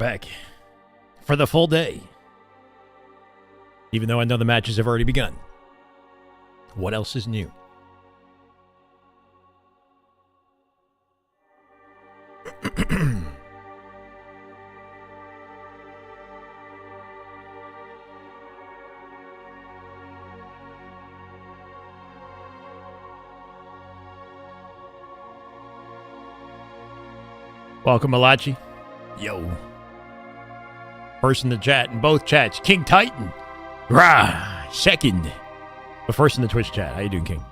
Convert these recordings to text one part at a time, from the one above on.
back for the full day. Even though I know the matches have already begun. What else is new? Welcome, Malachi. Yo. First in the chat, in both chats, King Titan. Rah! Second. But first in the Twitch chat. How you doing, King?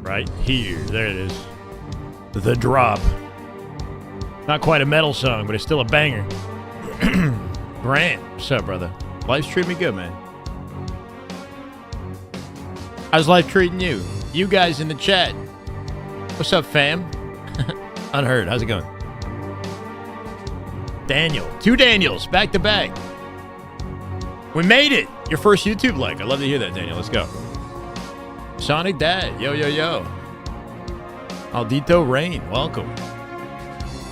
Right here. There it is. The drop. Not quite a metal song, but it's still a banger. Grant, what's up, brother? Life's treating me good, man. How's life treating you? You guys in the chat. What's up, fam? Unheard. How's it going? Daniel. 2 Daniels. Back to back. We made it. Your first YouTube like. I love to hear that, Daniel. Let's go. Sonic Dad, yo, yo, yo. Aldito Rain, welcome.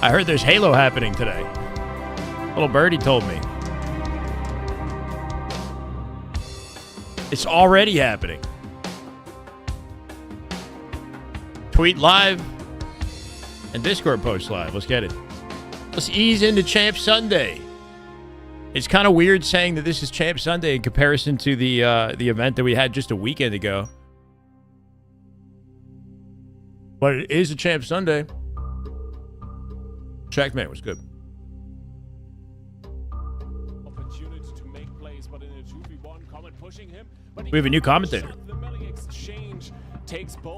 I heard there's Halo happening today. Little birdie told me. It's already happening. Tweet live and Discord post live. Let's get it. Let's ease into Champ Sunday. It's kind of weird saying that this is Champ Sunday in comparison to the event that we had just a weekend ago. But it is a Champ Sunday. Checkmate was good. We have a new commentator.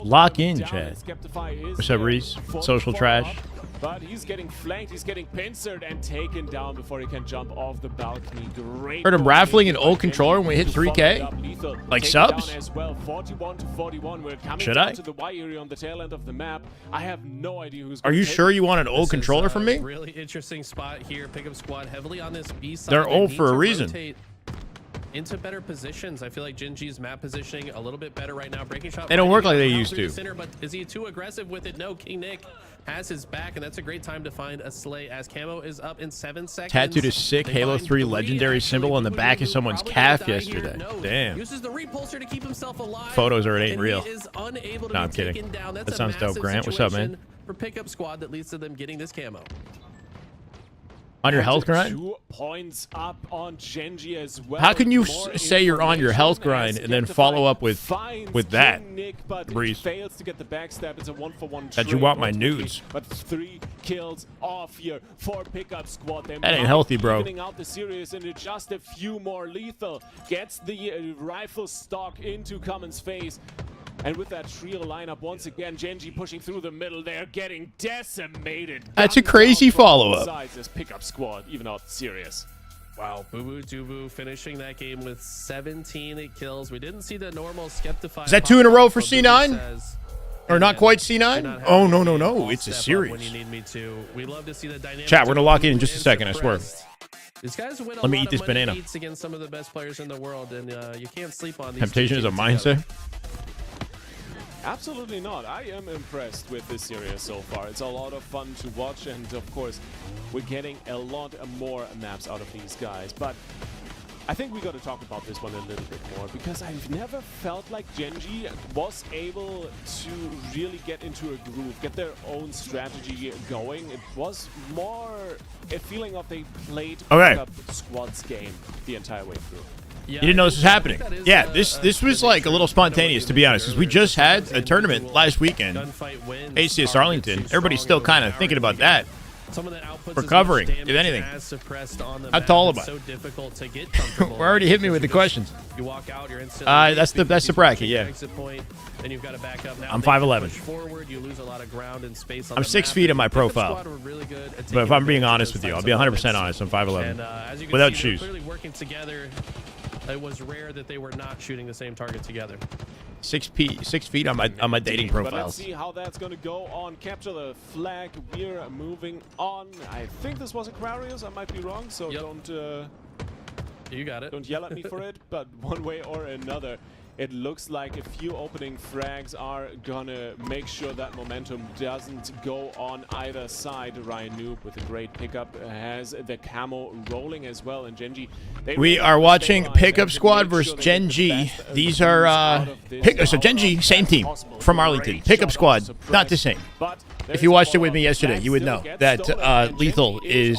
Lock in, Chad. What's up, Reese? Social trash. But he's getting flanked, he's getting pincered and taken down before he can jump off the balcony. Great. Heard him raffling an old controller when we hit 3K? Like subs? As well. 41 to 41. We're coming Should down I? to the Y area on the tail end of the map. I have no idea who's Are you sure you want an old controller from me? Really interesting spot here. Pickup squad heavily on this B side. They're old for a reason. Into better positions. I feel like Gen.G's map positioning a little bit better right now. Breaking shot. They don't work like they used to. Center, but is he too aggressive with it? No, King Nick has his back, and that's a great time to find a slay as camo is up in 7 seconds. Tattooed a sick Halo 3 legendary symbol on the back of someone's calf yesterday. Damn. Uses the repulsor to keep himself alive. Photos are it ain't real. No, I'm kidding. That sounds dope, Grant. What's up, man? For pickup squad that leads to them getting this camo. On your health grind? 2 points up on Gen.G as well. How can you say you're on your health grind and then follow up with that? Breeze. Fails to get the backstab. It's a 1-for-1 That you want my news. But 3 kills off here for pickup squad. That ain't healthy, bro. Evening out the series into just a few more. Lethal gets the rifle stock into Cummins' face. And with that trio lineup, once again, Gen.G pushing through the middle. They're getting decimated. That's a crazy follow-up. Besides this pickup squad, even out serious. Wow, Boo Boo Dubu finishing that game with 17 kills. We didn't see the normal Skeptify. Is that 2 in a row for C9? Or not quite C9? Oh, no, no, no. It's a series. When you need me to. We love to see the dynamic. Chat, we're going to lock in just a second, I swear. These guys win a Let me lot eat this of money banana. beats against some of the best players in the world, and you can't sleep on these. Temptation is a mindset. Absolutely not. I am impressed with this series so far. It's a lot of fun to watch, and of course, we're getting a lot more maps out of these guys. But I think we got to talk about this one a little bit more, because I've never felt like Gen.G was able to really get into a groove, get their own strategy going. It was more a feeling of they played pickup squads game the entire way through. You didn't know this was happening. Yeah, this was like a little spontaneous, to be honest, because we just had a tournament last weekend, ACS Arlington. Everybody's still kind of thinking about that. Recovering, if anything. How tall am I? We're already hit me with the questions. That's the bracket, yeah. I'm 5'11". I'm 6 feet in my profile. But if I'm being honest with you, I'll be 100% honest. I'm 5'11". Without shoes. it was rare that they were not shooting the same target together. 6 feet on my dating But let's profiles. see how that's going to go on Capture the Flag. We're moving on. I think this was Aquarius. I might be wrong, so Yep. You got it. don't yell at me for it. But one way or another, it looks like a few opening frags are gonna make sure that momentum doesn't go on either side. Ryan Noob with a great pickup has the camo rolling as well, and Gen.G. We are watching Pickup Squad versus Gen.G. These are so Gen.G, same team from Arlington. Pickup Squad, not the same. If you watched it with me yesterday, you would know that Lethal is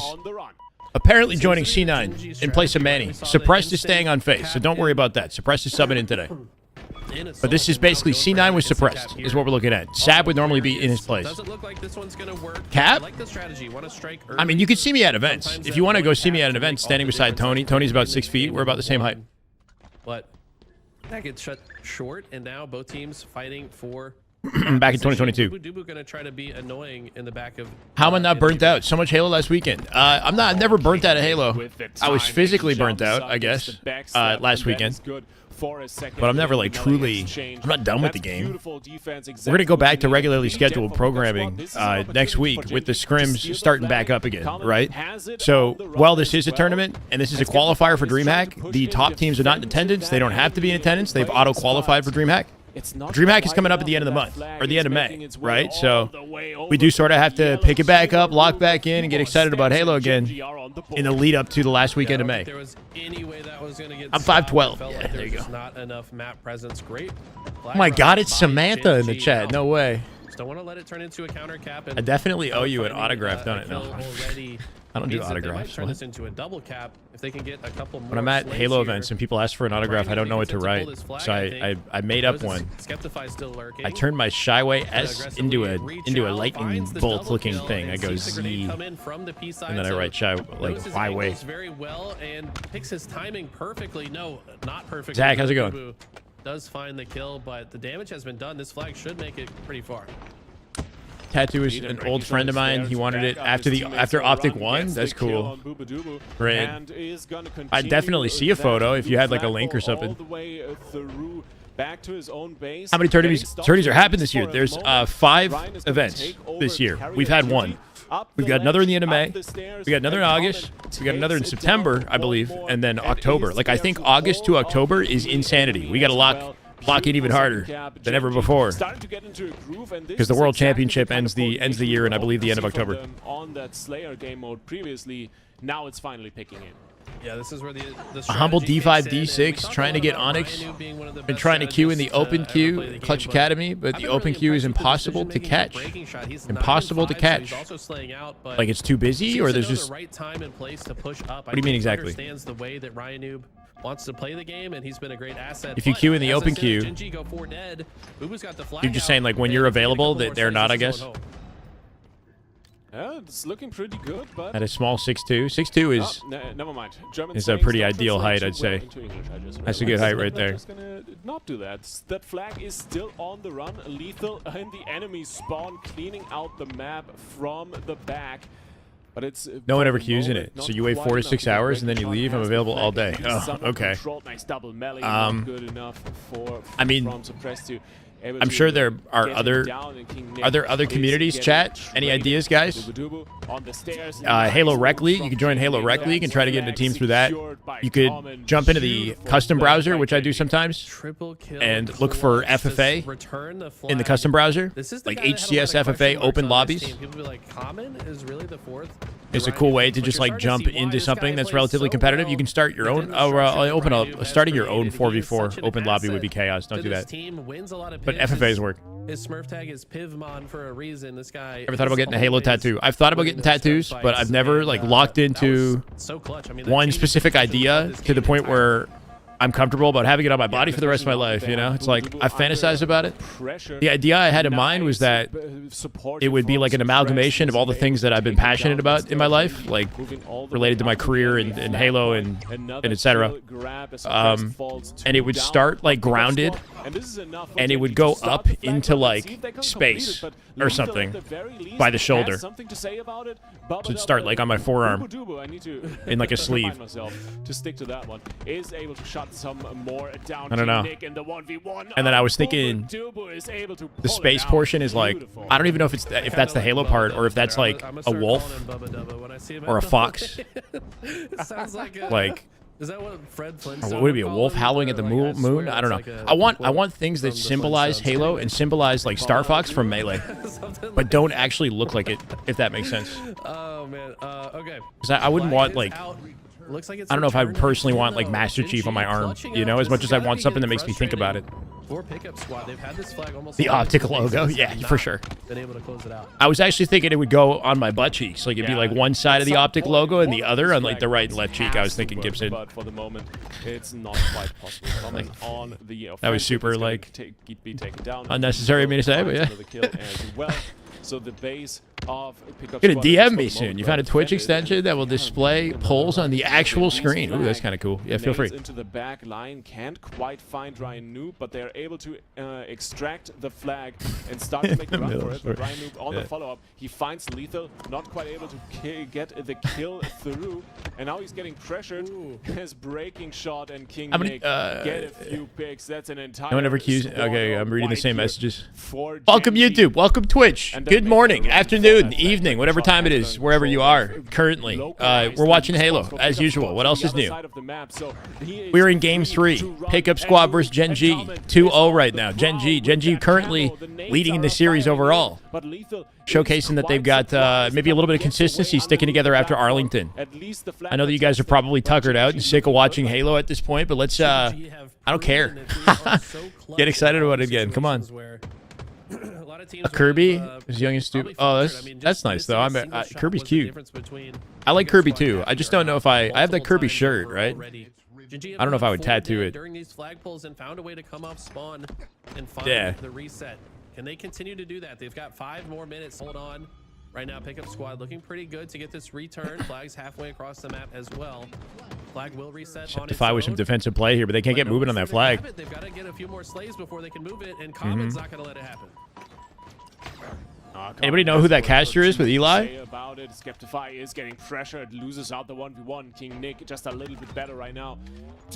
apparently joining C9 in place of Manny. Suppressed is staying on face, so don't worry about that. Suppressed is subbing in today. But this is basically C9 with Suppressed is what we're looking at. Sab would normally be in his place. Doesn't look like this one's gonna work. Cap? I like the strategy. Want to strike early. I mean, you could see me at events. If you want to go see me at an event, standing beside Tony. Tony's about 6 feet. We're about the same height. But that gets shut short, and now both teams fighting for Back in 2022. Dubu gonna try to be annoying in the back of. How am I not burnt out? So much Halo last weekend. I'm never burnt out of Halo. I was physically burnt out, I guess, last weekend. But I'm never like truly. I'm not done with the game. We're gonna go back to regularly scheduled programming next week with the scrims starting back up again, right? So while this is a tournament and this is a qualifier for Dreamhack, the top teams are not in attendance. They don't have to be in attendance. They've auto qualified for Dreamhack. Dreamhack is coming up at the end of the month, or the end of May, right? So we do sort of have to pick it back up, lock back in, and get excited about Halo again in the lead up to the last weekend of May. I'm 5'12". Yeah, there you go. Not enough map presence. Great. Oh my God, it's Samantha in the chat. No way. Don't want to let it turn into a counter cap. I definitely owe you an autograph, don't it? No. I don't do They might autographs. turn this into a double cap if they can get a couple more. When I'm at slays Halo here. events and people ask for an autograph, I don't know what to write. So I made up one. Skeptify still lurking. I turned my Shyway S into a lightning bolt looking thing. I go Z, and then I write Shy like Highway. Very well and picks his timing perfectly. No, not perfectly. Zach, how's it going? Does find the kill, but the damage has been done. This flag should make it pretty far. Tattoo is an old friend of mine. He wanted it after Optic 1. That's cool. Great. I'd definitely see a photo if you had like a link or something. How many tourneys are happening this year? There's 5 events this year. We've had 1. We've got another in the end of May. We got another in August. We got another in September, I believe, and then October. Like I think August to October is insanity. We got to lock in even harder than ever before, because the World Championship ends the year, and I believe the end of October. On that Slayer game mode previously, now it's finally picking in. Yeah, this is where the A humble strategy D5, kicks in, and we D6, talked trying to about get Ryan Onyx. Noob being one of the Been best trying to queue in the strategists open to queue, ever play the Clutch game, Academy, but I've the been open really queue is impressed with the impossible to decision-making catch. for breaking shot. He's Impossible to 9-5, so catch. he's also slaying out, but Like it's too busy, seems or to there's know just the right time and place to push up. What do you mean exactly? Understands the way that Ryan Noob wants to play the game, and he's been a great asset. If you But queue in the as I open said, queue, Gen.G go 4 dead. Bubu's got the flag you're just out, saying like when and you're if they get a available couple that more they're slays, not, I he's guess. going home. Yeah, it's looking pretty good, but At a small 6'2". 6'2" is never mind. German is a sayings pretty don't ideal translate height, I'd too say. well into English, I just That's a good realized. height right I'm there. just gonna not do that. That flag is still on the run. Lethal in the enemy spawn, cleaning out the map from the back. But it's No one ever queues in it. So you wait 4 to 6 hours and then you leave. I'm available all day. Oh, okay. Nice double melee, good enough for I mean, from Suppressed to able I'm to sure there are get him other down, and King Nick are there other is communities, getting chat? Any traded. ideas, guys? Dubu on the stairs. Halo Rec League. You can join Halo Rec League and try to get into teams through that. You could jump into the custom browser, which I do sometimes, Triple kill and look for Corpse. FFA Return the in the flag. custom browser, This is the like guy that had a lot HCS of FFA question marks open on this lobbies. team. People be like, common is really the 4th. It's a cool way to just like jump into something that's relatively competitive. You can start your own. Starting your own 4v4 open lobby would be chaos. Don't do that. But FFAs work. His Smurf tag is Pivmon for a reason. This guy. Ever thought about getting a Halo tattoo? I've thought about getting tattoos, but I've never like locked into so clutch. I mean, one specific idea to the point where I'm comfortable about having it on my body for the rest of my life. You know, it's like I fantasize about it. The idea I had in mind was that it would be like an amalgamation of all the things that I've been passionate about in my life, like related to my career and Halo and etc. And it would start like grounded And this is enough for and it Gen.G would to go start up the flag into run and see like if they can space complete it, but or Lethal, something at the very least, by the shoulder. has something to say about it. So it'd start like on my forearm I need to in like a remind sleeve. myself to stick to that one. Is able to shut some more down. I don't know. Nick in the 1v1. And then I was thinking Is able to the space portion is like, I don't even know if it's if that's the Halo part or if that's like a wolf or a fox. It sounds like Like, is that what Fred or Flintstone would it be a would wolf call it? howling at the Like, moon? I don't know. I want things that from the symbolize Flintstones. Halo and symbolize like Star Fox from Melee, Something but don't actually look like it, if that makes sense. Oh man. Okay. Because I wouldn't Flag want is like, out. Looks like it's I don't know if I returned personally again, want like though. Master Chief on my Gen.G arm, clutching you know, up. as much This as I has want gotta something be that makes me think about it. frustrating for Pickup Squad. They've had this flag almost The all optical season, logo, and yeah, have for not sure. Been able to close it out. I was actually thinking it would go on my butt cheeks, like it'd be like one side of the optic logo and the other on like the right and left cheek. I was thinking Gibson. But for the moment, it's not quite possible. Thomas on the That was super, is gonna like, be taken down. unnecessary of me to say, but yeah. Another kill as well. So the base of Pickup Gonna Squad is DM for me the soon. moment You found a well Twitch defended. extension that will display polls on the actual screen. Ooh, that's kind of cool. Yeah, feel free. Nades into the back line, can't quite find Ryan Noob, but they're able to extract the flag and start to make a run Middle, for it. But sorry. Ryan Noob on Yeah. the follow-up, he finds Lethal, not quite able to get the kill through, and now he's getting pressured. His breaking shot and King How many, Nick get a few picks. That's an entire No one ever accused. squad Okay, I'm reading the wide same here messages. for Welcome Gen.G. YouTube. Welcome Twitch. And then Good make morning, a run afternoon, for that evening, flag. whatever time it is, wherever you are currently. We're watching Halo as usual. What else is new? We're in Game 3. Pickup Squad versus Gen.G. 2-0 right now. Gen.G currently leading the series overall, showcasing that they've got maybe a little bit of consistency sticking together after Arlington. I know that you guys are probably tuckered out and sick of watching Halo at this point, but let's, I don't care. Get excited about it again. Come on. A Kirby is young and stupid. Oh, that's nice though. Kirby's cute. I like Kirby too. I just don't know if I have that Kirby shirt, right? I don't know if I would tattoo it. During these flagpoles and found a way to come off spawn and find the reset. Can they continue to do that? They've got 5 more minutes. Hold on. Right now, Pickup Squad looking pretty good to get this return. Flag's halfway across the map as well. Flag will reset on its Defy with some own. defensive play here, but they can't get moving on that flag. They've got to get a few more slays before they can move it, and Common's not going to let it happen. Anybody know who that caster is with Eli? About it. Skeptify is getting pressured, loses out the 1v1. King Nick just a little bit better right now.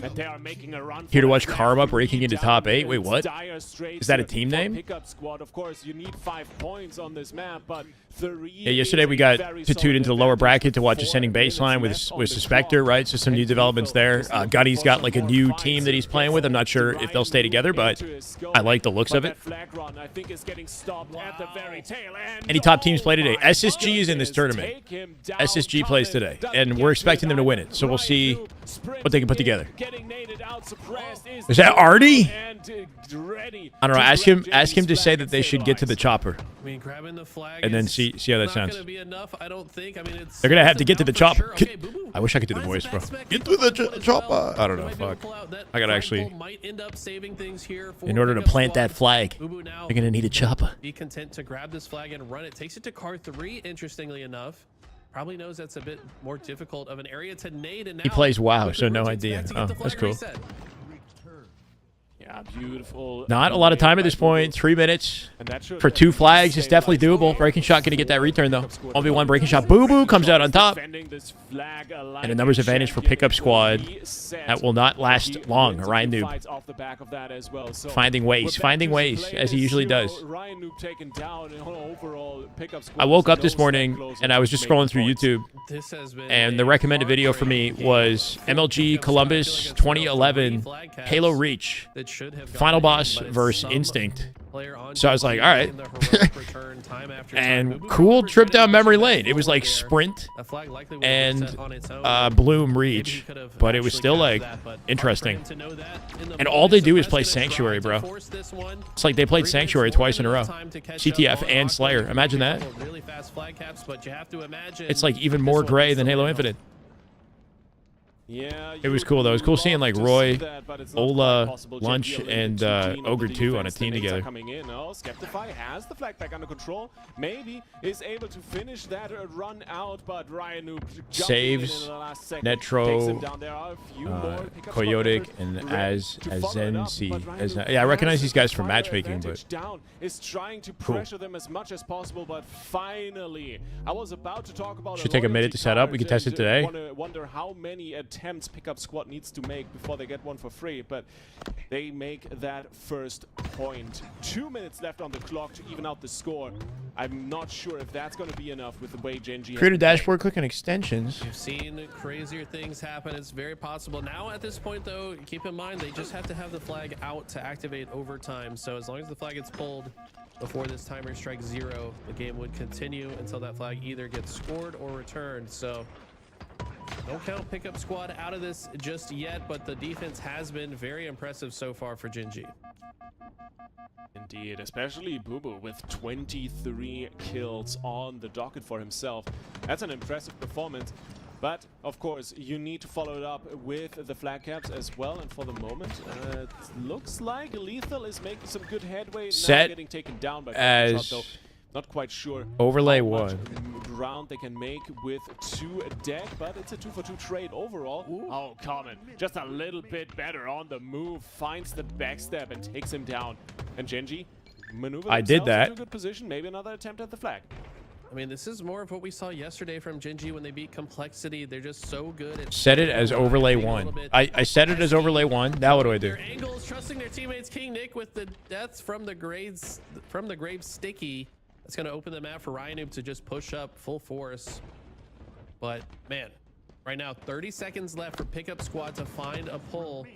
And they are making a run. Here to for watch the flag. Karma breaking into top 8. Wait, It's what? dire straits Is that a team for name? Pickup Squad. Of course, you need 5 points on this map, but 3 Yeah, yesterday we got tattooed into the lower bracket to watch Ascending Baseline with Suspector, right? So some new developments there. Gunny's got like a new team that he's playing with. I'm not sure if they'll stay together, but I like the looks of it. Any top teams play today? SSG is in this tournament. SSG plays today, and we're expecting them to win it. So we'll see what they can put together. Is that Artie? I don't know. Ask him to say that they should get to the chopper. I mean, grabbing the flag And then is see how that not sounds. gonna be enough, I don't think. I mean, it's They're gonna have to get to the for chopper. sure. Okay, Boo-Boo. I wish I could do the Finds voice, bro. back Get spec to the one as chopper. well. I don't know. Might be able to Fuck. pull out that I gotta flagpole, actually. might end up saving things here for In order to Pickup plant Squad. that flag, Boo-Boo now they're gonna need a chopper. be content to grab this flag and run it. Takes it to car 3, interestingly enough. Probably knows that's a bit more difficult of an area to nade. And now He plays WoW, with so the no rotates idea. back to get Oh, the that's flag cool. reset. Yeah, beautiful. Not a lot of time at this point. 3 minutes for 2 flags is definitely doable. Breaking shot gonna get that return though. 1v1 breaking shot. Boo Boo comes out on top. And a numbers advantage for Pickup Squad. That will not last long. Ryan Noob finding ways, as he usually does. I woke up this morning and I was just scrolling through YouTube, This has been and the a recommended video for me was MLG Columbus 2011 Halo Reach that should have Final gone Boss in, but versus some Instinct. player on So I was like, all right. in the heroic return time after time. And Boo-Boo cool recovered trip credit down memory for that lane. It was like there. sprint A flag likely would have and reset on its own. Bloom Maybe he Reach, could have but it was actually still capped like that, but hard for interesting. him to know that in the And all they moment. do is So play West's gonna Sanctuary, try to bro. force this one. It's like they played 3 minutes Sanctuary more twice in a than row. enough time to catch CTF up on and Aqua. Slayer. Imagine that. Really fast flag caps, but you have to imagine It's like even this more one gray needs than to Halo win. Infinite. Yeah, It was cool though. It was cool seeing like Roy, Ola, Lunch, and Ogre 2 on a team together. Coming in. Oh, Skeptify has the flag back under control. Maybe is able to finish that run out, but Ryan saves Netro, Coyotic, and yeah, I recognize these guys from matchmaking, but is trying to pressure them as much as possible. But finally, I was about to talk about. Should take a minute to set up. We can test it today. Wonder how many attempts Pickup Squad needs to make before they get one for free, but they make that first point. 2 minutes left on the clock to even out the score. I'm not sure if that's going to be enough with the way Gen.G. Create a dashboard, click on extensions. You've seen crazier things happen. It's very possible. Now at this point, though, keep in mind they just have to have the flag out to activate overtime. So as long as the flag gets pulled before this timer strikes 0, the game would continue until that flag either gets scored or returned. So don't count Pickup Squad out of this just yet, but the defense has been very impressive so far for Gen.G. Indeed, especially Boo with 23 kills on the docket for himself. That's an impressive performance. But, of course, you need to follow it up with the flag caps as well. And for the moment, it looks like Lethal is making some good headway. Set now getting taken down by as though. Not quite sure overlay how 1 much ground they can make with 2 deck, but it's a 2-for-2 trade overall. Ooh. Oh, Common, just a little bit better on the move, finds the backstab and takes him down. And Gen.G maneuvers into a good position. Maybe another attempt at the flag. I mean, this is more of what we saw yesterday from Gen.G when they beat Complexity. They're just so good at set it as overlay 1. I set it as overlay 1. Now what do I do? Their angles, trusting their teammates. King Nick with the deaths from the Graves sticky. It's going to open the map for Ryan to just push up full force. But, man, right now, 30 seconds left for Pickup Squad to find a pull.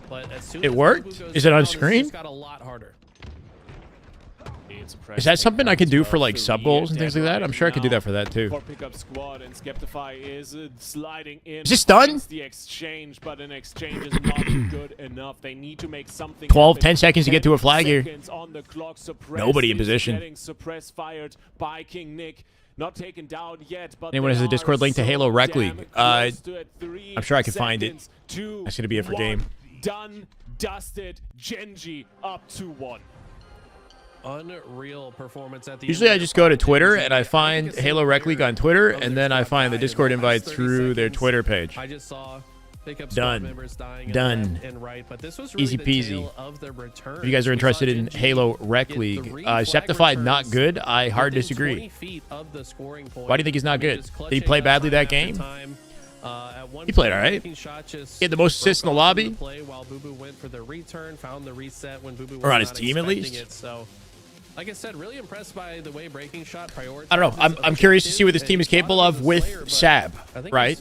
But as soon as it worked? Is it on screen? It's got a lot harder. Is that something I can do for like sub goals and things like that? I'm sure I could do that for that too. For Pickup Squad, and Skeptify is sliding in. Is this done? The exchange, but an exchange is not good enough. They need to make something. 10 seconds to get to a flag here. On the clock. Nobody in position. Getting suppressed fired by King Nick. Not taken down yet, but anyone has a Discord link to Halo Rec League? I'm sure I can find it. That's gonna be it for game. Done, dusted. Gen.G up 2-1. Unreal performance at the usually I just go to Twitter and I find Halo Rec League on Twitter, and then I find the Discord invite through their Twitter page. I just saw done right, but this was easy peasy. If you guys are interested in Halo Rec League, Septified not good. I hard disagree. Why do you think he's not good? Did he play badly that game? He played all right. He had the most assists in the lobby. Or on his team, at least. Like I said, really impressed by the way Breaking Shot prioritized. I don't know. I'm curious to see what this team is capable of with Sab, right?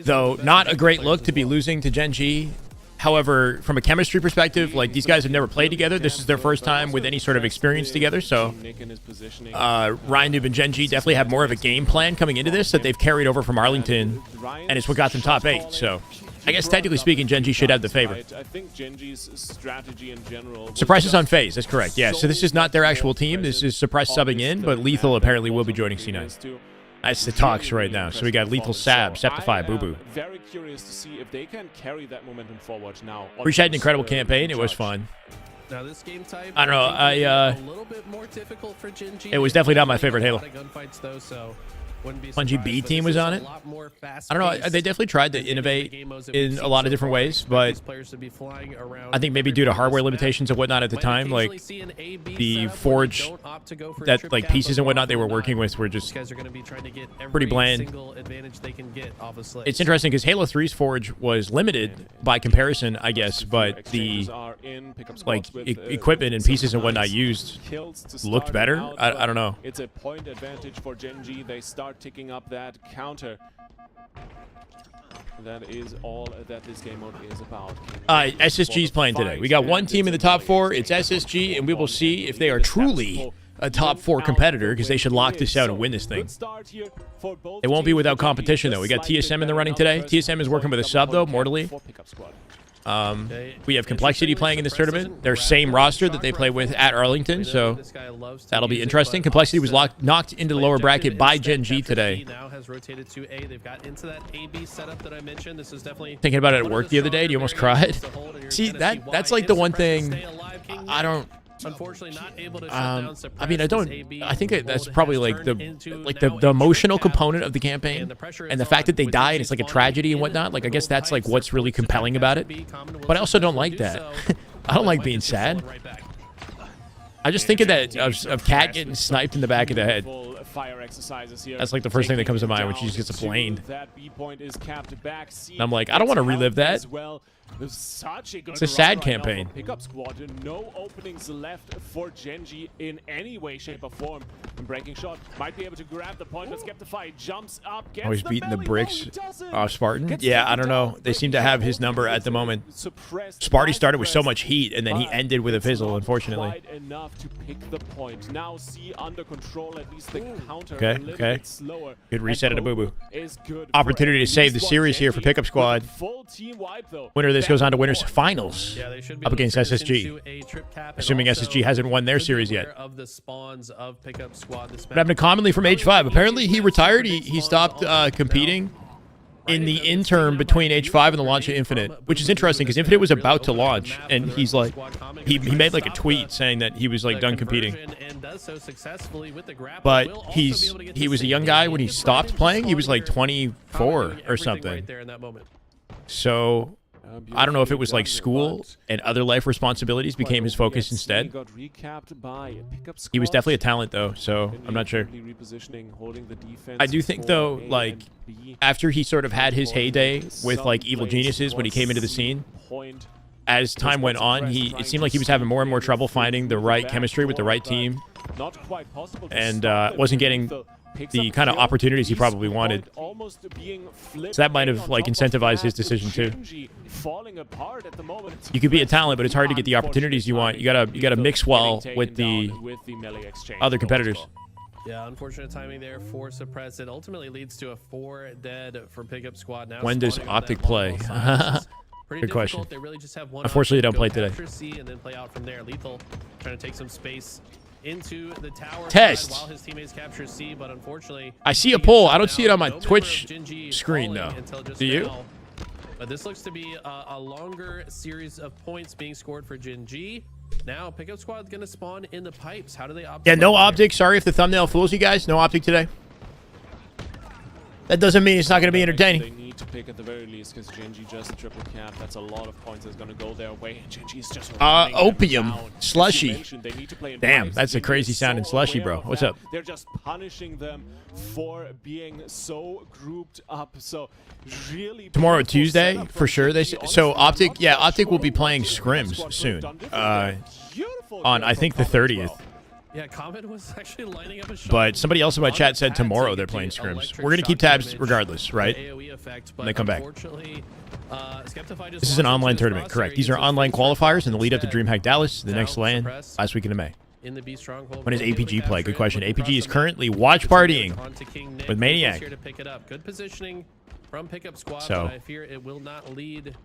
Though not a great look to be losing to Gen.G. However, from a chemistry perspective, like these guys have never played together. This is their first time with any sort of experience together. So Ryan Noob and Gen.G definitely have more of a game plan coming into this that they've carried over from Arlington, and it's what got them top 8. So I guess technically speaking, Gen.G should have the favor. I think Gen.G's strategy in general. Suppress is on phase. That's correct. Yeah. So this is not their actual team. This is Suppress subbing in, but Lethal apparently will be joining C9. That's the talks right now. So we got Lethal, Sab, Septify, Boo. Very curious to see if they can carry that momentum forward now. Appreciate an incredible campaign. It was fun. Now this game type, I don't know. A little bit more difficult for Gen.G. It was definitely not my favorite Halo. Gunfights though, so Bungie B team was on it. I don't know. They definitely tried to innovate in a lot of different ways, but I think maybe due to hardware limitations and whatnot at the time, like the Forge, that like pieces and whatnot they were working with were just pretty bland. It's interesting because Halo 3's Forge was limited by comparison, I guess, but the like equipment and pieces and whatnot used looked better. I don't know. It's a point advantage for Gen.G. They start ticking up that counter. That is all that this game mode is about. SSG's playing today. We got one team in the top 4. It's SSG, and we will see if they are truly a top 4 competitor, because they should lock this out and win this thing. It won't be without competition, though. We got TSM in the running today. TSM is working with a sub, though, Mortally. We have Complexity playing in this tournament. Their same roster that they play with at Arlington, so that'll be interesting. Complexity was knocked into the lower bracket by Gen.G today. Thinking about it at work the other day, do you almost cried? See, that's like the one thing I don't... Unfortunately, not able to shut down I mean, I think that's probably like the emotional component of the campaign, and the fact that they die and it's like a tragedy and whatnot. Like, I guess that's like what's really compelling about it. But I also don't like that. I don't like being sad. I just think of that of Cat getting sniped in the back of the head. That's like the first thing that comes to mind when she just gets planed. And I'm like, I don't want to relive that. It's a sad campaign. Pickup squad, no openings left for Gen.G in any way, shape, or form. And breaking shot might be able to grab the point, but Skeptify jumps up. He's beating the bricks off Spartan. Yeah, I don't know. They seem to have his number at the moment. Sparty started with so much heat, and then he ended with a fizzle, unfortunately. Enough to pick the point. Now see under control at least the counter. Okay. Good reset of the boo-boo. Opportunity to save the series here for Pickup Squad. Winner of this goes on to winners finals up against SSG. Assuming SSG hasn't won their series yet. What happened to Commonly from age 5? Apparently he retired. He stopped competing in the interim between age 5 and the launch of Infinite, which is interesting because Infinite was about to launch, and he's like, he made like a tweet saying that he was like done competing. But he was a young guy when he stopped playing. He was like 24 or something. So I don't know if it was like school and other life responsibilities became his focus instead. He was definitely a talent though, so I'm not sure. I do think though, like, after he sort of had his heyday with like Evil Geniuses when he came into the scene, as time went on, it seemed like he was having more and more trouble finding the right chemistry with the right team, and wasn't getting the kind of opportunities he probably wanted. So that might have like incentivized his decision too. You could be a talent, but it's hard to get the opportunities you want. You gotta mix well with the other competitors. Yeah, unfortunate timing there for Suppress. It ultimately leads to a 4 dead for Pickup Squad. Now when does Optic play? Good question. They really just have one. Unfortunately, they don't play today. And then play out from there. Lethal trying to take some space into the tower test while his teammates capture C, but unfortunately I see a pull. I don't see it on my Twitch screen though. Do you? But this looks to be a longer series of points being scored for Gen.G. Now Pickup Squad gonna spawn in the pipes. How do they opt? Yeah, no optic. Sorry if the thumbnail fools you guys. No optic today. That doesn't mean it's not gonna be entertaining. They need to pick at the very least because Gen.G just triple cap. That's a lot of points that's gonna go their way. Gen.G is just opium slushy. Damn, that's a crazy sounding slushy, bro. What's up? They're just punishing them for being so grouped up. So really tomorrow Tuesday for sure. So Optic, yeah, Optic will be playing scrims soon. On I think the 30th. Yeah, Comet was actually lining up a shot. But somebody else in my chat said tomorrow they're playing scrims. We're gonna keep tabs regardless, right? When they come back. This is an online tournament, correct? These are online qualifiers in the lead up to Dreamhack Dallas, the next LAN, last weekend of May. When does APG play? Good question. APG is currently watch partying with Maniac. Good positioning from Pickup Squad, so but I fear it will not lead.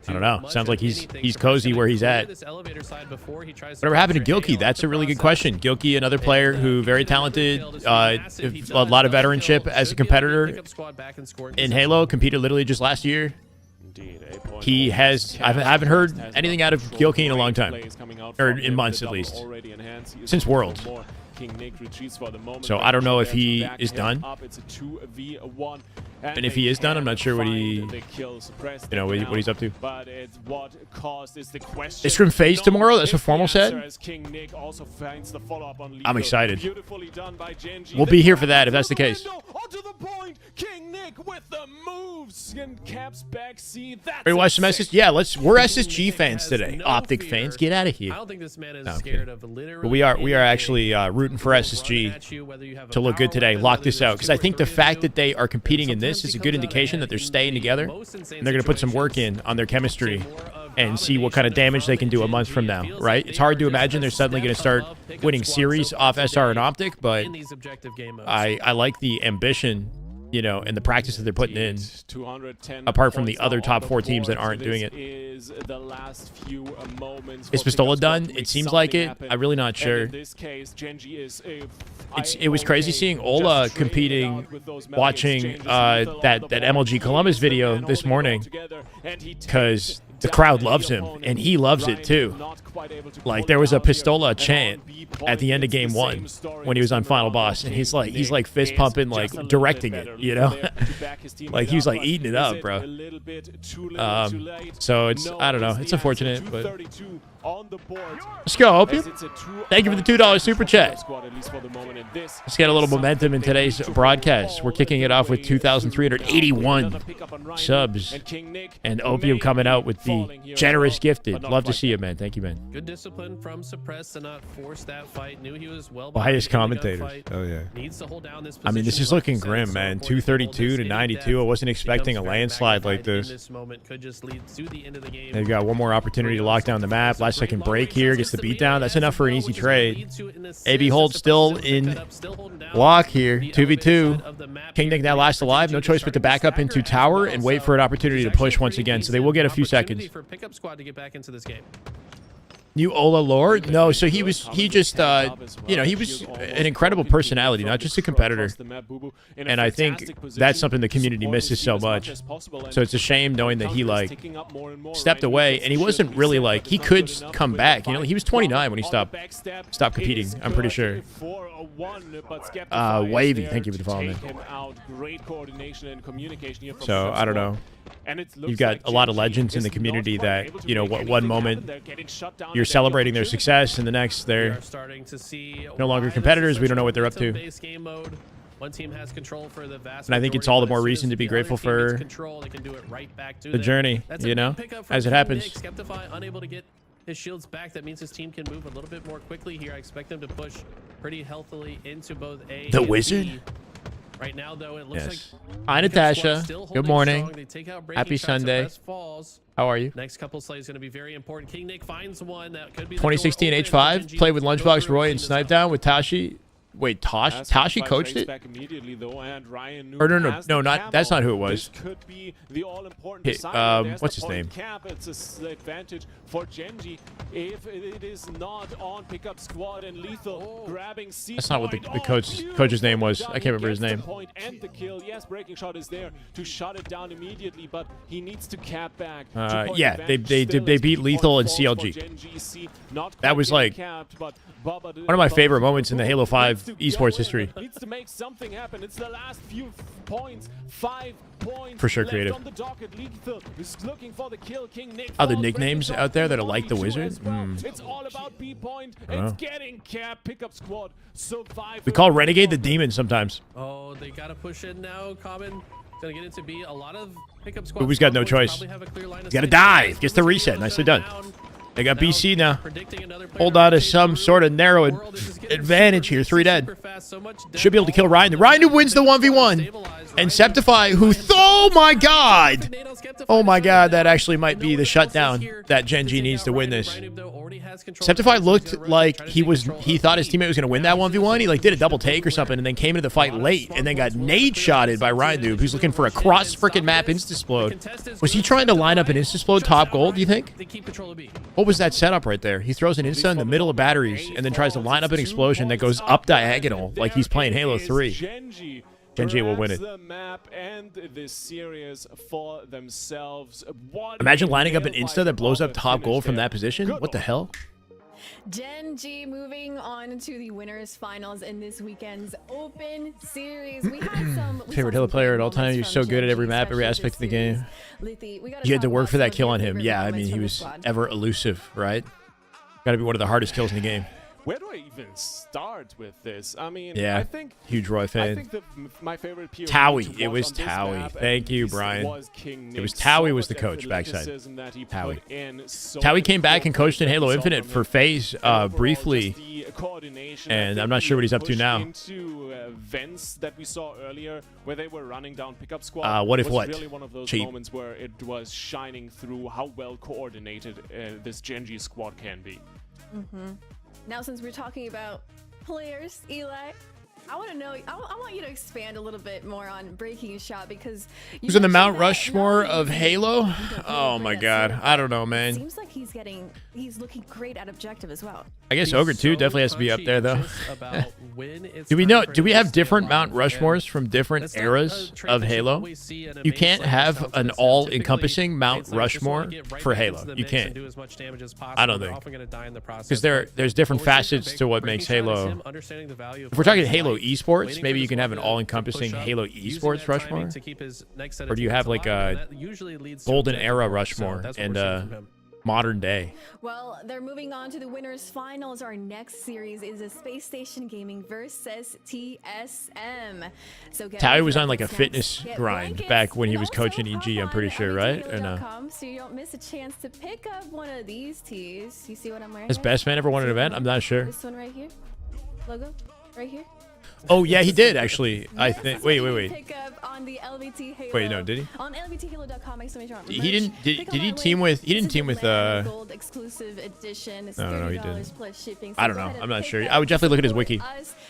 I don't know. Sounds like he's cozy where he's at. Whatever happened to Gilkey? That's a really good question. Gilkey, another player who very talented, a lot of veteranship as a competitor in Halo, competed literally just last year. He has. I haven't heard anything out of Gilkey in a long time, or in months at least, since Worlds. So I don't know if he is done. And if he is done, I'm not sure what what he's up to. Is Scrim Phase tomorrow? That's what Formal said. I'm excited. We'll be here for that if that's the case. Ready to watch some SSG? Yeah, we're SSG fans today. Optic fans, get out of here. I don't think this man is scared of literally. But we are actually rooting for SSG to look good today. Lock this out because I think the fact that they are competing in this is a good indication that they're staying together and they're going to put some work in on their chemistry and see what kind of damage they can do a month from now, right? It's hard to imagine they're suddenly going to start winning series off SR and Optic, but I like the ambition you know, and the practice that they're putting in, 210 apart from the points other on top the 4 teams that board. aren't doing it. Is the last few moments Is for Pistola Pickup Squad done? to make It seems like something it. happen. I'm really not And sure. in this case, Gen.G is It was crazy seeing Ola competing, watching that MLG Columbus video this morning, because the crowd loves him and he loves it too. Like, there was a Pistola chant at the end of game 1 when he was on Final Boss, and he's like fist pumping, like directing it, you know. Like, he was like eating it up, bro. So it's, I don't know, it's unfortunate, but let's go, Opium. Thank you for the $2 super chat. Let's get a little momentum in today's broadcast. We're kicking it off with 2,381 subs, and Opium coming out with the generous gifted. Love to see you, man. Thank you, man. Good discipline from Suppress to not force that fight. Knew he was well. Biased commentators. Oh yeah. Needs to hold down this I mean, this is looking grim, man. 232 to 92. I wasn't expecting a landslide like this. They've got one more opportunity to lock down the map. Last second break here, gets the beatdown. That's enough for an easy trade. AB Hold still in lock here. 2v2. King Nick now last alive. No choice but to back up into tower and wait for an opportunity to push once again. So they will get a few seconds. For Pickup Squad to get back into this game. New Ola lore? No, so he just, you know, he was an incredible personality, not just a competitor. And I think that's something the community misses so much. So it's a shame knowing that he, like, stepped away, and he wasn't really, like, he could come back. You know, he was 29 when he stopped competing, I'm pretty sure. Wavy, thank you for the follow, man. So, I don't know. You've got a lot of legends in the community that, you know, one moment you're celebrating their success, and the next they're no longer competitors. We don't know what they're up to. One team has control for the vast and I think it's all the more reason to be grateful for the journey, you know, as it happens. Skeptify unable to get his shields back. That means his team can move a little bit more quickly here. I expect them to push pretty healthily into both A the and Wizard. B. Right now, though, it looks like hi, Natasha. Good morning. Happy Sunday. Falls. How are you? Next couple slays going to be very important. King Nick finds one that could be 2016 H5. Played with Lunchbox Roy and Snipe Down with Tashi. Wait, Tashi coached it? Or no, not that's not who it was. What's his name? It's an advantage for Gen.G if it is not on Pickup Squad and Lethal grabbing C. That's not what the coach's name was. I can't remember his name. And the kill. Yes, Breaking Shot is there to shut it down immediately, but he needs to cap back. Yeah, they beat Lethal and CLG. That was like one of my favorite moments in the Halo 5 esports history. Needs to make something happen. It's the last few points. 5 points. For sure, creative. On the docket. Lethal is looking for the kill. King Nick other nicknames out there that are like the Wizard? It's all about B point. It's getting capped. Pickup Squad survive. We call Renegade the Demon sometimes. Oh, they gotta push in now. Common gonna get into B. A lot of Pickup Squad. Booby's got no choice. Gotta dive. Gets the reset. Nicely done. They got BC now. Hold on to some sort of narrow advantage here. 3 dead. Should be able to kill Ryan. Ryan wins the 1v1. And Septify, who... Oh, my God. Oh, my God. That actually might be the shutdown that Gen.G needs to win this. Septify looked like he thought his teammate was going to win that 1v1. He, like, did a double take or something and then came into the fight late and then got nade-shotted by Ryan Noob, who's looking for a cross-frickin' map insta-splode. Was he trying to line up an insta-splode top gold, do you think? What was that setup right there? He throws an insta in the middle of batteries and then tries to line up an explosion that goes up diagonal like he's playing Halo 3. Gen.G will win it. Imagine lining up an insta that blows up top gold from that position. What the hell? Gen.G moving on to the winners finals in this weekend's open series. We had some favorite Halo player at all time. You're so good at every map, every aspect of the game. You had to work for that kill on him. Yeah, I mean, he was ever elusive, right? Got to be one of the hardest kills in the game. Where do I even start with this? I mean, yeah, I think huge Roy fan. I think my favorite POV Towie. It was Towie. Thank you, Brian. It was Towie was the coach backside. Towie. Towie came back and coached in Halo Infinite for FaZe briefly, and I'm not sure what he's up to now. Events that we saw earlier where they were running down Pickup Squad. What if what? Really one of those moments where it was shining through how well coordinated this Gen.G squad can be. Now, since we're talking about players, Eli, I want to know. I want you to expand a little bit more on breaking a shot because who's in the Mount Rushmore of Halo? Oh my God, I don't know, man. Seems like he's looking great at objective as well. I guess Ogre 2 definitely has to be up there though. Do we have different Mount Rushmores from different eras of Halo? You can't have an all-encompassing Mount Rushmore for Halo. You can't. I don't think. Because there's different facets to what makes Halo. If we're talking Halo esports, maybe you can have an all-encompassing Halo esports Rushmore. Or do you have like a golden era Rushmore and modern day? Well, they're moving on to the winners finals. Our next series is a Space Station Gaming versus TSM. So Taui was on like a fitness grind back when he was coaching EG, I'm pretty sure, right? Or no? So you don't miss a chance to pick up one of these tees. You see what I'm wearing? Has Best Man ever won an event? I'm not sure. This one right here. Logo right here. Oh yeah, he did actually. I think. Wait. Pick up on the LVT Halo. Wait, no, did he? On LVTHalo.com. He didn't. Did he team with? He didn't team with. Gold exclusive edition. No, he didn't. Plus shipping. I don't know. I'm not sure. I would definitely look at his wiki.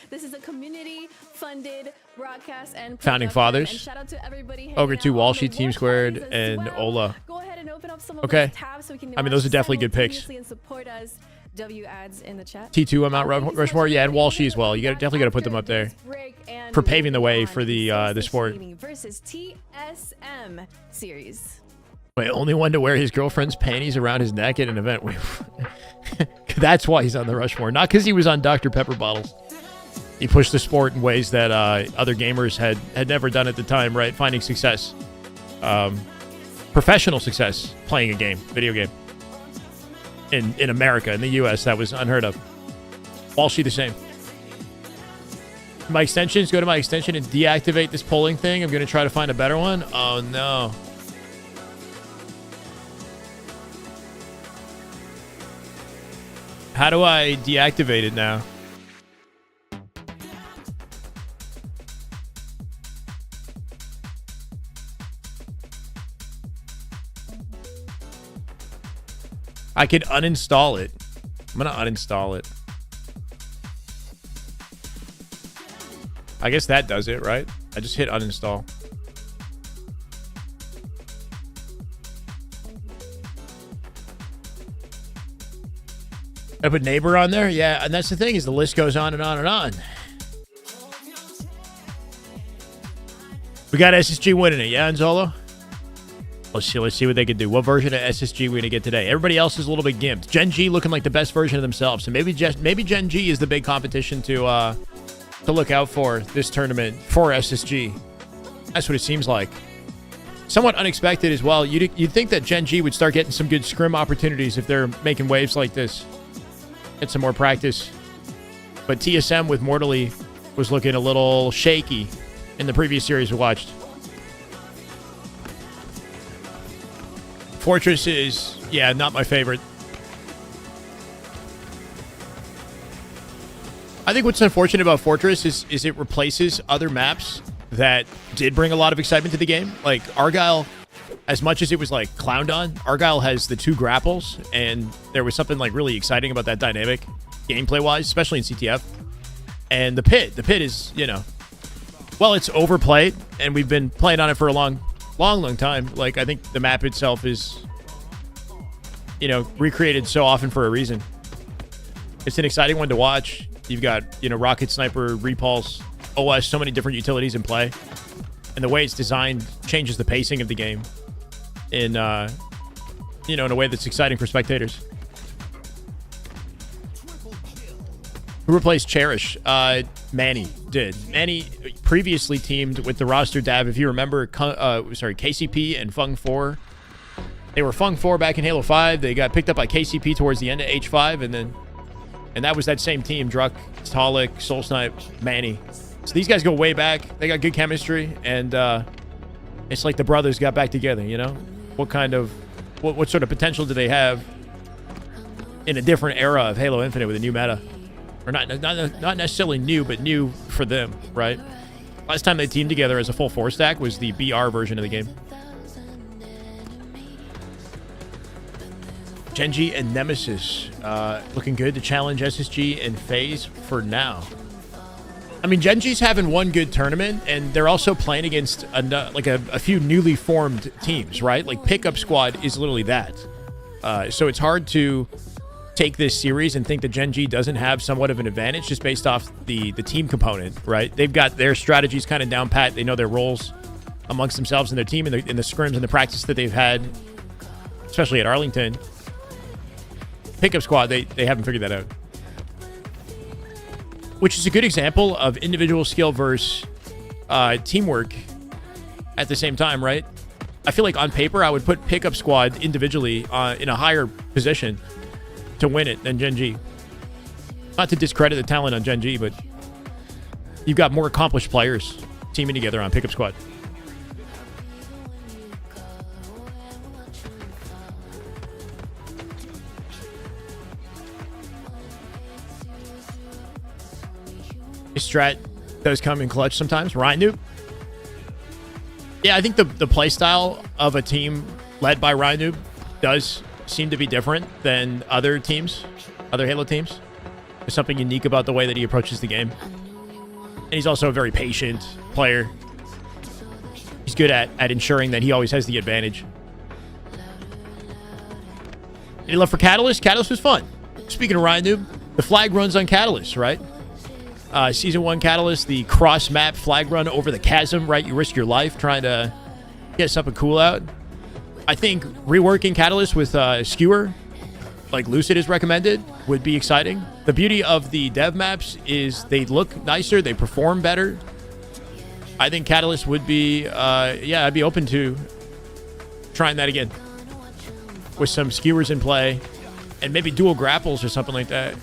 This is a community-funded broadcast and Founding Fathers. And shout out to everybody. Ogre 2, Walshy, Team Squared, and Ola. Go ahead and open up some of okay. those tabs so we can I mean, those are definitely good picks. and support us. W ads in the chat. T2 on Mount Rushmore, yeah, and Walshy as well. You definitely got to put them up there for paving the way for the sport. Versus TSM series. Wait, only one to wear his girlfriend's panties around his neck at an event. Wait, that's why he's on the Rushmore, not because he was on Dr. Pepper bottles. He pushed the sport in ways that other gamers had never done at the time, right? Finding success, professional success, playing a game, video game. In America, in the US, that was unheard of. Walshy the same. My extensions, go to my extension and deactivate this polling thing. I'm going to try to find a better one. Oh, no. How do I deactivate it now? I could uninstall it. I'm going to uninstall it. I guess that does it, right? I just hit uninstall. I put neighbor on there? Yeah, and that's the thing is the list goes on and on and on. We got SSG winning it, yeah, Anzolo? Let's see what they can do. What version of SSG we're going to get today? Everybody else is a little bit gimped. Gen.G looking like the best version of themselves. So maybe Gen.G is the big competition to look out for this tournament for SSG. That's what it seems like. Somewhat unexpected as well. You'd think that Gen.G would start getting some good scrim opportunities if they're making waves like this. Get some more practice. But TSM with Mortally was looking a little shaky in the previous series we watched. Fortress is, yeah, not my favorite. I think what's unfortunate about Fortress is it replaces other maps that did bring a lot of excitement to the game. Like Argyle, as much as it was like clowned on, Argyle has the 2 grapples, and there was something like really exciting about that dynamic, gameplay-wise, especially in CTF. And the pit is, you know, well, it's overplayed, and we've been playing on it for a long time. Like, I think the map itself is, you know, recreated so often for a reason. It's an exciting one to watch. You've got, you know, Rocket Sniper, Repulse, OS, so many different utilities in play. And the way it's designed changes the pacing of the game in, you know, in a way that's exciting for spectators. Who replaced Cherish? Manny did. Manny previously teamed with the roster dab. If you remember, KCP and Fung 4. They were Fung 4 back in Halo 5. They got picked up by KCP towards the end of H5, and that was that same team: Druck, Talik, Soul Snipe, Manny. So these guys go way back. They got good chemistry, and it's like the brothers got back together. You know, what sort of potential do they have in a different era of Halo Infinite with a new meta? Or not necessarily new, but new for them, right? Last time they teamed together as a full 4-stack was the BR version of the game. Gen.G and Nemesis looking good to challenge SSG and FaZe for now. I mean, Gen.G's having one good tournament, and they're also playing against a few newly formed teams, right? Like, Pickup Squad is literally that. So it's hard to take this series and think that Gen.G doesn't have somewhat of an advantage just based off the team component, right? They've got their strategies kind of down pat. They know their roles amongst themselves and their team in the scrims and the practice that they've had, especially at Arlington. Pickup Squad, they haven't figured that out. Which is a good example of individual skill versus teamwork at the same time, right? I feel like on paper, I would put Pickup Squad individually in a higher position to win it than Gen.G. Not to discredit the talent on Gen.G, but you've got more accomplished players teaming together on Pickup Squad. Strat does come in clutch sometimes. Ryan Noob. Yeah, I think the play style of a team led by Ryan Noob does seem to be different than other teams, other Halo teams. There's something unique about the way that he approaches the game. And he's also a very patient player. He's good at ensuring that he always has the advantage. Any love for Catalyst? Catalyst was fun. Speaking of Ryan Noob, the flag runs on Catalyst, right? Season 1 Catalyst, the cross-map flag run over the chasm, right? You risk your life trying to get something cool out. I think reworking Catalyst with Skewer, like Lucid has recommended, would be exciting. The beauty of the dev maps is they look nicer, they perform better. I think Catalyst would be, yeah, I'd be open to trying that again. With some skewers in play, and maybe dual grapples or something like that,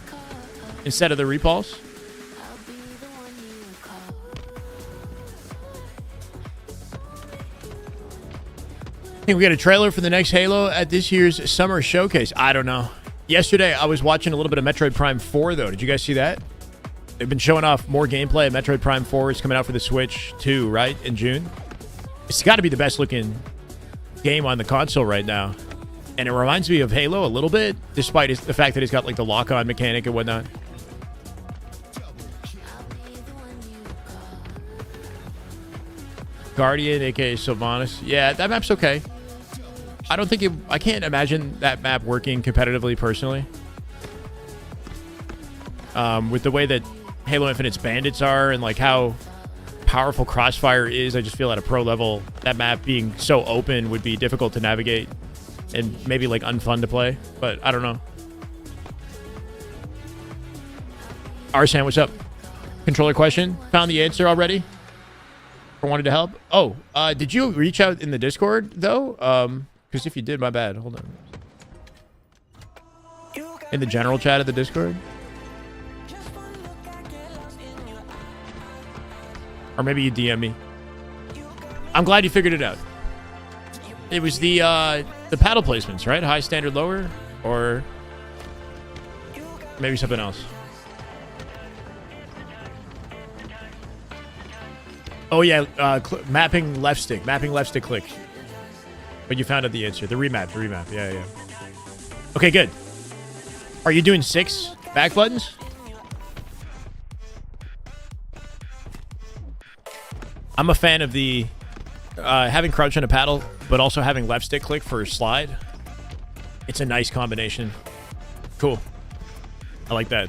instead of the repulse. I think we got a trailer for the next Halo at this year's Summer Showcase. I don't know. Yesterday, I was watching a little bit of Metroid Prime 4, though. Did you guys see that? They've been showing off more gameplay of Metroid Prime 4. It's coming out for the Switch, too, right? In June. It's got to be the best-looking game on the console right now. And it reminds me of Halo a little bit, despite the fact that it's got, like, the lock-on mechanic and whatnot. Guardian, a.k.a. Sylvanas. Yeah, that map's okay. I can't imagine that map working competitively, personally. With the way that Halo Infinite's bandits are and, like, how powerful Crossfire is, I just feel at a pro level, that map being so open would be difficult to navigate and maybe, like, unfun to play. But I don't know. Arsan, what's up? Controller question. Found the answer already? Or wanted to help? Oh, did you reach out in the Discord, though? Because if you did, my bad. Hold on. In the general chat of the Discord? Or maybe you DM me. I'm glad you figured it out. It was the paddle placements, right? High, standard, lower? Or maybe something else. Oh, yeah. Mapping left stick click. But you found out the answer. The remap. Yeah. Okay, good. Are you doing 6 back buttons? I'm a fan of the having crouch on a paddle, but also having left stick click for slide. It's a nice combination. Cool. I like that.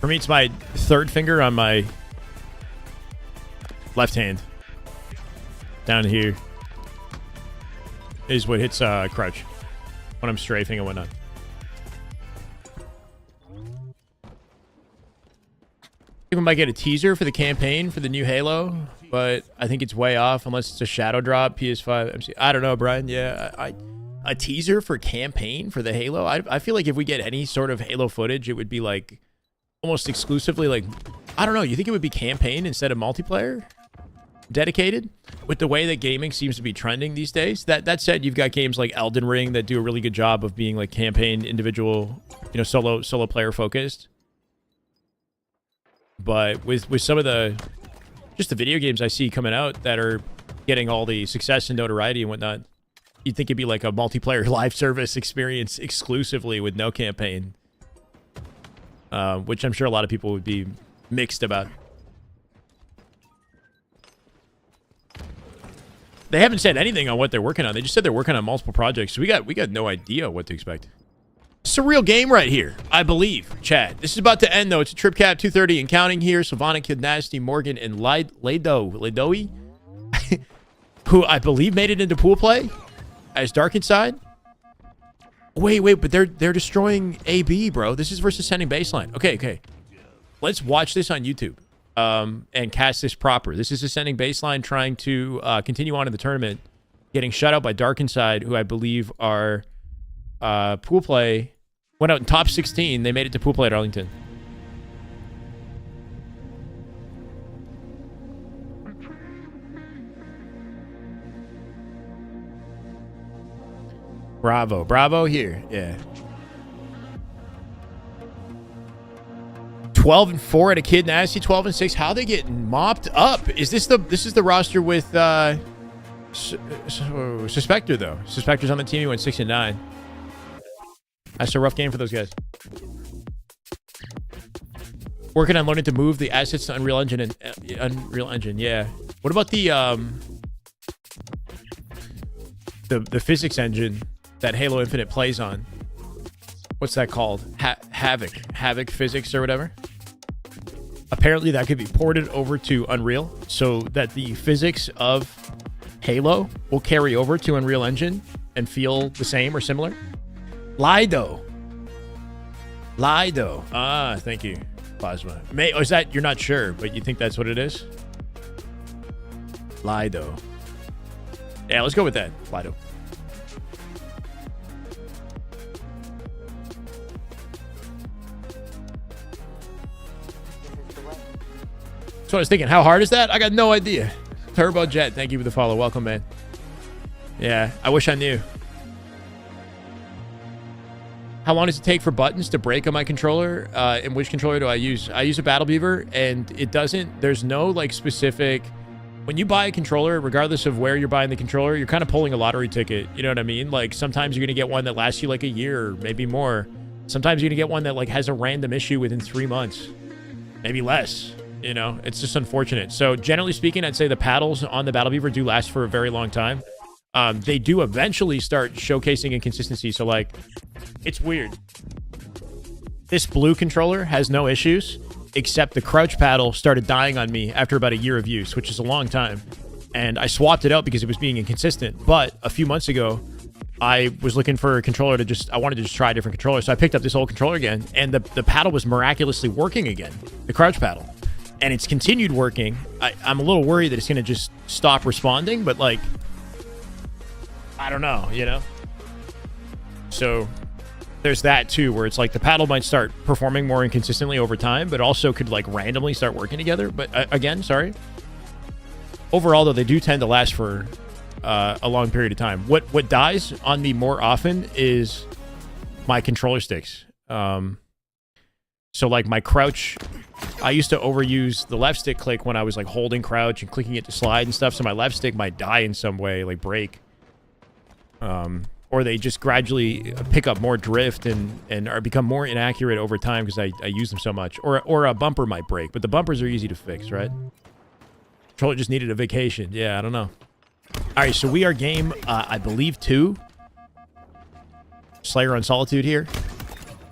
For me, it's my third finger on my left hand. Down here is what hits crouch when I'm strafing and whatnot. People might get a teaser for the campaign for the new Halo, but I think it's way off unless it's a shadow drop, PS5, MC. I don't know, Brian. Yeah, a teaser for campaign for the Halo? I feel like if we get any sort of Halo footage, it would be like almost exclusively like, I don't know. You think it would be campaign instead of multiplayer? Dedicated? With the way that gaming seems to be trending these days. That said, you've got games like Elden Ring that do a really good job of being like campaign, individual, you know, solo player focused. But with some of the just the video games I see coming out that are getting all the success and notoriety and whatnot, you'd think it'd be like a multiplayer live service experience exclusively with no campaign, which I'm sure a lot of people would be mixed about. They haven't said anything on what they're working on. They just said they're working on multiple projects. So we got no idea what to expect. It's a real game right here, I believe, Chad. This is about to end, though. It's a trip cap 230 and counting here. Sylvana, Kid Nasty, Morgan, and Ladoe, who I believe made it into pool play as Darkside. Wait, but they're destroying AB, bro. This is versus sending baseline. Okay. Let's watch this on YouTube and cast this proper. This is ascending baseline trying to continue on in the tournament, getting shut out by Darkside, who I believe are pool play. Went out in top 16. They made it to pool play at Arlington. Bravo here. Yeah. 12-4 at a Kid Nasty, 12-6. How they getting mopped up? This is the roster with Suspector though. Suspector's on the team. He went 6-9. That's a rough game for those guys. Working on learning to move the assets to Unreal Engine and Unreal Engine. Yeah. What about the physics engine that Halo Infinite plays on? What's that called? Havoc physics or whatever. Apparently that could be ported over to Unreal so that the physics of Halo will carry over to Unreal Engine and feel the same or similar. Lido. Ah, thank you, Plasma. Or is that, you're not sure, but you think that's what it is? Lido. Yeah, let's go with that. Lido. So I was thinking, how hard is that? I got no idea. Turbo Jet, thank you for the follow. Welcome, man. Yeah, I wish I knew. How long does it take for buttons to break on my controller? And which controller do I use? I use a Battle Beaver, and it doesn't, there's no like specific, when you buy a controller, regardless of where you're buying the controller, you're kind of pulling a lottery ticket. You know what I mean? Like sometimes you're going to get one that lasts you like a year, or maybe more. Sometimes you're going to get one that like has a random issue within 3 months, maybe less. You know, it's just unfortunate. So generally speaking, I'd say the paddles on the Battle Beaver do last for a very long time. They do eventually start showcasing inconsistency. So like, it's weird. This blue controller has no issues, except the crouch paddle started dying on me after about a year of use, which is a long time. And I swapped it out because it was being inconsistent. But a few months ago, I was looking for a controller I wanted to just try a different controller. So I picked up this old controller again, and the paddle was miraculously working again, the crouch paddle. And it's continued working. I'm a little worried that it's going to just stop responding, but like, I don't know, you know? So there's that too, where it's like the paddle might start performing more inconsistently over time, but also could like randomly start working together. But again, sorry. Overall, though, they do tend to last for a long period of time. What dies on me more often is my controller sticks. So like my crouch, I used to overuse the left stick click when I was like holding crouch and clicking it to slide and stuff. So my left stick might die in some way, like break. Or they just gradually pick up more drift and are become more inaccurate over time because I use them so much. Or a bumper might break, but the bumpers are easy to fix, right? Controller just needed a vacation. Yeah, I don't know. All right, so we are game, I believe, 2. Slayer on Solitude here.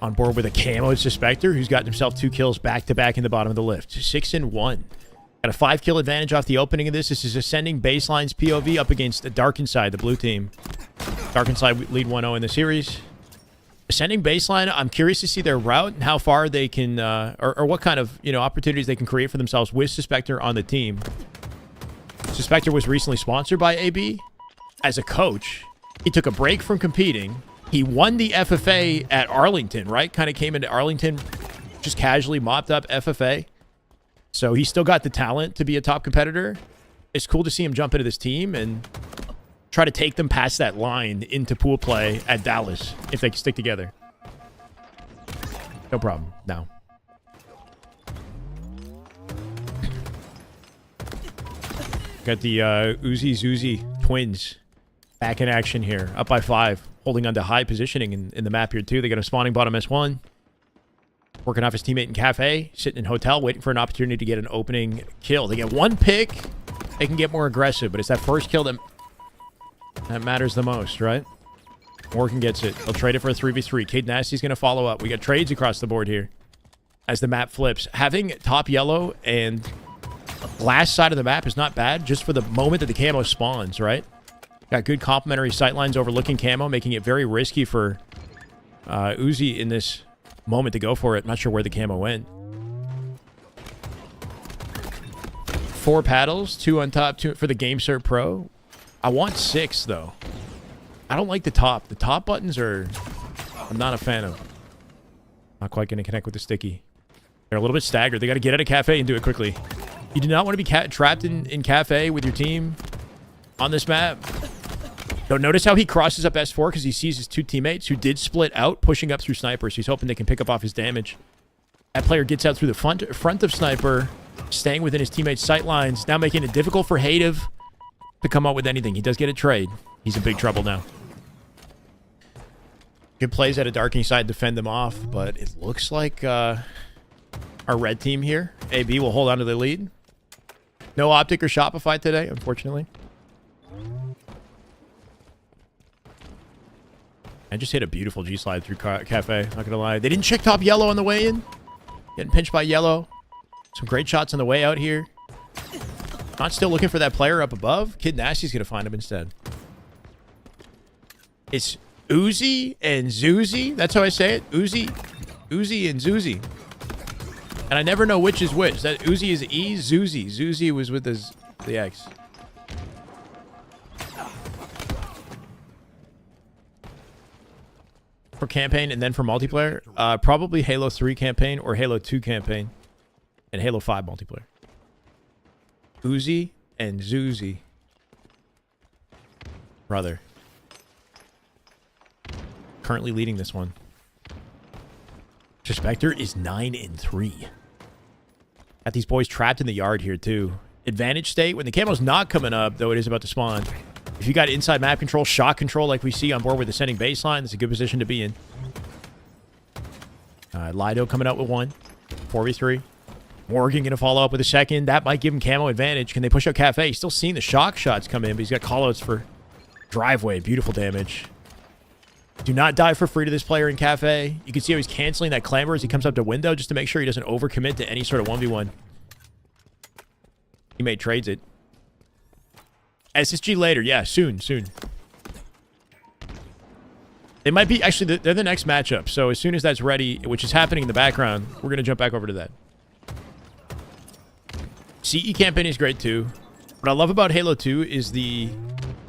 On board with a camo Suspector, who's gotten himself 2 kills back-to-back in the bottom of the lift. 6-1. Got a 5-kill advantage off the opening of this. This is Ascending Baseline's POV up against the Darkside, the blue team. Darkside lead 1-0 in the series. Ascending Baseline, I'm curious to see their route and how far they can, or what kind of, opportunities they can create for themselves with Suspector on the team. Suspector was recently sponsored by AB as a coach. He took a break from competing. He won the FFA at Arlington, right? Kind of came into Arlington, just casually mopped up FFA. So he still got the talent to be a top competitor. It's cool to see him jump into this team and try to take them past that line into pool play at Dallas if they can stick together. No problem. No. Got the Uzi twins back in action here. Up by 5. Holding on to high positioning in the map here, too. They got a spawning bottom S1. Working off his teammate in Cafe. Sitting in hotel, waiting for an opportunity to get an opening kill. They get 1 pick. They can get more aggressive, but it's that first kill that That matters the most, right? Morgan gets it. They'll trade it for a 3v3. Kid Nasty's going to follow up. We got trades across the board here as the map flips. Having top yellow and last side of the map is not bad just for the moment that the camo spawns, right? Got good complementary sightlines overlooking camo, making it very risky for Uzi in this moment to go for it. Not sure where the camo went. 4 paddles, 2 on top, 2 for the GameCert Pro. I want 6, though. I don't like the top. The top buttons are... I'm not a fan of. Not quite going to connect with the sticky. They're a little bit staggered. They got to get out of Cafe and do it quickly. You do not want to be trapped in Cafe with your team on this map. Don't notice how he crosses up S4 because he sees his 2 teammates who did split out, pushing up through Sniper. So he's hoping they can pick up off his damage. That player gets out through the front of Sniper, staying within his teammates' sight lines, now making it difficult for Hative to come up with anything. He does get a trade. He's in big trouble now. Good plays at a Darking side, defend them off, but it looks like our red team here, AB, will hold on to the lead. No Optic or Shopify today, unfortunately. I just hit a beautiful G-slide through Cafe, not gonna lie. They didn't check top yellow on the way in. Getting pinched by yellow. Some great shots on the way out here. Not still looking for that player up above. Kid Nasty's gonna find him instead. It's Uzi and Zuzi. That's how I say it. Uzi and Zuzi. And I never know which is which. That Uzi is E, Zuzi. Zuzi was with the X. For campaign and then for multiplayer, probably Halo 3 campaign or Halo 2 campaign and Halo 5 multiplayer. Uzi and Zuzi. Brother. Currently leading this one. Spectre is 9-3. Got these boys trapped in the yard here too. Advantage state. When the camo's not coming up, though it is about to spawn. If you got inside map control, shot control like we see on board with ascending baseline, it's a good position to be in. Lido coming out with 1. 4v3. Morgan going to follow up with a second. That might give him camo advantage. Can they push out Cafe? He's still seeing the shock shots come in, but he's got callouts for driveway. Beautiful damage. Do not die for free to this player in Cafe. You can see how he's canceling that clamber as he comes up to window just to make sure he doesn't overcommit to any sort of 1v1. Teammate trades it. SSG later. Yeah, soon. They might be... Actually, they're the next matchup. So as soon as that's ready, which is happening in the background, we're going to jump back over to that. CE campaign is great too. What I love about Halo 2 is the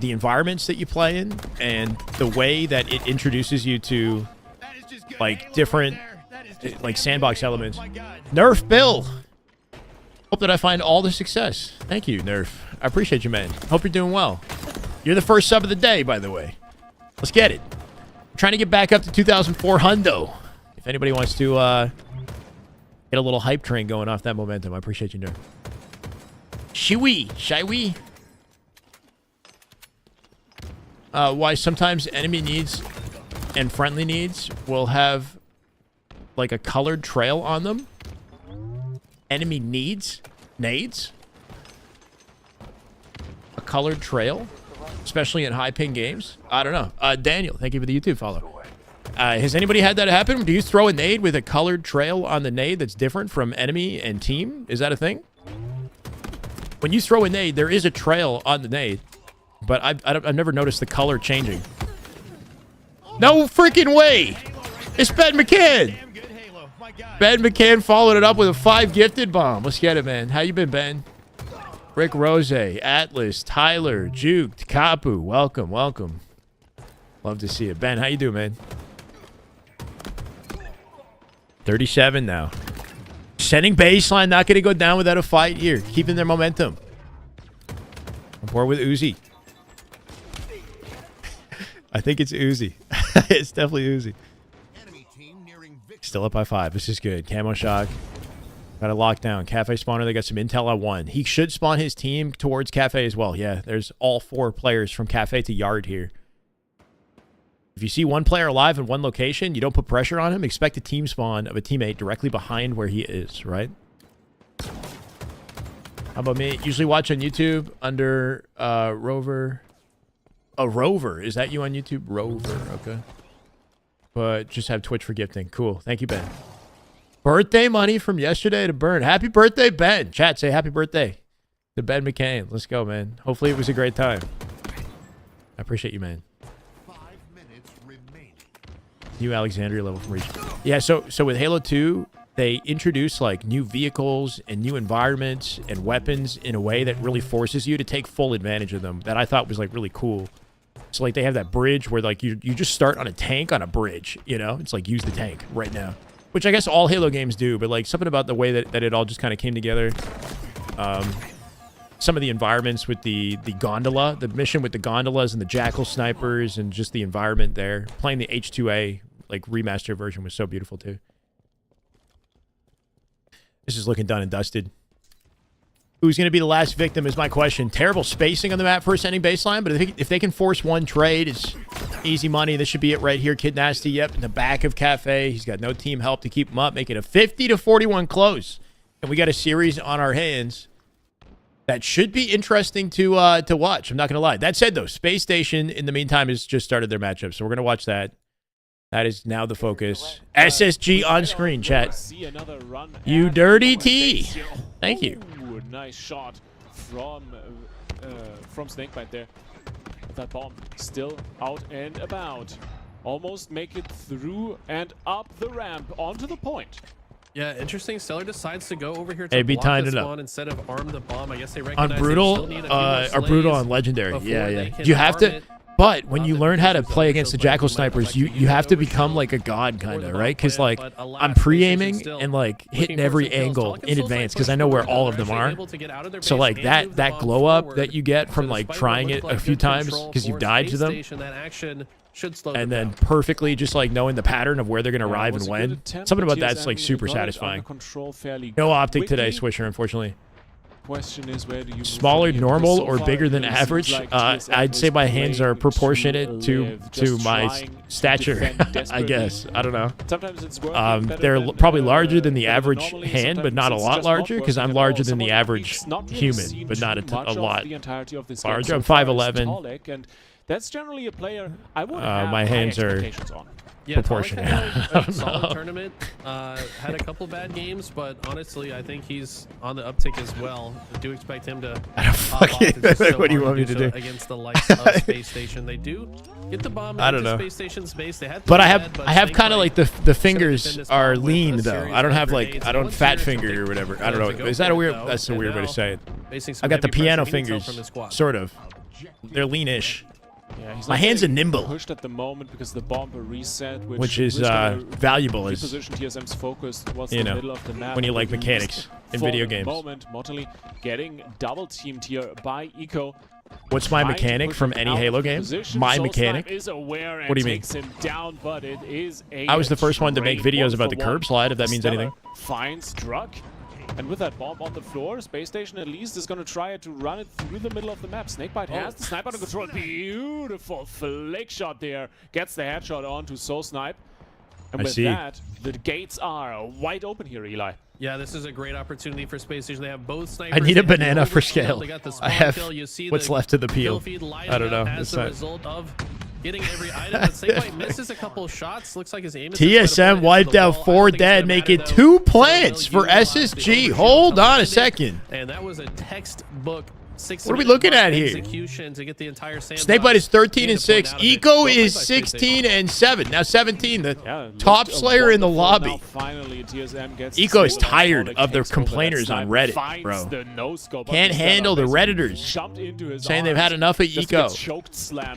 environments that you play in and the way that it introduces you to like different like sandbox elements. Nerf Bill. Hope that I find all the success. Thank you, Nerf. I appreciate you, man. Hope you're doing well. You're the first sub of the day, by the way. Let's get it. I'm trying to get back up to 2004 hundo. If anybody wants to get a little hype train going off that momentum, I appreciate you, Nerf. Shyway. Why sometimes enemy needs and friendly needs will have like a colored trail on them. Enemy needs nades. A colored trail, especially in high ping games. I don't know. Daniel, thank you for the YouTube follow. Has anybody had that happen? Do you throw a nade with a colored trail on the nade that's different from enemy and team? Is that a thing? When you throw a nade, there is a trail on the nade. But I've never noticed the color changing. No freaking way! It's Ben McCann! Ben McCann followed it up with a 5 gifted bomb. Let's get it, man. How you been, Ben? Rick Rose, Atlas, Tyler, Juked, Kapu. Welcome. Love to see it. Ben, how you doing, man? 37 now. Sending baseline, not going to go down without a fight here. Keeping their momentum. On board with Uzi. I think it's Uzi. It's definitely Uzi. Still up by 5. This is good. Camo shock. Got a lockdown. Cafe spawner. They got some intel on 1. He should spawn his team towards Cafe as well. Yeah, there's all 4 players from Cafe to Yard here. If you see one player alive in one location, you don't put pressure on him. Expect a team spawn of a teammate directly behind where he is, right? How about me? Usually watch on YouTube under Rover a Rover. Is that you on YouTube? Rover. Okay. But just have Twitch for gifting. Cool. Thank you, Ben. Birthday money from yesterday to burn. Happy birthday, Ben. Chat, say happy birthday to Ben McCain. Let's go, man. Hopefully it was a great time. I appreciate you, man. 5 minutes remaining. New Alexandria level from Reach. Yeah, so with Halo 2, they introduce like new vehicles and new environments and weapons in a way that really forces you to take full advantage of them. That I thought was like really cool. So like they have that bridge where like you just start on a tank on a bridge, you know? It's like use the tank right now. Which I guess all Halo games do, but like something about the way that it all just kind of came together. Some of the environments with the gondola, the mission with the gondolas and the jackal snipers and just the environment there. Playing the H2A like remastered version was so beautiful too. This is looking done and dusted. Who's going to be the last victim is my question. Terrible spacing on the map for ascending baseline, but if they can force one trade, it's easy money. This should be it right here. Kid Nasty, yep, in the back of Cafe. He's got no team help to keep him up, making a 50-41 close. And we got a series on our hands that should be interesting to watch. I'm not going to lie. That said, though, Space Station, in the meantime, has just started their matchup, so we're going to watch that. That is now the focus. SSG on screen, chat. You dirty T. Thank you. Nice shot from Snakebite there. That bomb still out and about. Almost make it through and up the ramp onto the point. Yeah, interesting. Stellar decides to go over here Hey, to be block timed this it up. one instead of arm the bomb. I guess they recognize On they brutal, still need a few more or brutal slays on legendary. before Yeah, they yeah. can You have arm to. it. But when you learn how to play against the jackal snipers, you have to become like a god, kind of, right? Because like I'm pre-aiming and like hitting every angle in advance because I know where all of them are. So like that glow up that you get from like trying it a few times because you've died to them, and then perfectly just like knowing the pattern of where they're gonna arrive and when. Something about that's like super satisfying. No optic today, Swisher, unfortunately. Question is, where do you Smaller, normal, or bigger than average? I'd say my hands are proportionate to my stature, I guess. I don't know. They're probably larger than the average hand, but not a lot larger, because I'm larger than the average human, but not a lot larger. I'm 5'11". That's generally a player I would have my hands are on. Yeah, proportionate. A solid tournament. Had a couple bad games, but honestly, I think he's on the uptick as well. I do expect him to. What do you want me to do against the likes of Space Station? They do get the bomb into Space Station's base. They had, but I have kind of like the fingers are lean though. I don't have like I don't fat finger or whatever. I don't know. Is that a weird? That's a weird way to say it. I got the piano fingers, sort of. They're leanish. Yeah, my hands are nimble, pushed at the moment because the bomber reset, which is valuable as TSM's focus was you the know middle of the map when you like mechanics in video games. Moment, Motley getting double teamed here by Eco. What's my mechanic from any Halo game? My mechanic? What do you mean? Down, but it is I was the first one to make videos about the curb slide, if that means anything. Fine struck. And with that bomb on the floor, Space Station at least is going to try to run it through the middle of the map. Snakebite has the sniper under control. Beautiful flick shot there. Gets the headshot on to Soul Snipe. And with that, the gates are wide open here, Eli. Yeah, this is a great opportunity for Space Station. They have both snipers. I need a banana for scale. I have what's left of the peel. I don't know. As a result of getting every item, but Snakebite misses a couple of shots. Looks like his aim is TSM wiped out 4 dead, making 2 plants for SSG. Hold on a second. And that was a textbook. What are we looking at here? To get the entire Snakebite is 13-6. Eco is 16-7. Now 17. The top slayer in the lobby. Eco is tired of the complainers on Reddit, bro. Can't handle the Redditors saying they've had enough of Eco.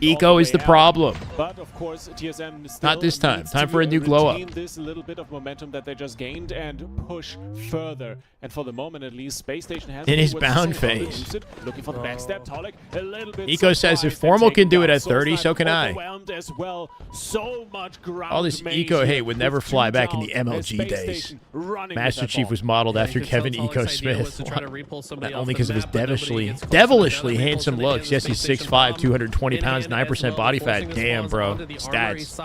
Eco is the problem. But of course, TSM not this time. Time for a new glow up. This little bit of momentum that they just gained and push further. And for the moment, at least, Space Station has in his bound phase. Looking for the backstep. Tolic, a little bit Eco says if Formal can do it at 30, so can I. As well. So much ground all this Eco hate would never fly back in the MLG days. Master Chief was modeled after Kevin Eco Smith. Only because of his devilishly handsome looks. Yes, he's 6'5", 220 pounds, 9% body fat. Damn, bro. Stats.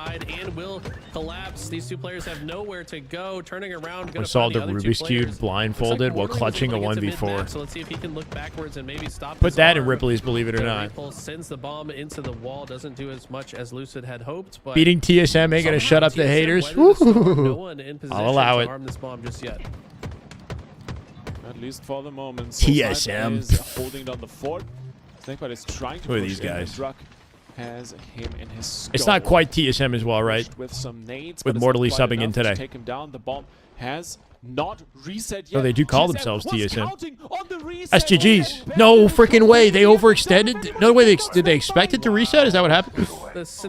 And will collapse. These two players have nowhere to go. Turning around. We solved the Rubik's Cube blindfolded while clutching a 1v4. So let's see if he can look backwards and maybe stop Put his that in arm. Ripley's Believe It or The Not. Repulse sends the bomb into the wall. Doesn't do as much as Lucid had hoped, but Beating TSM ain't gonna shut up the TSM haters. weathered the storm. Woo. No one in position allow to it. arm this bomb just yet. At least for the moment. TSM. Is holding down the fort. Snakebite is trying to Who are push these in, guys? and Druck has him in his skull. It's not quite TSM as well, right? With some nades, With but it's Mortally not quite subbing in enough to today. Take him down. The bomb has not reset yet. Oh, they do call TSM themselves was TSM. counting on the reset. That's GG's. No freaking way. They overextended. No way. Did they expect it to reset? Is that what happened?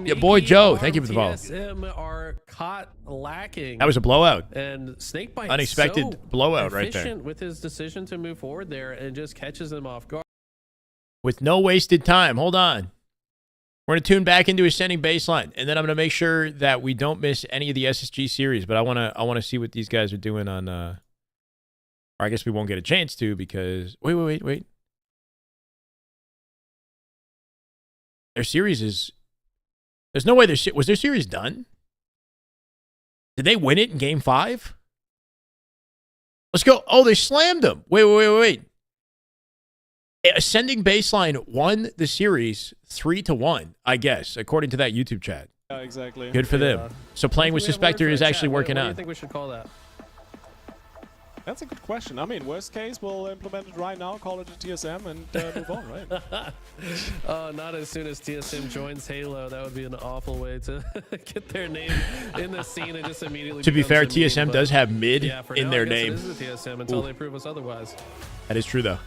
Your boy Joe. Thank you for the follow. TSM are caught lacking. That was a blowout. And Snakebite Unexpected so blowout right there. efficient with his decision to move forward there and just catches them off guard. With no wasted time. Hold on. We're going to tune back into Ascending Baseline, and then I'm going to make sure that we don't miss any of the SSG series, but I want to see what these guys are doing on or I guess we won't get a chance to because wait. Their series is there's no way was their series done? Did they win it in game 5? Let's go. Oh, they slammed them. Wait. Ascending Baseline won the series 3-1, I guess, according to that YouTube chat. Yeah, exactly. Good for them. So playing with Suspector is actually working What do out. you think we should call that? That's a good question. I mean, worst case, we'll implement it right now, call it a TSM, and move on, right? Oh, not as soon as TSM joins Halo. That would be an awful way to get their name in the scene and just immediately. To be fair, becomes a meme, TSM but does have mid yeah, for in now, their I guess name. It is a TSM until they prove us otherwise. That is true, though.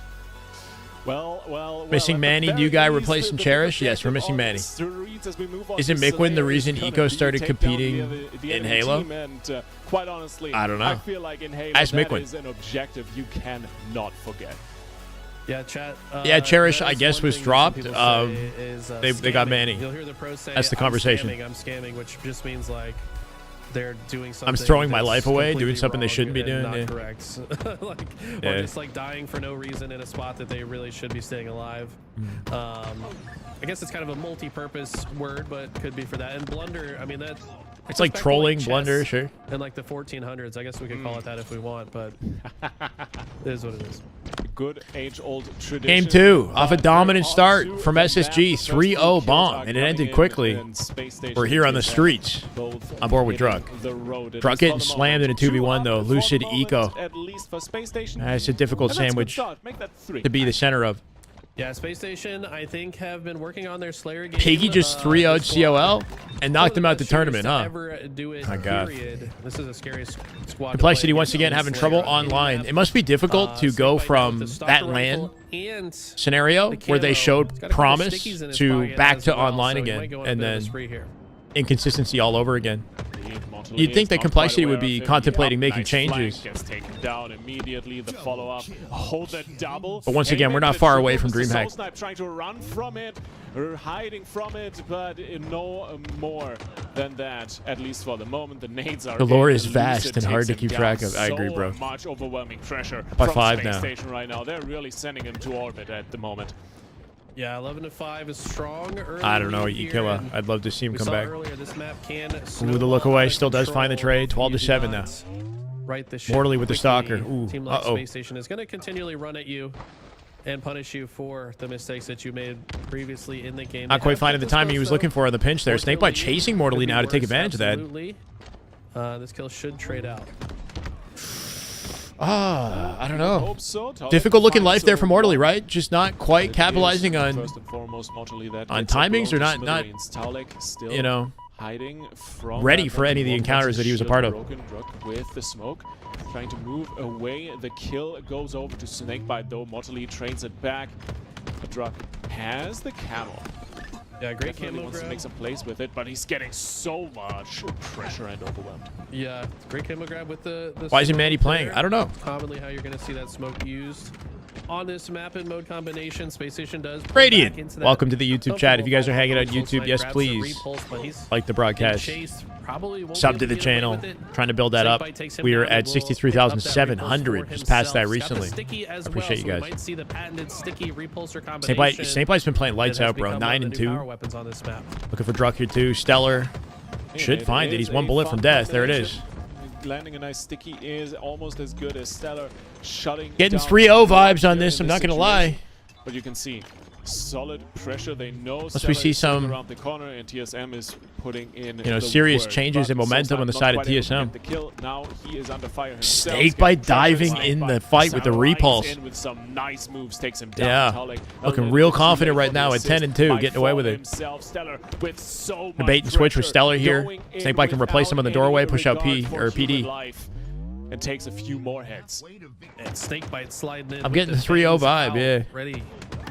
Well. Missing at the Manny, very new guy least, replacing the Cherish? Yes, objective we're missing on Manny. streets as we move on Isn't to Miquin the Surveyor reason is Eco gonna started take down competing the in enemy Halo? team, and quite honestly, I don't know. I feel like in Halo Ask that Miquin. is an objective you cannot forget. Yeah, chat. Yeah, Cherish, that I is guess, one was thing that dropped. people say is, They got scamming. Manny. You'll hear the pros say, That's the conversation. I'm scamming, which just means like they're doing something. I'm throwing my that's life away, doing completely something they wrong shouldn't be and doing, Not yeah. correct. Like, Yeah. or just like dying for no reason in a spot that they really should be staying alive. I guess it's kind of a multi-purpose word, but could be for that. And blunder, I mean that. It's like back to, trolling, chess blunder, sure. In like the 1400s, I guess we could call it that if we want, but it is what it is. Good age-old tradition. Game 2, off a but dominant we're start on to from the SSG, map. First 3-0 kills bomb, are and it coming ended in, quickly. and Space Station We're here on the TSM streets. both On board with hitting Druck. the road. At Druck least getting for the slammed in a moment. 2v1 though. 2 up for Lucid the moment, Eco. At least for Space Station. It's a difficult And that's a good sandwich start. Make that 3. to be the center of. Yeah, Space Station, I think, have been working on their Slayer game. Piggy just 3-0'd COL and knocked him out the tournament, huh? My God. This is the scariest squad. to Complexity play once against again on having Slayer trouble on any online. map. It must be difficult to go Snakebite from with the stalker that LAN rifle and scenario the where they camo. showed He's got a couple promise stickies in his to pocket back as to well, online so he might again go on a and bit of a then spree here. inconsistency all over again. You'd think that Complexity would be contemplating making changes. Gets taken down immediately. The follow-up. Hold that double. But once again, we're not far away from Dreamhack. Snipe trying to run from it, or hiding from it, but no more than that. At least for the moment, the nades are. The lore in. is vast Lucid and hard takes to him keep track down. of. I agree, bro. So much overwhelming pressure By from 5 Space now. Station right now. They're really sending him to orbit at the moment. Yeah, 11-5 is strong. Early I don't know, lead here, Ekilla. and I'd love to see him we come saw back. earlier this map can Ooh, the look away still does find the trade. 12-7 now. Right the ship Mortally with the quickly. stalker. Ooh, Team like uh-oh. Space Station is going to continually run at you and punish you for the mistakes that you made previously in the game. Not They quite have finding the kept timing this he was close, looking for on the pinch there. though. Snakebite chasing Mortally Could be now to take worse, advantage of that. absolutely. This kill should trade out. I don't know. Hope so. Difficult looking Finds life there a for Mortally, block. right? Just not quite It capitalizing is, on, first and foremost, Mortally that on gets a timings blow or to not smithereens. Taulik still you know, hiding from ready that, for but any of the one encounters has that he was a shield part of. broken. Druck with the smoke, trying to move away. The kill goes over to Snakebite though. Mortally trains it back. But Druck has the camo. Yeah, great Definitely camo wants to grab. make some plays with it, but he's getting so much pressure and overwhelmed. Yeah, great camo grab with the Why isn't smoke Manny playing? there. I don't know. Commonly how you're going to see that smoke used on this map in mode combination. Space Station does pull back Radiant, into that welcome to the YouTube chat. If you guys are hanging on Full YouTube, snipe yes, grabs the please. repulse, but he's Like the getting broadcast. chased. Probably won't Sub be to able the get away channel. with it. Trying to build that up. Snakebite takes him We are down at and will pick up that 63,700. repulse Just passed that himself. Got the recently. sticky as Appreciate you well, so guys. we might see the patented sticky repulsor combination. Snakebite's been playing lights that has out, bro. become 9 one and of the new 2. power weapons on this map. Looking for Druck here too. Stellar. Should find it. He's one bullet from death. There it is. Landing a nice sticky is almost as good as Stellar shutting Getting down 3-0 vibes on in this, I'm not going to situation. lie. But you can see solid pressure. They know Unless we see some, around the corner, and TSM is putting in serious work. changes in momentum on the side of TSM. The kill. Now he is under fire himself. Snakebite diving in the fight with the repulse. With some nice moves, takes him down. Yeah, looking real confident right now at 10-2, getting away with it. The bait and switch with Stellar here. Snakebite can replace him on the doorway, push out PD. And takes a few more hits. And Snakebite sliding in. I'm getting the 3-0 vibe, yeah. Ready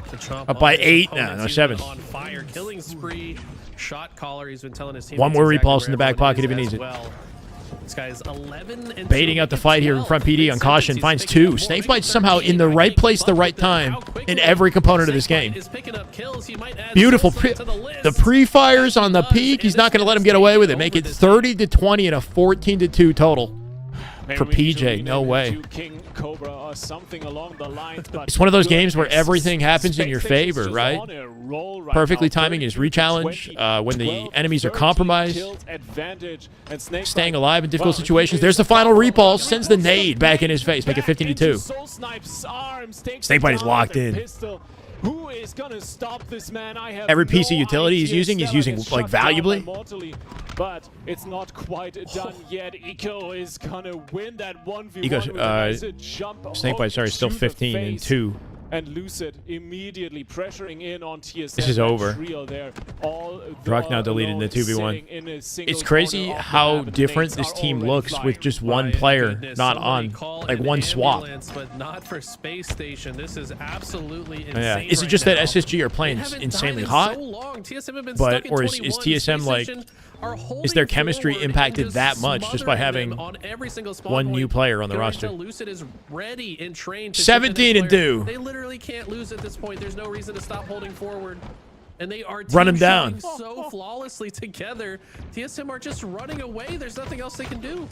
to chomp Up by on his 8, opponents. no, He's 7. been on fire, killing spree, shot caller. He's been telling his team One more repulse in the back pocket if he needs it. well. This guy's 11 and Baiting out the fight here in front PD on caution, finds 2. Snakebite's somehow in the right place, the right time in every component of this game. Beautiful. The pre-fires on the peak, he's not going to let him get away with it. Make it 30-20 and a 14-2 total. For PJ, no way. It's one of those games where everything happens in your favor, right? Perfectly timing his re-challenge when the enemies are compromised. Staying alive in difficult situations. There's the final repulse. Sends the nade back in his face. Make it 15-2. Snakebite is locked in. Who is gonna stop this man? I have every piece of utility he's using like valuably. But it's not quite done yet. Eco is gonna win that 1v1. Snakebite, sorry, still 15-2. And Lucid immediately pressuring in on TSM. This is over. Drak now deleted the 2v1. It's crazy how different this team looks with just one player not on, like one swap. But not for Space Station. This is absolutely insane. Yeah. Is it just that SSG are playing insanely hot? But or is TSM like? Is their chemistry impacted that much just by having one new player on the roster? 17-2. They literally can't lose at this point. There's no reason to stop holding forward. And they are run him down so flawlessly together. TSM are just running away. There's nothing else they can do.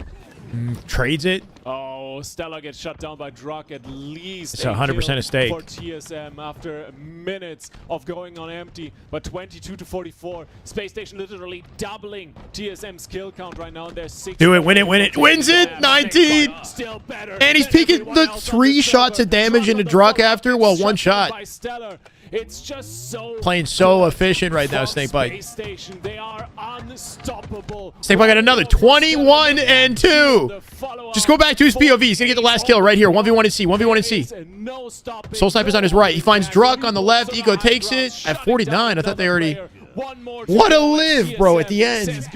Trades it. Oh, Stella gets shut down by Drak. At least it's 100% a stake for TSM after minutes of going on empty. But 22-44. Space Station literally doubling TSM's kill count right now. And they're 6. Do it, win it, win it. Wins it. 19. Still better. And he's peeking the 3 shots of damage into Drak after. Well, 1 shot. It's just so playing so efficient right now, Snakebite. They are unstoppable. Snakebite got another 21-2. Just go back to his POV. He's gonna get the last kill right here. 1v1 and C. 1v1 and C. Soul Sniper's on his right. He finds Drak on the left. Eco takes it at 49. I thought they already. What a live, bro! At the end.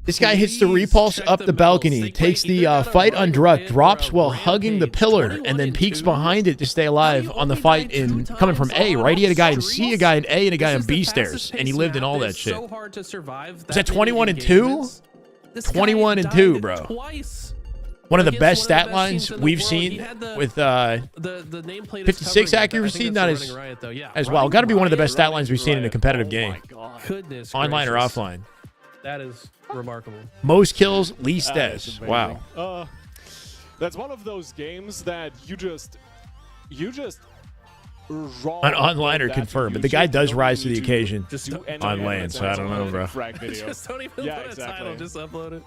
This guy hits the repulse up the balcony, takes the fight on Drak, drops while hugging the pillar, and then peeks behind it to stay alive on the fight in coming from A, right? He had a guy in C, a guy in A, and a guy in B stairs, and he lived in all that shit. Is that 21-2? 21-2, bro. One of the best stat lines we've seen with 56 accuracy, not as well. Got to be one of the best stat lines we've seen in a competitive game, online or offline. That is remarkable. Most kills, least deaths. Wow. That's one of those games that you just raw. On online or confirmed, but the guy does rise to the occasion on LAN, so I don't know, bro. Just don't even put a title, just upload it.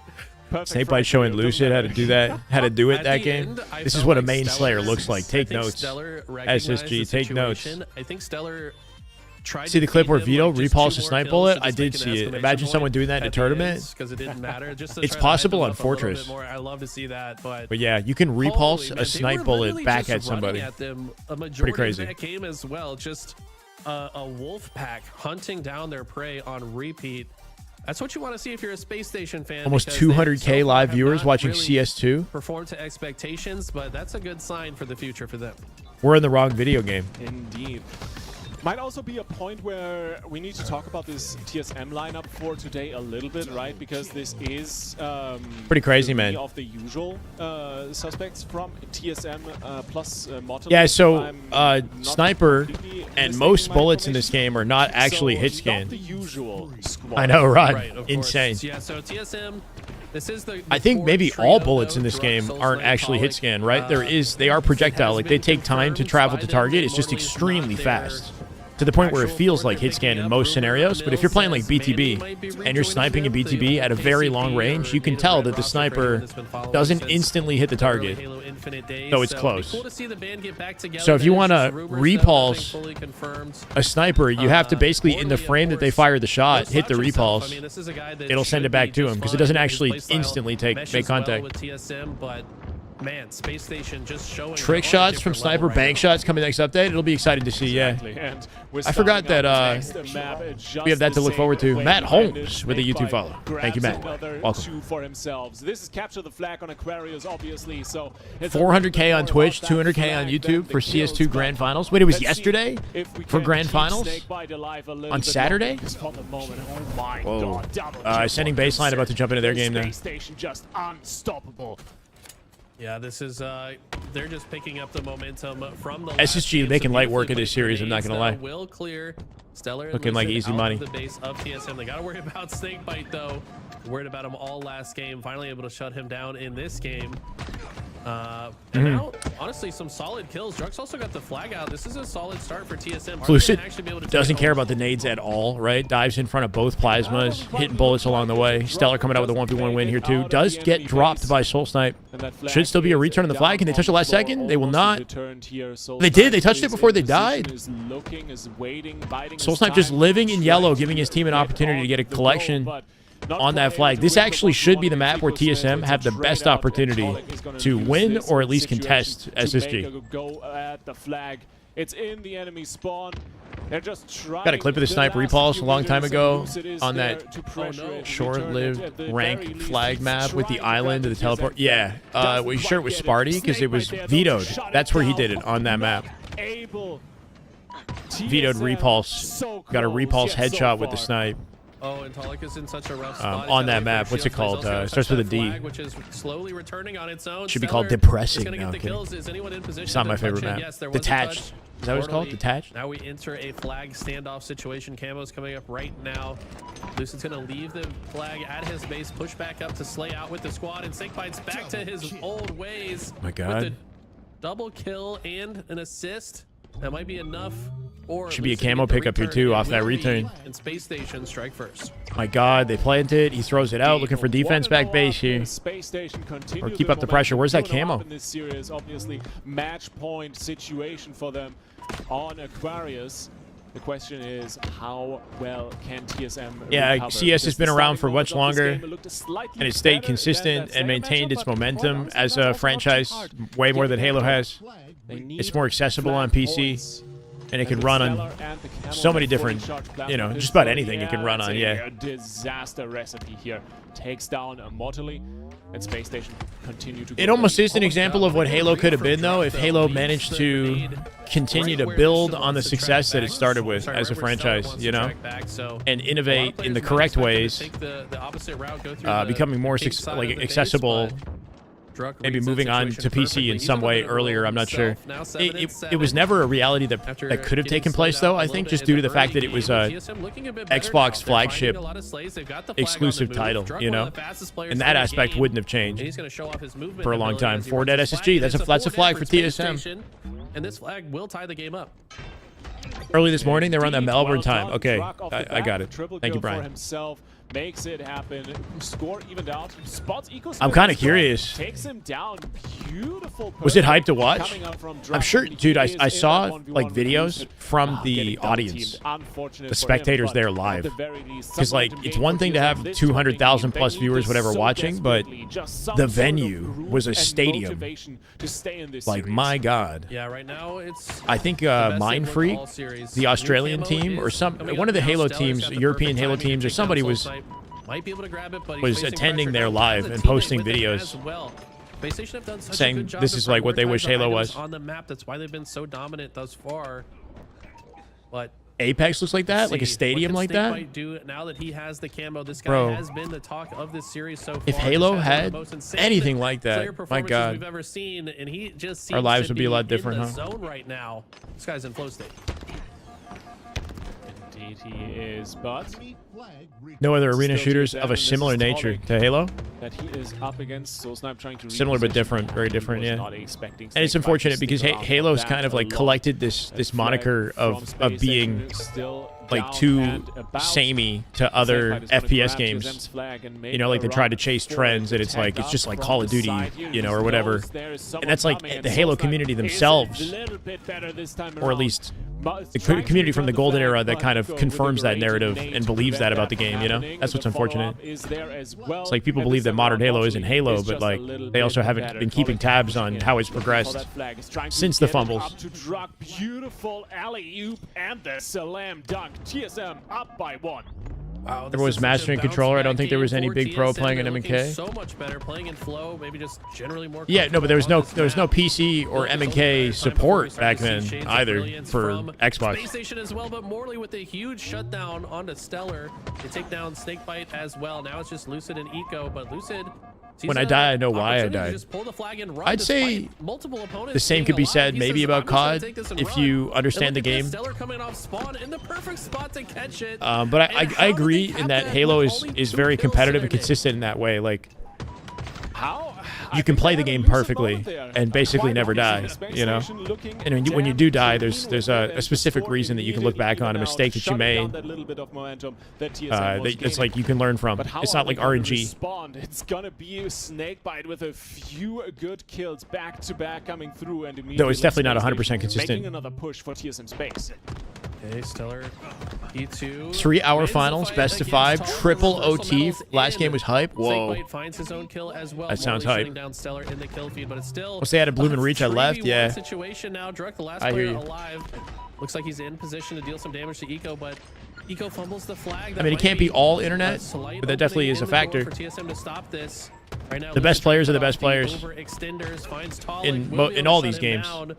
Snakebite showing Lucid how to do that, how to do it that game. This is what a main Slayer looks like. Take notes. SSG, take notes. I think Stellar. See the clip where Vito repulsed a snipe bullet? I did see it. Imagine someone doing that in a tournament. It's possible on Fortress. I love to see that, but yeah, you can repulse a snipe bullet back at somebody. Pretty crazy. That game as well, just a wolf pack hunting down their prey on repeat. That's what you want to see if you're a Space Station fan. Almost 200K live viewers watching CS2. Perform to expectations, but that's a good sign for the future for them. We're in the wrong video game. Indeed. Might also be a point where we need to talk about this TSM lineup for today a little bit, right? Because this is pretty crazy, man. Of the usual suspects from TSM plus Mortal. Yeah, so Sniper and most bullets in this game are not actually hit scanned. The usual squad. I know, right? Insane. Yeah, so TSM. This is I think maybe all bullets in this game aren't actually hit scan, right? They are projectile. Like they take time to travel to target. It's just extremely fast. to the point where it feels like hit scan in most scenarios. But if you're playing like BTB and you're sniping in BTB at a very long range, you can tell that the sniper doesn't instantly hit the target, though it's close. So if you want to repulse a sniper, you have to basically, in the frame that they fire the shot, hit the repulse. It'll send it back to him because it doesnn't actually instantly make contact. Man, Space Station just showing trick shots from sniper, bank shots coming next update. It'll be exciting to see. Yeah, I forgot that we have that to look forward to. Matt Holmes with a YouTube follow. Thank you, Matt. Welcome. This is capture the flag on Aquarius, obviously. So 400K on Twitch, 200K on YouTube for CS2 Grand Finals. Wait, it was yesterday for Grand Finals on Saturday. Whoa! Sending baseline about to jump into their game now. Space Station just unstoppable. Yeah, this is, they're just picking up the momentum from the SSG making light work of this series, I'm not going to lie. Will clear Stellar looking like easy money. The base of TSM. They got to worry about Snakebite, though. Worried about him all last game. Finally able to shut him down in this game. And now, honestly, some solid kills. Drux also got the flag out. This is a solid start for TSM. Lucid doesn't care about the nades at all, right? Dives in front of both plasmas, hitting bullets along the way. Stellar coming out with a 1v1 win here, too. Does get dropped by Soul Snipe. Should still be a return on the flag. Can they touch it last second? They will not. They did. They touched it before they died. Soul Snipe just living in yellow, giving his team an opportunity to get a collection on that flag. This actually should be the map where TSM have the best opportunity to win or at least contest SSG. It's in the enemy spawn. They're just got a clip of the sniper repulse a long time ago on that short-lived rank flag map with the island and the teleport. Yeah, well, you sure it was Sparty because it was vetoed. That's where he did it on that map. Vetoed repulse. Got a repulse headshot with the snipe. Oh, and Talik is in such a rough spot. On that map, what's it called? Starts with a D. Which is slowly returning on its own. Should be called depressing. No, it's not my favorite map. Detached. Is that what it's called? Detached? Now we enter a flag standoff situation. Camo's coming up right now. Lucid's going to leave the flag at his base, push back up to slay out with the squad, and Snakebite's back to his old ways. Oh my God. With the double kill and an assist. That might be enough. Or should be a camo pickup here too off that return. And Space Station strike first. My God, they plant it. He throws it out, looking for defense back base here. Or keep up the pressure. Where's that camo? In this series, obviously, match point situation for them on Aquarius. The question is, how well can TSM recover? CS has been around for much longer, and it stayed consistent and maintained its momentum as a franchise way more than Halo has. It's more accessible on PC. And it can run on so many different, you know, just about anything it can run on, yeah. A disaster recipe here. Takes down Mortally, and Space Station continue to go. It almost is an example of what Halo could have been, though, if Halo managed to continue to build on the success that it started with as a franchise, you know, and innovate in the correct ways, becoming more accessible. Maybe moving on to PC in some way earlier, I'm not sure. It was never a reality that could have taken place, though, I think, just due to the fact that it was a Xbox flagship exclusive title, you know? And that aspect wouldn't have changed for a long time. 4 dead SSG, that's a flag for TSM. And this flag will tie the game up. Early this morning, they were on that Melbourne time. Okay, I got it. Thank you, Brian. Makes it happen. Score evened out. Spots Eco. I'm kind of curious. Takes him down. Beautiful. Was it hyped to watch? I'm sure, dude. I saw like videos from the audience, the spectators there live. Because like it's one thing to have 200,000 plus viewers, whatever, watching, but the venue was a stadium. Like my God. Yeah, right now it's. I think Mind Freak, the Australian team, or one of the Halo teams, European Halo teams, or somebody was attending there live and posting videos saying this is like what they wish Halo was. On the map, that's why they've been so dominant thus far. But Apex looks like that, like a stadium like that. Do now that he has the camo, this guy has been the talk of this series so far. If Halo had anything like that, my God, we've ever seen, and he just our lives would be a lot different, huh? Zone right now. This guy's in flow state. indeed he is, but No other arena still shooters to of a Devin, similar this is nature Tonic to Halo. that he is up against. So Snipe trying to Similar but reposition, different, very he different, was yeah. not expecting And it's Snake Bite unfortunate to because stick around Halo's that kind of like long. collected this Flag moniker from of being Station still like down too and about. samey to other Snake Bite is gonna FPS grab games. TSM's flag and make You know, like they a try to run chase for it. trends, and it's Tagged like it's up just like from Call of the Duty, side here. you know, He or whatever. knows there is someone And that's like coming, the and Halo Soulsnipe community is themselves, a little bit better this time or at around. least But the trying to community from the return golden flag, era that but kind of Nico confirms with a that great narrative nade and to believes prevent that about the game, you know? happening. That's what's The unfortunate. follow-up is there as well. It's like people And believe this that modern time Halo around, isn't Halo, it's but just like a little they also bit haven't better. been keeping Tonic tabs on pushing how in. it's Looking for progressed that flag. Is trying to since the get it fumbles. Up to Drug. Beautiful alley-oop and the slam dunk. TSM up by 1. Wow, There was mastering controller. I don't think there was any big pro playing in M&K. So much better playing in flow, maybe just generally more. Yeah, no, but there was no comfortable on this PC or map. M&K support back then Shades of either brilliance for from Xbox. Space Station as well, but Morley with a huge shutdown onto Stellar. They take down Snakebite as well. Now it's just Lucid and Eco, but Lucid. When I die, I know why I died. Just pull the flag and run I'd say despite multiple opponents the same being could be alive. said He maybe says, about "I'm just gonna COD take this and if run." you And understand the look at this, game. Stellar coming off spawn in the perfect spot to catch it. But I And how did agree they in have that that Halo with is only is 2 very kills competitive and today? consistent in that way. Like How? you can play the game perfectly and basically never die, you know. And when you do die, there's a specific reason that you can look back on a mistake that you made. It's like you can learn from. It's not like RNG. It's gonna be a Snakebite with a few good kills back to back coming through, and No, it's definitely not 100% making consistent. another push for TSM Space. Okay, Stellar E2. 3-hour wins the finals, fight best of against 5, Tall. triple Reversal OT. medals Last in. game was hype. Whoa. Snakebite finds his own kill as well. That sounds Morley hype. shutting down Stellar in the kill feed, but it's still Once they had a Bloom and Reach, I left. 3v1 Yeah. situation now. Druk, the last I hear player you. alive. Looks like he's in position to deal some damage to Eco, but Eco fumbles the flag. I mean, it can't be all internet, but that definitely is a factor. For TSM to stop this. Right now, The best Lucid players are the cut off best players overextenders, finds Tolic, in will be in able all to these shut him games. down,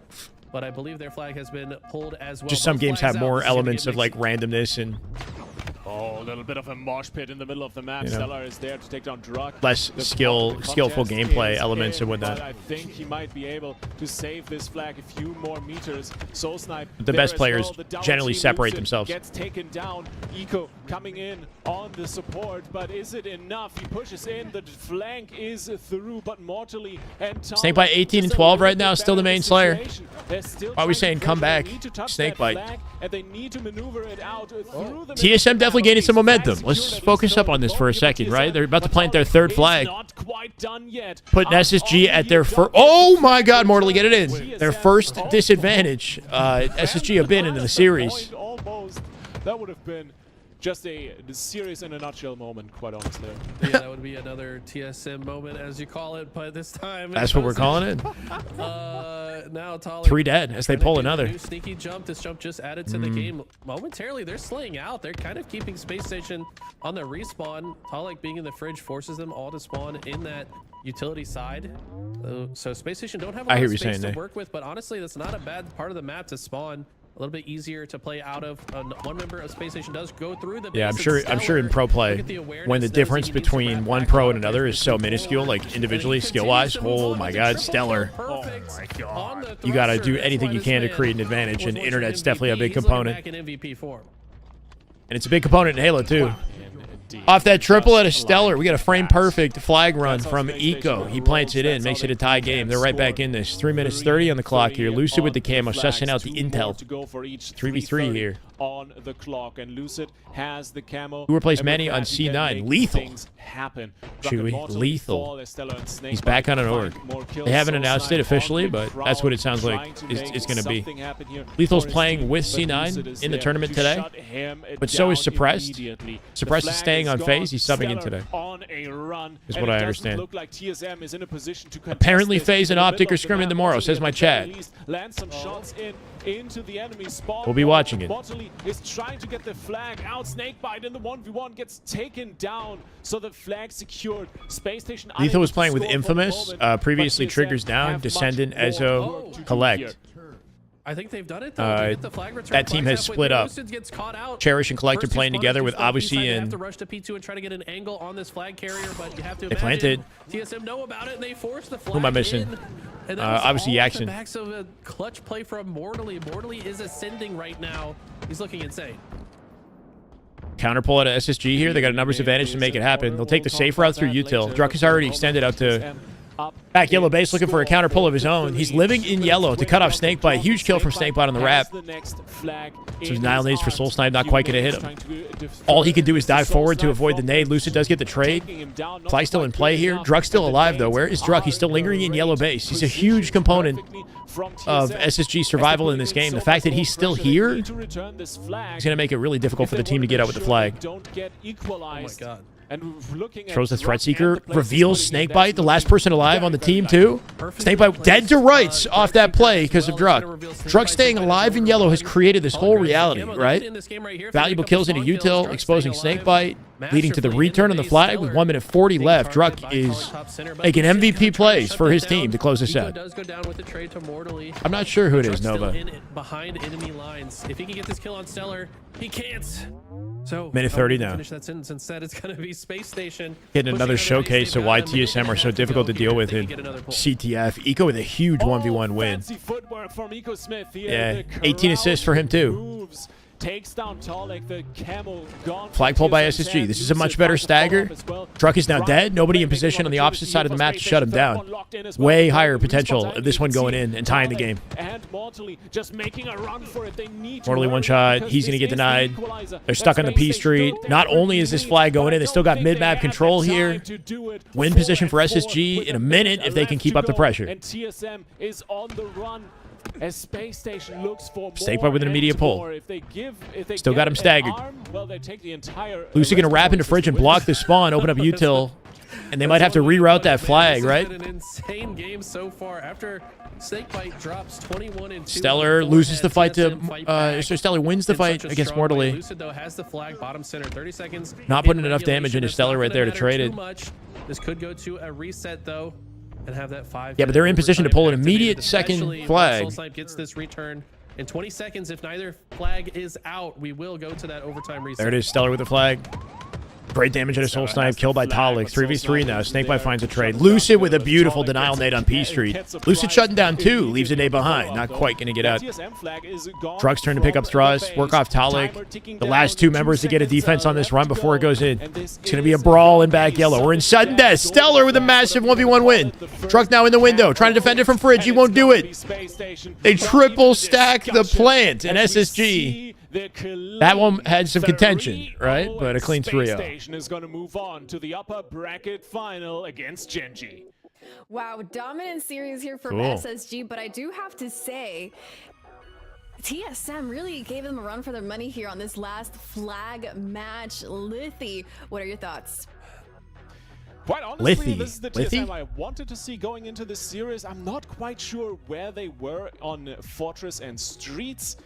but I believe their flag has been pulled as well. Just some Both games flags have out. more This is gonna be elements a of big like randomness and Oh, a little bit of a mosh pit in the middle of the map. You know, Stellar is there to take down Drug. less The skillful contest gameplay is elements in, and whatnot. but I think he might be able to save this flag a few more meters. Soul Snipe. The there best as players well. The down generally team separate Lucid themselves. Gets taken down. Eco coming in on the support, but is it enough? He pushes in. The flank is through, but mortally. And Snakebite 18 and 12 right now, still the main Slayer. Why are we saying come back? Snakebite. And they need to maneuver it out through the TSM definitely gaining some momentum. Let's focus up on this for a second, right? They're about to plant their third flag. Not quite done yet. Putting SSG at their first. Oh my God, Mortally, get it in. Their first disadvantage. SSG have been in the series. Almost. That would have been just a series in a nutshell moment, quite honestly. Yeah, that would be another TSM moment, as you call it, but this time That's what we're calling it. now Tolic 3 dead as they trying to pull do a another. new sneaky jump. This jump just added to the game momentarily. They're slaying out. They're kind of keeping Space Station on the respawn. Tolic being in the fridge forces them all to spawn in that utility side. So Space Station don't have a I lot hear of you space saying to that. work with, but honestly, that's not a bad part of the map to spawn. A little bit easier to play out of. One member of Space Station does go through the Yeah, base. I'm sure in pro play, when the difference between one pro and another is so minuscule, like individually, skill-wise, oh my God, Stellar. You got to do anything you can to create an advantage, and internet's definitely a big component. And it's a big component in Halo too. Off that triple at a Stellar, we got a frame perfect flag run from Eco. He plants it in, makes it a tie game. They're right back in this. 3 minutes 30 on the clock here. Lucid with the camo, sussing out the intel. 3v3 here. On the clock, and Lucid has the camo. Who replaced and with Manny on that, he can C9? make Lethal. things happen. Chewy, Immortal lethal. fall as Stellar and Snakebite He's back on an find org. more kills. They haven't Soul announced Snipe it officially, on the but that's what it sounds like trying to it's make going to be. something happen here Lethal's for his playing team, with but C9 Lucid is in the there tournament to today, shut him but so is down Suppressed. immediately. Suppressed The is flag staying on gone. phase. He's subbing in Stellar today. on a run, Is and what it I doesn't understand. Look like TSM is in a position to contest Apparently this FaZe in and the Optic middle are of the scrimming map. tomorrow, Mortally says my at the very chat. least land some shots into the enemy spawn. We'll be watching it. Mortally is trying to get the flag out. Snakebite in the 1v1 gets taken down, so the flag secured. Space Station Lethal was unable to playing with score for the Infamous, moment, previously but TSM Triggers down, have much Descendant, more Ezo, work to do Collect. here. I think they've done it though. To get the flag return. That team Flag's has halfway split through. up. Lucid gets caught out. Cherish and Collect are First two playing spawners together do with spawn Odyssey B-side. They have and to rush to P2 and try to get an angle on this flag carrier, but you have to They imagine planted. TSM know about it and they force the flag. Who am I missing? in. And that was Obviously all off the Yaxon. backs of a clutch play from Mortally. Mortally is ascending right now. He's looking insane. Counter pull out of SSG here. They got a numbers advantage to make it happen. They'll take the safe route through util. Druck is already extended out to back yellow base, looking for a counter pull of his own. He's living in yellow to cut off Snakebite. Huge kill from Snakebite on the wrap. So his Nile nades for Soul Snipe, not quite going to hit him. All he can do is dive forward to avoid the nade. Lucid does get the trade. Flag still in play here. Druck's still alive, though. Where is Druck? He's still lingering in yellow base. He's a huge component of SSG survival in this game. The fact that he's still here is going to make it really difficult for the team to get out with the flag. Oh my god. Throws the Threat Seeker, reveals Snakebite, the last person alive on the team, too. Snakebite dead to rights off that play because of Druck. Druck staying alive in yellow has created this whole reality, right? Valuable kills into util, exposing Snakebite, leading to the return on the flag with 1 minute 40 left. Druck is making MVP plays for his team to close this out. I'm not sure who it is, Nova. Behind enemy lines. If he can get this kill on Stellar, he can't. So minute 30 now. Finish that sentence. Instead, it's going to be Space Station. Getting another showcase of why TSM are so difficult to deal with in CTF. Eco with a huge 1v1 win. Yeah, 18 assists for him too. Takes down Tolek, the camel gone. Flagpole by SSG. This is a much better stagger. Druck is now dead. Nobody in position on the opposite side of the map to shut him down. Way higher potential of this one going in and tying the game. Mortally one shot. He's going to get denied. They're stuck on the P Street. Not only is this flag going in, they still got mid-map control here. Win position for SSG in a minute if they can keep up the pressure. And TSM is on the run. As Space Station looks for Snakebite with an immediate pull. If they Still got him staggered. Well, they take the entire Lucy going to wrap into Fridge and block the spawn, open up util, and they might have to reroute that flag, right? An insane game so far. After Snakebite drops 21 and 2. Stellar loses the fight to so Stellar wins the fight against Mortally. Lucid though has the flag bottom center. 30 seconds. Not putting enough damage into Stellar right there to trade it. This could go to a reset though. And have that 5. Yeah, but they're in position to pull an immediate second flag. Soul Snipe gets this return in 20 seconds. If neither flag is out, we will go to that overtime reset. There it is, Stellar with the flag. Great damage into Soul Snipe, killed by Tolek. 3v3 now. Snakebite finds a trade. Lucid with a beautiful denial nade on P Street. Lucid shutting down 2, leaves a nade behind. Not quite going to get out. Druck's turn to pick up Thruss, work off Tolek. The last 2 members to get a defense on this run before it goes in. It's going to be a brawl in back yellow. We're in sudden death. Stellar with a massive 1v1 win. Druck now in the window, trying to defend it from Fridge. He won't do it. They triple stack the plant in SSG. That one had some contention, right? But a clean 3-0. Is going to move on to the upper bracket final against Gen.G. Wow, dominant series here from SSG, but I do have to say, TSM really gave them a run for their money here on this last flag match. Lithy, what are your thoughts? Quite honestly, Lithy. This is the TSM I wanted to see going into this series. I'm not quite sure where they were on Fortress and Streets.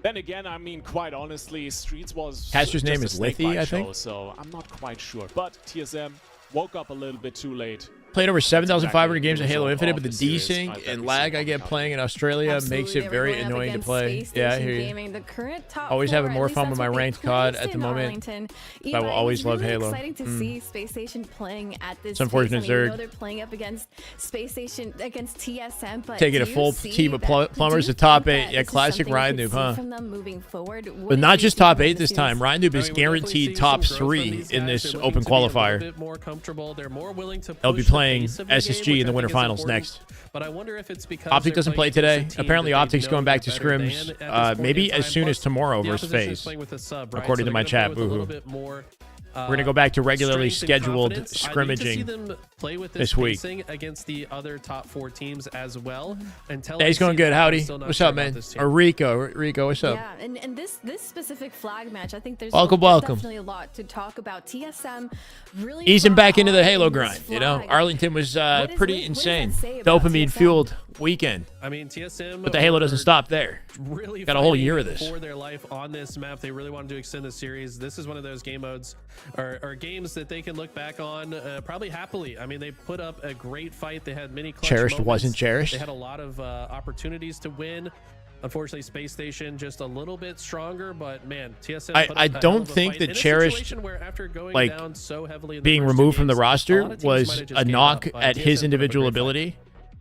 Then again, I mean, quite honestly, Streets was Caster's name just is a Lithy, I show, think. so I'm not quite sure. But TSM woke up a little bit too late. Played over 7,500 games of Halo Infinite, but the desync and lag I get playing in Australia makes it very annoying to play. Yeah, I hear you. The current top Always having 4, more at least fun that's with my what they ranked COD placed at the in moment. Arlington. But I will always love really Halo. Exciting to see Space Station playing at this. It's unfortunate space. I mean, Zerg. know they're playing up against Space Station against TSM, but Taking a do you full see team of that- plumbers do you to top think 8. that Yeah, this is classic something we Ryan could Noob, huh? see from them moving forward? What But do not you just see from top 8 this this time. series? Ryan Noob is I mean, we're definitely guaranteed seeing top some growth from 3 these in guys. this They're open looking to be a little qualifier. bit more comfortable. They're more willing to They'll be push the playing pace of the SSG game, in the which I winter think is finals important. next. But I wonder if it's because Optic they're doesn't play playing against today. a team Apparently that they Optic's know going back to they're better scrims, than at this point maybe in as time. soon as Plus, tomorrow the versus opposition is FaZe. playing with a sub, right? According So to my they're chat, gonna play with a little boohoo. bit more, We're going to go back to regularly strength and scheduled confidence. I'd like to see scrimmaging. them play with this week. pacing against the other top 4 teams as well. Until Hey, he's going good. Howdy. Still not What's sure up, about man? this team. Or Rico, what's up? Yeah, and this specific flag match, I think there's Welcome. definitely a lot to talk about. TSM really Easing back into the brought Halo on this grind, you know? flag. Arlington was What pretty does insane. that say about Dopamine-fueled weekend. I mean, TSM. But the Halo doesn't stop there. Really Got a whole fighting year of this. for their life on this map. They really wanted to extend the series. This is one of those game modes or games that they can look back on probably happily. I mean, they put up a great fight. They had many clutch Cherished moments. wasn't cherished. They had a lot of opportunities to win. Unfortunately, Space Station just a little bit stronger, but man, TSM. I don't think that Cherished, like, down so heavily in the being first removed two from the games, a roster lot of teams was might have just a gave knock up, but at TSM his put up a individual great fight. ability,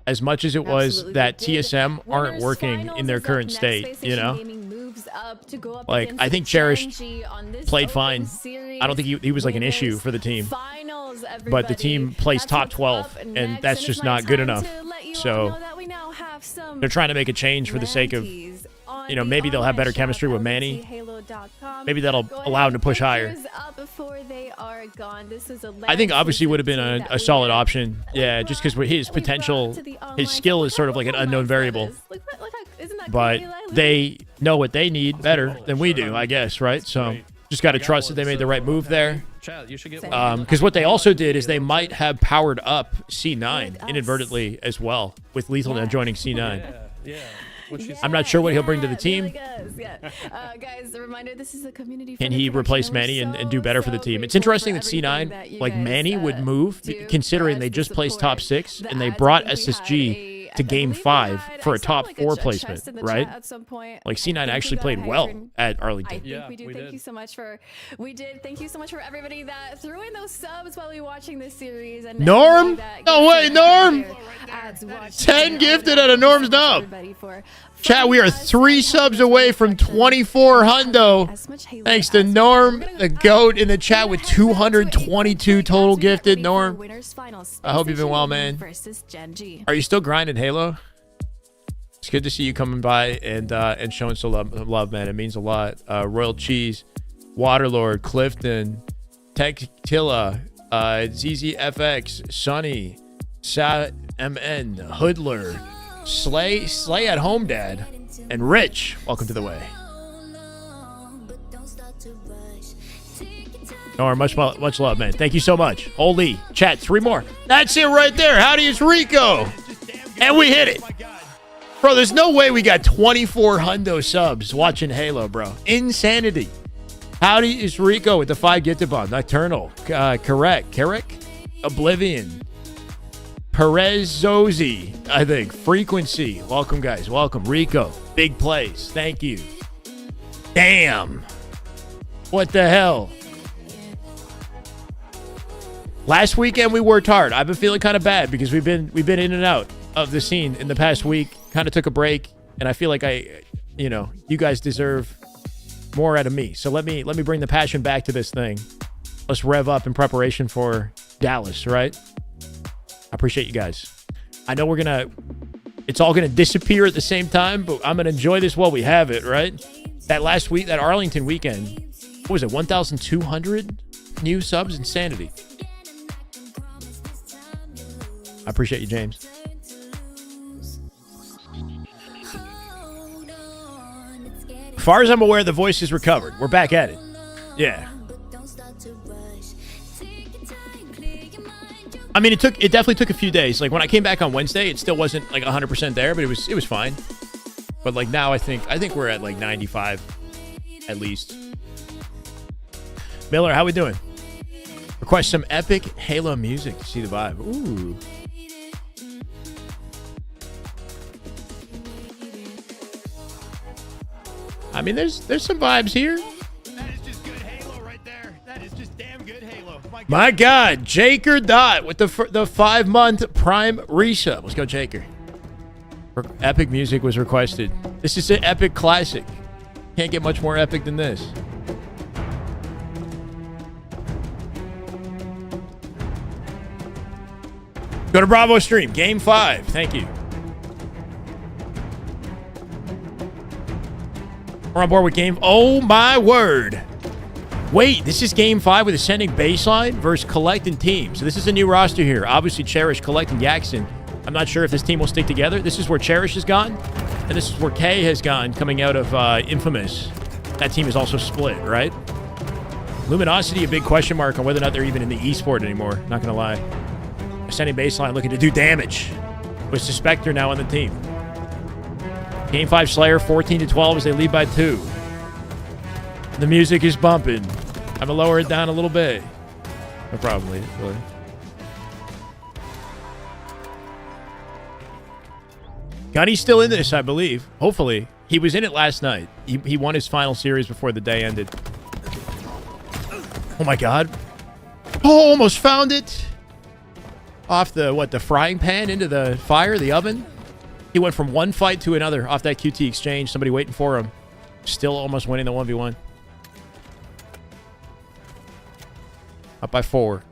as much as it was Absolutely. that They did. TSM aren't Winners working finals in their is up current next. state, Space you Station know? Gaming moves Like, I think Cherish played fine. I don't think he was like an issue for the team. But the team placed top 12, and that's just not good enough. So they're trying to make a change for the sake of, you know, maybe they'll have better chemistry with Manny. Maybe that'll allow him to push higher. I think obviously would have been a solid option. Yeah, just because his potential, his skill is sort of like an unknown variable. But they know what they need better than we do, I guess, right? So just got to trust that they made the right move there. Because what they also did is they might have powered up C9 inadvertently as well, with Lethal now joining C9. I'm not sure what he'll bring to the team. Guys, a reminder, this is a community. Can he replace Manny and do better for the team? It's interesting that C9, like Manny, would move, considering they just placed top 6 and they brought SSG to game 5 for a top 4 placement, right? Like C9 actually played well at Arlington. Yeah, we did. Thank you so much for Thank you so much for everybody that threw in those subs while we were watching this series. And Norm? No way, Norm! 10 gifted at a Norm's dub. Chat, we are 3 subs away from 24 hundo. Thanks to Norm, the GOAT in the chat with 222 total gifted. Norm, I hope you've been well, man. Are you still grinding Halo? It's good to see you coming by and showing some love, man. It means a lot. Royal Cheese, Waterlord, Clifton, Tektilla, ZZFX, Sunny, Sat MN, Hoodler, Slay at Home Dad, and Rich. Welcome to the way. Norm, much love, man. Thank you so much. Holy chat, 3 more. That's it right there. Howdy, it's Rico. And we hit it. Bro, there's no way we got 24 hundo subs watching Halo, bro. Insanity. Howdy, it's Rico with the 5 gifted bond. Nocturnal. Correct. Carrick. Oblivion. Perez Zozi, I think. Frequency. Welcome, guys. Welcome. Rico. Big plays. Thank you. Damn. What the hell? Last weekend we worked hard. I've been feeling kind of bad because we've been in and out of the scene in the past week. Kind of took a break, and I feel like you guys deserve more out of me. So let me bring the passion back to this thing. Let's rev up in preparation for Dallas, right? I appreciate you guys. I know it's all gonna disappear at the same time, but I'm gonna enjoy this while we have it, right? That last week, that Arlington weekend, what was it, 1,200 new subs? Insanity. I appreciate you, James. As far as I'm aware, the voice is recovered. We're back at it. Yeah. I mean, it definitely took a few days. Like when I came back on Wednesday, it still wasn't like 100% there, but it was fine. But like now, I think we're at like 95 at least. Miller, how we doing? Request some epic Halo music to see the vibe. Ooh. I mean, there's some vibes here. That is just good Halo right there. That is just damn good Halo. My God, Jaker Dot with the 5-month Prime resub. Let's go, Jaker. Epic music was requested. This is an epic classic. Can't get much more epic than this. Go to Bravo Stream. Game 5. Thank you. We're on board with game. Oh, my word. Wait, this is game 5 with Ascending Baseline versus Collect and Team. So this is a new roster here. Obviously, Cherish, Collect, and Yaxon. I'm not sure if this team will stick together. This is where Cherish has gone, and this is where Kay has gone coming out of Infamous. That team is also split, right? Luminosity, a big question mark on whether or not they're even in the esport anymore. Not going to lie. Ascending Baseline looking to do damage with Suspector now on the team. Game 5 Slayer 14-12 as they lead by 2. The music is bumping. I'm going to lower it down a little bit. No problem, really. Gunny's still in this, I believe. Hopefully. He was in it last night. He won his final series before the day ended. Oh, my God. Oh, almost found it. Off the frying pan into the fire, the oven. He went from one fight to another off that QT exchange. Somebody waiting for him. Still almost winning the 1v1. Up by 4.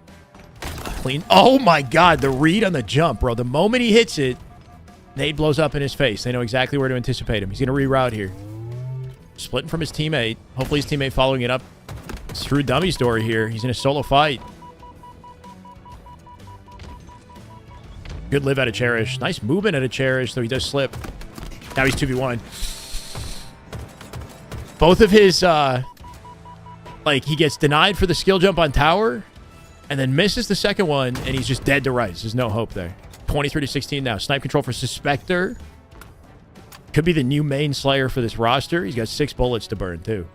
Clean. Oh my god, the read on the jump, bro. The moment he hits it, nade blows up in his face. They know exactly where to anticipate him. He's going to reroute here. Splitting from his teammate. Hopefully his teammate following it up. It's through Dummy's door here. He's in a solo fight. Good live out of Cherish. Nice movement out of Cherish, though he does slip. Now he's 2v1. Both of his, like, he gets denied for the skill jump on tower and then misses the second one, and he's just dead to rights. There's no hope there. 23-16 now. Snipe control for Suspector. Could be the new main Slayer for this roster. He's got 6 bullets to burn, too.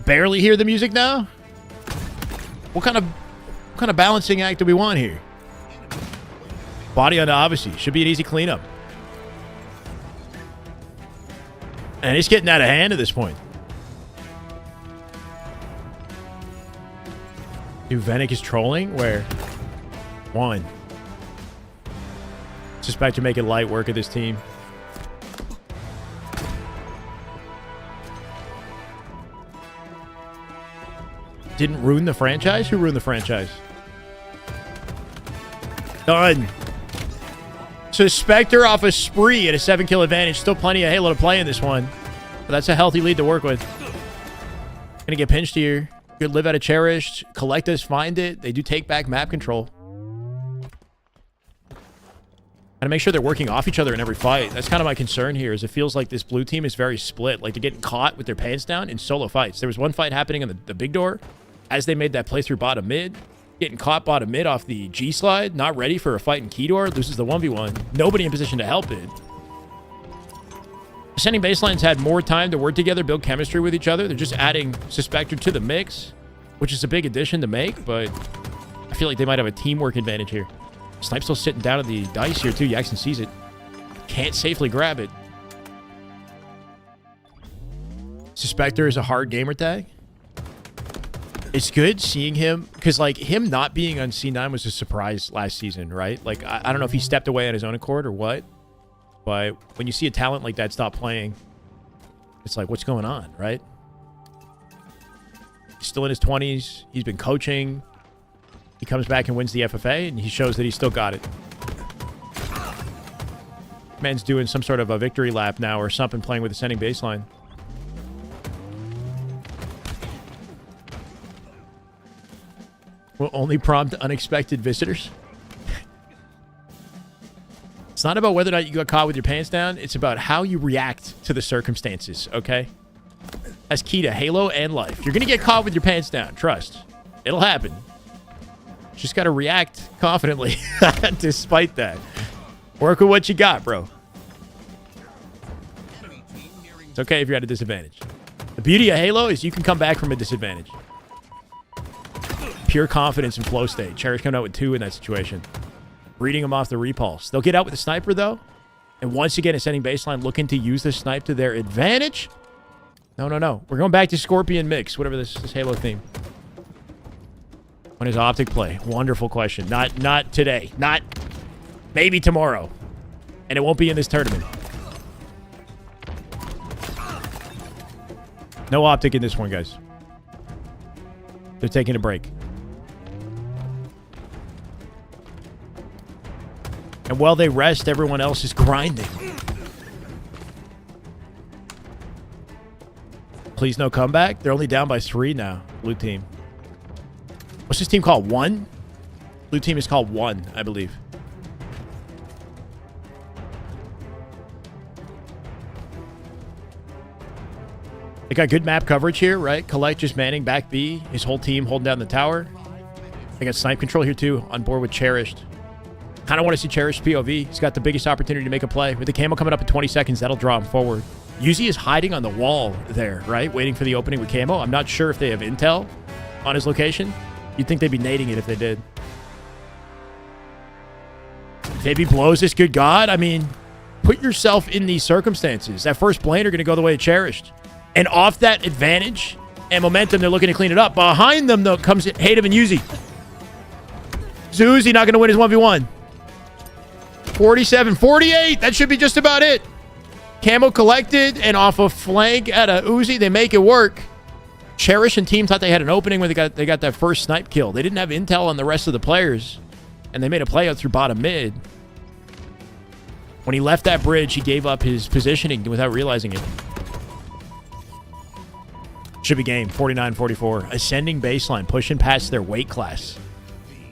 Barely hear the music now? What kind of balancing act do we want here? Body onto Odyssey. Should be an easy cleanup. And it's getting out of hand at this point. Dude, Venick is trolling? Where? 1. Suspector making light work of this team. Didn't ruin the franchise? Who ruined the franchise? Done. Suspector off a spree at a 7-kill advantage. Still plenty of Halo to play in this one. But that's a healthy lead to work with. Gonna get pinched here. Good live out of Cherished. Collect us, find it. They do take back map control. Gotta make sure they're working off each other in every fight. That's kind of my concern here, is it feels like this blue team is very split. Like, they're getting caught with their pants down in solo fights. There was one fight happening on the big door as they made that play through bottom mid. Getting caught bottom mid off the G slide. Not ready for a fight in key door. Loses the 1v1. Nobody in position to help it. Ascending Baselines had more time to work together, build chemistry with each other. They're just adding Suspector to the mix, which is a big addition to make, but I feel like they might have a teamwork advantage here. Snipe's still sitting down at the dice here, too. Jackson sees it. Can't safely grab it. Suspector is a hard gamer tag. It's good seeing him, because, like, him not being on C9 was a surprise last season, right? Like, I don't know if he stepped away on his own accord or what, but when you see a talent like that stop playing, it's like, what's going on, right? He's still in his 20s. He's been coaching. He comes back and wins the FFA, and he shows that he's still got it. Man's doing some sort of a victory lap now or something, playing with Ascending Baseline. Will only prompt unexpected visitors. It's not about whether or not you got caught with your pants down. It's about how you react to the circumstances, okay? That's key to Halo and life. You're going to get caught with your pants down. Trust. It'll happen. Just got to react confidently despite that. Work with what you got, bro. It's okay if you're at a disadvantage. The beauty of Halo is you can come back from a disadvantage. Pure confidence and flow state. Cherish coming out with 2 in that situation. Reading them off the repulse. They'll get out with the sniper, though. And once again, Ascending Baseline looking to use the snipe to their advantage. No. We're going back to Scorpion Mix, whatever this Halo theme. When is Optic play? Wonderful question. Not today. Not maybe tomorrow. And it won't be in this tournament. No Optic in this one, guys. They're taking a break. And while they rest, everyone else is grinding. Please no comeback. They're only down by 3 now, blue team. What's this team called? 1? Blue team is called 1, I believe. They got good map coverage here, right? Collect just manning back B. His whole team holding down the tower. They got snipe control here, too. On board with Cherished. Kind of want to see Cherished POV. He's got the biggest opportunity to make a play. With the camo coming up in 20 seconds, that'll draw him forward. Yuzi is hiding on the wall there, right? Waiting for the opening with camo. I'm not sure if they have intel on his location. You'd think they'd be nading it if they did. Maybe blows this, good God. I mean, put yourself in these circumstances. That first plane are going to go the way of Cherished. And off that advantage and momentum, they're looking to clean it up. Behind them, though, comes Hatem and Yuzi. Zuzi not going to win his 1v1. 47-48. That should be just about it. Camo collected, and off a flank at a Uzi, they make it work. Cherish and team thought they had an opening when they got that first snipe kill. They didn't have intel on the rest of the players, and they made a play out through bottom mid. When he left that bridge, he gave up his positioning without realizing it. Should be game 49-44. Ascending baseline, pushing past their weight class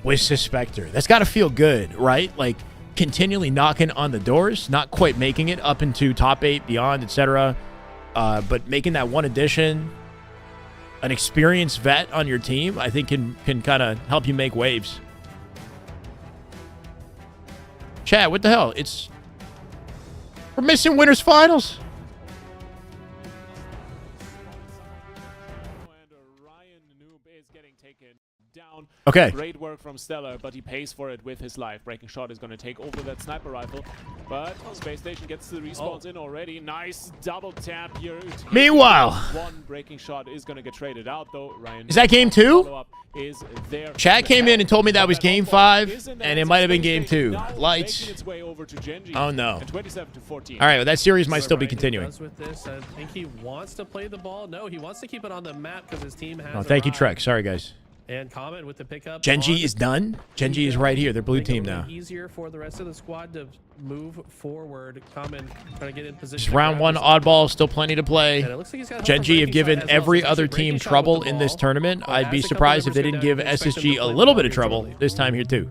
with Suspector. That's got to feel good, right? Like, continually knocking on the doors, not quite making it up into top 8, beyond, etc. But making that one addition, an experienced vet on your team, I think can kind of help you make waves. Chat, what the hell? We're missing winners finals. Okay. Great work from Stellar, but he pays for it with his life. Breaking Shot is going to take over that sniper rifle, but Space Station gets the respawns in already. Nice double tap here. Meanwhile, one Breaking Shot is going to get traded out, though. Ryan, is that game 2? Is there. Chat came in and told me that was game 5, and it might have been game 2. Lights. Oh no. All right, well, that series might still be continuing. With this, I think he wants to play the ball. No, he wants to keep it on the map because his team has. Oh, thank you, Trek. Sorry, guys. And comment with the pickup. Gen.G is done. Gen.G is right here. They're blue team now. Easier for the rest of the squad to move forward. Comment trying to get in position. Just round 1 oddball, still plenty to play. Like Gen.G have given every other team trouble in this tournament. I'd be surprised if they didn't give SSG a little bit of trouble this time here too.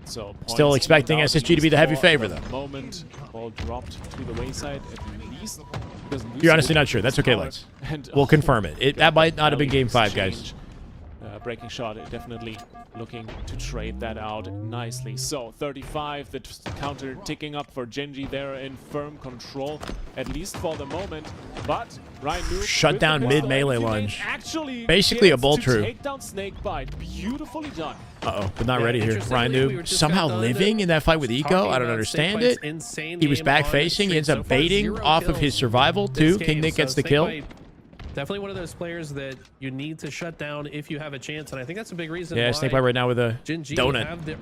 So still expecting SSG to be the heavy favor though. Moment, ball dropped to the wayside at least. You're honestly not sure. That's okay, Lex. We'll confirm it. That might not have been game 5, guys. Breaking Shot definitely looking to trade that out nicely. So 35, the counter ticking up for Gen.G there in firm control, at least for the moment. But Ryan Noob shut down mid melee lunge. Basically a bull true. Take down Snakebite. Beautifully done. Uh-oh, but not ready here. Ryan Noob somehow living in that fight with Eco. I don't understand it. He was back facing. He ends up baiting off of his survival too. King Nick gets the kill. Definitely one of those players that you need to shut down if you have a chance, and I think that's a big reason. Yeah, Snakebite right now with a Gen.G donut. Have the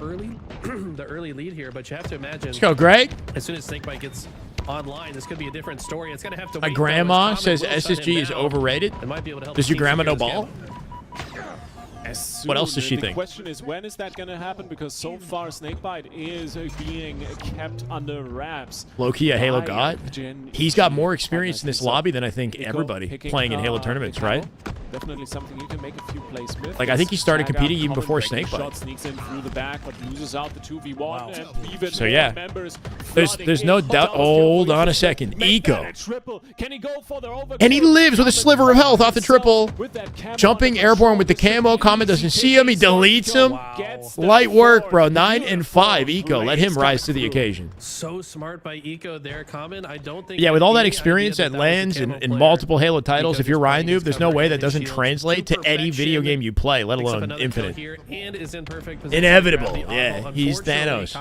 early lead here, but you have to imagine. Let's go, Greg. As soon as Snakebite gets online, this could be a different story. It's gonna have to. My grandma says SSG is overrated. It might be able to help. Does your grandma know ball? What else does she think? The question is, when is that going to happen? Because so far, Snakebite is being kept under wraps. Low-key a Halo god. He's got more experience in this lobby than I think everybody playing in Halo tournaments, right? Definitely something you can make a few plays with. Like, I think he started competing even before Snakebite. Shot sneaks in through the back, but loses out the 2v1. And even so yeah, there's no doubt. Hold on a second. Eco. And he lives with a sliver of health off the triple. Jumping airborne with the camo. Comment doesn't see him. He deletes him. Light work, bro. 9 and 5. Eco. Let him rise to the occasion. So smart by Eco there, Comment. I don't think. Yeah, with all that experience that lands in multiple Halo titles, if you're Ryan Noob, there's no way that doesn't translate to any video game you play, let alone Infinite. Inevitable. Yeah, he's Thanos.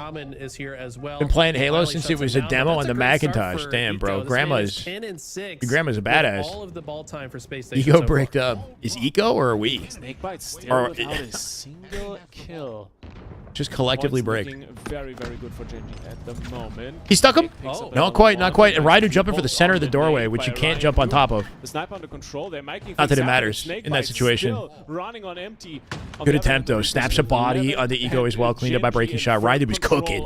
Been playing Halo since it was a demo on the Macintosh. Damn, bro. Your grandma's a badass. Eco bricked up. Is Eco or are we? Snakebite still without a single kill. Just collectively break. Very, very good for Gen.G at the moment. He stuck him? Not quite, not quite. And Ryder jumping for the center of the doorway, which you can't jump on top of. The sniper under control. They're making not that it matters in that situation. Running on empty. Good attempt though. Snaps a body on the Eco as well, cleaned up by Breaking Shot. Ryder was cooking.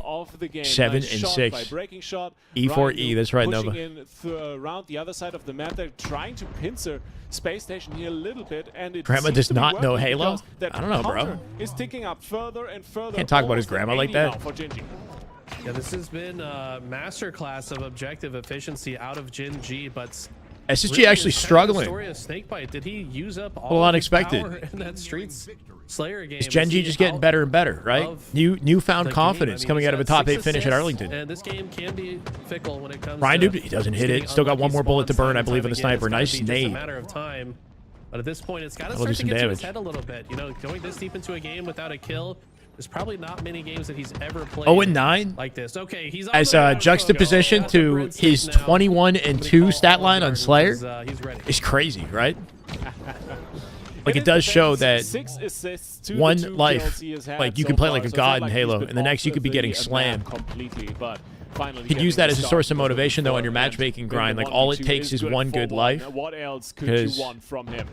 7 and 6. E4E. That's right, Nova. Around the other side of the map, they're trying to pincer Space Station here a little bit, and grandma does not know Halo. I don't know, bro. Is ticking up further and further. Can't talk about his grandma like that. Yeah, this has been a masterclass of objective efficiency out of Gen.G, but SSG really actually struggling. Story of Snakebite. Did he use up all well, of unexpected his power in that Streets Slayer game? Is Gen.G just getting better and better, right? Newfound confidence coming out of a top 8 finish at Arlington. And this game can be fickle when it comes Ryan to he doesn't hit it. Still got one more bullet to burn, I believe, in the sniper. Nice nade. It's a matter of time. But at this point, it's got to start to get to his head a little bit. You know, going this deep into a game without a kill, there's probably not many games that he's ever played 0-9 like this. Okay, he's as a juxtaposition to his 21-2 stat line on Slayer. It's crazy, right? Like, it does show that one life, like, you can play like a god in Halo, and the next you could be getting slammed. Completely, but finally could use that as a source of motivation, though, on your matchmaking grind. Like, all it takes is one good life. What else could you want from him?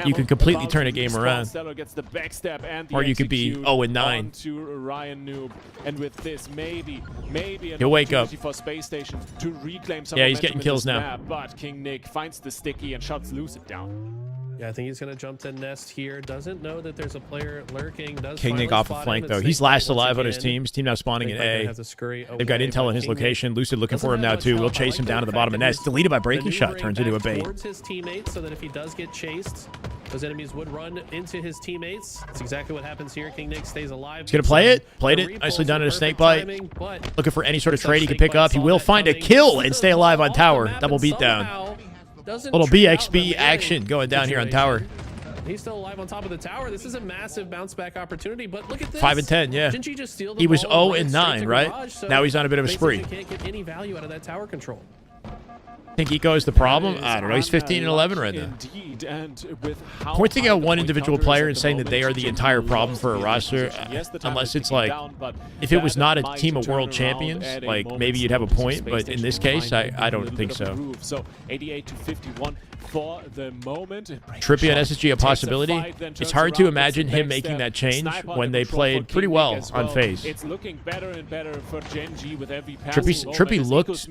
You can completely turn a game around. Gets the backstep and the or you could be 0-9. To Ryan Noob. And with this, maybe he'll wake up for Space Station to reclaim some he's getting kills now. Map, but King Nick finds the sticky and shuts Lucid down. Yeah, I think he's going to jump to nest here. Doesn't know that there's a player lurking. King Nick off the flank, though. He's last alive on his team. His team now spawning in A. They've got intel on his location. Lucid looking for him now, too. We'll chase him down to the bottom of nest. Deleted by breaking shot. Turns into a bait. Towards his teammates so that if he does get chased, those enemies would run into his teammates. That's exactly what happens here. King Nick stays alive. He's going to play it. Played it. Nicely done in a snake bite. Looking for any sort of trade he can pick up. He will find a kill and stay alive on tower. Double beatdown. Little BXB action going down here on tower. He's still alive on top of the tower. This is a massive bounce back opportunity, but look at this. 5 and 10, yeah. Gen.G just steal the he was ball 0 and 9, right? Garage, so now he's on a bit of a spree. Can't get any value out of that tower control. Think Eco is the problem? I don't know. He's 15 and 11 right now. Pointing out one individual player and saying that they are the entire problem for a roster, unless it's like, if it was not a team of world champions, like maybe you'd have a point, but in this case, I don't think so. So 88 to 51 for the moment. Trippy and SSG a possibility. It's hard to imagine him making that change when they played pretty well on FaZe. It's looking better and better for Gen.G with every Trippy looked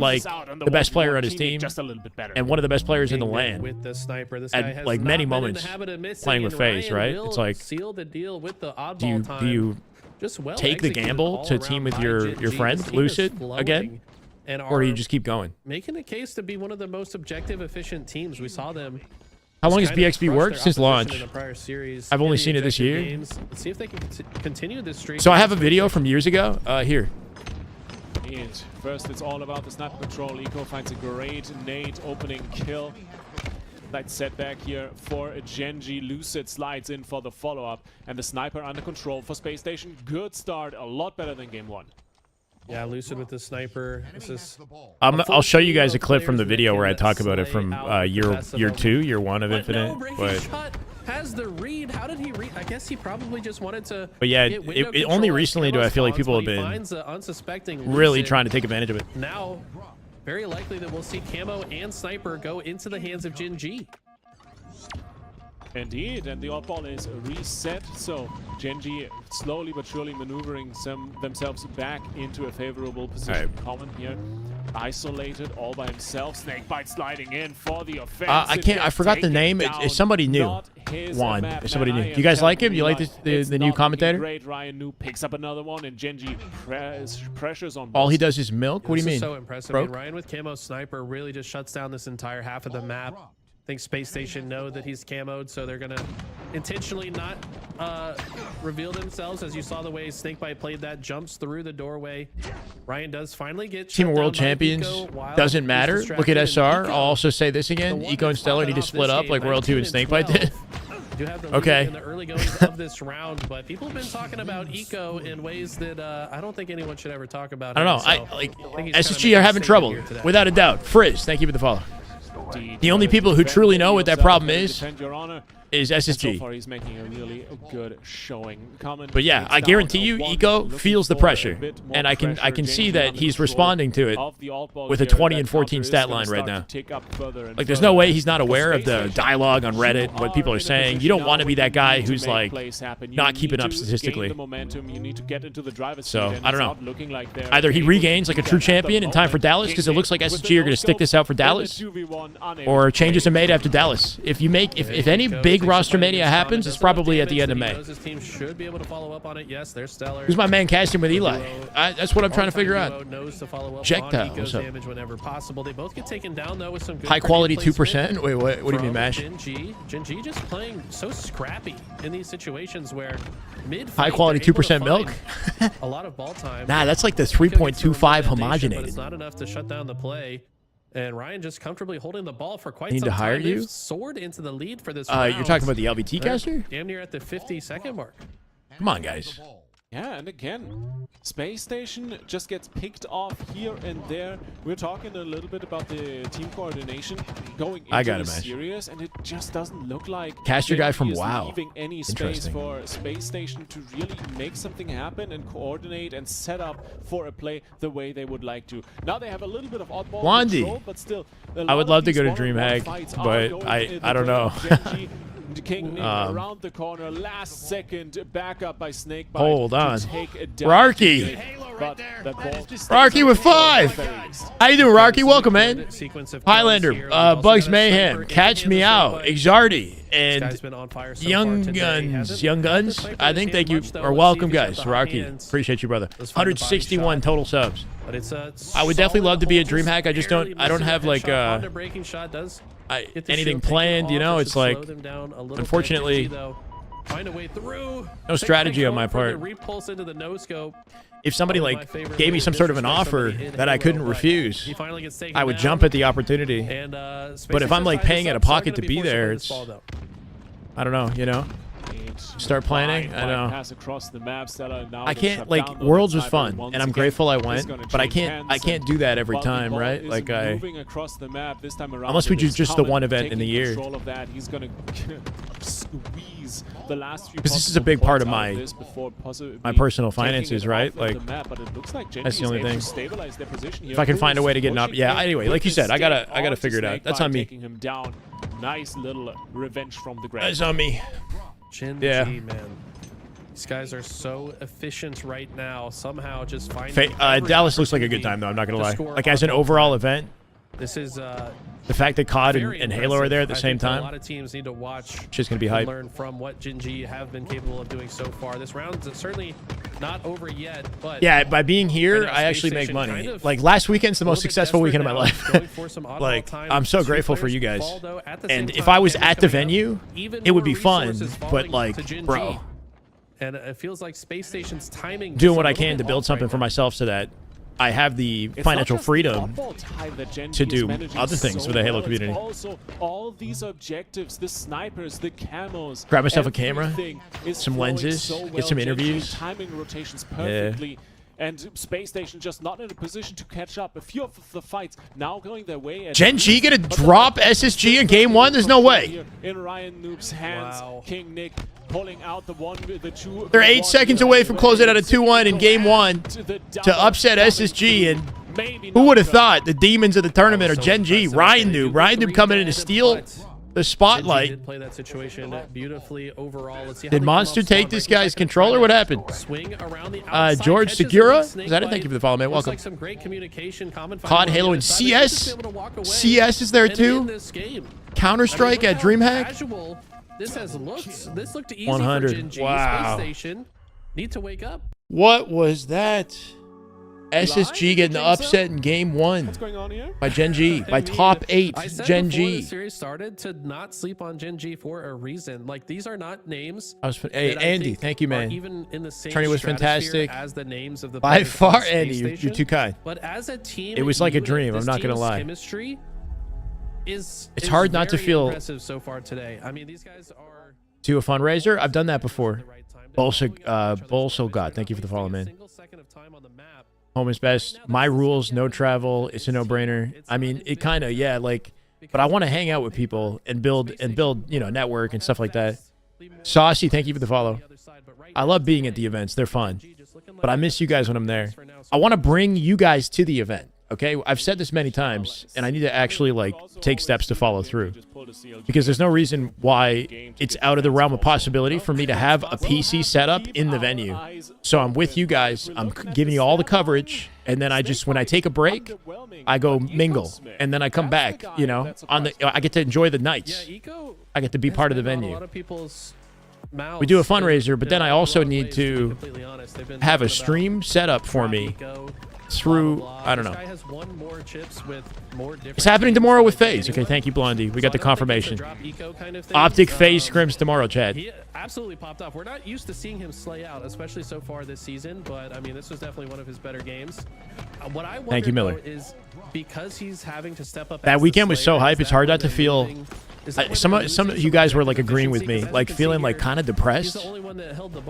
like the best player on his team just a little bit better. and one of the best players in the land With the sniper, this guy at has like not many been in the moments habit of missing, playing with and FaZe, Ryan right? will It's like, seal the deal with the do you oddball just well take the executed gamble to all team around with by your Gen.G. friend This team is Lucid flowing again, and or do you are just keep going? making a case to be one of the most objective, efficient teams. We saw them. How long has kind of BXB crush worked their since opposition launch? in the prior series I've only in the seen it this objective year. games. Let's see if they can continue this streak. So I have a video from years ago. Here. First, it's all about the sniper control. Eco finds a great nade opening kill. Nice setback here for Gen.G. Lucid slides in for the follow-up, and the sniper under control for Space Station. Good start, a lot better than game one. Yeah, Lucid with the sniper. This is I'll show you guys a clip from the video where I talk about it from year one of Infinite. But has the read. How did he read? I guess he probably just wanted to. But yeah, get window it only control recently as do I feel like Camo people have spawns, but been he finds a unsuspecting really Lucid. trying to take advantage of it. Now, very likely that we'll see Camo and Sniper go into the hands of Gen.G. Indeed, and the oddball is reset, so Gen.G slowly but surely maneuvering themselves back into a favorable position. Common here, isolated all by himself. Snakebite sliding in for the offense. I forgot the name. It's somebody new. Juan. It's somebody new. Do you guys like him? You like the new commentator? Great. Ryan Noob picks up another one, and Gen.G pressures on. All he does is milk. What do you mean? So impressive. I mean, Ryan with Camo Sniper really just shuts down this entire half of the map. I think Space Station know that he's camoed, so they're gonna intentionally not reveal themselves. As you saw the way Snakebite played that, jumps through the doorway. Ryan does finally get Team of World Champions doesn't matter. Look at SR. I'll also say this again. Eco and Stellar need to split up like World 2 and Snakebite did. Okay. In the early goings of this round, but people have been talking about Eco in ways that I don't think anyone should ever talk about. I don't know. SSG are having trouble, without a doubt. Frizz, thank you for the follow. The only people who truly know what that problem is SSG. So far, he's making a really good showing. But yeah, I guarantee you, Eco feels the pressure, and I can see that he's responding to it with a 20 and 14 stat line right now. Like, there's no way he's not aware of the dialogue on Reddit, what people are saying. You don't want to be that guy who's like not keeping up statistically. So I don't know. Either he regains like a true champion in time for Dallas, because it looks like SSG are going to stick this out for Dallas, or changes are made after Dallas. If any big roster mania happens, it's probably at the end of May. His team should be able to follow up on it. Yes, they're stellar. Who's my man casting with Eli? That's what I'm trying to figure out. Projectile. What's up? Damage whenever possible. They both get taken down though with some good high quality 2%. Wait, what do you mean, Mash? Gen.G just playing so scrappy in these situations where mid high quality 2% milk. A lot of ball time. Nah, that's like the 3.25 homogenated. It's not enough to shut down the play. And Ryan just comfortably holding the ball for quite some time. Need to hire you? Soared into the lead for this round. You're talking about the LVT caster? Damn near at the 50-second mark. Come on, guys. Yeah, and again, Space Station just gets picked off here and there. We're talking a little bit about the team coordination going into the series, and it just doesn't look like Caster guy from is WoW. leaving any space for Space Station to really make something happen and coordinate and set up for a play the way they would like to. Now they have a little bit of oddball control, but still, I would love to go to Dreamhack, but I don't know. King Nick around the corner, last second backup by Snakebite. Hold on. Rarky! Rarky with 5! How you doing, Rarky? Welcome, man. Highlander, Bugs Mayhem, Catch Me Out, Exardi, and Young Guns. I think thank you, or welcome, guys. Rarky, appreciate you, brother. 161 total subs. I would definitely love to be a Dreamhack. I don't have like anything planned, you know. It's like, unfortunately, no strategy on my part. If somebody like gave me some sort of an offer that I couldn't refuse, I would jump at the opportunity. But if I'm like paying out of pocket to be there, it's, I don't know, you know. Start planning. I know. I can't, like, Worlds was fun, and I'm grateful I went, but I can't do that every time, right? Like unless we do just the one event in the year. Because this is a big part of my personal finances, right? Like, that's the only thing. If I can find a way to get an up, yeah. Anyway, like you said, I gotta figure it out. That's on me. Nice little revenge from the ground. That's on me. Gen.G, man. These guys are so efficient right now. Somehow just finding... Dallas looks like a good time, though. I'm not going to lie. Like, as an overall event, this is the fact that COD and Halo are there at the same time, a lot of teams need to watch, just going to be hype. Learn from what Gen.G have been capable of doing so far. This round is certainly not over yet, but... Yeah, by being here, I actually make money. Kind of like, last weekend's the most successful weekend of my life. Like, I'm so grateful for you guys. And if I was at the venue, it would be fun, but, like, bro... And it feels like Space Station's timing... Doing what I can to build something for myself so that I have the financial freedom to do other things for the Halo community. Also, all these objectives, the snipers, the camos, grab myself a camera, some lenses, get some interviews. Timing rotations perfectly. Yeah. And Space Station just not in a position to catch up. A few of the fights now going their way. Gen.G gonna drop SSG in game 1? There's no way. In Ryan Noob's hands, King Nick pulling out the 2. They're 8 seconds away from closing out a 2-1 in game 1 to upset SSG. And who would have thought the demons of the tournament are Gen.G, Ryan Noob coming in to steal the spotlight. Did play that situation beautifully overall. Let's see how did Monster take this guy's controller? What happened? Swing around the outside, George Segura? Is that it? Thank you for the follow, man. Welcome. Like some great communication, COD, Halo, and CS. CS is there too. Counter-Strike at Dreamhack. This looked easy 100. For Gen.G. Wow. Space Station need to wake up. What was that? SSG getting the upset in game 1 What's going on here? by Gen.G, by top 8 Gen.G. The series started to not sleep on Gen.G for a reason. Like, these are not names. Hey, Andy, thank you, man. Even in the same Attorney was fantastic. As the names of the by far, Andy, you're too kind. But as a team, it was like a dream. I'm not gonna lie. Chemistry it's hard not to feel impressive so far today. I mean, these guys are to a fundraiser. I've done that before. Bolso God, thank you for the follow, man. Home is best. My rules, no travel. It's a no-brainer. I mean, it kind of, yeah, like, but I want to hang out with people and build, you know, network and stuff like that. Saucy, thank you for the follow. I love being at the events. They're fun. But I miss you guys when I'm there. I want to bring you guys to the event. Okay, I've said this many times, and I need to actually, like, take steps to follow through. Because there's no reason why it's out of the realm of possibility for me to have a PC set up in the venue. So I'm with you guys, I'm giving you all the coverage, and then I just, when I take a break, I go mingle, and then I come back, you know, I get to enjoy the nights. I get to be part of the venue. We do a fundraiser, but then I also need to have a stream set up for me through, I don't know. It's happening tomorrow with FaZe. Okay, thank you, Blondie. We got the confirmation. Optic FaZe scrims tomorrow, Chad. He absolutely popped off. We're not used to seeing him slay out, especially so far this season, but I mean, this was definitely one of his better games. What I wonder, thank you, Miller. Is because he's having to step up. That weekend was so hype, it's hard not to feel Some of you guys were like agreeing with me, like feeling like kind of depressed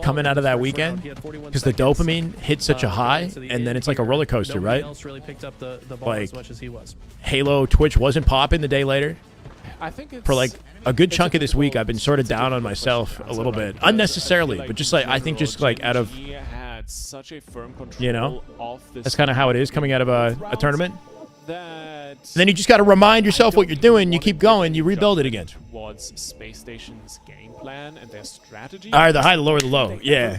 coming out of that weekend because the dopamine hit such a high, and then it's like a roller coaster, right? Like Halo Twitch wasn't popping the day later. I think For like a good chunk of this week, I've been sort of down on myself a little bit, unnecessarily, but just like I think just like out of, you know, that's kind of how it is coming out of a tournament. And then you just got to remind yourself what you're doing. You keep going. You rebuild it again. Towards Space Station's game plan and their strategy. All right, the high, the lower, the low. Yeah.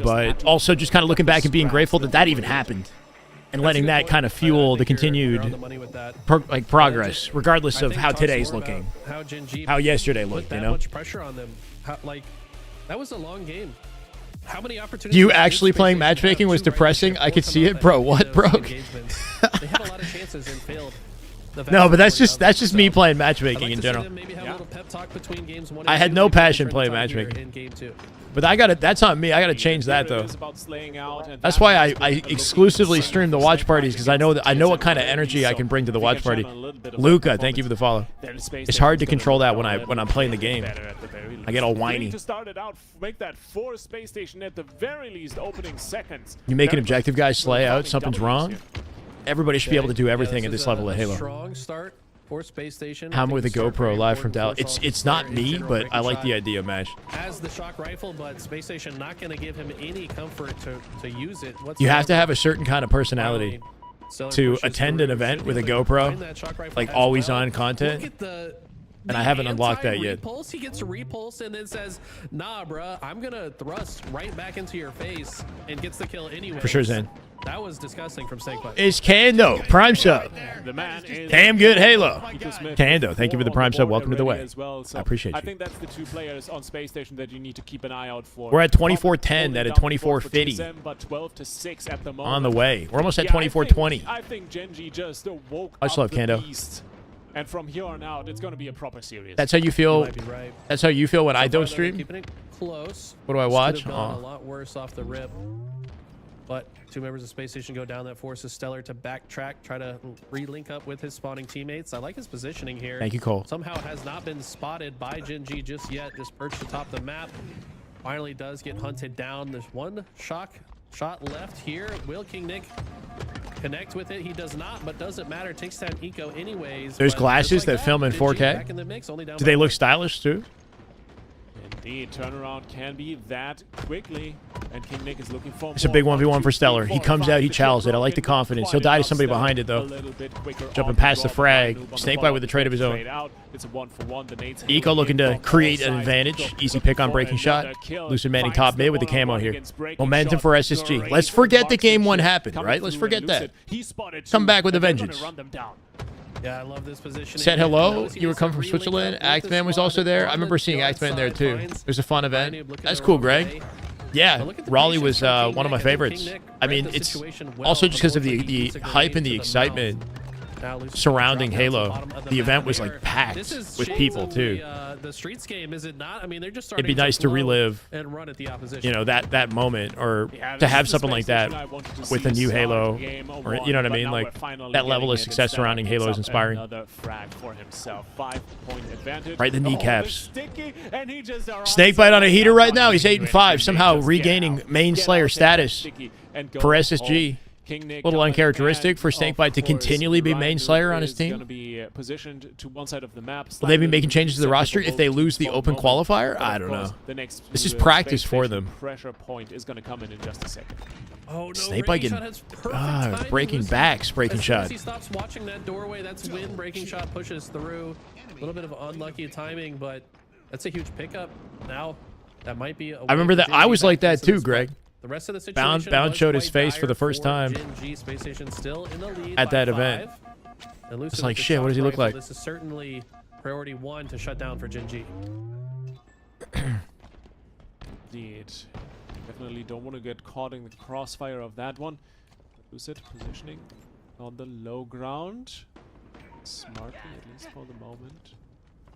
But also just kind of looking back and being grateful that that even happened, and letting that kind of fuel the continued progress, regardless of how today's looking, how yesterday looked. You know. Much pressure on them. Like that was a long game. How many opportunities? You actually playing matchmaking was depressing. I could see it, bro. What broke? They had a lot of chances and failed. No, but that's just me playing matchmaking in general. I had no passion playing matchmaking. But I gotta. That's on me. I gotta change that though. That's why I exclusively stream the watch parties, because I know what kind of energy I can bring to the watch party. Luca, thank you for the follow. It's hard to control that when I'm playing the game. I get all whiny. You make an objective guy slay out, something's wrong. Everybody should be able to do everything at this level of Halo. Strong start for Space Station. I'm with a GoPro live from Dallas. It's not me, but I like the idea of Mash. Has the shock rifle, but Space Station not going to give him any comfort to use it. You have to have a certain kind of personality to attend an event with a GoPro, like always on content. And I haven't unlocked that yet. He gets a repulse and then says, nah, bruh, I'm going to thrust right back into your face, and gets the kill anyway. For sure, Zen. That was disgusting from Snakebite. It's Kando, Prime Sub. Damn good Halo. Kando, thank you for the Prime Sub. Welcome to the way. I appreciate you. I think that's the two players on Space Station that you need to keep an eye out for. We're at 2410, at a 2450. But 12 to 6 at the moment. On the way. We're almost at 2420. I think Gen.G just woke Much love, up Kando. the beast. And from here on out, it's going to be a proper series. That's how you feel. Right. That's how you feel when I don't stream. Keeping it close. What do I watch? A lot worse off the rip. But two members of Space Station go down. That forces Stellar to backtrack, try to re-link up with his spawning teammates. I like his positioning here. Thank you, Cole. Somehow has not been spotted by Gen.G just yet. Just perched atop the map. Finally does get hunted down. There's one shot left here. Will King Nick connect with it? He does not, but doesn't matter. Takes down Eco anyways. There's glasses that film in 4K. Do they look stylish too? Indeed, turnaround can be that quickly, and King Nick is looking for. It's a big 1v1 for Stellar. He comes out, he chows it. I like the confidence. He'll die to somebody behind it though. Jumping past the frag. Snakebite with a trade of his own. It's a 1-for-1. Eco looking to create an advantage. Easy pick on breaking shot. Lucid Manning top mid with the camo here. Momentum for SSG. Let's forget the game one happened, right? Let's forget that. Come back with a vengeance. Yeah, I love this position. Said hello. You were coming from Switzerland. Actman was also there. I remember seeing Actman there too. It was a fun event. That's cool, Greg. Yeah, Raleigh was one of my favorites. I mean, it's also just because of the hype and the excitement surrounding Halo. The event was like packed with people too. The Streets game, is it not? I mean, they're just it'd be nice to relive, and run at the opposition. You know, that moment, or to have something like that with a new Halo, or you know what I mean, like that level of success surrounding Halo is inspiring. Right, the kneecaps. Snakebite on a heater right now. He's 8-5, somehow regaining main Slayer status for SSG. A little uncharacteristic for Snakebite to continually be main Slayer on his team. Will they be making changes to the roster if they lose the open qualifier? I don't know. This is practice for them. Pressure point is going to come in just a second. Oh, no, Snakebite getting breaking backs, breaking shot. He stops watching that doorway. That's when breaking shot pushes through. A little bit of unlucky timing, but that's a huge pickup. Now that might be. I remember that. I was like that too, Greg. The rest of the situation Bound showed his face for the first time Space Station still in the lead at that event. It's like, shit, what does he look like? This is certainly priority 1 to shut down for Gen.G. Indeed. Definitely don't want to get caught in the crossfire of that one. Lucid positioning on the low ground. Smartly, at least for the moment.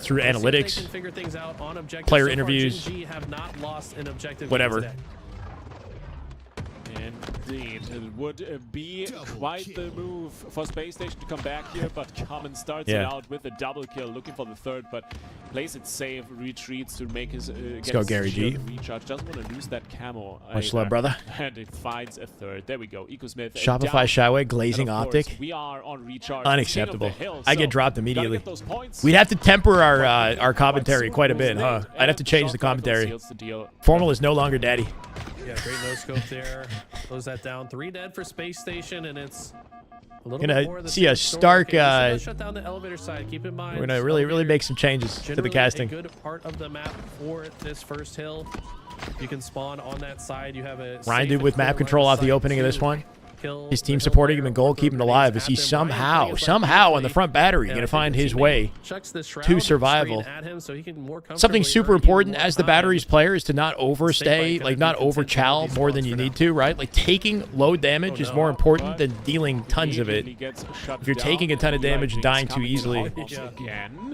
through analytics, player interviews, whatever. Indeed, it would be quite the move for Space Station to come back here, but Common starts it out with a double kill, looking for the third, but plays it safe, retreats to make his Let's go, Gary G. recharge. Doesn't want to lose that camo. Much love, brother. And it finds a third. There we go. Eco Smith. Shopify Shyway, glazing optic. We are on recharge. Unacceptable. Hill, I get dropped immediately. We'd have to temper our commentary quite a bit, huh? I'd have to change the commentary. Formal is no longer daddy. Yeah, great no scope there. Close that down. 3 dead for Space Station, and it's a little Gonna bit more of the see a same stark, story. Okay, shut down the elevator side. Keep in mind, We're gonna really make some changes to the casting. A good part of the map for this first hill. You can spawn on that side. You have a Ryan dude with map control off the opening of this one. His team supporting him in goal, keeping him alive as he somehow on the front battery going to find his way to survival. Something super important as the battery's player is to not overstay, like not overchow more than you need to, right? Like taking low damage is more important than dealing tons of it. If you're taking a ton of damage and dying too easily,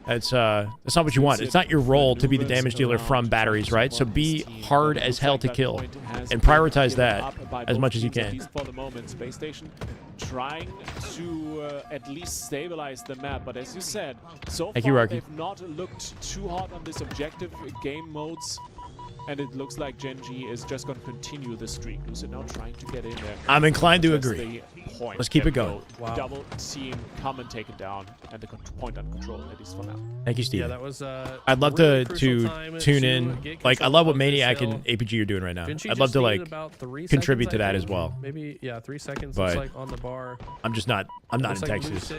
that's not what you want. It's not your role to be the damage dealer from batteries, right? So be hard as hell to kill and prioritize that as much as you can. Space Station trying to at least stabilize the map, but as you said, so far they've not looked too hot on this objective game modes, and it looks like Gen.G is just going to continue the streak. Who's now trying to get in there? I'm inclined to agree. Let's keep it going. Wow. Double team, come and take it down, and the point on control, at least for now. Thank you, Steve. Yeah, that was, I'd love to tune in. Like, I love what Maniac and APG are doing right now. I'd love to like contribute to that as well. Maybe 3 seconds. But looks like on the bar. I'm not in Texas.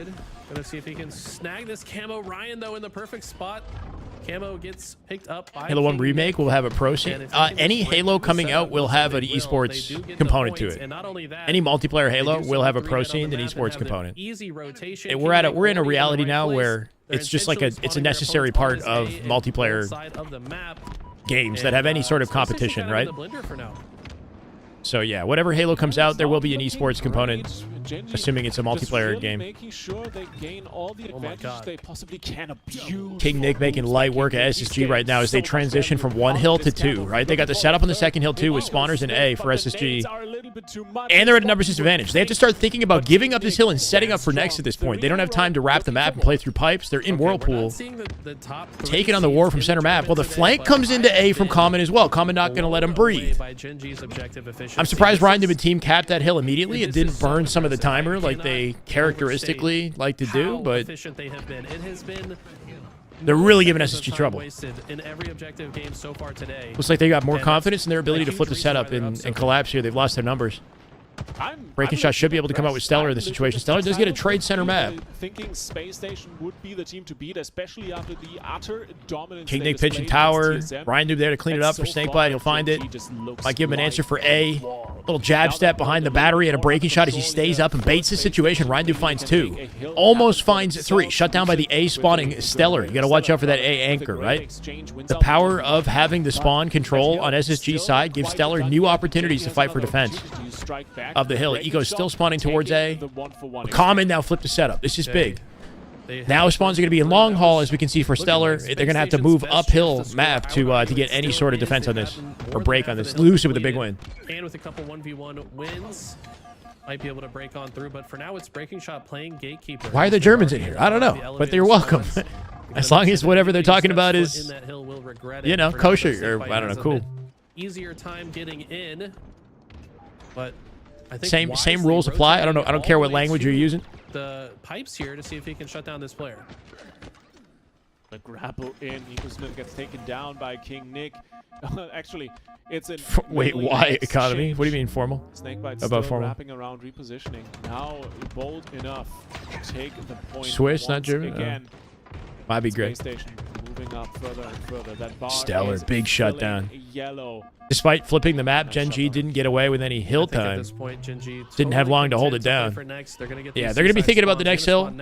Gonna see if he can snag this camo. Ryan though in the perfect spot. Camo gets picked up by Halo 1 Remake will have a pro scene. Any Halo coming out will have an esports component to it. Any multiplayer Halo will have a pro scene and esports component. We're in a reality now where it's just like it's a necessary part of multiplayer games that have any sort of competition, right? So yeah, whatever Halo comes out, there will be an esports component, assuming it's a multiplayer game. Making sure they gain all the advantages they possibly can. King Nick making light work at SSG right now as they transition from 1 hill to 2, right? They got the setup on the second hill too with spawners in A for SSG, and they're at a numbers disadvantage. They have to start thinking about giving up this hill and setting up for next at this point. They don't have time to wrap the map and play through pipes. They're in Whirlpool, taking on the war from center map. Well, the flank comes into A from Common as well. Common not going to let them breathe. I'm surprised Ryan did team cap that hill immediately. It didn't burn some of the timer like they characteristically like to do, but they're really giving SSG trouble. Looks like they got more confidence in their ability to flip the setup and collapse here. They've lost their numbers. Breaking Shot should be able to come out with Stellar in this situation. Stellar does get a trade center map. Thinking Space Station would be the team to beat, especially after the utter dominance. King Nick pitching tower. Ryan Noob there to clean it up for Snakebite. He'll find it. Might give him an answer for A. Little jab step behind the battery and a breaking shot as he stays up and baits the situation. Ryan Noob finds 2. Almost finds 3. Shut down by the A spawning Stellar. You got to watch out for that A anchor, right? The power of having the spawn control on SSG's side gives Stellar new opportunities to fight for defense of the hill. Ego's still spawning towards A. Common now flipped the setup. This is big. Now spawns are going to be in long haul, as we can see for Stellar. They're going to have to move uphill map to get any sort of defense on this or break on this. Lucid with a big win. And with a couple 1v1 wins, might be able to break on through. But for now, it's Breaking Shot playing Gatekeeper. Why are the Germans in here? I don't know, but they're welcome. As long as whatever they're talking about is, you know, kosher or I don't know, cool. Easier time getting in, but I same think rules apply. I don't know. I don't care what language you're using. The pipes here to see if he can shut down this player. The grapple in. Eco Smith gets taken down by King Nick. Actually, it's an wait. Why economy? What do you mean formal? Snakebite about still formal? wrapping around repositioning. Now bold enough to take the point. Swiss, not German. Again. Might be great. Space Station moving up further and further. That bar Stellar, big shutdown. Yellow. Despite flipping the map, Gen.G didn't get away with any hill time. At this point, Gen.G didn't have long to hold it down. They're gonna they're going to be thinking about the next hill.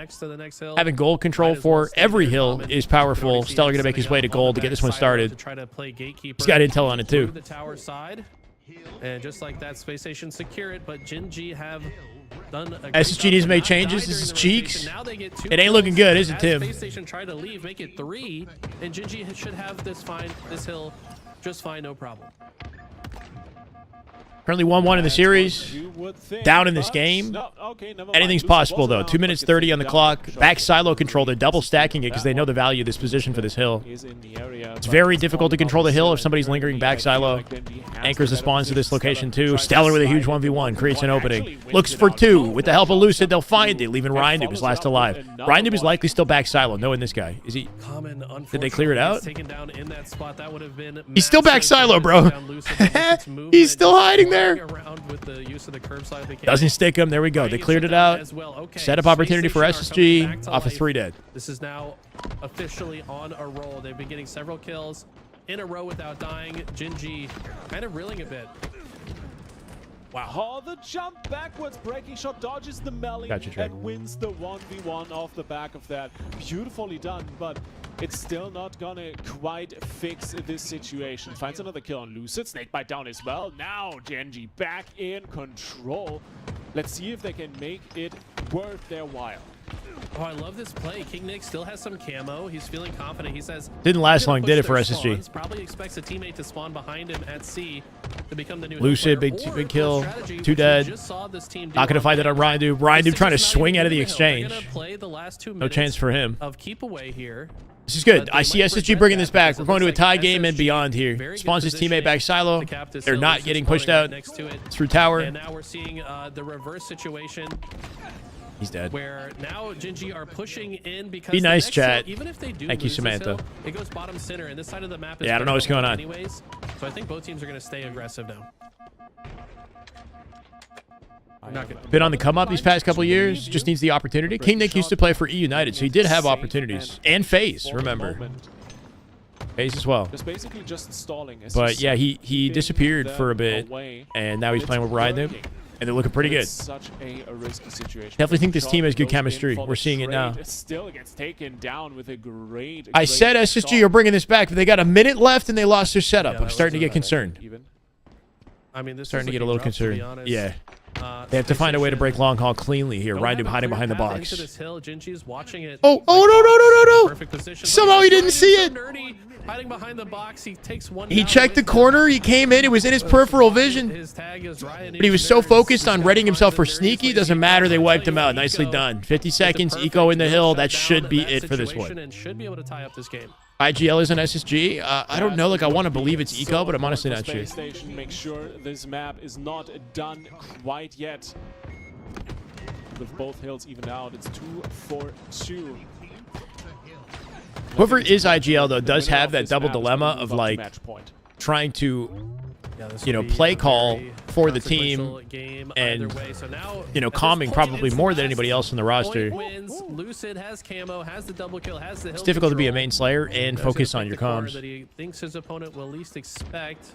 Having goal control for every hill is powerful. Stellar going to make his way to goal to get this one started. He's got intel on it too. The tower side, and just like that, Space Station secure it, but Gen.G have done a great SSG job needs to to make not changes. die This is during the Cheeks. rotation. Now they get 2 It ain't looking kills good, is it, as Tim? Space Station tried to leave, make it 3, and Gen.G should have this hill just fine, no problem. Currently 1-1 in the series. You would think, Down in this but game. no, okay, never Anything's mind. possible, Lucid though. was 2 around, minutes but 30 on the gets clock. taken down. Back silo control. They're double stacking it because they know the value of this position for this hill. Is in the area, It's but very it's difficult to all control the about hill if Stellar. somebody's lingering back I feel silo. like Gen.G has Anchors the the spawns to this better location position. too. Tries to Stellar with a slide huge into 1v1. Creates an actually opening. wins Looks it for out. 2. Oh, With the help of shot Lucid, they'll up find to- it, leaving and Ryan follows is it last up with alive. another Ryan is one. likely still back silo, knowing this guy. Is he? Common, Did they clear it out? taken down in that spot. That would have been He's still back massive silo, to bro. take down Lucid, but Lucid's movement He's still just hiding flying there. around with the use of the curb slide mechanic. Doesn't stick him. There we go. They Ryan cleared gets it down out. as well. Okay, Set up Space opportunity for Station are coming SSG back to off of life. 3 dead. This is now officially on a roll. They've been getting several kills in a row without dying. Gen.G kind of reeling a bit. Wow. Oh, the jump backwards. Breaking shot dodges the melee Gotcha, Jack. and wins the 1v1 off the back of that. Beautifully done, but it's still not gonna quite fix this situation. Finds another kill on Lucid. Snake bite down as well. Now Gen.G back in control. Let's see if they can make it worth their while. Oh, I love this play. King Nick still has some camo. He's feeling confident. He says Didn't last "I'm gonna long, did push it for their SSG. spawns." Probably expects a teammate to spawn behind him at C to become the new Lucid, hill big player. Or big the kill. strategy, 2 which we dead. just saw this team do Not gonna on find it on Black. Ryan Doob. Ryan This Doob trying to is not swing even out of the hill. They're exchange. gonna play the last 2 No minutes chance for him. of keep away here. This is good. But I they see might SSG regret bringing that this back. because We're it going to a looks tie like game and SSG, beyond here. very good Spawns his teammate positioning back silo. to cap this They're hill. not Lucid getting spawning pushed right out next to it. through tower. And now we're seeing the reverse situation He's dead. where now Gen.G are pushing in because Be the nice, next chat. hill, even if they do Thank you, lose this Samantha. hill, it goes bottom center, and this side of the map is Yeah, I don't know what's pretty going on. anyways. So I think both teams are going to stay aggressive now. Been on the come up these past couple years. Just needs the opportunity. King Nick used to play for E United, so he did have opportunities. And FaZe, remember. FaZe as well. Just basically just stalling. As But you yeah, said, he disappeared keeping for a them bit, away. and now he's It's playing with Ryan Doob, working. and they're looking pretty good. It's such a risky situation. Definitely think this Shot team has good goes in chemistry. for We're the seeing it now. trade. It still gets taken down with a great. I said SSG shot. are bringing this back, but they got a minute left and they lost their setup. Yeah, I'm that starting to was get a- concerned. Even. I mean, this Starting to is get a little looking rough, to be concerned. honest. Yeah. They have to find a way to break long haul cleanly here. Don't Ryan have Doob a hiding clear behind the path box. into this hill. Gen.G is watching it. Oh, like, no. perfect position. Somehow he didn't see it. So nerdy, hiding behind the box. He takes one. He down checked the with corner. He came in. It was in his peripheral vision. His tag is Ryan. But he was so Nerds. focused He's on gotta readying himself for find the sneaky. nerds. Doesn't matter. They I'll wiped tell him you, out. Nicely Eco done. 50 did the seconds. perfect Eco in the hill. shut That down should be that it for this situation one. and should be able to tie up this game. IGL is an SSG. I don't know. Like, I want to believe it's Eco, but I'm honestly not sure. Space Station, make sure this map is not done quite yet. With both hills evened out, it's 2-4-2. Whoever is IGL, though, does have that double dilemma of, like, trying to, you know, play call for the team and, you know, calming probably more than anybody else in the roster. Lucid has camo, has the double kill, has the hill It's difficult to be a control. main slayer and He's focus gonna on your pick the corner comms. that he thinks his opponent will least expect.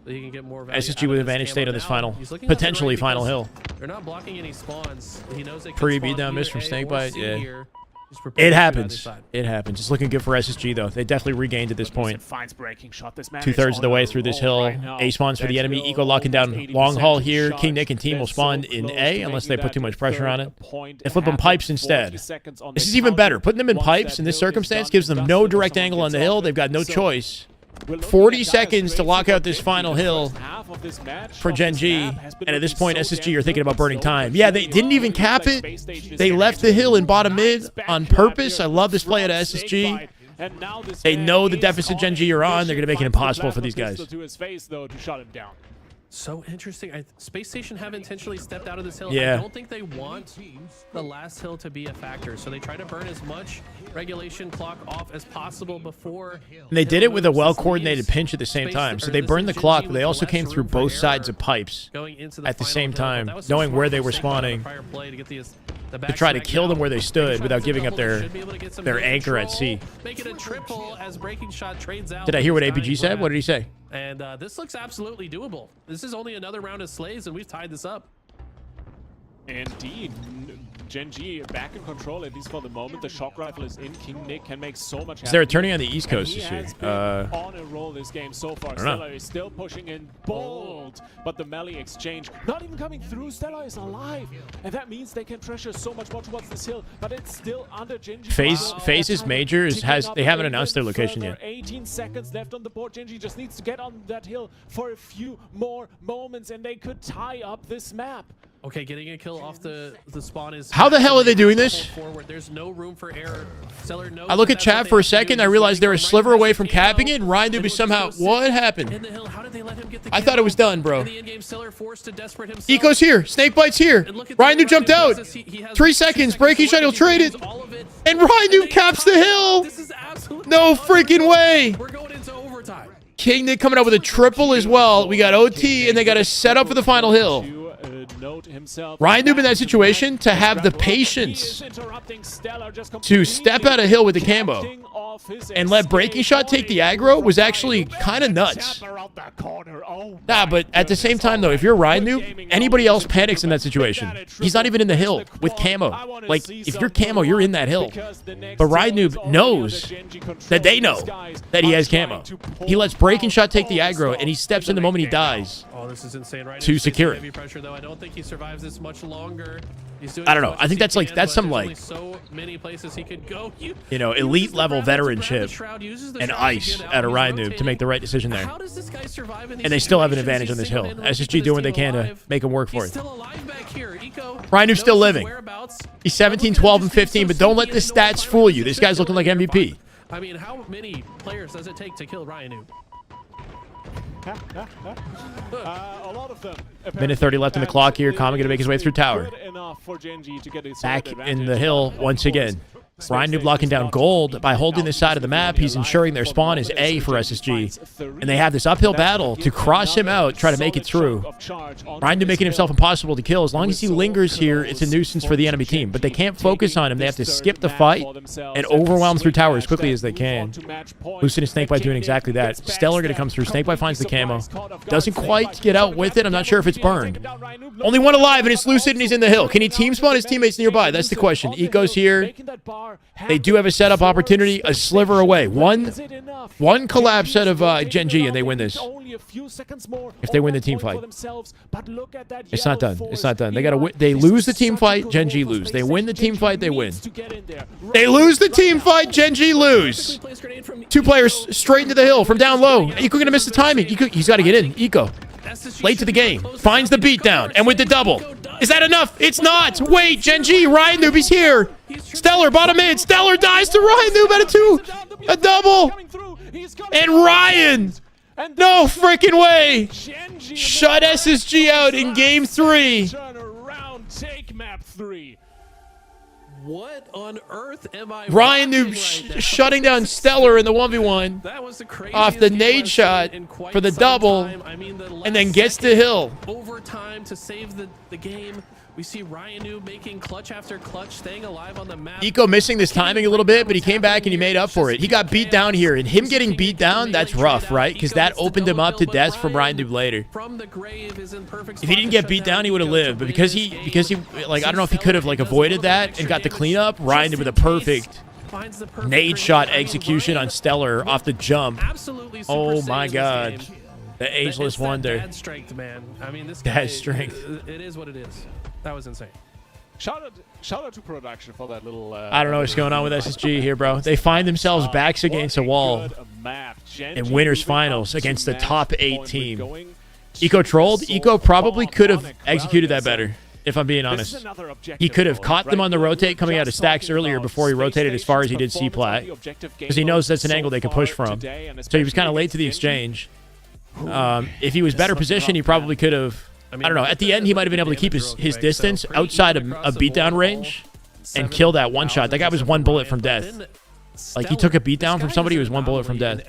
So he can get more value SSG out with of this advantage camo. state on this Now, final, he's looking out the potentially right final because hill. They're not blocking any spawns. He knows they can Pre spawn beat down either miss from A or Snakebite, C yeah. here. He's prepared It to shoot happens. either side. It happens. It's looking good for SSG, though. They definitely regained at this point. Finds breaking shot. This man 2/3 is of the on way a through this roll hill. right now. A spawns for the That enemy. hill Eco locking down almost long haul 80% here. shot. King Nick and team They're will spawn so in close A to unless making they put too that much pressure on it. third point They flip them happen. pipes 40 instead. seconds on This the is even counter. better. Putting them in Once pipes that in this hill is circumstance done, gives them dusted, no or direct someone angle on gets the hill. off it. They've got no So choice. we're looking 40 at dire seconds to straits lock for out this Gen.G. final The hill first half of this match for of this Gen.G. map has been And at this looking point, so SSG damn are thinking good, about burning so time. Yeah, they good. didn't even cap Like it. Space Station is They getting left the hill in bottom mid nice back on cap purpose. here I love this play at from SSG. Snakebite. And now this They man know the is deficit on Gen.G are on. They're going to make it finds the impossible for these plasma guys. pistol to his face, though, to shut him down. So interesting. Space Station have intentionally stepped out of this hill. Yeah. I don't think they want the last hill to be a factor. So they try to burn as much regulation clock off as possible before. And they did hill it with a moves. This well-coordinated leaves pinch at the same Space- time. So or they this burned the is clock, Gen.G but they with also less came through room for both error sides of pipes going into at the final same hill. But time, that was so knowing smart where they from were Snakebite on the spawning prior play to get the to try to back kill them down. where they stood Breaking without shot giving is a up double. their Should be able to get some their hill anchor at control. C. Make it a triple as breaking shot trades out. Did I with hear what his APG dying said? grab. What did he say? And this looks absolutely doable. This is only another round of slays, and we've tied this up. Indeed. Gen.G back in control, at least for the moment. The shock rifle is in. King Nick can make so much happen. They're turning on the East And Coast he this year. has been on a roll this game so far. don't know. Stellar is still pushing in. Boom! killed, but the melee exchange not even coming through. Stellar is alive, and that means they can pressure so much more towards this hill, but it's still under Gen.G. Phases Major they haven't announced their location yet. 18 seconds left on the board. Gen.G just needs to get on that hill for a few more moments, and they could tie up this map. Okay, getting a kill off the spawn is... How the hell are they doing this? Forward. There's no room for error. Stellar knows I look at that's chat what for they a have to second. do. I realized they're a Right sliver away past from the camo. capping it, and Ryan Noob somehow... What happened? In the hill, how did they let him get the I thought it was done, bro. In the in-game, Stellar forced to desperate himself. Eco's here. Snakebite's here. And look at Ryan the Noob jumped out. he has 3 2 seconds. seconds Breaking shot. He'll to work. trade He it. uses all of it. And Ryan Noob caps the hill. This is absolutely No freaking way. We're going into overtime. King Nick coming out with a triple as well. We got OT, and they got to set up for the final hill. Ryan Noob in that situation to have the patience to step out of hill with the camo and let Breaking Shot take the aggro was actually kind of nuts. Nah, but at the same time, though, if you're Ryan Noob, anybody else panics in that situation. He's not even in the hill with camo. Like, if you're camo, you're in that hill. But Ryan Noob knows that they know that he has camo. He lets Breaking Shot take the aggro, and he steps in the moment he dies. Oh, this is insane, right? To secure it. Heavy pressure, though. I don't think he survives this much longer. He's doing I don't as know. much I as think he that's like can, that's but some there's only like so many places he could go. you know, elite level veteranship and ice out of Ryan Noob to make the right decision there. How does this guy survive in these And they still have an situations? advantage on this He's hill. single-handedly SSG keeping doing what his they can team to alive. make him work for He's it. still alive back here. Eco Ryan Noob's knows still his living. whereabouts. He's 17, 12, and 15, but don't let the stats fool you. This guy's looking like MVP. I mean, how many players does it take to kill Ryan Noob? A lot of them. Minute 30 left in the clock here. Kama gonna make his way through tower. Good enough for Gen.G to get his Back sort of in the advantage. hill once again. Ryan Noob locking down gold by holding this side of the map. He's ensuring their spawn is A for SSG. And they have this uphill battle to cross him out, try to make it through. Ryan Noob making himself impossible to kill. As long as he lingers here, it's a nuisance for the enemy team. But they can't focus on him. They have to skip the fight and overwhelm through tower as quickly as they can. Lucid and Snakebite doing exactly that. Stellar going to come through. Snakebite finds the camo. Doesn't quite get out with it. I'm not sure if it's burned. Only one alive, and it's Lucid, and he's in the hill. Can he team spawn his teammates nearby? That's the question. Eco's here. They do have a setup opportunity, a sliver away. One collapse out of Gen.G, and they win this. If they win the team fight. It's not done. It's not done. They gotta win. They lose the team fight, Gen.G lose. They win the team fight, they win. They lose the team fight, Gen.G lose. 2 players straight into the hill from down low. Eco gonna miss the timing. He's got to get in. Eco. Late to the game. Finds the beatdown. And with the double. Is that enough? It's not. Wait, Gen.G, Ryan Noob, he's here. Stellar, bottom mid. Stellar dies to Ryan Noob at a 2. A double. And Ryan. No freaking way. Shut SSG out in game 3. Take map 3. What on earth am I Ryan Noob watching right now? shutting down Stellar in the 1v1. That was the craziest Off the game nade I've shot seen in quite for the some double, time. I mean, the and then last gets the second hill. Overtime to save the game. We see Ryan Noob making clutch after clutch, staying alive on the map. Eco missing this timing a little bit, but he came back and he made up for it. He got beat down here, and him getting beat down, that's rough, right? Because that opened him up to death from Ryan Noob later. From the grave is in perfect If he didn't get beat down, he would have lived. But because he like, I don't know if he could have like avoided that and got the cleanup. Ryan Noob with a perfect nade shot execution on Stellar off the jump. Absolutely. Oh my God. The ageless wonder. Dad strength, man. I mean, this Dad guy, strength. It is what it is. That was insane. Shout out to production for that little. I don't know what's going on with SSG here, bro. They find themselves backs against a wall in winners finals against the top 8 team. Eco trolled. Eco probably could have executed that better, if I'm being honest. He could have caught them on the rotate coming out of stacks earlier before he rotated as far as he did C-plat, because he knows that's an angle they can push from. So he was kind of late to the exchange. If he was better positioned, he probably could have. I don't know. At the end, he might have been able to keep his distance outside of a beatdown range and kill that one shot. That guy was 1 bullet from death. Like, he took a beatdown from somebody who was 1 bullet from death.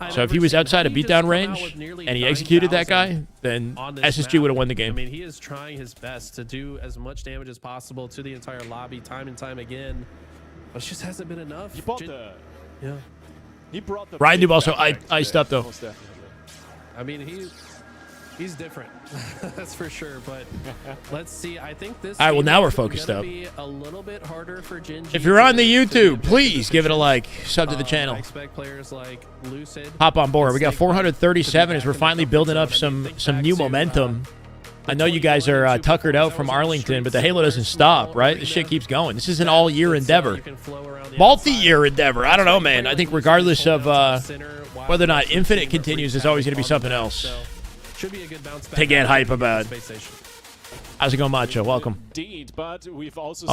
So if he was outside of beatdown range and he executed that guy, then SSG would have won the game. I mean, he is trying his best to do as much damage as possible to the entire lobby time and time again. But it just hasn't been enough. He brought the. Yeah. He brought the. Ryan Noob also iced up, though. Most definitely. I mean, He's different. That's for sure. But let's see. I think this. All right, well, now we're focused up. Be a little bit harder for Gen.G. If you're on the YouTube, please give it a like. Sub to the channel. I expect players like Lucid. Hop on board. We got 437 as we're finally building up some new momentum. I know you guys are tuckered out from Arlington, but the Halo doesn't stop, right? This shit keeps going. This is an all-year endeavor. Multi-year endeavor. I don't know, man. I think regardless of whether or not Infinite continues, there's always going to be something else to get hype about. How's it going, Macho? Welcome.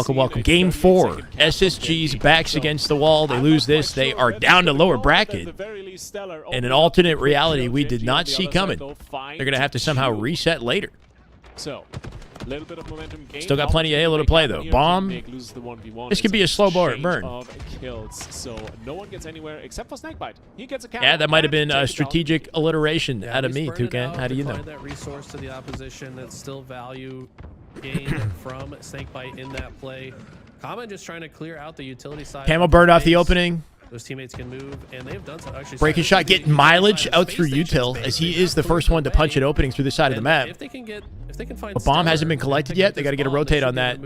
Welcome. Game 4. SSG's backs against the wall. They lose this. They are down to lower bracket. In an alternate reality we did not see coming. They're going to have to somehow reset later. Little bit of momentum gain. Still got plenty of Halo to play, though. Bomb. This could be a slow burn. So no one gets anywhere except for Snakebite. He gets a count. Yeah, that might have been a strategic alliteration out of me, Toucan. How do you know? That resource to the opposition. That's still value gained from Snakebite in that play. Common just trying to clear out the utility side. Camel bird off the opening. Those teammates can move, and they've done so. Actually, breaking shot, getting mileage out through util, as he is the first one to punch an opening through the side of the map. If they can find a bomb hasn't been collected yet. They got to get a rotate on that.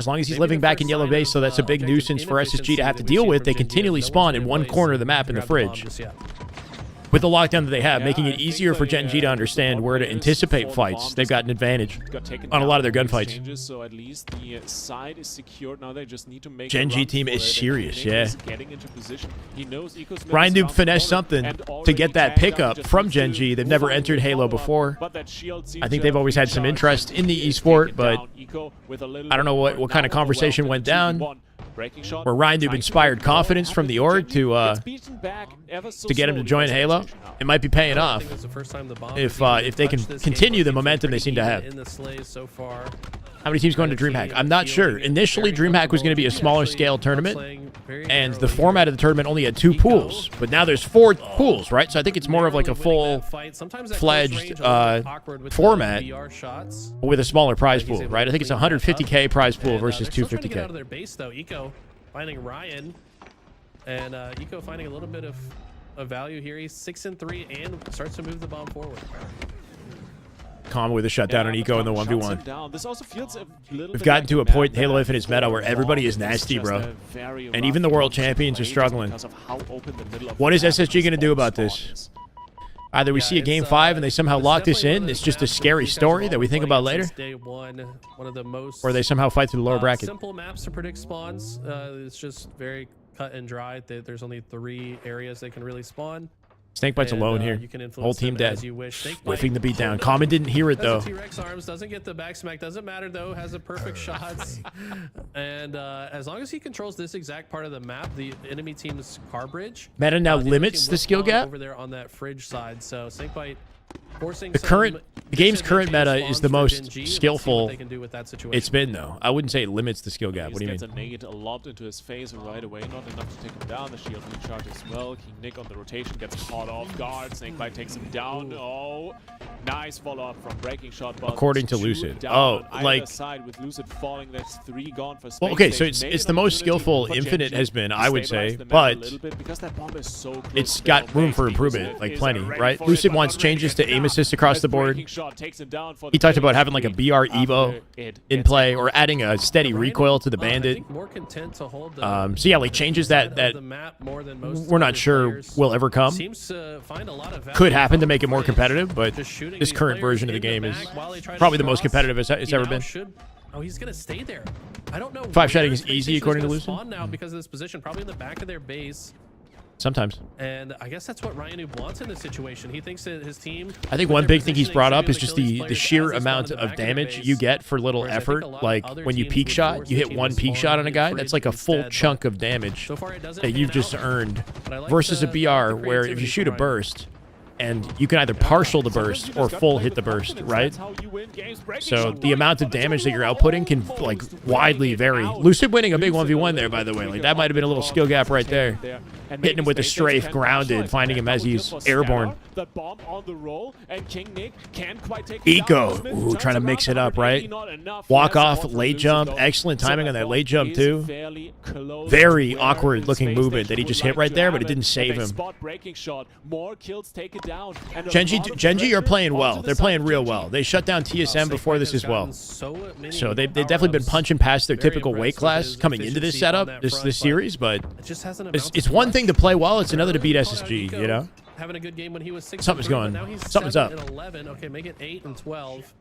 As long as he's living back in yellow base, so that's a big nuisance for SSG to have to deal with. They continually spawn in one corner of the map in the fridge. With the lockdown that they have, making it easier for Gen.G to understand where to anticipate fights. They've got an advantage on a lot of their gunfights. Gen.G team is serious, yeah. Ryan Noob finessed something to get that pickup from Gen.G. They've never entered Halo before. I think they've always had some interest in the esport, but I don't know what kind of conversation went down. Where Ryan Noob inspired confidence from the org to get him to join Halo. It might be paying off if they can continue the momentum they seem to have. How many teams going to Dreamhack? I'm not sure. Initially, Dreamhack was going to be a smaller scale tournament, and the format of the tournament only had 2 pools. But now there's 4 pools, right? So I think it's more of like a full-fledged format with a smaller prize pool, right? I think it's a 150K prize pool versus 250K. Finding Ryan, and Eco finding a little bit of value here. He's 6-3 and starts to move the bomb forward. Calm with a shutdown on Eco in the 1v1. We've gotten to a point in Halo Infinite's meta where everybody is nasty, bro. And even the world champions are struggling. What is SSG going to do about this? Either we see a game 5 and they somehow lock this in. It's just a scary story that we think about later. Or they somehow fight through the lower bracket. Simple maps to predict spawns. It's just very cut and dry. There's only 3 areas they can really spawn. Snakebite's alone here. Whole team dead. Whiffing the beat down. Common didn't hear it, though. T-Rex arms, doesn't get the back smack. Doesn't matter, though. Has a perfect shots. And as long as he controls this exact part of the map, the enemy team's car bridge. Meta now limits the skill gap. Over there on that fridge side. So Snakebite forcing the game's current meta is the most skillful it's been, though. I wouldn't say it limits the skill gap. What do you mean? Gets a nade lobbed into his face right away. Not enough to take him down. The shield recharge as well. King Nick on the rotation gets caught off guard. Snakebite takes him down. Oh, nice follow-up from breaking shot. According to Lucid. Oh, like side with Lucid falling. That's 3 gone for well, okay, so it's the most skillful Infinite has been, I would say, but it's got room for improvement, like plenty, right? Lucid wants changes to aim assist across the board. He talked about having like a BR Evo in play or adding a steady recoil to the Bandit. So yeah, like changes that we're not sure will ever come. Could happen to make it more competitive, but this current version of the game is probably the most competitive it's ever been. Oh, he's gonna stay there. I don't know. 5-shotting is easy according to Lucid. Now because of this position, probably in the back of their base. Sometimes. And I guess that's what Ryan Noob wants in this situation. He thinks that his team... I think one big thing he's brought up is just the sheer amount of damage you get for little effort. Like, when you peek shot, you hit 1 peek shot on a guy, that's like a full chunk of damage that you've just earned. Versus a BR, where if you shoot a burst, and you can either partial the burst or full hit the burst, right? So the amount of damage that you're outputting can like widely vary. Lucid winning a big 1v1 there, by the way. Like that might have been a little skill gap right there. and hitting him with a strafe, Gen grounded, finding him as he's airborne. The bomb on the roll, and King Nick can't quite take Eco, ooh, trying to mix it up, right? Walk off, late jump, excellent timing on that late jump too. Very awkward looking movement that he just hit right there, but it didn't save him. Gen.G are playing well. They're playing real well. They shut down TSM before this as well. So they've definitely been punching past their typical weight class coming into this setup, this series, but it's one thing to play well, it's another to beat SSG, you know? Having a good game when he was 6. Something's going. Something's up. 11. Okay, make it 8 and 12.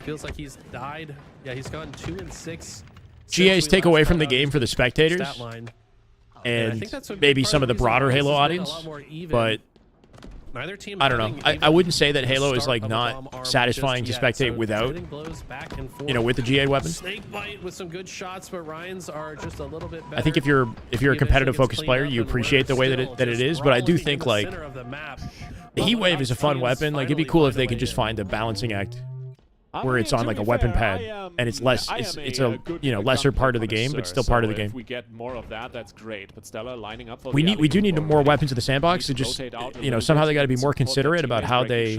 Feels like he's died. Yeah, he's gone 2 and 6. GAs take away from the game for the spectators and maybe some of the broader Halo audience, but neither team I don't know. I wouldn't say that Halo is like not satisfying to spectate without, you know, with the GA weapon. Snakebite with some good shots, but Ryan's are just a little bit better. I think if you're a competitive focused player, you appreciate the way that it is, but I do think like the Heat Wave is a fun weapon. Like it'd be cool if they could just find a balancing act where it's on like a weapon pad and it's less it's a you know lesser part of the game but still part of the game. If we get more of that, that's great. But Stella lining up for we do need more weapons in the sandbox. To just you know somehow they got to be more considerate about how they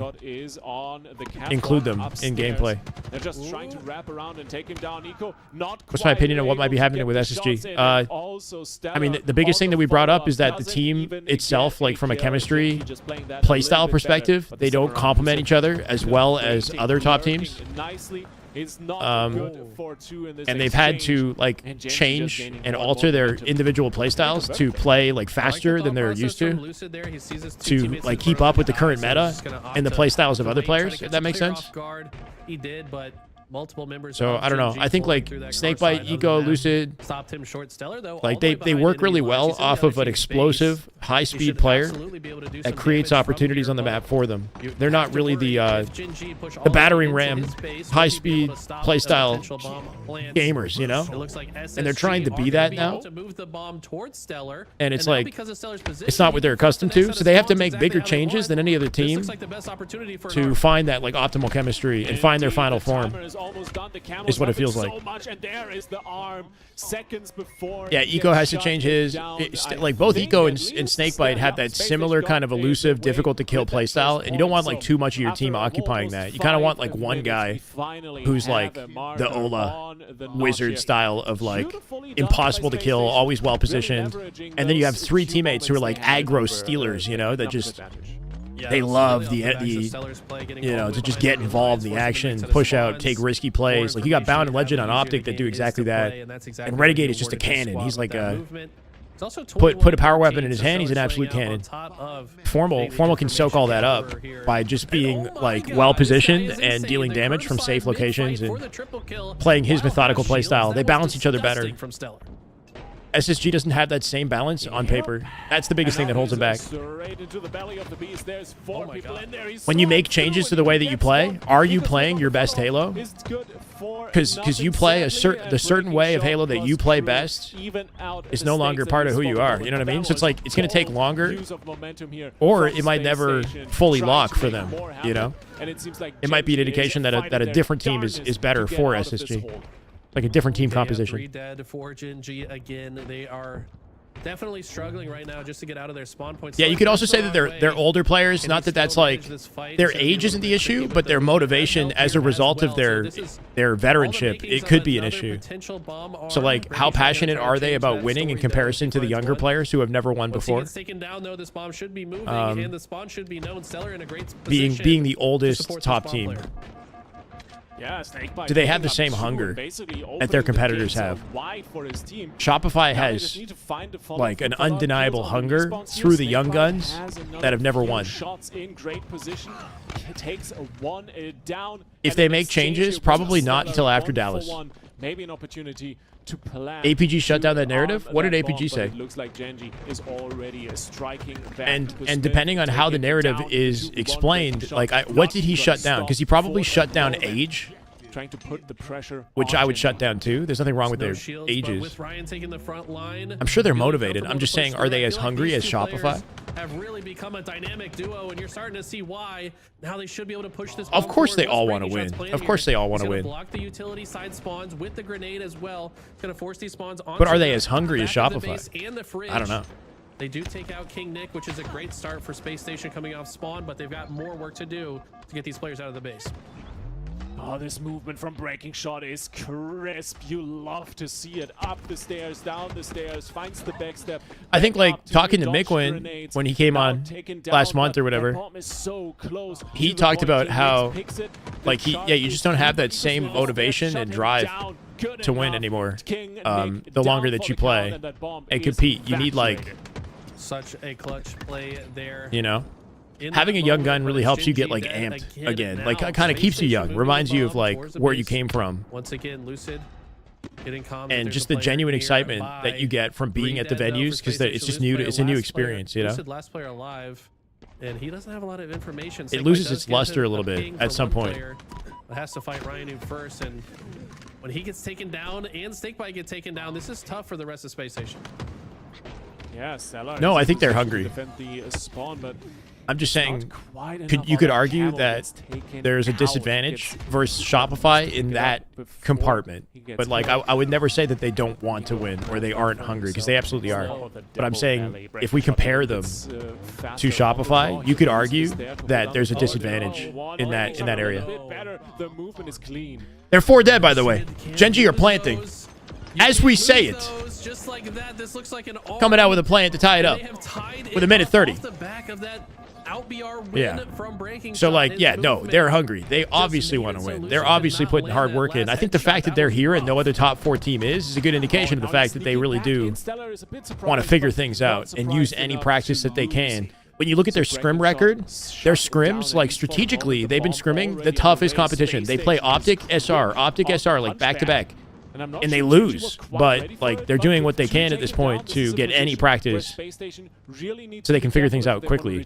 include them in gameplay. They're just trying to wrap around and take him down. Eco, what's my opinion on what might be happening with SSG? I mean the biggest thing that we brought up is that the team itself, like from a chemistry playstyle perspective, they don't complement each other as well as other top teams. And they've had to like change and alter their individual playstyles to play like faster than they're used to like keep up with the current meta and the playstyles of other players, if that makes sense. He did, but multiple members. So I don't know. I think like Snakebite, Eco, Lucid, stopped him short. Stellar though, like they work really well off of an explosive, high-speed player that creates opportunities on the map for them. They're not really the battering ram, high-speed playstyle gamers, you know. And they're trying to be that now. And it's like it's not what they're accustomed to. So they have to make bigger changes than any other team to find that like optimal chemistry and find their final form. Is what it feels like. Yeah, Eco has to change his. Like both Eco and Snakebite have that similar kind of elusive, difficult to kill playstyle, and you don't want like too much of your team occupying that. You kind of want like one guy who's like the Ola wizard style of like impossible to kill, always well positioned, and then you have 3 teammates who are like aggro stealers, you know, that just. They love the you know, to just get involved in the action, push out, take risky plays. Like you got Bound and Legend on Optic that do exactly that, and Renegade is just a cannon. He's like a put a power weapon in his hand. He's an absolute cannon. Formal can soak all that up by just being like well positioned and dealing damage from safe locations and playing his methodical play style. They balance each other better. SSG doesn't have that same balance on paper. That's the biggest thing that holds him back. When you make changes to the way that you play, are you playing your best Halo? Because you play the certain way of Halo that you play best is no longer part of who you are. You know what I mean? So it's like it's going to take longer, or it might never fully lock for them. You know, it might be an indication that a different team is better for SSG. Like a different team composition. Dead for Gen.G again. They are definitely struggling right now just to get out of their spawn points. Yeah, you could also say that they're older players. Not that that's like their age isn't the issue, but their motivation as a result of their veteranship, it could be an issue. So like, how passionate are they about winning in comparison to the younger players who have never won before? Being the oldest top team. Do they have the same hunger that their competitors have? Shopify has like an undeniable hunger through the young guns that have never won. If they make changes, probably not until after Dallas. Maybe an opportunity to plan. APG shut down that narrative? What did APG say? It looks like Gen.G is already striking back. And depending on how the narrative is explained, like what did he shut down? Because he probably shut down age, trying to put the pressure which I would shut down too. There's nothing wrong with their ages. I'm sure they're motivated. I'm just saying, are they as hungry as Shopify? Have really become a dynamic duo, and you're starting to see why. Now they should be able to push this. Of course they all want to win. Of course they all want to win. Block the utility side spawns with the grenade as well. It's going to force these spawns on. But are they as hungry as Shopify? I don't know. They do take out King Nick, which is a great start for Space Station coming off spawn, but they've got more work to do to get these players out of the base. Oh, this movement from Breaking Shot is crisp. You love to see it. Up the stairs, down the stairs, finds the backstep. I think, like, talking to Mikwin when he came on last month or whatever, he talked about how, like, you just don't have that same motivation and drive to win anymore. The longer that you play and compete, you need, like, such a clutch play there. You know? Having a young gun really helps you get, like, amped again. Like, it kind of keeps you young. Reminds you of, like, where you came from. Once again, Lucid getting calm. And just the genuine excitement that you get from being at the venues, because it's just new. It's a new experience, you know? Lucid, last player alive, and he doesn't have a lot of information. It loses its luster a little bit at some point. Has to fight Ryan first, and when he gets taken down and Snakebite get taken down, this is tough for the rest of Space Station. Yeah, Stellar. No, I think they're hungry. Defend the spawn, but I'm just saying, you could argue that there's a disadvantage versus Shopify in that compartment. But, like, I would never say that they don't want to win or they aren't hungry, because they absolutely are. But I'm saying, if we compare them to Shopify, you could argue that there's a disadvantage in that area. The movement is clean. They're 4 dead, by the way. Gen.G are planting. As we say it. Just like that, this looks like an coming out with a plant to tie it up with a minute 30. Yeah. So, like, yeah, no, they're hungry. They obviously want to win. They're obviously putting hard work in. I think the fact that they're here and no other top 4 team is a good indication of the fact that they really do want to figure things out and use any practice that they can. When you look at their scrim record, their scrims, like, strategically, they've been scrimming the toughest competition. They play Optic SR, like, back-to-back. And they lose, but, like, they're doing what they can at this point to get any practice so they can figure things out quickly.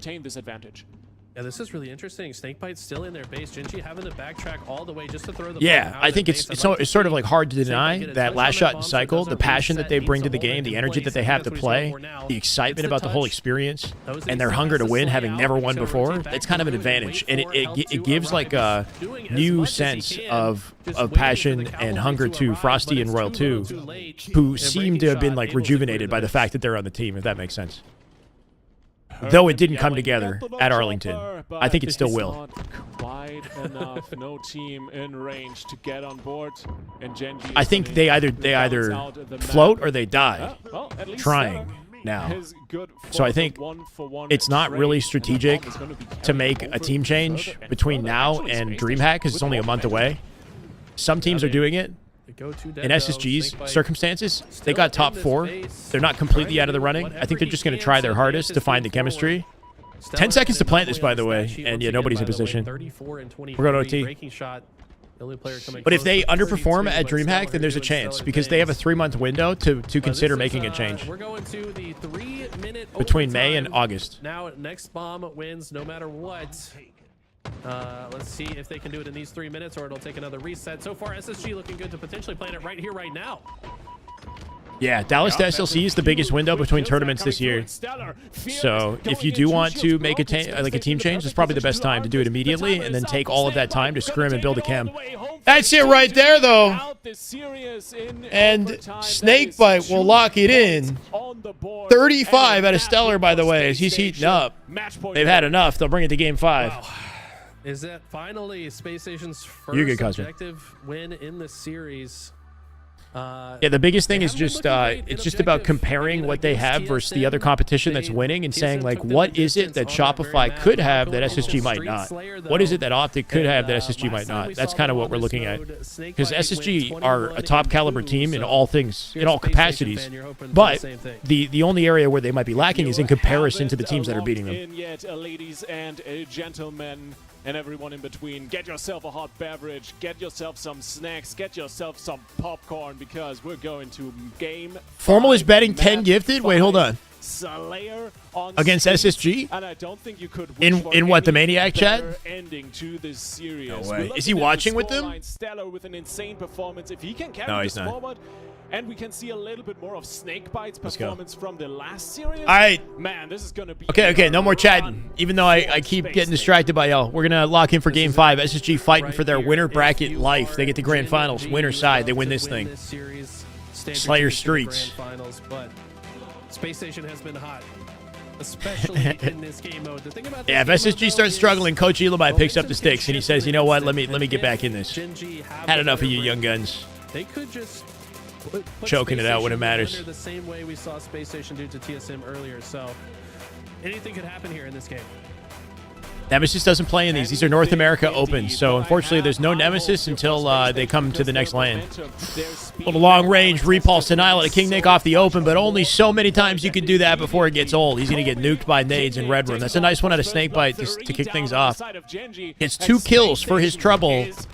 Yeah, this is really interesting. Snakebite's still in their base. Gen.G having to backtrack all the way just to throw the yeah, I think it's sort of like hard to deny that last shot in cycle, the passion that they bring to the game, the energy that they have to play, the excitement about the whole experience, and their hunger to win, having never won before. It's kind of an advantage, and it gives, like, a new sense of passion and hunger to Frosty and Royal 2, who seem to have been, like, rejuvenated by the fact that they're on the team, if that makes sense. Though it didn't come together at Arlington, I think it still will. Quite enough. No team in range to get on board. And Gen.G I think they either float or they die trying now. So I think it's not really strategic to make a team change between now and Dreamhack, because it's only a month away. Some teams are doing it. In SSG's circumstances, they got top 4. They're not completely out of the running. I think they're just going to try their hardest to find the chemistry. 10 seconds to plant this, by the way, and yeah, nobody's in position. We're going OT. But if they underperform at Dreamhack, then there's a chance, because they have a 3-month window to consider making a change between May and August. Now, next bomb wins no matter what. Let's see if they can do it in these 3 minutes, or it'll take another reset. So far, SSG looking good to potentially plan it right here, right now. Yeah, Dallas to SLC is the biggest window between tournaments this year. So if you do want to make a team change, it's probably the best time to do it immediately, and then take all of that time to scrim and build a chem. That's it right there, though. And Snakebite will lock it in. 35 out of Stellar, by the way, as he's heating up. They've had enough. They'll bring it to Game 5. Wow. Is that finally Space Station's first objective win in the series? Yeah, the biggest thing is just it's just about comparing what they have versus the other competition that's winning and saying, like, what is it that Shopify could have that SSG might not? What is it that Optic could have that SSG might not? That's kind of what we're looking at, because SSG are a top caliber team in all things, in all capacities, but the only area where they might be lacking is in comparison to the teams that are beating them. Ladies and gentlemen, and everyone in between, get yourself a hot beverage, get yourself some snacks, get yourself some popcorn, because we're going to Game 5. Formal is betting 10 gifted? Wait, hold on. Against SSG? And I don't think you could in what, the Maniac chat? Ending to this series. No way. Is he watching with them? Stellar with an insane performance. If he can carry no, this he's not. forward, and we can see a little bit more of Snakebite's performance from the last series. All right. Man, this is going to be... Okay, no more chatting. Even though I keep getting distracted by y'all. We're going to lock in for Game 5. SSG fighting for their winner bracket life. They get the grand finals. Winner side. They win this thing. Slayer Streets. Space Station has been hot, especially in this game mode. The thing about Yeah, if SSG starts struggling, Coach Elamai picks up the sticks and he says, "You know what? Let me get back in this. Gen.G Had enough of you young guns." They could just put Choking Space it out when it Station matters. under the same way we saw Space Station do to TSM earlier. So anything could happen here in this game. Nemesis doesn't play in these. These are North America Opens, so unfortunately there's no Nemesis until they come to the next land. Little long-range repulse denial at King Nick off the open, but only so many times you can do that before it gets old. He's going to get nuked by nades in Red Room. That's a nice one out of Snakebite to kick things off. Gets 2 kills for his troubles,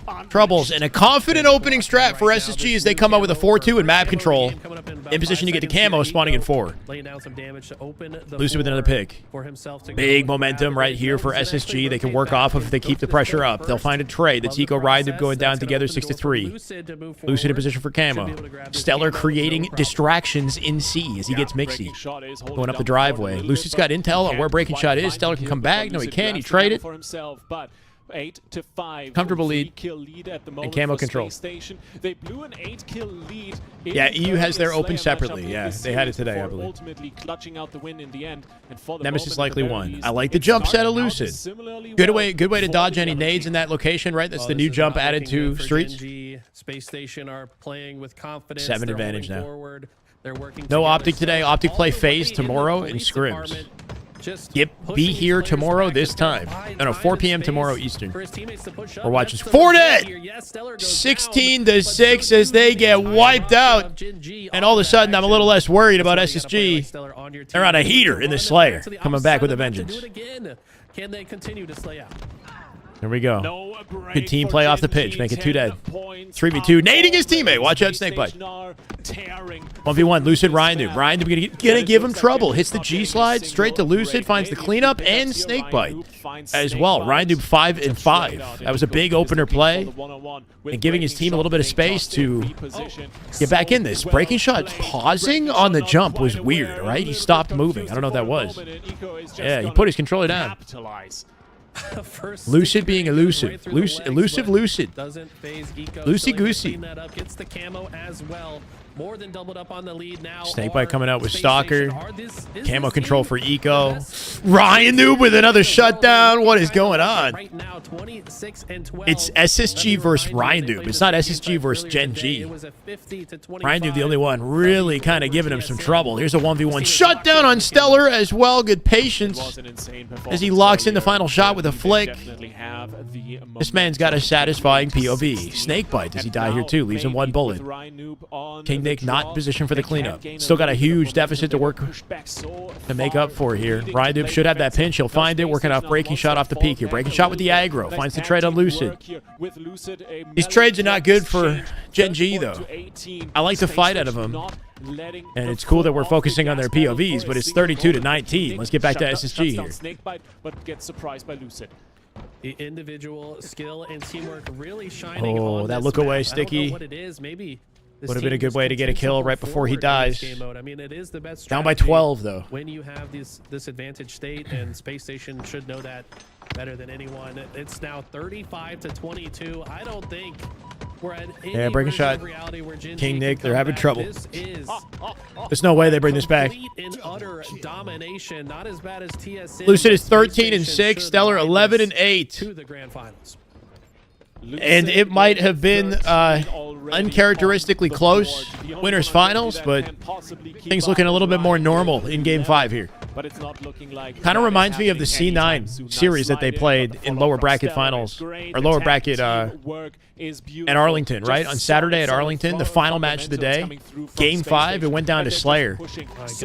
and a confident opening strat for SSG as they come out with a 4-2 and map control. In position to get the camo, spawning in 4. Laying down some damage to open the Lucid with another pick. for himself to Big momentum right here for SSG. They can work off of if they keep the pressure up. They'll find a trade. That's Eco Ride going down together 6-3. Lucid in position for camo. Stellar creating distractions in C as he gets Mixie. Going up the driveway. Lucid's got intel on where Breaking Shot is. Stellar can come back. No, he can't. He traded. 8-5. Comfortable lead. And camo control. They blew an 8-kill lead. Yeah, EU has their open separately. Yeah, they had it today, I believe. Ultimately clutching out the win in the end. And for the Nemesis moment, likely at the won. very I like least, the jump it's set of starting out Lucid. similarly Good well way to for dodge the any other nades team. in that location, right? That's the This new is jump not added looking to good for Streets. Gen.G. Space Station are playing with confidence. 7 They're advantage moving now. forward. They're working No together. Optic today. So Optic play all the phase way in the tomorrow in police scrims. department, just Yep, be pushing here these players tomorrow back this to time. find No, time 4 and p.m. space tomorrow Eastern. for his teammates to push up. We're watching That's the Fort result Ed! here. Yes, Stellar goes 16 down, to but 6 so as they too get the wiped roster out. of Gen.G And all of a off sudden, that I'm a little less worried about That's why you gotta play like SSG. Stellar on your team. They're on a heater in the Slayer, To the coming opposite back side with a of the map to vengeance. do it again. Can they continue to slay out? Here we go. No break Good team for play off the Gen.G, pitch. Make it 2 dead. 3v2, 3v2, nading his teammate. Watch out, Snakebite. 1v1, Lucid Ryan Ryan gonna give him trouble. Hits the G slide, straight to Lucid, finds the cleanup, and Snakebite as well. Ryan 5 and 5. That was a big opener play. And giving his team a little bit of space to get back in this. Breaking Shot pausing on the jump was weird, right? He stopped moving. I don't know what that was. Yeah, he put his controller down. Lucid being elusive. Elusive Lucid. Doesn't phase Eco. Loosey Still able to goosey. clean that up. Gets the camo as well. More than doubled up on the lead now. Snakebite are coming out with Space Stalker. Station. Is Camo this control game for the Eco. best Ryan Noob with another in the world? shutdown. What is going on? Right now, 26 and 12. It's SSG Let me versus remind you, Ryan they Noob. played It's this not game SSG versus earlier Gen.G. today. It was a 50 to 25. Ryan Noob, the only one really kind of giving him some TSM. trouble. Here's a 1v1 shutdown on Stellar as well. Good patience as he locks in the final shot with a flick. This man's got a satisfying POV. Snakebite, does he die here too? Leaves him 1 bullet. King Nick not in position for the cleanup. Still got a huge deficit to work to make up for here. Ryan Noob should have that pinch. He'll find it. Working off Breaking Shot off the peak here. Breaking Shot with the aggro. Finds the trade on Lucid. These trades are not good for Gen.G though. I like the fight out of him. And it's cool that we're focusing on their POVs, but it's 32 to 19. Let's get back to SSG here. But gets surprised by Lucid. The individual skill and teamwork really shining. Oh, on that this look away, map. I don't know Sticky. what it is. Maybe this Would have been a team good just way to get a continues kill move right before he forward in this dies. game mode. I mean, it is the best Down by strategy 12 though. when you have this advantage state, and Space Station should know that better than anyone. It's now 35 to 22. I don't think we're at any Breaking version Shot. of reality where Gen.G King can Nick, they're come having back. trouble. This is There's no way they bring this back. complete and utter domination. Not as bad as TSM. Lucid is but 13 and Space 6. Station Stellar should 11 and rise 8. to the grand finals. And it might have been uncharacteristically close winners finals, but things looking a little bit more normal in Game 5 here. But it's not looking like Kind of reminds me of the C9 series that they played in lower bracket finals, or lower bracket at Arlington, right? On Saturday at Arlington, the final match of the day, Game 5, it went down to Slayer,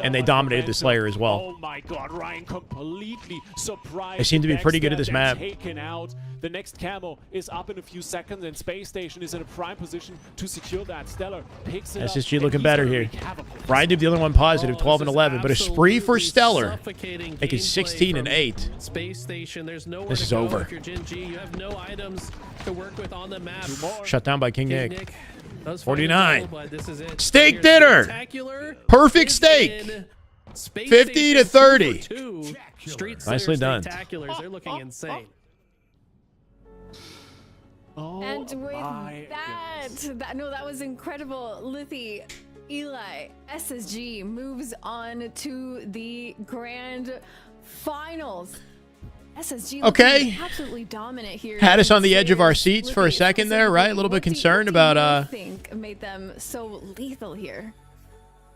and they dominated the Slayer as well. Oh my God, Ryan completely surprised. They seem to be pretty good at this They're map. taken out. The next camo is up in a few seconds, and Space Station is in a prime position to secure that. Stellar picks it up, SSG and looking he's better gonna here. wreak havoc on this Ryan did the only one positive, 12 and 11, but a spree for Stellar. Suffocating Making gameplay 16 and from 8. Space Station. There's nowhere This to is go over. if you're Gen.G. You have no items to work with on the map. Shut down by King King Nick. Nick does find 49. a goal, but this is it. Steak Here's dinner. Spectacular. Perfect Is steak. in. Space 50 Station to 30. 2 Street Nicely done. Spectaculars. They're looking insane. Oh And with my that, no, that was incredible. Lithy, Eli, SSG moves on to the grand finals. SSG Okay. absolutely dominant here. Had us on the edge of our seats for a second there, right? A little bit concerned about I think made them so lethal here.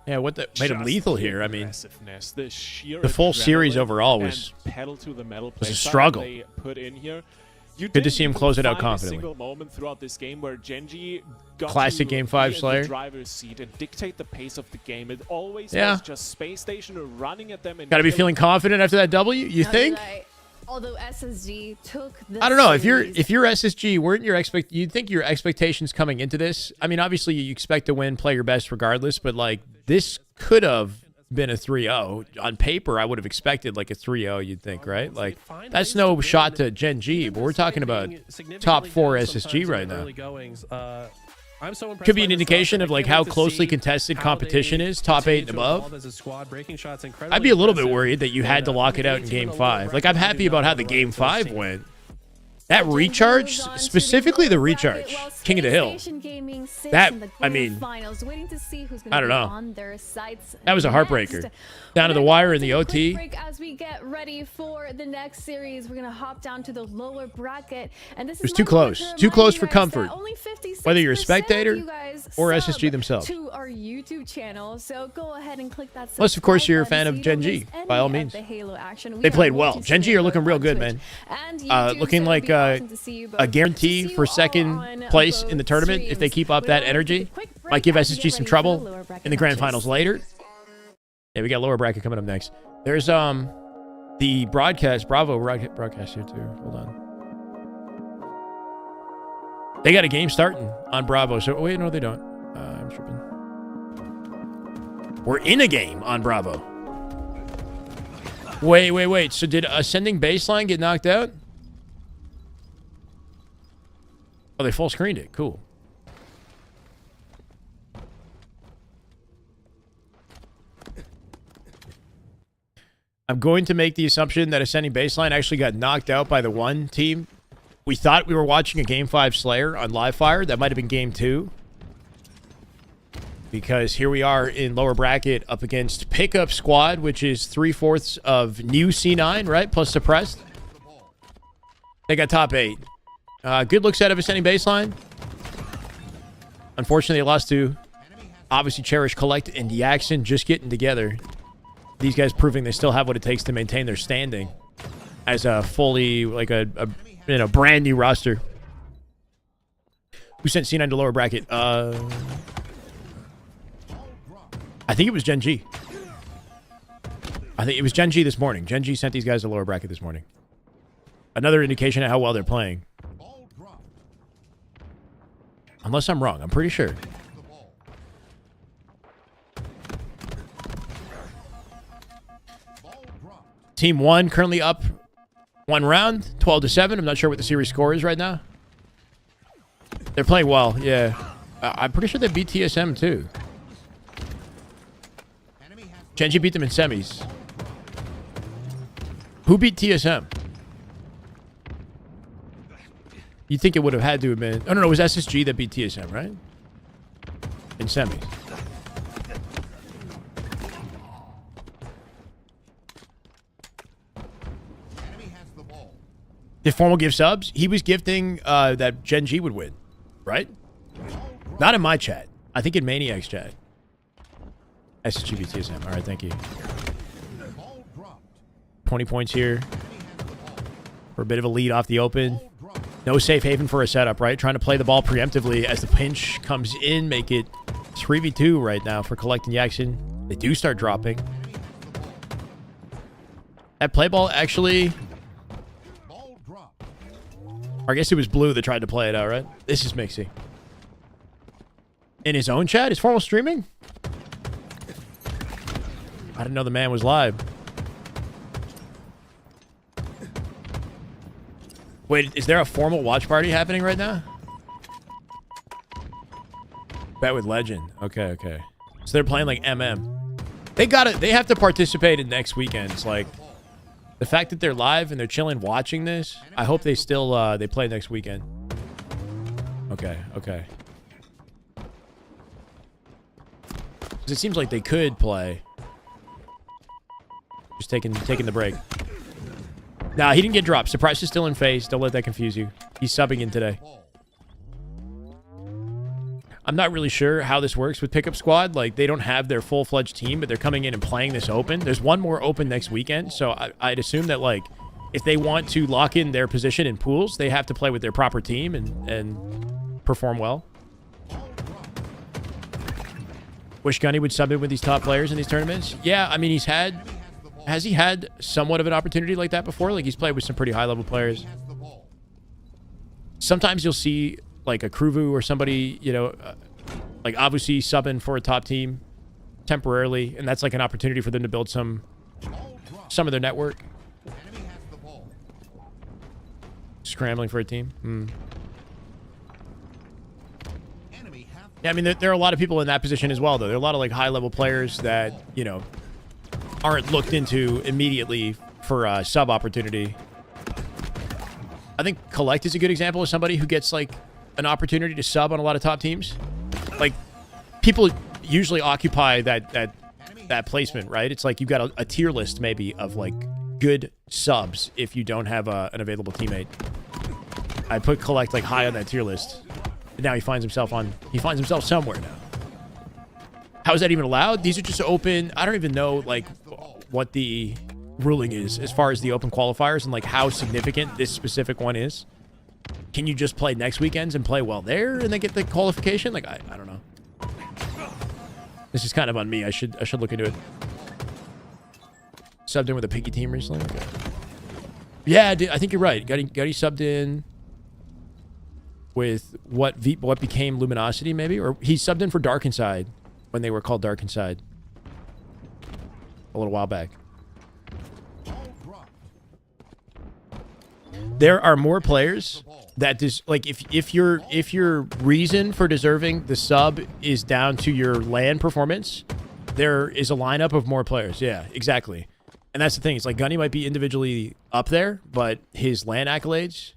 Yeah, what made them lethal here? I mean, the the full series overall was a struggle. They put in here. Good to see him close it out confidently. Single moment throughout this game where Gen.G got Classic to Game 5 be in Slayer. the driver's seat and dictate the pace of the game. It always Yeah. was just Space Station running at them. And Got to be feeling confident after that W, you think? Although SSG took the I don't know. series. If you're SSG, weren't your you'd think your expectations coming into this? I mean, obviously you expect to win, play your best regardless, but like this could have been a 3-0. On paper, I would have expected like a 3-0, you'd think, right? Like that's no shot to Gen.G, but we're talking about top 4 SSG right now. I'm so impressed Could be by an this indication roster. of I like can't how wait to closely see contested how competition they is, top 8 and continue to evolve above. as a squad. Breaking shots, I'd incredibly be a little bit impressive. worried that you had to lock it out in Game 5. Like I'm happy about how the Game 5 went. That recharge, specifically the recharge, King of the Hill. That, I mean, I don't know. That was a heartbreaker. Down to the wire in the OT. As we get ready for the next series, we're gonna hop down to the lower bracket, and this It was is too close. Too close for comfort. Whether you're a 56% spectator of you guys or sub SSG themselves. to our YouTube channel. So go ahead and click that. Unless, of course, you're a subscribe fan of button so you Gen.G, don't miss by all any of means. the Halo action. We They are played going well. to Gen.G see are looking you real on good, Twitch man. and YouTube, Looking so like it'll be awesome to see you both. a guarantee To see for you all second on place in both the tournament if they streams. keep up We're that gonna take a energy. quick break Might give as we SSG get some ready for trouble the lower bracket in the grand matches. finals later. Yeah, we got lower bracket coming up next. There's the broadcast, Bravo broadcast here too. Hold on. They got a game starting on Bravo. So wait, no, they don't. I'm tripping. We're in a game on Bravo. Wait. So did Ascending Baseline get knocked out? Oh, they full screened it. Cool. I'm going to make the assumption that Ascending Baseline actually got knocked out by the one team. We thought we were watching a Game 5 Slayer on Livefire. That might have been Game 2. Because here we are in lower bracket up against Pickup Squad, which is 3/4 of new C9, right? Plus suppressed. They got top 8. Good looks out of Ascending Baseline. Unfortunately, they lost to, obviously, Cherish Collect and Jackson just getting together. These guys proving they still have what it takes to maintain their standing as a fully, like a brand new roster. Who sent C9 to lower bracket? I think it was Gen.G. I think it was Gen.G this morning. Gen.G sent these guys to lower bracket this morning. Another indication of how well they're playing. Unless I'm wrong. I'm pretty sure. Team 1 currently up 1 round, 12-7. I'm not sure what the series score is right now. They're playing well, yeah. I'm pretty sure they beat TSM too. Gen.G beat them in semis. Who beat TSM? You'd think it would have had to have been... Oh, no, it was SSG that beat TSM, right? In semis. Did Formal give subs? He was gifting that Gen.G would win, right? Not in my chat. I think in Maniac's chat. SSG beat TSM. All right, thank you. 20 points here. For a bit of a lead off the open. No safe haven for a setup, right? Trying to play the ball preemptively as the pinch comes in. Make it 3v2 right now for Collect and Jackson. They do start dropping. That play ball actually... I guess it was Blue that tried to play it out, right? This is Mixie. In his own chat? Is Formal streaming? I didn't know the man was live. Wait, is there a Formal watch party happening right now? Bet with Legend. Okay. So they're playing like MM. They have to participate in next weekend's, like... The fact that they're live and they're chilling watching this, I hope they still they play next weekend. Okay. Because it seems like they could play. Just taking the break. Nah, he didn't get dropped. Surprise is still in phase. Don't let that confuse you. He's subbing in today. I'm not really sure how this works with Pickup Squad. Like, they don't have their full-fledged team, but they're coming in and playing this open. There's one more open next weekend, so I'd assume that, like, if they want to lock in their position in pools, they have to play with their proper team and perform well. Wish Gunny would sub in with these top players in these tournaments. Yeah, I mean, has he had somewhat of an opportunity like that before? Like, he's played with some pretty high-level players. Sometimes you'll see, like, a Kruvu or somebody, you know, like Avusi subbing for a top team temporarily, and that's like an opportunity for them to build some of their network. Scrambling for a team. Yeah, I mean, there are a lot of people in that position as well, though. There are a lot of, like, high-level players that, you know, aren't looked into immediately for a sub opportunity. I think Collect is a good example of somebody who gets, like, an opportunity to sub on a lot of top teams. Like, people usually occupy that placement, right? It's like you've got a tier list maybe of, like, good subs if you don't have an available teammate. I put Collect, like, high on that tier list. And now he finds himself somewhere now. How is that even allowed? These are just open. I don't even know, like, what the ruling is as far as the open qualifiers and, like, how significant this specific one is. Can you just play next weekends and play well there and then get the qualification? Like, I don't know. This is kind of on me. I should look into it. Subbed in with a piggy team recently. Okay. Yeah, I think you're right. Got he subbed in with what became Luminosity, maybe? Or he subbed in for Darkside when they were called Darkside a little while back. There are more players that like if your reason for deserving the sub is down to your LAN performance, there is a lineup of more players. Yeah, exactly. And that's the thing. It's like Gunny might be individually up there, but his LAN accolades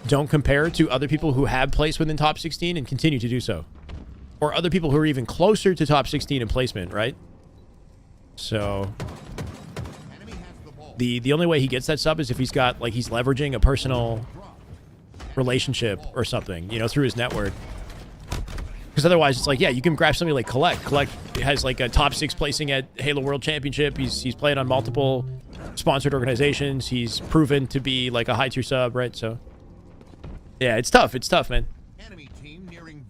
don't compare to other people who have placed within top 16 and continue to do so. Or other people who are even closer to top 16 in placement, right? So the only way he gets that sub is if he's got, like, he's leveraging a personal relationship or something, you know, through his network. Because otherwise, it's like, yeah, you can grab somebody like Collect. Collect has, like, a top 6 placing at Halo World Championship. He's played on multiple sponsored organizations. He's proven to be, like, a high-tier sub, right? So, yeah, it's tough. It's tough, man.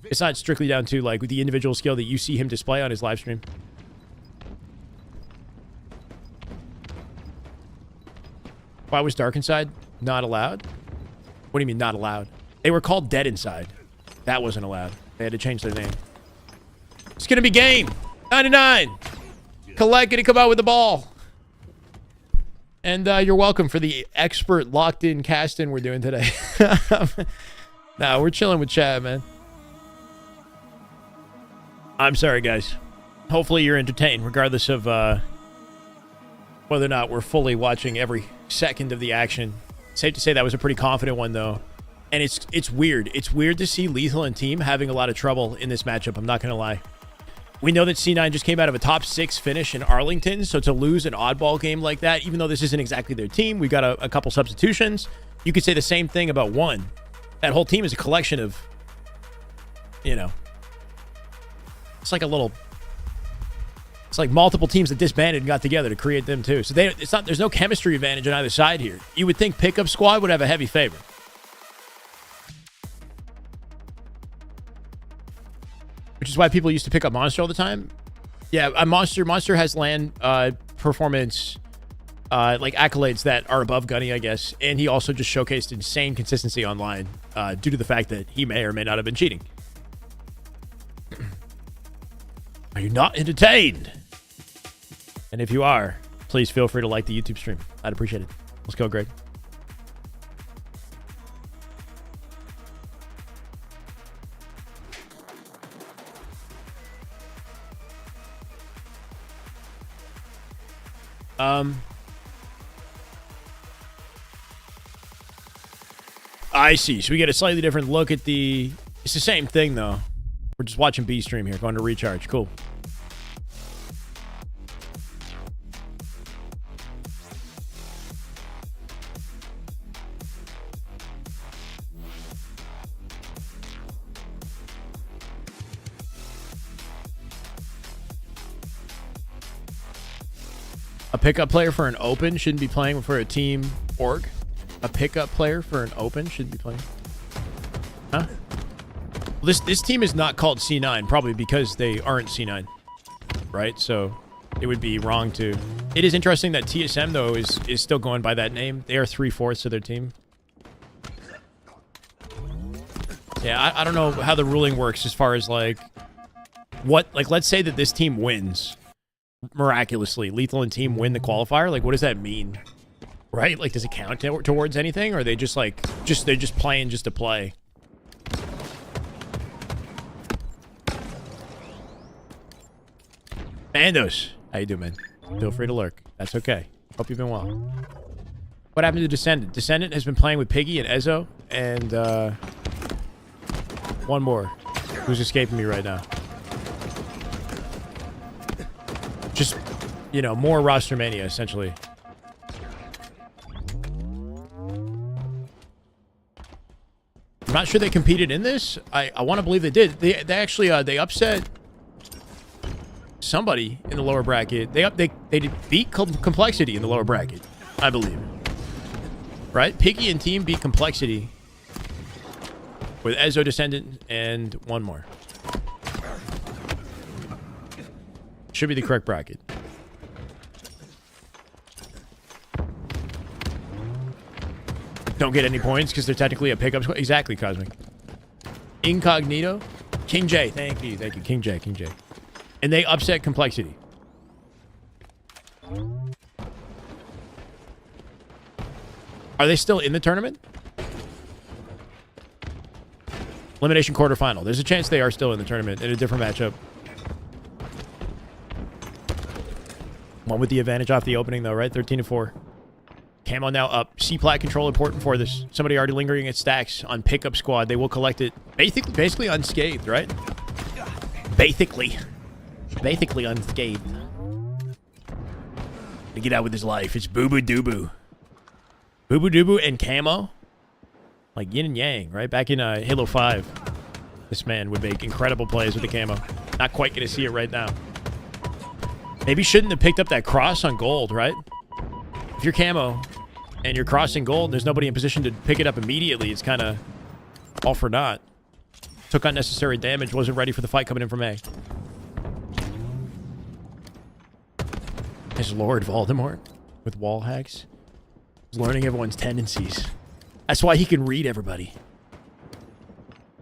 It's not strictly down to, like, the individual skill that you see him display on his live stream. Why was Dark Inside not allowed? What do you mean not allowed? They were called Dead Inside. That wasn't allowed. They had to change their name. It's going to be game. 99. Collect, gonna come out with the ball. And you're welcome for the expert locked-in casting we're doing today. Nah, we're chilling with Chad, man. I'm sorry, guys. Hopefully you're entertained, regardless of whether or not we're fully watching every second of the action. Safe to say that was a pretty confident one, though. And it's weird. It's weird to see Lethal and Team having a lot of trouble in this matchup. I'm not going to lie. We know that C9 just came out of a top 6 finish in Arlington, so to lose an oddball game like that, even though this isn't exactly their team, we got a couple substitutions. You could say the same thing about One. That whole team is a collection of, you know, it's like multiple teams that disbanded and got together to create them too. So there's no chemistry advantage on either side here. You would think Pickup Squad would have a heavy favor. Which is why people used to pick up Monster all the time. Yeah, Monster has LAN performance like accolades that are above Gunny, I guess. And he also just showcased insane consistency online due to the fact that he may or may not have been cheating. Are you not entertained? And if you are, please feel free to like the YouTube stream. I'd appreciate it. Let's go, Greg. I see. So we get a slightly different look at the... It's the same thing, though. We're just watching B stream here, going to recharge. Cool. A pickup player for an open shouldn't be playing for a team org. A pickup player for an open shouldn't be playing. Huh? Well, this team is not called C9, probably because they aren't C9, right? So it would be wrong to... It is interesting that TSM, though, is still going by that name. They are 3/4 of their team. Yeah, I don't know how the ruling works as far as, like, what... Like, let's say that this team wins miraculously. Lethal and team win the qualifier. Like, what does that mean? Right? Like, does it count towards anything? Or are they just, like... They're just playing just to play? Mandos, how you doing, man? Feel free to lurk. That's okay. Hope you've been well. What happened to Descendant? Descendant has been playing with Piggy and Ezo, and one more, who's escaping me right now. Just, you know, more roster mania, essentially. I'm not sure they competed in this. I want to believe they did. They actually they upset somebody in the lower bracket. They did beat Complexity in the lower bracket, I believe. Right? Piggy and team beat Complexity with Ezo, Descendant, and one more. Should be the correct bracket. Don't get any points because they're technically a pickup squad. Exactly, Cosmic. Incognito. King J. Thank you. Thank you. King J. King J. And they upset Complexity. Are they still in the tournament? Elimination quarterfinal. There's a chance they are still in the tournament in a different matchup. One with the advantage off the opening, though, right? 13-4. Camo now up. C-plat control important for this. Somebody already lingering at stacks on pickup squad. They will collect it basically unscathed, right? Basically unscathed. To get out with his life. It's Boo Boo Doo Boo. Boo Boo Doo Boo and Camo. Like yin and yang, right? Back in Halo 5. This man would make incredible plays with the camo. Not quite going to see it right now. Maybe shouldn't have picked up that cross on gold, right? If you're Camo and you're crossing gold, there's nobody in position to pick it up immediately. It's kind of all for naught. Took unnecessary damage. Wasn't ready for the fight coming in from A. Is Lord Voldemort with wall hacks? He's learning everyone's tendencies. That's why he can read everybody.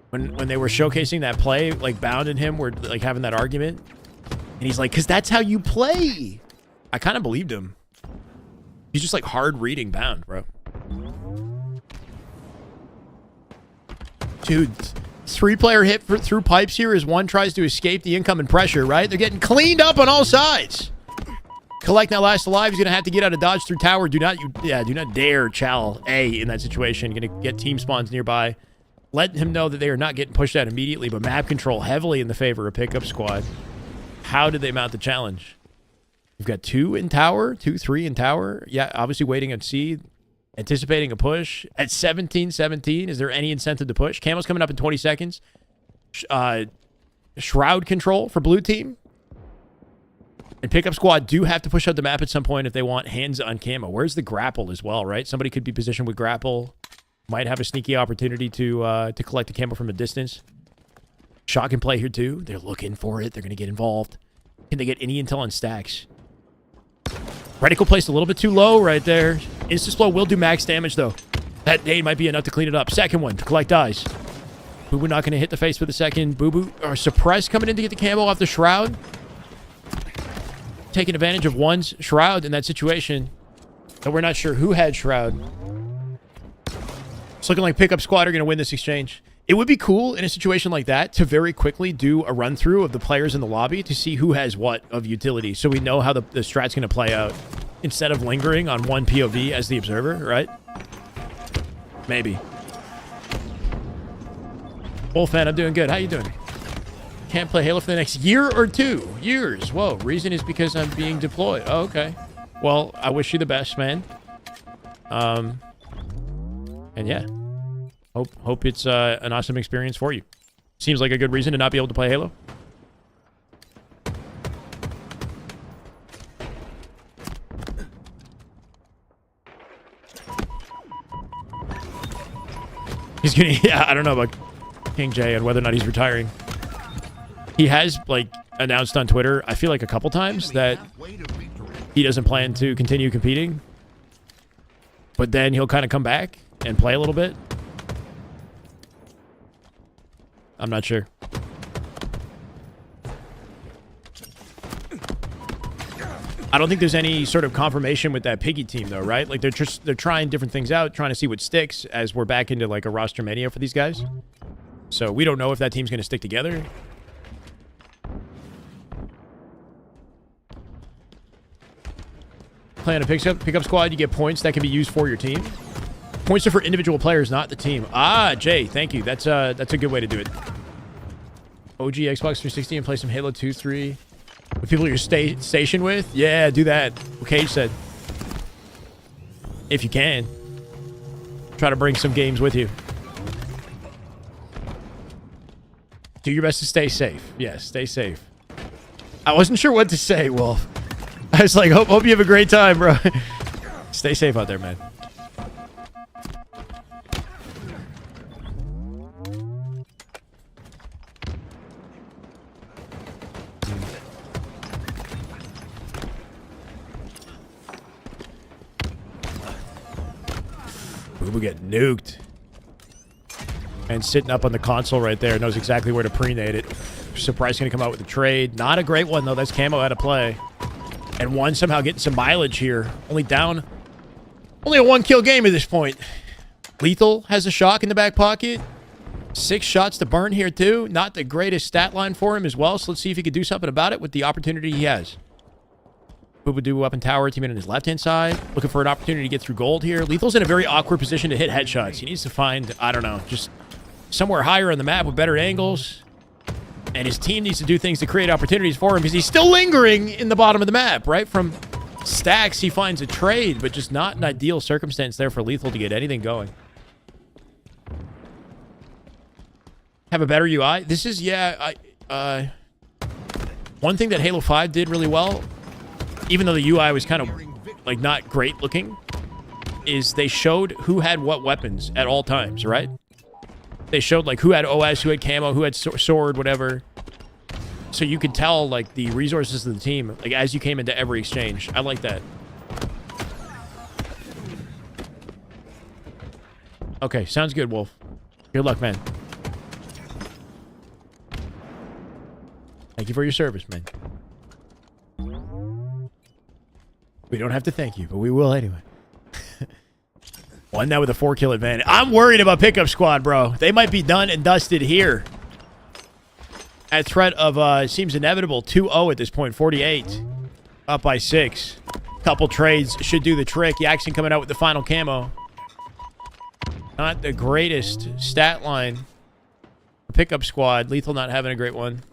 When they were showcasing that play, like Bound and him were like having that argument, and he's like, "Cause that's how you play." I kind of believed him. He's just like hard reading Bound, bro. Dude, 3-player hit through pipes here as one tries to escape the incoming pressure, right? They're getting cleaned up on all sides. Collect now last alive. He's gonna have to get out of dodge through tower. Do not dare Chal A in that situation. Gonna get team spawns nearby. Let him know that they are not getting pushed out immediately, but map control heavily in the favor of pickup squad. How did they mount the challenge? We've got 2 in tower, 2-3 in tower. Yeah, obviously waiting on C, anticipating a push at 17-17. Is there any incentive to push? Camo's coming up in 20 seconds. Shroud control for blue team. And pickup squad do have to push out the map at some point if they want hands on Camo. Where's the grapple as well, right? Somebody could be positioned with grapple. Might have a sneaky opportunity to collect the Camo from a distance. Shot can play here too. They're looking for it. They're going to get involved. Can they get any intel on stacks? Reticle placed a little bit too low right there. Insta-slow will do max damage though. That nade might be enough to clean it up. Second one to collect eyes. Boo Boo not going to hit the face for the second. Boo Boo or Suppress coming in to get the Camo off the Shroud. Taking advantage of one's Shroud in that situation. But we're not sure who had Shroud. It's looking like pickup squad are going to win this exchange. It would be cool in a situation like that to very quickly do a run-through of the players in the lobby to see who has what of utility so we know how the strat's going to play out instead of lingering on one POV as the observer, right? Maybe. Wolfman, I'm doing good. How you doing? Can't play Halo for the next year or 2 years. Whoa, reason is because I'm being deployed. Oh, okay. Well, I wish you the best, man. And yeah. Hope it's an awesome experience for you. Seems like a good reason to not be able to play Halo. He's gonna. Yeah, I don't know about King J and whether or not he's retiring. He has like announced on Twitter, I feel like a couple times, that he doesn't plan to continue competing. But then he'll kind of come back and play a little bit. I'm not sure. I don't think there's any sort of confirmation with that Piggy team, though, right? Like, they're trying different things out, trying to see what sticks as we're back into, like, a roster mania for these guys. So we don't know if that team's going to stick together. Playing a pickup squad, you get points that can be used for your team. Points are for individual players, not the team. Ah, Jay, thank you. That's a good way to do it. OG Xbox 360 and play some Halo 2, 3 with people you're stationed with. Yeah, do that. What Cage said. If you can. Try to bring some games with you. Do your best to stay safe. Yes, stay safe. I wasn't sure what to say, Wolf. I was like, hope you have a great time, bro. Stay safe out there, man. Boo get nuked. And sitting up on the console right there knows exactly where to prenade it. Surprise going to come out with a trade. Not a great one, though. That's Camo out of play. And one somehow getting some mileage here. Only a 1-kill game at this point. Lethal has a shock in the back pocket. 6 shots to burn here, too. Not the greatest stat line for him as well. So let's see if he can do something about it with the opportunity he has. Boobadoo up in tower, teammate on his left-hand side. Looking for an opportunity to get through gold here. Lethal's in a very awkward position to hit headshots. He needs to find, I don't know, just somewhere higher on the map with better angles. And his team needs to do things to create opportunities for him because he's still lingering in the bottom of the map, right? From stacks, he finds a trade, but just not an ideal circumstance there for Lethal to get anything going. Have a better UI? This is, yeah, one thing that Halo 5 did really well, even though the UI was kind of, like, not great looking, is they showed who had what weapons at all times, right? They showed, like, who had OS, who had camo, who had sword, whatever. So you could tell, like, the resources of the team, like, as you came into every exchange. I like that. Okay, sounds good, Wolf. Good luck, man. Thank you for your service, man. We don't have to thank you, but we will anyway. One now with a 4-kill advantage. I'm worried about pickup squad, bro. They might be done and dusted here. At threat of, seems inevitable, 2-0 at this point, 48. Up by 6. Couple trades should do the trick. Yaxon coming out with the final camo. Not the greatest stat line. Pickup squad. Lethal not having a great one.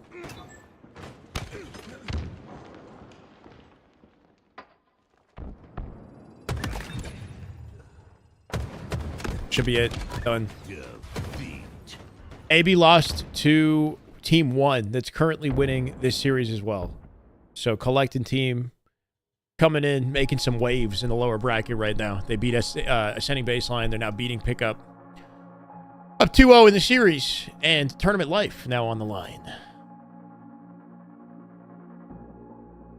Should be it. Done. AB lost to Team 1 that's currently winning this series as well. So Collecting Team coming in, making some waves in the lower bracket right now. They beat us Ascending Baseline. They're now beating Pickup. Up 2-0 in the series. And Tournament Life now on the line.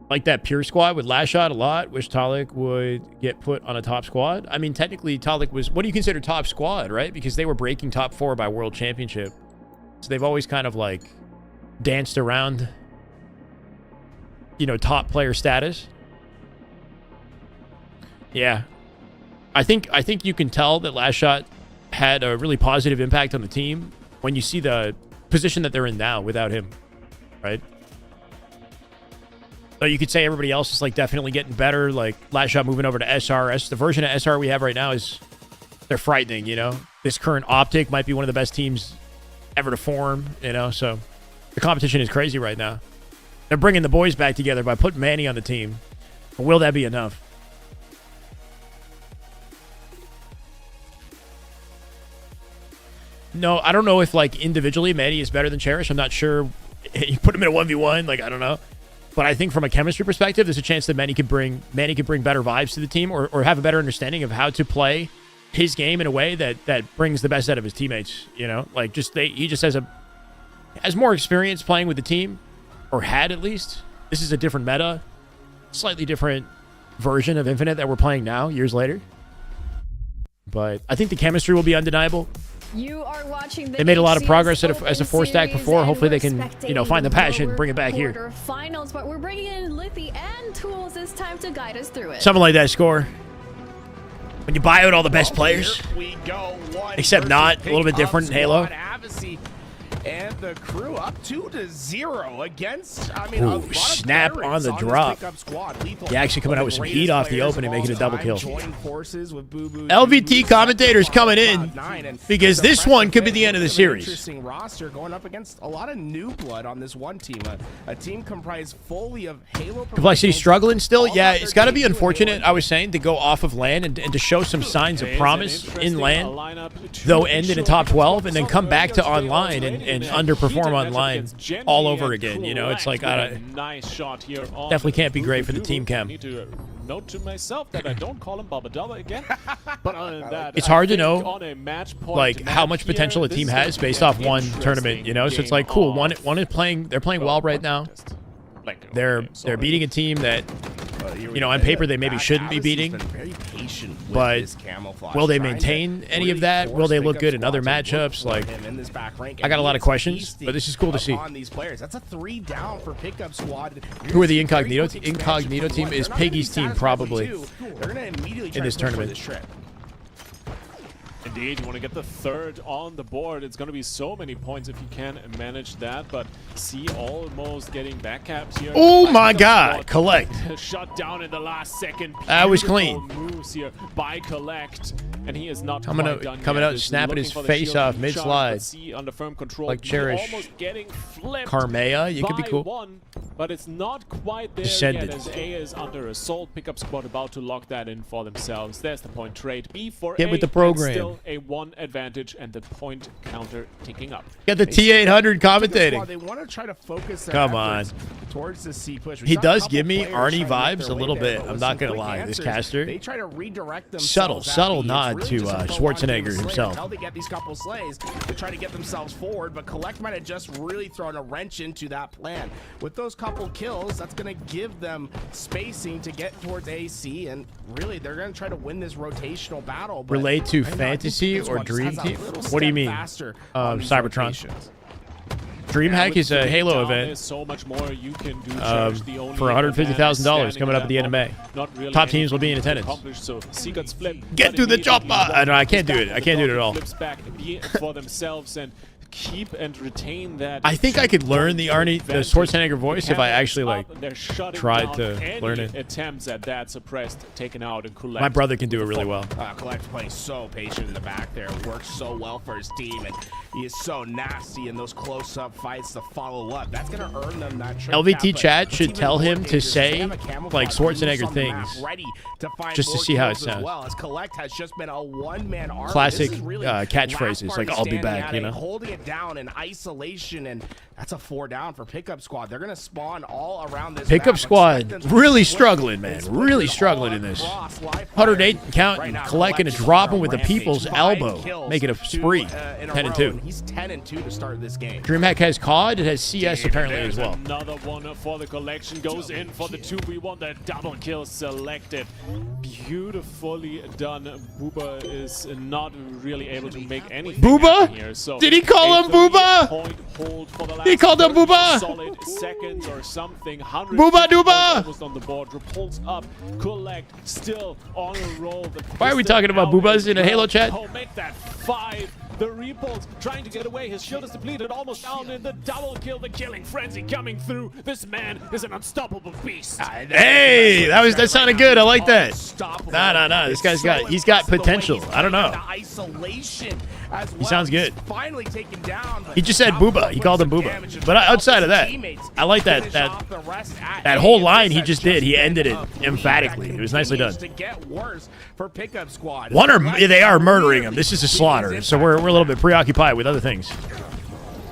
Like that pure squad with last shot a lot. Wish Talik would get put on a top squad. I mean, technically, Talik was... What do you consider top squad, right? Because they were breaking top 4 by World Championship. So they've always kind of, like, danced around, you know, top player status. Yeah. I think you can tell that last shot had a really positive impact on the team when you see the position that they're in now without him, right? So you could say everybody else is, like, definitely getting better. Like, last shot moving over to SR. The version of SR we have right now is... They're frightening, you know? This current Optic might be one of the best teams ever to form, you know? So, the competition is crazy right now. They're bringing the boys back together by putting Manny on the team. But will that be enough? No, I don't know if, like, individually Manny is better than Cherish. I'm not sure. You put him in a 1v1, like, I don't know. But I think from a chemistry perspective, there's a chance that Manny could bring better vibes to the team or have a better understanding of how to play his game in a way that brings the best out of his teammates. You know, like he just has more experience playing with the team, or had at least. This is a different meta, slightly different version of Infinite that we're playing now, years later. But I think the chemistry will be undeniable. You are watching the They made a lot of progress as a 4-stack before. Hopefully they can, find the passion, bring it back here. Finals, but we're bringing in Lithy and Tools this time to guide us through it. Something like that score. When you buy out all the best players, except not, a little bit different in Halo. And the crew up 2-0 against, Ooh, snap on the drop. Yeah, actually coming out with some heat off the opening, making a double kill. LVT commentators coming in because this one could be the end of the series. Interesting roster going up against a lot of new blood on this one team. A team comprised fully of Halo. Complexity struggling still? Yeah, it's got to be unfortunate, I was saying, to go off of LAN and to show some signs of promise in LAN, though end in a top 12, and then come back to online and underperform online all over again. It's like definitely can't be great for the team chem. Note to myself that I don't call him Baba Dubba again. But other than that, it's hard to know like how much potential a team has based off one tournament. So it's like cool. One is playing. They're playing well right now. They're beating a team that on paper they maybe shouldn't be beating. But will they maintain any of that? Will they look good in other matchups? Like, I got a lot of questions, but this is cool to see. That's a 3 down for pickup squad. Who are the incognito team? Incognito team is Piggy's team probably in this tournament. Indeed, you want to get the third on the board. It's going to be so many points if you can manage that, but see almost getting back caps here. Oh my god, Collect. Shut down in the last second. That was clean. Moves here by Collect, and he is not coming out and snapping his face off mid-slide. Under firm control. Like Cherish. Almost getting flipped. Carmea, you could be cool. One, but it's not quite there Descended. yet as A is under assault. Pickup squad about to lock that in for themselves. There's the point trade. B for Get A, with the program. Still a 1 advantage and the point counter ticking up. Get the T800 commentating. They want to try to focus Come on. Towards the C push. He does give me Arnie vibes a little bit. I'm not going to lie. This caster. They try to redirect subtle nod to Schwarzenegger himself. They get these couple slays to try to get themselves forward, but Collect might have just really thrown a wrench into that plan. With those couple kills, that's going to give them spacing to get towards AC, and really they're going to try to win this rotational battle. Relate to fantasy or dream team? What do you mean? Cybertron. Dreamhack is a Halo event so much more you can do for $150,000 coming up at the end of May. Top teams will be in attendance. So flip, Get to the chopper! I can't do it. I can't do it at all. Flips back for themselves and keep and retain that. I think I could learn the Schwarzenegger voice if I actually tried to learn it. Attempts at that suppressed, taken out, and Collect. My brother can do it really well. Collect's playing so patient in the back there. Works so well for his team, and he is so nasty in those close-up fights to follow up. That's gonna earn them that trip. LVT chat should tell him to say like Schwarzenegger things, just to see how it sounds. Well, as Collect has just been a one-man army. Classic catchphrases like "I'll be back," holding it down in isolation, and that's a 4 down for Pickup Squad. They're gonna spawn all around this Pickup Squad really struggling, man. Really struggling in this. 108 counting, collecting and dropping with the people's elbow, making a spree. 10-2. He's 10-2 to start this game. Dreamhack has COD. It has CS apparently as well. Another one for the collection goes in for the 2v1. The double kill selected. Beautifully done. Booba is not really able to make anything Booba? here. So did he call him Booba? He called him Booba. Solid seconds or something. Booba Dooba. Almost on the board. Pulls up. Collect. Still on a roll. Why are we talking about Boobas in a Halo chat? Oh, make that 5. The Repulse trying to get away. His shield is depleted. Almost down in the double kill. The killing frenzy coming through. This man is an unstoppable beast. Hey, that sounded good. I like that. Nah. This guy's got potential. I don't know. He sounds good. He just said Booba. He called him Booba. But outside of that, I like that whole line he just did. He ended it emphatically. It was nicely done. They are murdering him. This is a slaughter. So we're a little bit preoccupied with other things.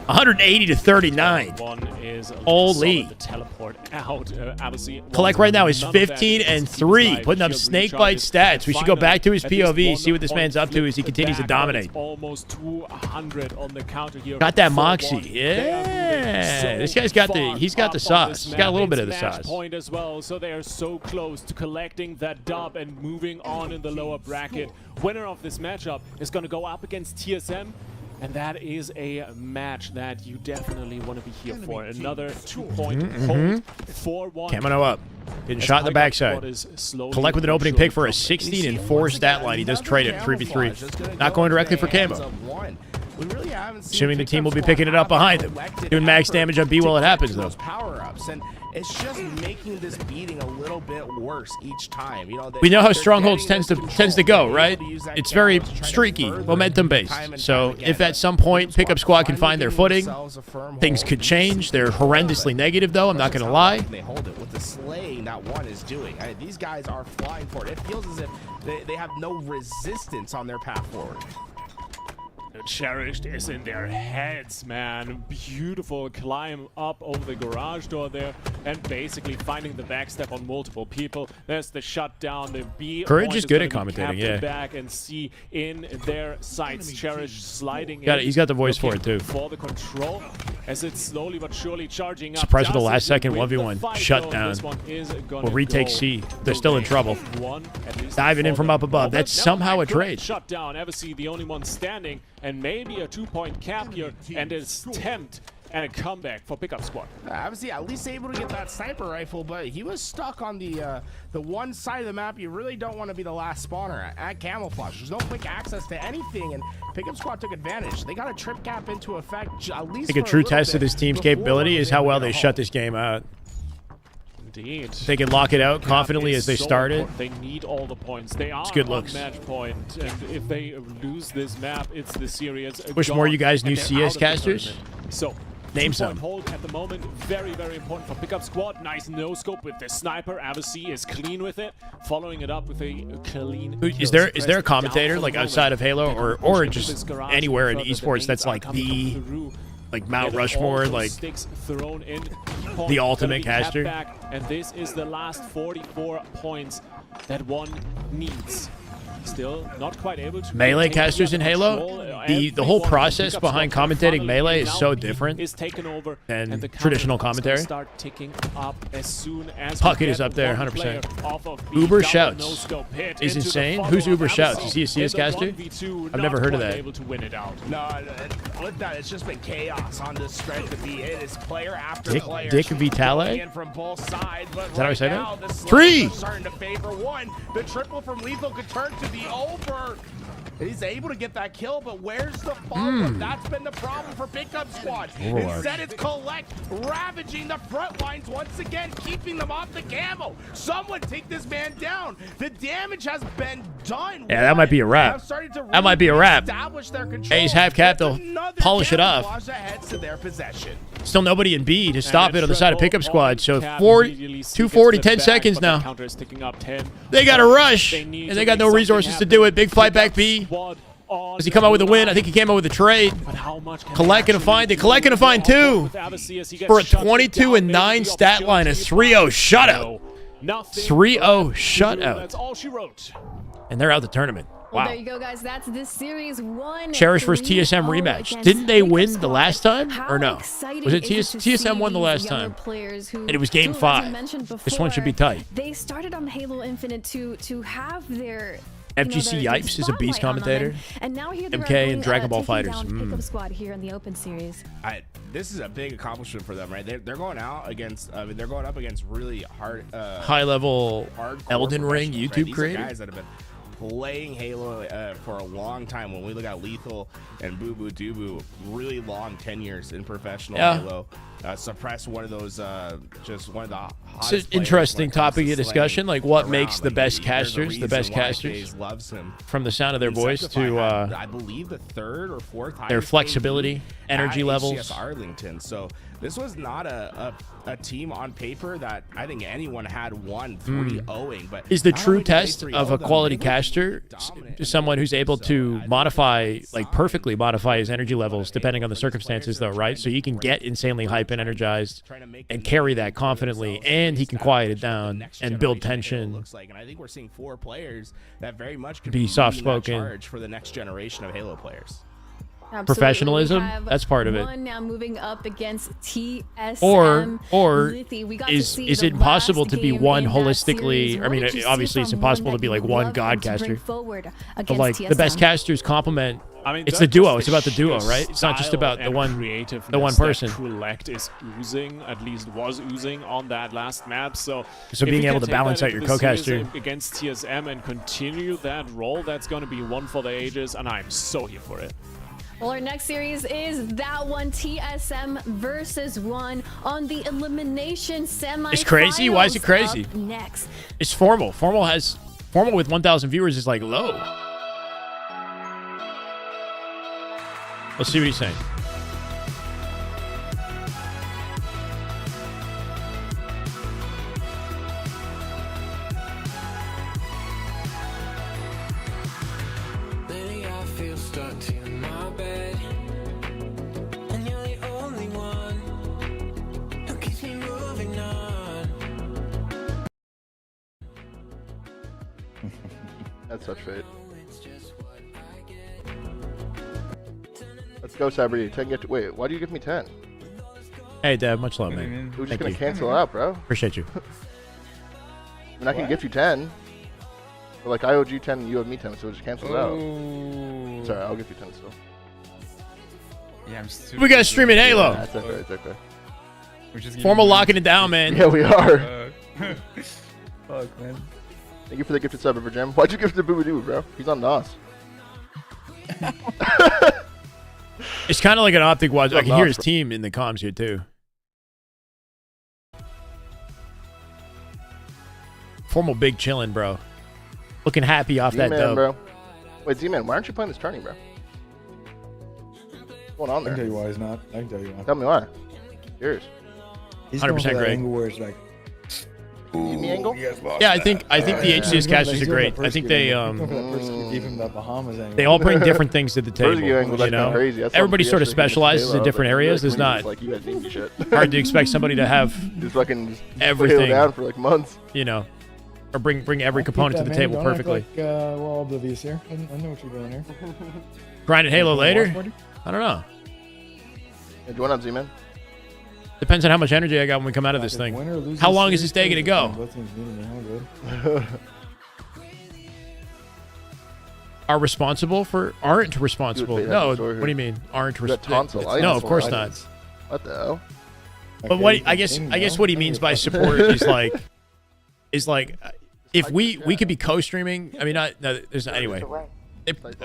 180 to 39. One is Holy. the teleport out. Obviously, Collect right now is 15 and 3, putting up snakebite stats. We should go back to his POV, see what this man's up to as he continues to dominate. Almost 200 on the counter here. Got that moxie. Yeah. This guy's got he's got the sauce. He's got a little bit of the sauce. Point as well, so they are so close to collecting that dub and moving on in the lower bracket. Winner of this matchup is going to go up against TSM. And that is a match that you definitely want to be here for. Another 2-point hold, 4-1. Camo up. Getting shot in the backside. Collect with an opening pick for a 16 and 4 stat line. He does trade it 3v3. Not going directly for camo. Assuming the team will be picking it up behind him. Doing max damage on B while it happens, though. Power-ups, and it's just making this beating a little bit worse each time. You know, we know how Strongholds tends to go, right? It's very streaky, momentum-based. So if at some point Pickup Squad can find their footing, things could change. They're horrendously negative, though. I'm not going to lie. They hold it with the slaying that one is doing. I mean, these guys are flying for it. It feels as if they have no resistance on their path forward. Cherished is in their heads, man. Beautiful climb up over the garage door there and basically finding the backstep on multiple people. There's the shutdown. The B Courage is good at commentating, yeah. Back and see in their sights. Cherish sliding he's got the voice for it, too. For the control as it's slowly but surely charging up. Surprised with the last second 1v1 shutdown. Will retake C. They're still in trouble. Diving in from up above. That's somehow a trade. Shutdown. Eversea the only one standing. And maybe a 2-point cap here, and it's tempt and a comeback for Pickup Squad. Obviously, at least able to get that sniper rifle, but he was stuck on the one side of the map. You really don't want to be the last spawner at camouflage. There's no quick access to anything, and Pickup Squad took advantage. They got a trip cap into effect, at least. I think a true test of this team's capability is how well they shut this game out. Indeed. They can lock it out confidently as they started. They need all the points. They are good on looks. match point, and if they lose this map, it's the series. Wish more of you guys knew CS casters. So name some. Hold at the moment, very, very important for Pickup Squad. Nice no-scope with the sniper. Avicii is clean with it, following it up with a clean. Is there a commentator like outside of Halo or just anywhere in esports that's like the Mount Rushmore, like the ultimate caster? And this is the last 44 points that one needs. Still not quite able to melee casters in Halo. The whole process behind commentating melee is so different than traditional commentary. Puckett is up there 100%. Uber Shouts is insane. Who's Uber Shouts? Is he a CS caster? I've never heard of that. No, with that, it's just been chaos on this stretch to be. It is player after player. Dick Vitale? From both sides, but is that how I say now, that? 3! Starting to favor one. The triple from Lethal could turn to the over. He's able to get that kill, but where's the follow-up? That's been the problem for Pickup Squad. Instead, it's Collect ravaging the front lines once again, keeping them off the camo. Someone take this man down. The damage has been done. Yeah, that might be a wrap. That might be a wrap. A's half cap, they'll polish it off. Still nobody in B to stop it on the side of Pickup Squad. So 240, 10 seconds now. They got to rush, and they got no resources to do it. Big fight back B. Does he come out with a win? I think he came out with a trade. Collect gonna find it. Collect gonna find 2 for a 22 and 9 stat line. A 3-0 shutout. 3-0 shutout. That's all she wrote. And they're out the tournament. Well, Wow. there you go, guys. That's this series 1. Cherish versus TSM rematch. Didn't they win the last time? Or no? Was it TSM won the last time? And it was game 5. This one should be tight. They started on Halo Infinite to have their FGC Yipes is a beast commentator. And now here MK and Dragon Ball Fighters. Pickup Squad here in the Open Series. This is a big accomplishment for them, right? They're going out against. They're going up against really hard, high-level Elden Ring YouTube These creator. are guys that have been playing Halo for a long time. When we look at Lethal and Boo Boo Doo Boo, really long tenures in professional Halo. suppress one of those, just one of the hottest It's an interesting topic of discussion, like what makes the best casters the best casters. Loves him. From the sound of their voice to I believe the third or fourth their flexibility, energy at levels. HCS Arlington. So this was not a team on paper that I think anyone had won 3-0ing. But is the not true only did they test 3-0 of a them, quality they were caster dominant. someone who's able to modify, like perfectly modify his energy levels depending on the circumstances, though, right? So he can get insanely hype and energized and carry that confidently, and he can quiet it down and build tension. Looks like, and I think we're seeing 4 players that very much could Be leading that soft-spoken. charge for the next generation of Halo players. Absolutely. Professionalism, We have that's part of it. one now moving up against TSM. Or Lithy. We got to is see it the impossible last to be game one in that holistically? series. I What mean, did you see obviously it's from impossible one to be that like you one love god to bring caster. forward But against like the best TSM? casters complement. I mean, It's the duo. It's about the duo, right? It's not just style about the and one creativeness person. that Collect is oozing, at least was oozing on that last map. So So if being we able can to take balance that out your into the series co-caster. against TSM and continue that role, that's going to be one for the ages, and I'm so here for it. Well, our next series is that one, TSM versus 1 on the elimination semi. It's crazy? Why is it crazy? Next. It's formal. Formal with 1,000 viewers is like low. Let's see what he's saying. Lately I feel stuck in my bed, and you're the only one who keeps me moving on. That's such fate. Let's go, Sabri. 10 get to, wait, why do you give me 10? Hey, Deb, much love, man. We're just Thank gonna you. cancel it out, bro. Appreciate you. I mean, I can gift you 10. But like, I owed you 10 and you owed me 10, so we'll just cancel it out. Sorry, I'll give you 10 still. Yeah, I'm stupid. We gotta stream in Halo. Yeah, it's okay, it's okay. We're just Formal getting- locking it down, man. Yeah, we are. Fuck, man. Thank you for the gifted sub, Ever Jim. Why'd you gift the Boo-Doo, bro? He's on NOS. It's kind of like an optic watch. I Well, can hear not his for- team in the comms here too. Formal big chillin', bro. Looking happy off that Z-Man, dub. bro. Wait, Z-Man, why aren't you playing this tourney, bro? What's going on I can tell there? you why he's not. I can tell you why. Tell me why. Cheers. He's 100% going for that Greg. angle where it's like, Eat me angle? Yeah, I think the HCS casters are great. I think they gave him that Bahamas angle. they all bring different things to the table. Persecute angle, You that's kinda know, crazy. That's everybody something sort of yesterday against specializes in Halo, different but areas. you're There's like, not like you guys need shit. hard to expect somebody to have, Just fucking just everything. Halo down for like months. you know, or bring every Keep component to that, the man. table Don't act perfectly. Like, we're all oblivious here. I know what you're doing here. Grinding Halo later? Watch party? I don't know. Yeah, join up, Z-Man. Depends on how much energy I got when we come out of this If thing. winner loses How long is series, this day gonna go? both teams need me. How good. Aren't responsible? Dude, No, they have what do you mean? Aren't You got tonsillitis. responsible? No, of course not. What the hell? But Okay, what you I guess continue, what he no? means by support is like if we could be co-streaming. I mean, there's anyway.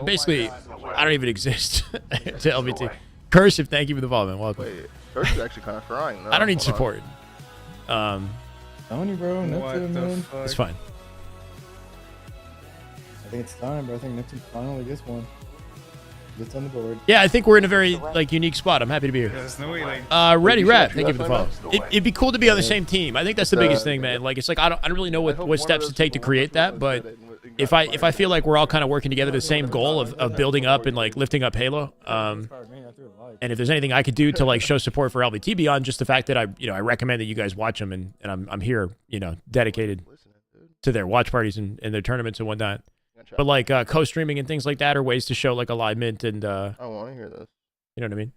Basically, I don't even exist to LBT. Cursive, thank you for the follow, man. Welcome. Wait, Church is actually kind of frying. though. I don't need Hold on. support. Um, Telling you, bro. What Neptune, the man. fuck? it's fine. I think it's time, bro. I think Neptune finally gets one. Gets on the board. Yeah, I think we're in a very unique spot. I'm happy to be here. There's no way, like, Ready, you should Rat. actually Thank you for the follow. last time, It'd be cool to be on the same team. I think that's the biggest thing, man. Like, it's like I don't really know I hope what one steps of to those take to people create wants that, but to and if got I fired. feel like we're all kind of working together to the same goal of building up and like lifting up Halo, and if there's anything I could do to like show support for LBT beyond just the fact that I recommend that you guys watch them and I'm here, dedicated to their watch parties and their tournaments and whatnot. But like co-streaming and things like that are ways to show like alignment and I don't want to hear this. you know what I mean?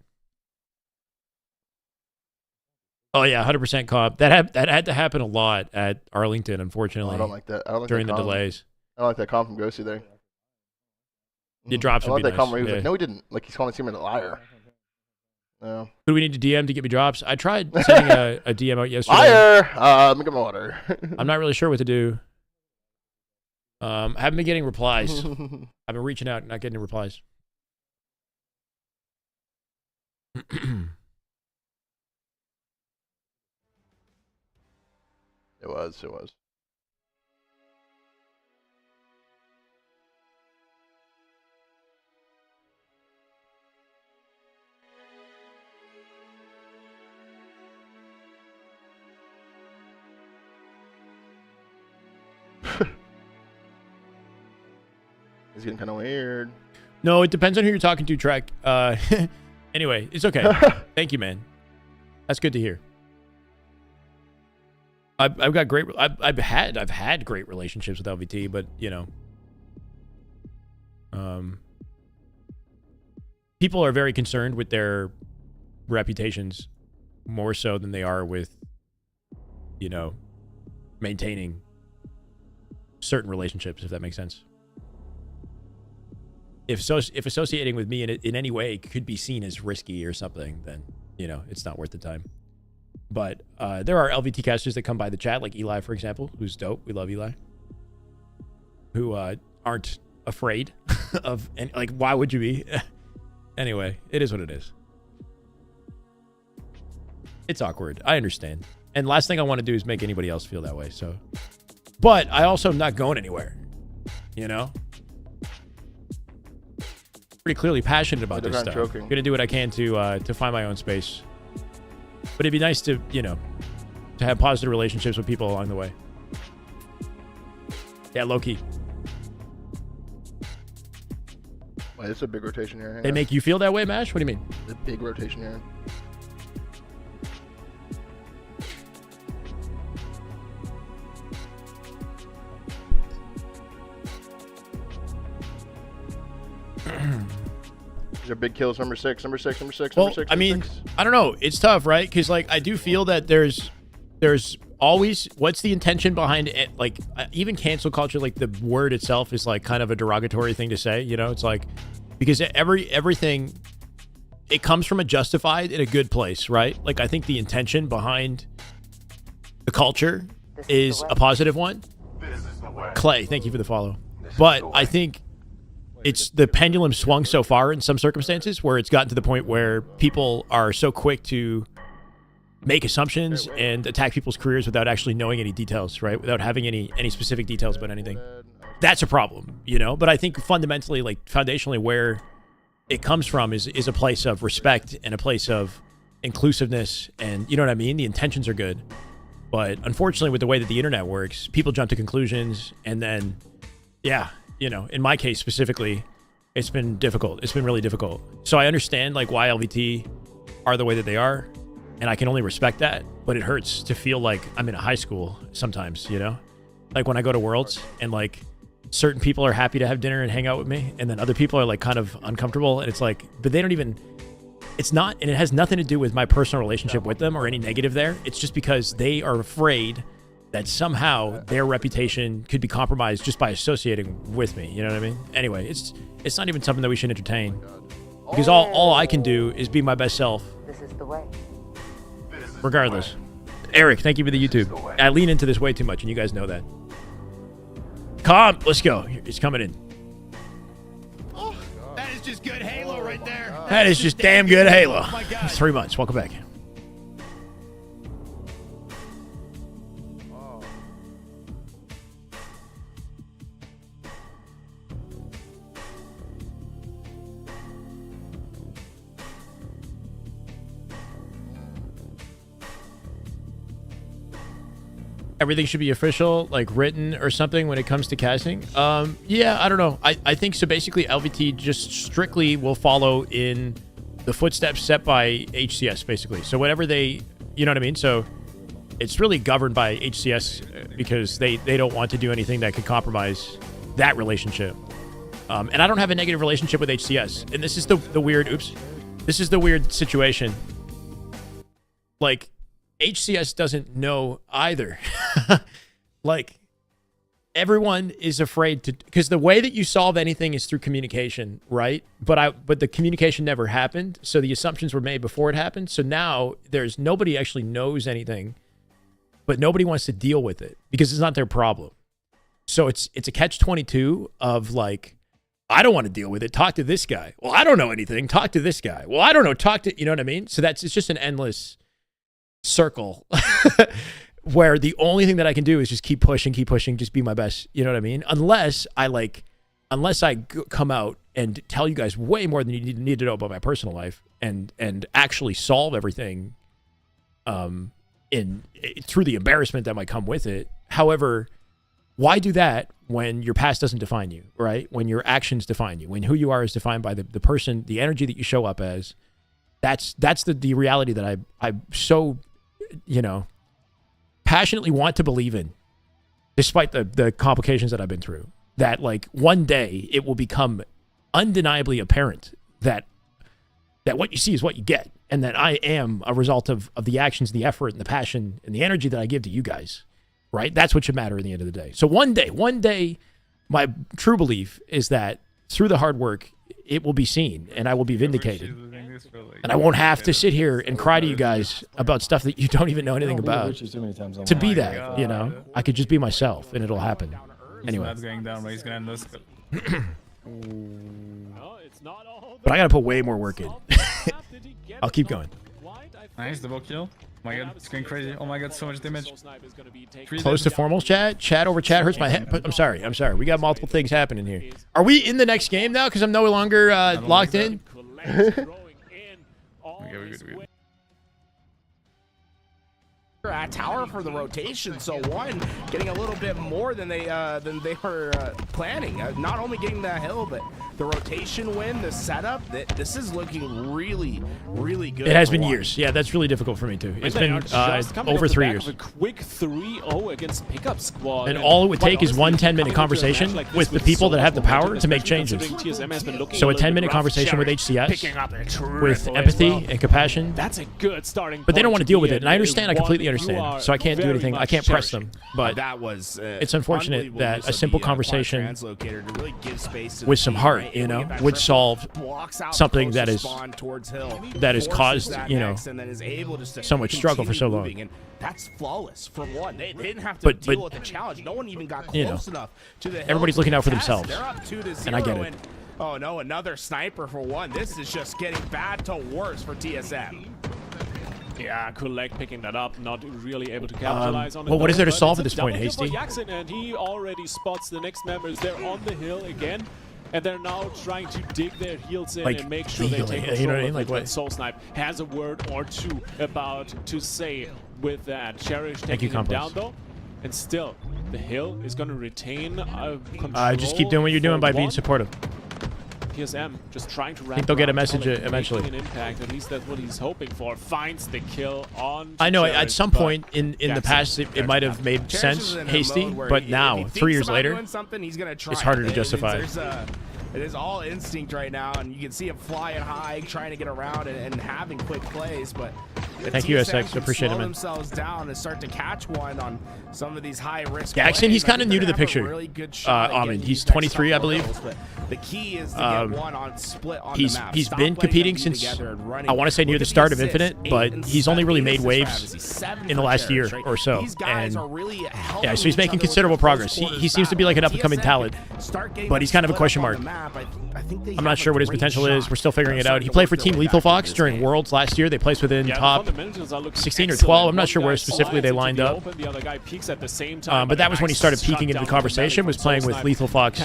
Oh yeah, 100% comp. That had to happen a lot at Arlington, unfortunately, I don't like that. I don't like during that the comment. delays. I don't like that comment from Ghosty there. Your drops I would like be that nice. comment where he was Yeah. like, no, he didn't. Like, he's calling his teammate a liar. No. Who do we need to DM to get me drops? I tried sending a DM out yesterday. Liar! Let me get my water. I'm not really sure what to do. I haven't been getting replies. I've been reaching out and not getting replies. It was. It was. It's getting kind of weird. No, it depends on who you're talking to, Trek. Anyway, it's okay. Thank you, man. That's good to hear. I've got great. I've had great relationships with LVT, but you know, people are very concerned with their reputations more so than they are with, you know, maintaining certain relationships, if that makes sense. If associating with me in any way could be seen as risky or something, then, you know, it's not worth the time. But there are LVT casters that come by the chat, like Eli, for example, who's dope. We love Eli. Who aren't afraid of, and like, why would you be? Anyway, it is what it is. It's awkward. I understand. And last thing I want to do is make anybody else feel that way. So, but I also am not going anywhere. You know? Pretty clearly passionate about this stuff. I'm gonna do what I can to find my own space. But it'd be nice to, you know, to have positive relationships with people along the way. Yeah, low-key. Wait, it's a big rotation here. They make you feel that way, Mash? What do you mean? The big rotation here. These are big kills. Number six. Well, I mean, I don't know. It's tough, right? Because like I do feel that there's always, what's the intention behind it? Like even cancel culture, like the word itself is like kind of a derogatory thing to say. You know, it's like because everything it comes from a justified in a good place, right? Like I think the intention behind the culture is a positive one. Clay, thank you for the follow. But I think it's the pendulum swung so far in some circumstances where it's gotten to the point where people are so quick to make assumptions and attack people's careers without actually knowing any details, right? Without having any specific details about anything. That's a problem, you know? But I think fundamentally, like foundationally where it comes from is a place of respect and a place of inclusiveness and, you know what I mean? The intentions are good. But unfortunately with the way that the internet works, people jump to conclusions and then, yeah, you know, in my case specifically, it's been difficult. It's been really difficult. So I understand like why LVT are the way that they are, and I can only respect that, but it hurts to feel like I'm in a high school sometimes, you know? Like when I go to Worlds and like certain people are happy to have dinner and hang out with me, and then other people are like kind of uncomfortable, and it's like, but they don't even, it's not, and it has nothing to do with my personal relationship with them or any negative there. It's just because they are afraid that somehow their reputation could be compromised just by associating with me. You know what I mean? Anyway, it's not even something that we should entertain. Because all I can do is be my best self. This is the way. Regardless. Eric, thank you for the YouTube. I lean into this way too much, and you guys know that. Come, let's go. It's coming in. Oh, that is just good Halo right there. That is just damn good Halo. Oh my God. 3 months. Welcome back. Everything should be official, like written or something when it comes to casting. Yeah, I don't know. I think so. Basically, LVT just strictly will follow in the footsteps set by HCS, basically. So whatever they, you know what I mean? So it's really governed by HCS because they don't want to do anything that could compromise that relationship. And I don't have a negative relationship with HCS. And this is the weird, this is the weird situation. Like, HCS doesn't know either. Like, everyone is afraid to, because the way that you solve anything is through communication, right? But the communication never happened, so the assumptions were made before it happened. So now there's nobody actually knows anything, but nobody wants to deal with it because it's not their problem. So it's a catch-22 of like, I don't want to deal with it. Talk to this guy. Well, I don't know anything. Talk to this guy. Well, I don't know. Talk to, you know what I mean? So it's just an endless circle where the only thing that I can do is just keep pushing, just be my best. You know what I mean? Unless I come out and tell you guys way more than you need to know about my personal life and actually solve everything through the embarrassment that might come with it. However, why do that when your past doesn't define you, right? When your actions define you, when who you are is defined by the person, the energy that you show up as. That's the reality that I so, passionately want to believe in, despite the complications that I've been through. That like one day it will become undeniably apparent that what you see is what you get, and that I am a result of the actions, the effort, and the passion, and the energy that I give to you guys, right? That's what should matter at the end of the day. So one day, my true belief is that through the hard work, it will be seen, and I will be vindicated. And I won't have to sit here and cry to you guys about stuff that you don't even know anything about. To be that, I could just be myself, and it'll happen. Anyway. Not going down, but he's gonna no scope. But I gotta put way more work in. I'll keep going. Nice, double kill. Oh my god, it's going crazy. Oh my god, so much damage. Close to formals, chat. Chat over chat hurts my head. I'm sorry. We got multiple things happening here. Are we in the next game now? Because I'm no longer locked in. Okay, we're good. Tower for the rotation, so one getting a little bit more than they were planning. Not only getting the hill, but the rotation win, the setup. This is looking really, really good. It has been years. Yeah, that's really difficult for me too. It's been over 3 years. A quick 3-0 against Pickup Squad. And all it would take is one 10-minute conversation with the people that have the power to make changes. So a 10-minute conversation with HCS, with empathy and compassion. That's a good starting. But they don't want to deal with it, and I understand. I completely understand. So I can't do anything. I can't press them. But that was it's unfortunate that a simple conversation with some heart, would solve something that has caused, so much struggle for so long. And that's flawless for one. They didn't have to deal with the challenge. No one even got close enough to the hill. Everybody's looking out for themselves. They're up 2-0, and I get it. Oh no, another sniper for one. This is just getting bad to worse for TSM. Yeah, Collect picking that up, not really able to capitalize on it. Well, what is there to solve at this point, Hasty? And he already spots the next members. They're on the hill again, and they're now trying to dig their heels in and make sure they take control of it. But Soul Snipe has a word or two about to say with that. Cherish taking him down, though. And still, the hill is going to retain control. Just keep doing what you're doing by being supportive. TSM just trying to wrap. I think they'll get a message eventually. An impact, at least that's what he's hoping for. Finds the kill on. I know at some point in the past it might have made sense, Hasty, but now 3 years later, it's harder to justify. It is all instinct right now, and you can see him flying high, trying to get around and having quick plays. But thank you, SX. Appreciate it, man. Themselves down and start to catch one on some of these high risk. Jackson, he's kind of new to the picture. Really he's 23, I believe. The key is to get one on split on the map. He's been competing since I want to say near the start of Infinite, but he's only really made waves in the last year or so. And yeah, so he's making considerable progress. He seems to be like an up-and-coming talent, but he's kind of a question mark. I'm not sure what his potential is. We're still figuring it out. He played for Team Lethal Fox during Worlds last year. They placed within top 16 or 12. I'm not sure where specifically they lined up. But that was when he started peeking into the conversation, was playing with Lethal Fox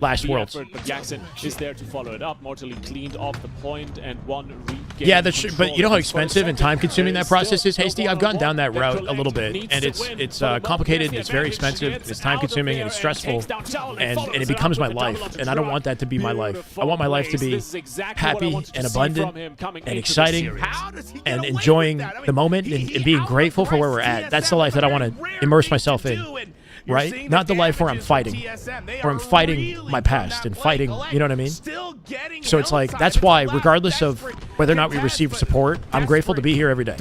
last Worlds. Jackson is there to follow it up. Mortally cleaned off the point and one. Yeah, but you know how expensive and time-consuming that process is, Hasty? I've gone down that route a little bit, and it's complicated, and it's very expensive, it's time-consuming, and it's stressful, and it becomes my life, and I don't want that to be my life. I want my life to be happy and abundant and exciting and enjoying the moment and being grateful for where we're at. That's the life that I want to immerse myself in. Right? Not the life where I'm fighting my past and fighting, you know what I mean? So it's like, that's why, regardless of whether or not we receive support, I'm grateful to be here every day.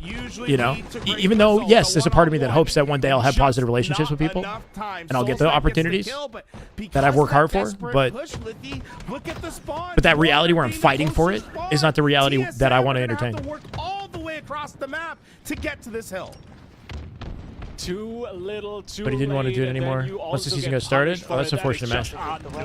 You know? Even though, yes, there's a part of me that hopes that one day I'll have positive relationships with people and I'll get the opportunities that I've worked hard for, but that reality where I'm fighting for it is not the reality that I want to entertain. All the way across the map to get to this hill. too little, too But he didn't want to do it late, and then anymore. you Once the also season get got started, punished for oh, that's it. unfortunate, That man. is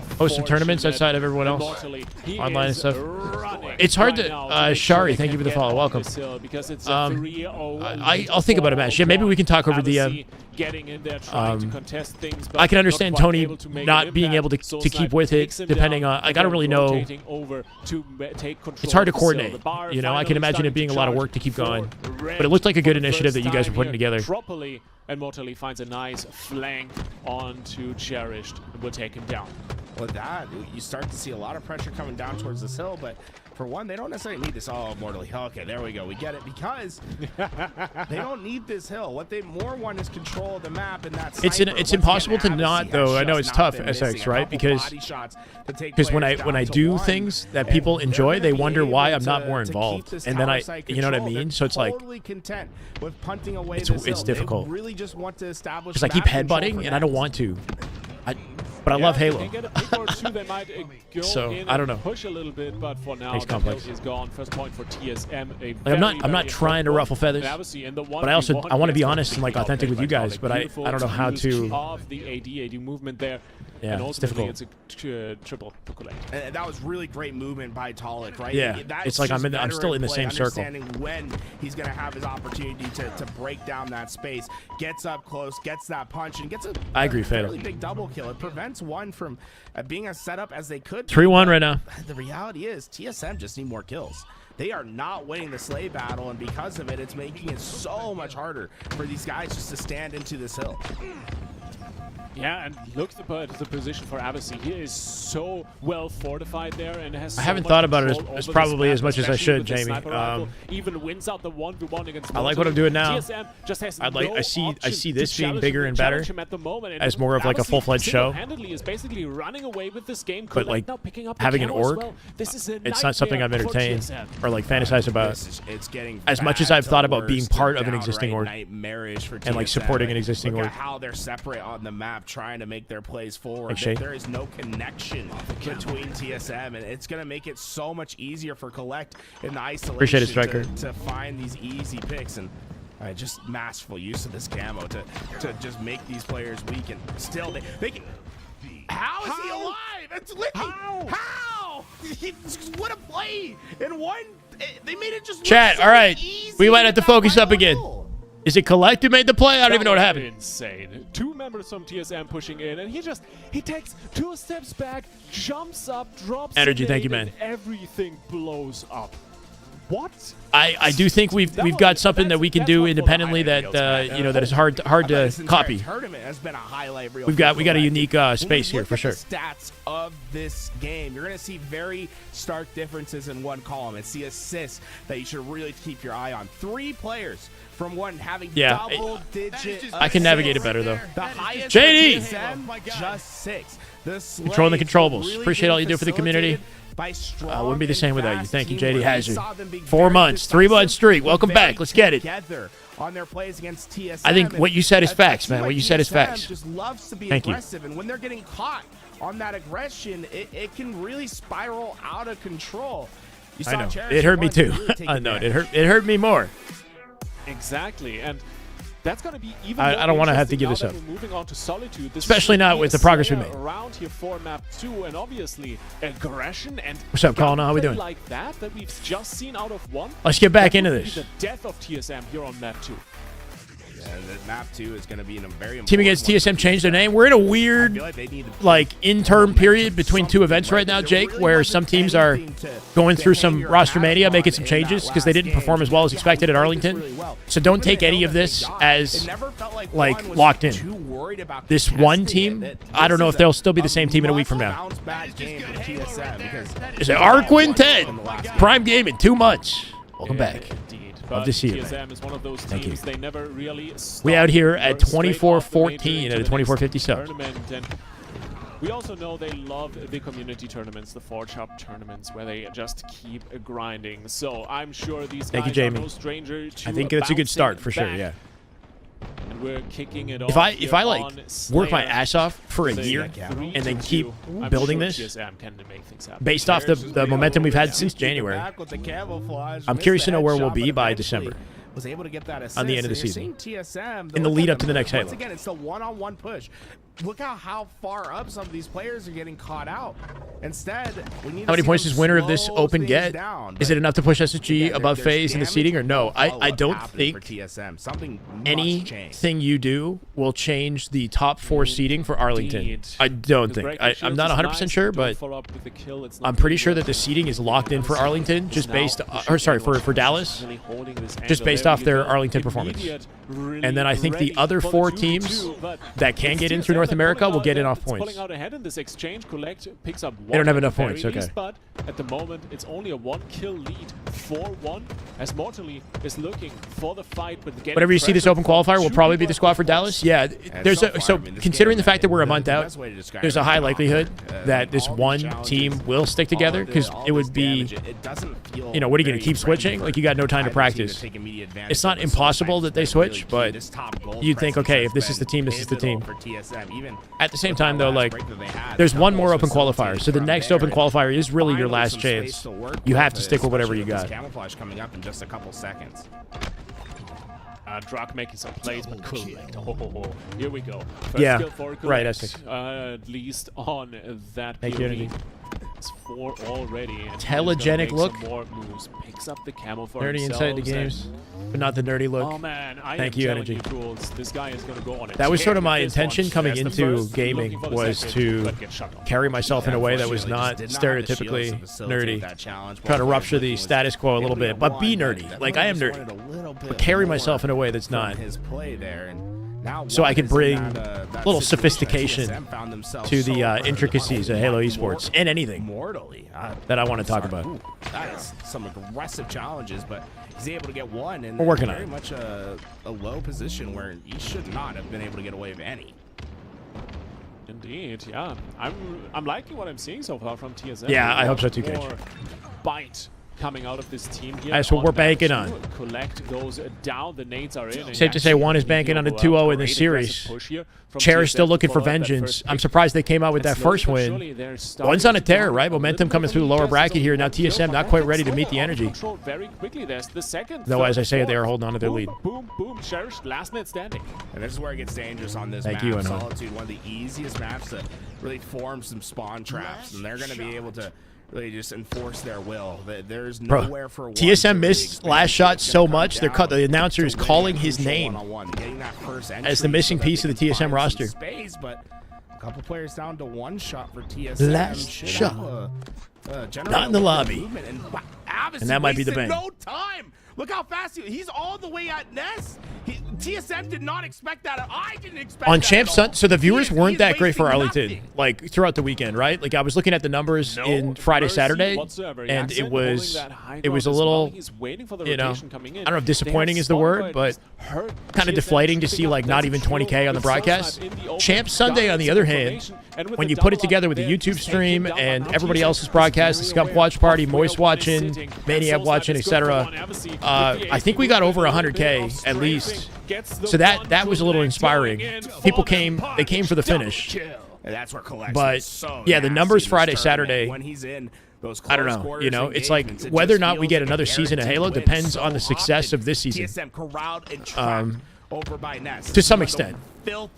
just Host some tournaments outside of everyone else. Immortally, he Online and is stuff. running It's hard right to. now make sure Shari, they thank you can for the get follow. on Welcome. this hill because it's a 3-0 I'll think about a match. Yeah, maybe we can talk over the. Abasi getting in there, trying to contest things, but I can understand not quite Tony able to make not an being impact. able to Soul keep Snipe with it, takes him depending down, on. Like, and I don't then really know. rotating over to take control It's hard to of the coordinate. hill. The bar You know, I can finally imagine it starting being a to lot of charge work to keep for going. red But it looked like a good for the initiative that first you guys were time putting here. together. Properly, and Mortally finds a nice flank onto Cherished and will take him down. With that, you start to see a lot of pressure coming down towards this hill, but for one, they don't necessarily need this. Oh, Mortally. Okay, there we go. We get it because they don't need this hill. What they more want is control of the map, and that's It's impossible to not, though. I know it's tough, SX, right? Because when I do things that people enjoy, they wonder why I'm not more involved, and then you know what I mean? So it's like it's difficult Really just want to establish because I keep headbutting and I don't want to. But I love Halo. So I don't know. Push a little bit, but for now, It's the complex. hill is gone. First point for TSM. Like, I'm not trying to ruffle feathers, but I want to be honest and like authentic with you guys. But I don't know how to. Of the AD movement there. Yeah, and it's difficult. It's a triple to collect. And that was really great movement by Talik, right? Yeah, That's it's like I'm just still in the veteran same play, circle. Understanding when he's going to have his opportunity to break down that space, gets up close, gets that punch, and gets I agree, Fatal. really big double kill. It prevents one from being as set up as they could. 3-1 right now. The reality is TSM just need more kills. They are not winning the Slay battle, and because of it, it's making it so much harder for these guys just to stand into this hill. Yeah, and look at the position for Abasi. He is so well fortified there and has. I haven't thought about it as probably as much as I should, Jamie. Even wins out the 1v1 against. I like what I'm doing now. TSM just has I see this to being bigger and better him at the moment, as more of like a full-fledged show. Single-handedly is basically running away with this game. But like now picking up having an the org, well. This is it's not something I've entertained or like fantasized about. It's getting as much as I've thought about being part of an existing org and like supporting an existing org. How they're separate on the map, trying to make their plays forward. Like there is no connection between TSM, and it's going to make it so much easier for Collect in the isolation. Appreciate it, Striker. To find these easy picks and just masterful use of this camo to just make these players weak, and still they can. How is he alive? It's Licky. How? What a play! In one, they made it just. Chat. So all right, easy we might have to with that focus up final again. goal. Is it Collect who made the play? I don't even know what happened. Insane. Two members from TSM pushing in, and he takes 2 steps back, jumps up, drops. Energy, thank you, man. And everything blows up. What? I do think we've got something that we can do independently that you know that is hard to copy. Tournament has been a highlight reel. We got a unique space here for sure. The stats of this game, you're going to see very stark differences in one column. It's the assists that you should really keep your eye on. 3 players from one having double-digit. I can navigate it better though. The highest JD, TSM, just 6. Controlling the controllables. Really Appreciate all you do for the community. I wouldn't be the same without you. Thank you, JD Hazard. 4 months, 3-month streak. Welcome back. Let's get it. On their plays against TSM. I think what you said is facts, man. What you said is facts. Just loves to be Thank aggressive, and when they're getting caught on that aggression, it can really spiral out of control. You I saw know. Cherish It hurt me too. really take I know. advantage. It hurt me more. Exactly, and that's going to be even. I don't want to have to give this up. Moving on to Solitude, this especially not with the progress we made. Around here for map 2, and obviously aggression and. What's up, Colin? How we doing? Like that we've just seen out of 1. Let's get back into this. The death of TSM here on map 2. The map 2 is going to be in a very Team Against TSM changed their name. We're in a weird, like, interim period between 2 events right now, Jake, where some teams are going through some roster mania, making some changes because they didn't perform as well as expected at Arlington. So don't take any of this as, like, locked in. This one team, I don't know if they'll still be the same team in a week from now. Is it Arquin 10? Prime game in 2 months. Welcome back. Love to see you, man. Is one of those Thank teams you. they never really We out here at 24-14 at a 24-50 sub. We also know they love the community tournaments, the Forge Hub tournaments, where they just keep grinding. So I'm sure these guys are no stranger to I think that's a good start for sure, yeah. And we're kicking it off. If I like work my ass off for a year and then keep building this based off the momentum we've had since January, I'm curious to know where we'll be by December. was able to get that assist. On the end of the And you're season. seeing TSM, In the look lead at up to the them. next Halo. Once again, it's the one-on-one push. Look how far up some of these players are getting caught out. Instead, we need How many to see points them does winner of this slow open things get? down. Is it enough to push SSG Again, above there's FaZe in the damage seeding or no? I follow-up don't happening for think TSM. Something must change. anything you do will change the top 4 seeding for Arlington. I don't think. I'm not 100% sure, but I'm pretty sure that the seeding is locked in for Arlington, just based, or sorry, for Dallas, just based off their Arlington performance. And then I think the other 4 teams that can get in through North America will get in off points. They don't have enough points, okay. But at the moment, it's only a 1-kill lead, 4-1, as Mortally is looking for the fight. But whenever you see this open qualifier, will probably be the squad for Dallas. Yeah, there's so considering the fact that we're a month out, there's a high likelihood that this one team will stick together, because it would be, you know, what are you going to keep switching? Like, you got no time to practice. It's not impossible that they switch, but you'd think, okay, if this is the team, this is the team. At the same time, though, like, there's one more open qualifier, so the next open qualifier is really your last chance. You have to stick with whatever you got. Camouflage coming up in just a couple seconds. Drake making some plays, but collect. Oh, here we go. First Yeah, kill for right, Collect, that's it. at least on that Thank you, POV. Energy. It's 4 already. And Telegenic he's gonna make look. some more moves. Picks up the camo for Nerdy himself. inside the games, but not the nerdy look. Oh man, I Thank am you, telling Energy. you, Tools, this guy is gonna go on it. That was sort of my This intention one. coming That's the into first, gaming, looking for the was second, to but gets shut off. carry myself in a way that was not stereotypically nerdy. Try to rupture the status quo a little bit, but be nerdy. Like, I am nerdy, but carry myself in a way that's not. His play there, and now So I can bring that little situation sophistication TSM found themselves to the so intricacies of Halo esports and anything mortally that I want to talk about. Ooh, that is some aggressive challenges, but he's able to get one, and We're working on very it. much a low position where he should not have been able to get away with any. Indeed, yeah. I'm liking what I'm seeing so far from TSM. Yeah, I hope so too, More Cage. bite coming out of this team here. That's what we're banking on. Collect goes down. The nades are in. Safe to say one is banking on a 2-0 in this series. Chair is still looking for vengeance. I'm surprised they came out with that first win. One's on a tear, right? Momentum coming through the lower bracket here. Now TSM not quite ready to meet the energy. Very quickly. There's the second. Though, as I say, they are holding on to their lead. Boom, boom, Cherish, last man standing. And this is where it gets dangerous on this Thank map. you, Anand. Solitude, one of the easiest maps to really form some spawn traps, and they're going to be able to really just enforce their will. There's nowhere for one to TSM really missed expand. last shot It's so gonna come much. down The announcer is to winning calling a his crucial name one-on-one, getting that first as the entry missing so that piece they of the can TSM find some roster. Space, but a couple players down to one shot for TSM. Last Should shot. have, Not in the lobby. And that might be the bang. No time. Look how fast he's all the way at Ness. TSM did not expect that. I didn't expect On that Champ at Sun, all. so the viewers He weren't is that great for wasting Arlington, nothing. like throughout the weekend, right? Like I was looking at the numbers in Friday, Saturday, and it was a little, you know, I don't know if disappointing is the word, but kind of deflating to see like not even 20K on the broadcast. Champ Sunday, on the other hand, when you put it together with the YouTube stream and everybody else's broadcast, the Scump Watch Party, Moist watching, Maniac watching, etc., I think we got over 100K at least. So that was a little inspiring. People came for the finish. And that's where Collection But is so yeah, the nasty numbers in this Friday, tournament. Saturday, When he's in those I don't close know. quarters You know, it's engagements, like it whether or just not we feels get like a another season of guaranteed Halo win depends so on the success often. of this season. TSM corralled and trapped over by Ness. To some extent.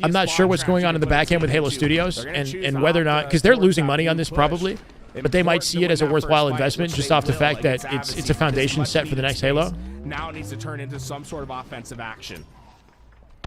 I'm not sure what's going on in the back end with Halo Studios and whether or not, because they're losing money on this probably, but they might see it as a worthwhile investment just off the fact that it's a foundation set for the next Halo. Now it needs to turn into some sort of offensive action.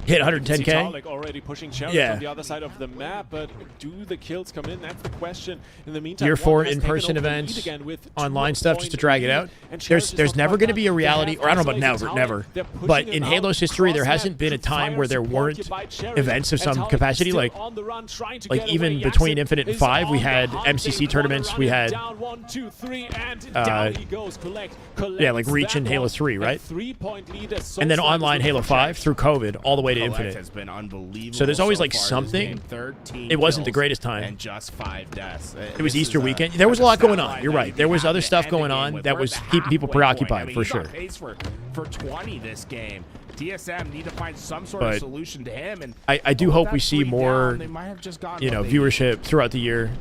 Hit 110K. Like already pushing Cherish Yeah. on the other side of the map, but do the kills come in? That's the question. In the meantime, Year 4 one has taken in-person over the lead events, again with online stuff just to 2-point drag it lead, out. and Cherish is There's not never quite going to done. be a They reality, have or I don't know about isolated never. They're pushing But him in out. Halo's history, there Crosshair, hasn't been a time where there fire weren't supported by Cherish, events of and some Talik capacity. still Like on the run, trying to get even away. between Yasin Infinite and is 5, we on the had hunt. MCC They wanna tournaments. run We it had down 1, 2, 3, and down he goes. Collect yeah, like collects Reach in that Halo one. 3, right? A 3-point lead as And then Soulstorm is online looking Halo for 5 Cherish. through COVID all the way to Collect Infinite. has been unbelievable So there's always so like far this something. game. 13 It wasn't the kills greatest time. and just 5 deaths. It was This Easter is weekend. There was a lot stat going on. line You're that right. you There was have other to stuff end the going game on with. that We're was at the keeping people halfway point. preoccupied, I mean, for he's on sure. pace for 20 this game. TSM need to find some sort But of solution to him. And I do with hope that we see 3 more, down, they might have just gotten you know, what they needed. viewership throughout the year.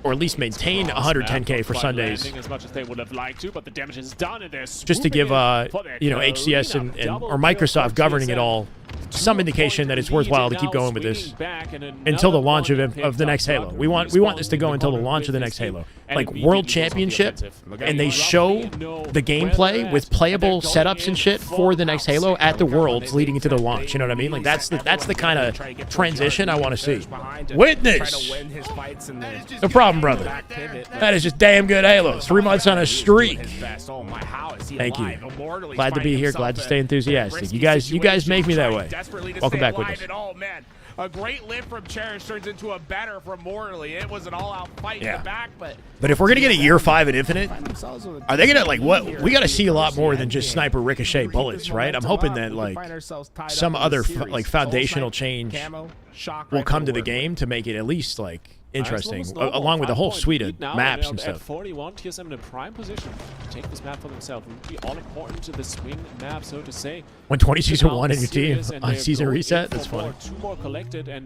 or at least maintain 110K for Sundays. As much as they would have liked to, but the damage is done, and they're Just to give, you know, HCS and or Microsoft governing it all some indication that it's worthwhile to keep going with this until the launch of the next Halo. We want this to go until the launch of the next Halo, like World Championship, and they show the gameplay with playable setups and shit for the next Halo at the Worlds leading into the launch. You know what I mean? Like that's the kind of transition I want to see. Witness. No problem, brother. That is just damn good Halo. 3 months on a streak. Thank you. Glad to be here. Glad to stay enthusiastic. You guys make me that way. Welcome back, Witness. Oh man, a great lift from Cherish turns into a better from Morley. It was an all-out fight in the back, but if we're gonna get a year 5 at Infinite, are they gonna like what? We gotta see a lot more than just sniper ricochet bullets, right? I'm hoping that like some other like foundational change will come to the game to make it at least like interesting, along with a whole suite of maps and stuff. At 41, TSM in a prime position to take this map for themselves. It would be all important to the swing map, so to say. When 20 season 1 in your team on season reset, that's funny.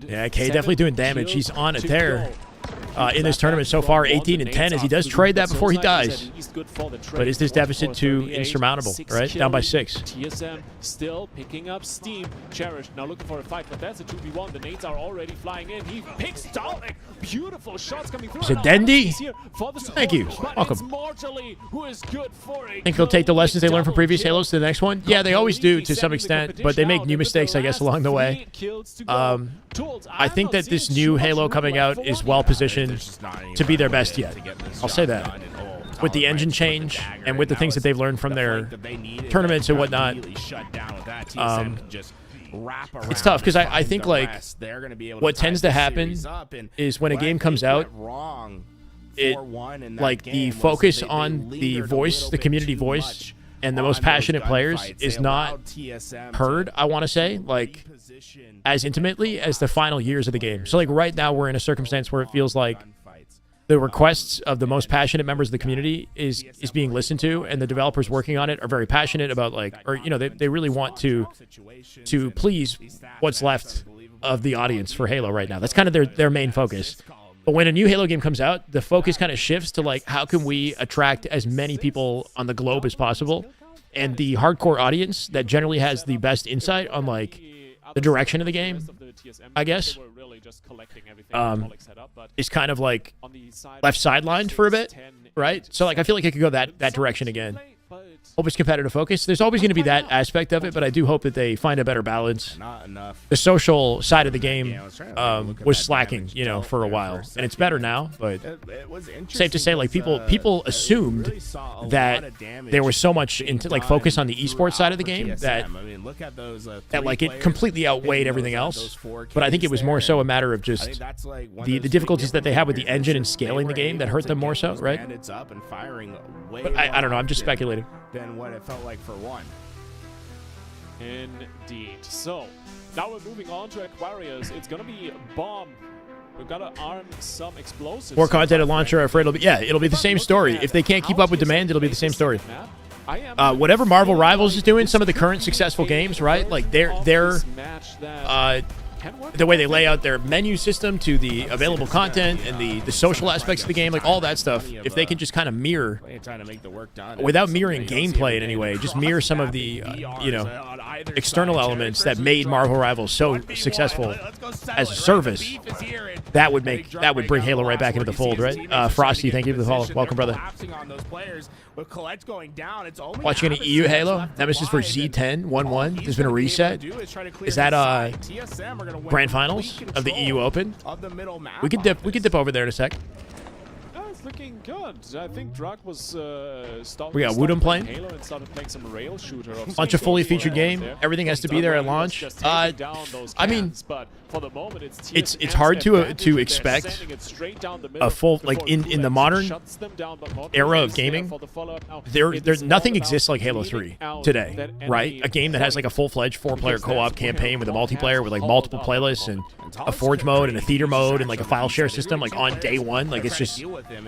Yeah, K definitely doing damage. He's on a tear in this tournament so far, 18-10, as he does trade that before he dies. But is this deficit too insurmountable, right? Down by 6. TSM still picking up steam. Cherish now looking for a fight, but that's a 2v1. The nades are already flying in. He picks Dalek. Beautiful shots coming through. Is it Gen.G? Thank you. Welcome. Think they'll take the lessons they learned from previous Halos to the next one? Yeah, they always do to some extent, but they make new mistakes, I guess, along the way. I think that this new Halo coming out is well positioned to be their best yet. I'll say that. With the engine change and with the things that they've learned from their tournaments and whatnot. It's tough because I think like what tends to happen is when a game comes out, it like the focus on the voice, the community voice, and the most passionate players is not heard, I want to say, like as intimately as the final years of the game. So like right now we're in a circumstance where it feels like the requests of the most passionate members of the community is being listened to, and the developers working on it are very passionate about like, or you know, they really want to please what's left of the audience for Halo right now. That's kind of their main focus. But when a new Halo game comes out, the focus kind of shifts to like, how can we attract as many people on the globe as possible? And the hardcore audience that generally has the best insight on like the direction of the game, I guess, is kind of like left sidelined for a bit, right? So like I feel like it could go that direction again. Hope it's competitive focus. There's always going to be that aspect of it, but I do hope that they find a better balance. The social side of the game was slacking, you know, for a while, and it's better now. But safe to say, like people assumed that there was so much into like focus on the esports side of the game that like it completely outweighed everything else. But I think it was more so a matter of just the difficulties that they had with the engine and scaling the game that hurt them more so, right? But I don't know. I'm just speculating. Than what it felt like for one. Indeed. So now we're moving on to Aquarius. It's gonna be bomb. We've got to arm some explosives. More content at launcher. I'm afraid it'll be the same story. If they can't keep up with demand, it'll be the same story. Whatever Marvel Rivals is doing, some of the current successful games, right? Like they're the way they lay out their menu system to the available content and the social aspects of the game, like all that stuff, if they can just kind of mirror, without mirroring gameplay in any way, just mirror some of the, you know, external elements that made Marvel Rivals so successful as a service, that would bring Halo right back into the fold, right? Frosty, thank you for the follow. Welcome, brother. Watching any EU Halo? Nemesis for Z10 1-1. There's been a reset. Is that Grand Finals of the EU Open? We could dip over there in a sec. It's looking good. I think Drug was we got Woodham playing. Halo and started playing some rail shooter. Bunch of fully featured game. Everything has to be there at launch. I mean, for the moment, it's hard to expect a full like in the modern era of gaming. There's nothing exists like Halo 3 today, right? A game that has like a full-fledged 4-player co-op campaign with a multiplayer with like multiple playlists and a forge mode and a theater mode and like a file share system like on day one. Like it's just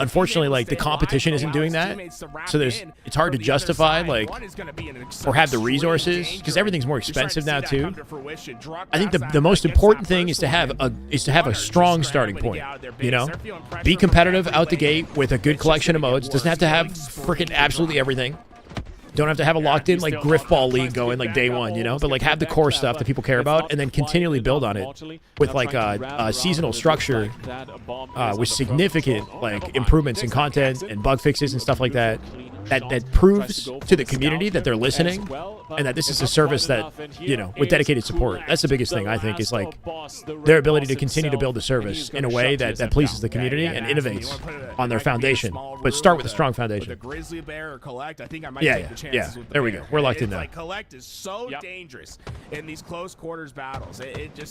unfortunately, like the competition isn't doing that, so it's hard to justify like or have the resources because everything's more expensive now too. I think the most important thing is to have a strong starting point. You know, be competitive out the gate with a good collection of modes. Doesn't have to have freaking absolutely everything. Don't have to have a locked-in like Griffball league going like day one, you know, but like have the core stuff that people care about, and then continually build on it with like a seasonal structure with significant like improvements in content and bug fixes and stuff like that. That proves to the community that they're listening and that this is a service that, you know, with dedicated support. That's the biggest thing I think is like their ability to continue to build the service in a way that pleases the community and innovates on their foundation. But start with a strong foundation. Yeah. There we go. We're locked in now. Collect is so dangerous in these close quarters battles.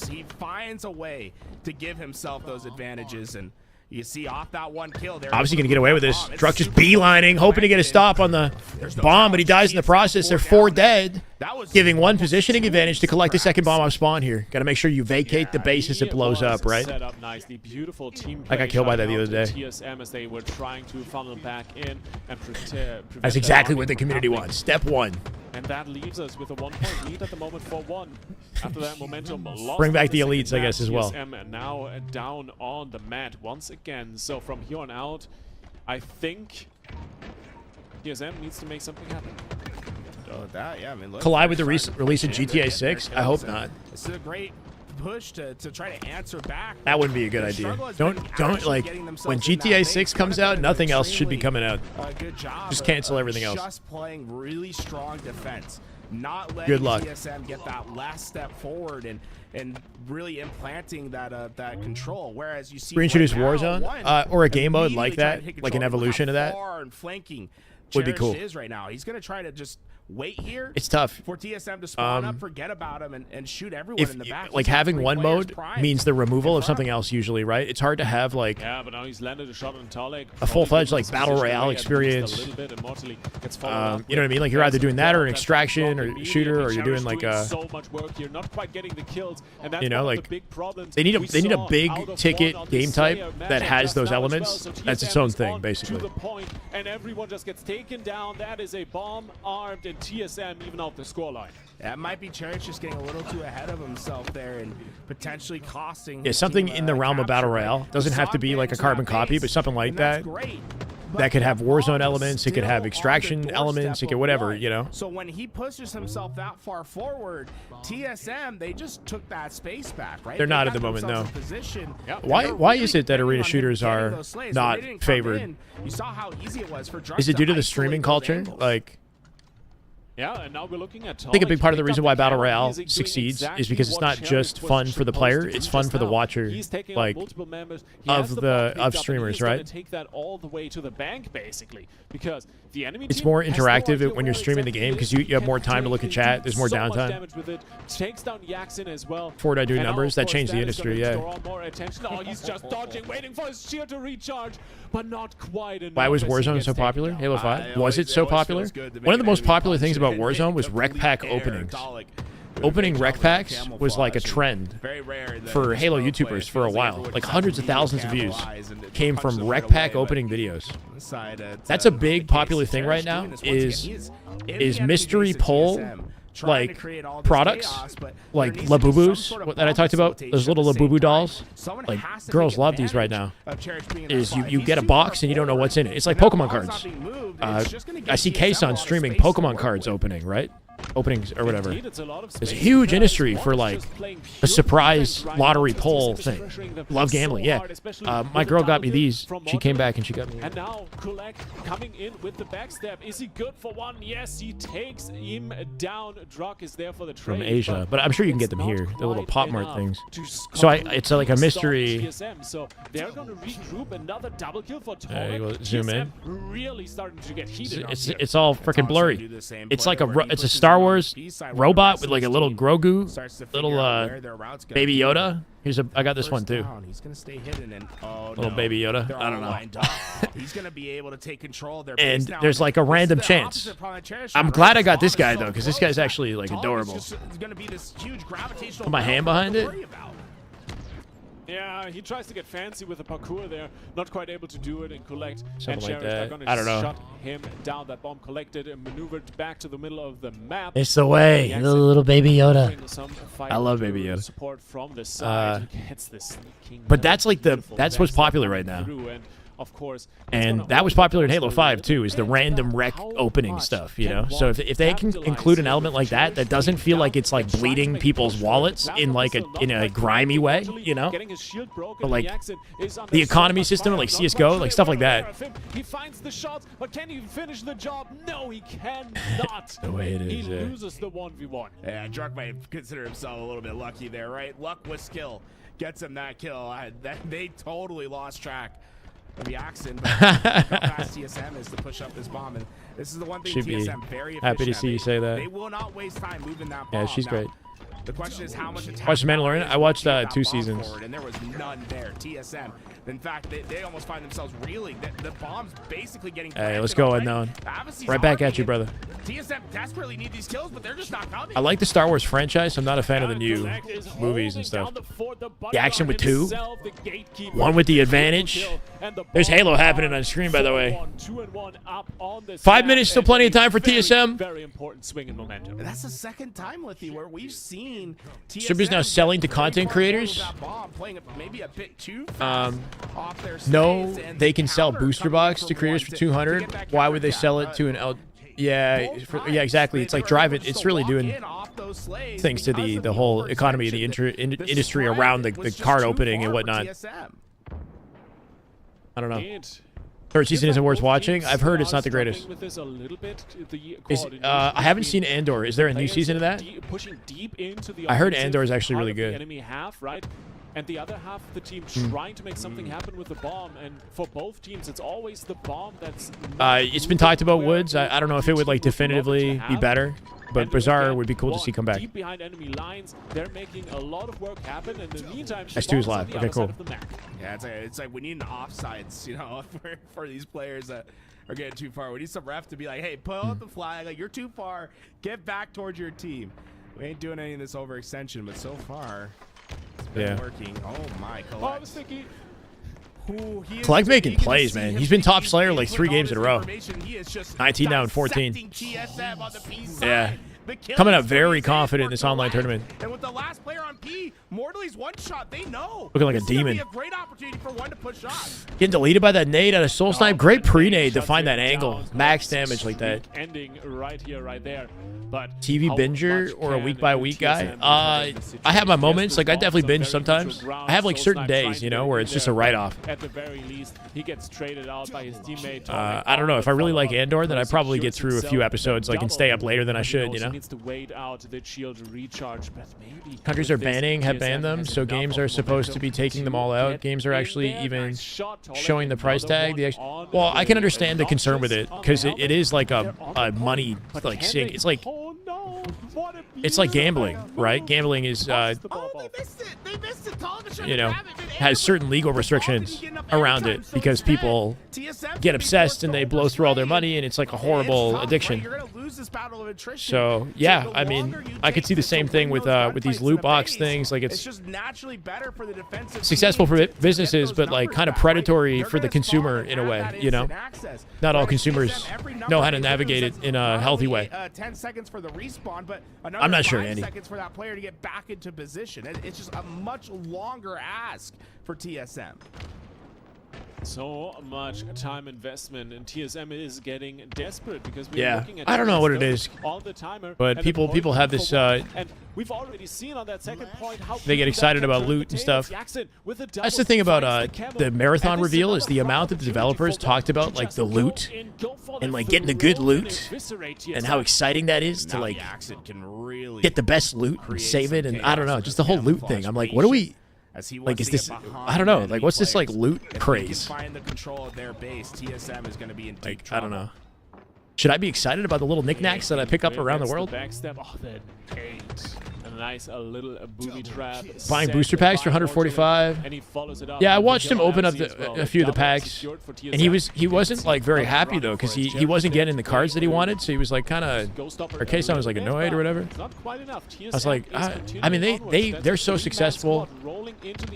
He finds a way to give himself those advantages, and you see off that one kill there. Obviously going to get away with this. Druck just beelining, hoping to get a stop on the bomb, but he dies in the process. They're 4 dead, giving one positioning advantage to collect the second bomb off spawn here. Got to make sure you vacate the base as it blows up, right? I got killed by that the other day. That's exactly what the community wants. Step 1. And that leaves us with a 1-point lead at the moment for 1. After that momentum lost. Bring back the elites, I guess, as well. TSM now down on the mat once again. So from here on out, I think TSM needs to make something happen. Collide with the recent release of GTA 6? I hope not. This is a great push to try to answer back. That wouldn't be a good idea. Don't like when GTA 6 comes out, nothing else should be coming out. Good job. Just cancel everything else. Just playing really strong defense. Not letting TSM get that last step forward and really implanting that control. Whereas you see reintroduce Warzone or a game mode like that, like an evolution of that, would be cool. Right now, he's gonna try to just wait here. It's tough for TSM to spawn up, forget about him, and shoot everyone in the back. Like having one mode means the removal of something else usually, right? It's hard to have like but now he's landed a shot on Talek, a full-fledged like battle royale experience. You know what I mean? Like you're either doing that or an extraction or shooter, or you're doing like a. So much work here, not quite getting the kills, and that's you know, like big problems. They need a big ticket game type that has those elements. That's its own thing, basically. To the point, and everyone just gets taken down. That is a bomb armed, and TSM even out the scoreline. That might be Cherish just getting a little too ahead of himself there and potentially costing. Yeah, something in the realm of battle royale. Doesn't have to be like a carbon copy, but something like that. That could have Warzone elements. It could have extraction elements. It could whatever, you know. So when he pushes himself that far forward, TSM they just took that space back, right? They're not at the moment, no. Why is it that arena shooters are not favored? You saw how easy it was for Druck. Is it due to the streaming culture? Like. Yeah, and now we're looking at I think a big part of the reason why Battle Royale succeeds is because it's not just fun for the player, it's fun for the watcher, like, of streamers, right? Take that all the way to the bank, basically, because the enemy it's more interactive when you're streaming the game because you have more time to look at chat, there's more downtime. Takes down Yaxin as well. Before I do numbers, that changed the industry, yeah. Oh, he's just dodging, waiting for his shield to recharge, but not quite enough. Why was Warzone so popular? Halo 5? Was it so popular? One of the most popular things about Warzone was rec pack openings. Opening rec packs was like a trend for Halo YouTubers for a while. Like hundreds of thousands of views came from rec pack opening videos. That's a big popular thing right now is mystery pull like products like Labubus that I talked about, those little Labubu dolls. Like girls love these right now. Is you get a box and you don't know what's in it. It's like Pokemon cards. I see K-Sun streaming Pokemon cards openings or whatever. There's a huge industry for like a surprise lottery pull thing. Love gambling, yeah. My girl got me these. She came back and she got me. And now Kulek coming in with the backstep. Is he good for one? Yes, he takes him down. Druck is there for the trade. From Asia, but I'm sure you can get them here. The little Pop Mart things. So it's like a mystery. So they're going to regroup another double kill for Tom. There you go. Zoom in. Really starting to get heated. It's all freaking blurry. It's like a Star Wars robot with like a little Grogu, little Baby Yoda. I got this one too. He's gonna stay hidden and little Baby Yoda. I don't know. He's gonna be able to take control of their and there's like a random chance. I'm glad I got this guy though, because this guy's actually like adorable. Put my hand behind it. Yeah, he tries to get fancy with the parkour there, not quite able to do it and collect. Something and like that. are gonna I don't know. shut him down. That bomb collected and maneuvered back to the middle of the map. It's the way, the little baby Yoda. I love Baby Yoda. Support from the side. Gets the sneaking, But that's like beautiful that's what's backstab popular right now. through, and of course, And that was popular in Halo 5 too, is the random wreck opening stuff, you know? So if they can include an element like that that doesn't feel like it's like bleeding people's wallets in like in a grimy way, you know? But like the economy system, like CSGO, like stuff like that. He finds the shots, but can he finish the job? No, he cannot. The way it is, he yeah. loses the 1v1. Yeah, Jark might consider himself a little bit lucky there, right? Luck with skill gets him that kill. They totally lost track of the accent, but how fast TSM is to push up this bomb. And this is the one thing Should be TSM very efficient happy to at. see you say that. They will not waste time moving that bomb. Yeah, she's Now, great. the question is how much attack Watched The Mandalorian? I watched, that 2 bomb seasons. forward, and there was none there. TSM, in fact, they almost find themselves reeling. The bomb's basically getting Hey, let's planted go, already. Unknown. Abassi's Right back at arcing you, it. brother. TSM desperately need these kills, but they're just not coming. I like the Star Wars franchise. I'm not a fan of the new movies and stuff. The action with 2, 1 with the advantage. There's Halo happening on screen, by the way. 5 minutes, still plenty of time for TSM. Very important swing in momentum. That's the second time, Lithy, where we've seen Subra's now selling to content creators. Maybe a bit too No, they can sell booster box to creators for 200. Why would they sell it to an L? Yeah, yeah, exactly. It's like drive it. It's really doing things to the whole economy, the industry around the card opening and whatnot. I don't know. Third season isn't worth watching. I've heard it's not the greatest. I haven't seen Andor. Is there a new season of that? I heard Andor is actually really good. Enemy half, right? And the other half of the team trying to make something happen with the bomb. And for both teams, it's always the bomb that's... It's been talked about Woods. I don't know if it would like definitively be better, but Bazaar would be cool to see come back. Deep behind enemy lines, they're making a lot of work happen. And in the meantime, S2 is live. Okay, cool. Yeah, it's like we need an offsides, you know, for these players that are getting too far. We need some ref to be like, hey, put out the flag. Like, you're too far. Get back towards your team. We ain't doing any of this overextension, but so far, it's been working. Oh, my. Collect making plays, man. He's been top Slayer like 3 games in a row. 19 now and 14. Yeah. Coming up very confident in this online tournament. And with the last player on P, Mortali's one shot, they know. Looking like a This is gonna demon. be a great opportunity for one to push shots. Getting deleted by that nade out of Soul Snipe. Great pre-nade to find that angle. Max damage like that. Ending right here, right there. But TV binger or a week-by-week guy? I have my moments. Like, I definitely binge sometimes. I have, like, certain days, you know, where it's just a write-off. At the very least, he gets traded out by his teammate. I don't know. If I really like Andor, then I probably get through a few episodes, like, and stay up later than I should, you know? Needs to wait out the shield recharge, but maybe Countries are banning, have banned them, so games are supposed to be taking them all out. Games are actually even showing the price tag. Well, I can understand the concern with it, because it is like a money, like, sink. It's like gambling, right? Gambling is, They missed it. They missed it. you know, has certain legal restrictions around it because people get obsessed and they blow through all their money, and it's like a horrible addiction. So yeah, I mean, I could see the same thing with these loot box things. Like, it's just naturally better for the defensive successful for businesses, but like kind of predatory for the consumer in a way. You know, not all consumers know how to navigate it in a healthy way. 10 seconds for the respawn, but I'm not sure, 5 Andy. seconds for that player to get back into position. It's just a much longer ask for TSM. So much time investment, and TSM is getting desperate because we're looking at I don't know what it is, on the timer, but and people have this. and we've already seen on that second point how They get excited about loot and stuff. That's the thing about the marathon reveal, is the amount that the developers talked about, like, the loot and like getting the good loot and how exciting that is to like get the best loot and save it, and I don't know, just the whole loot thing. I'm like, what do we? Like, is this? I don't know. Like, what's this like loot craze? Find the control of their base. TSM is going to be in deep Like, trouble. I don't know. Should I be excited about the little knickknacks that I pick up around the world? Backstep. Oh, that 8. nice little booby trap. Buying booster packs for 145. And he follows it up. Yeah, I watched him open up a few of the packs, and he wasn't like very happy though, because he wasn't getting the cards that he wanted, so he was like kind of, or K-Son was like annoyed or whatever. I was like, I mean they're so successful,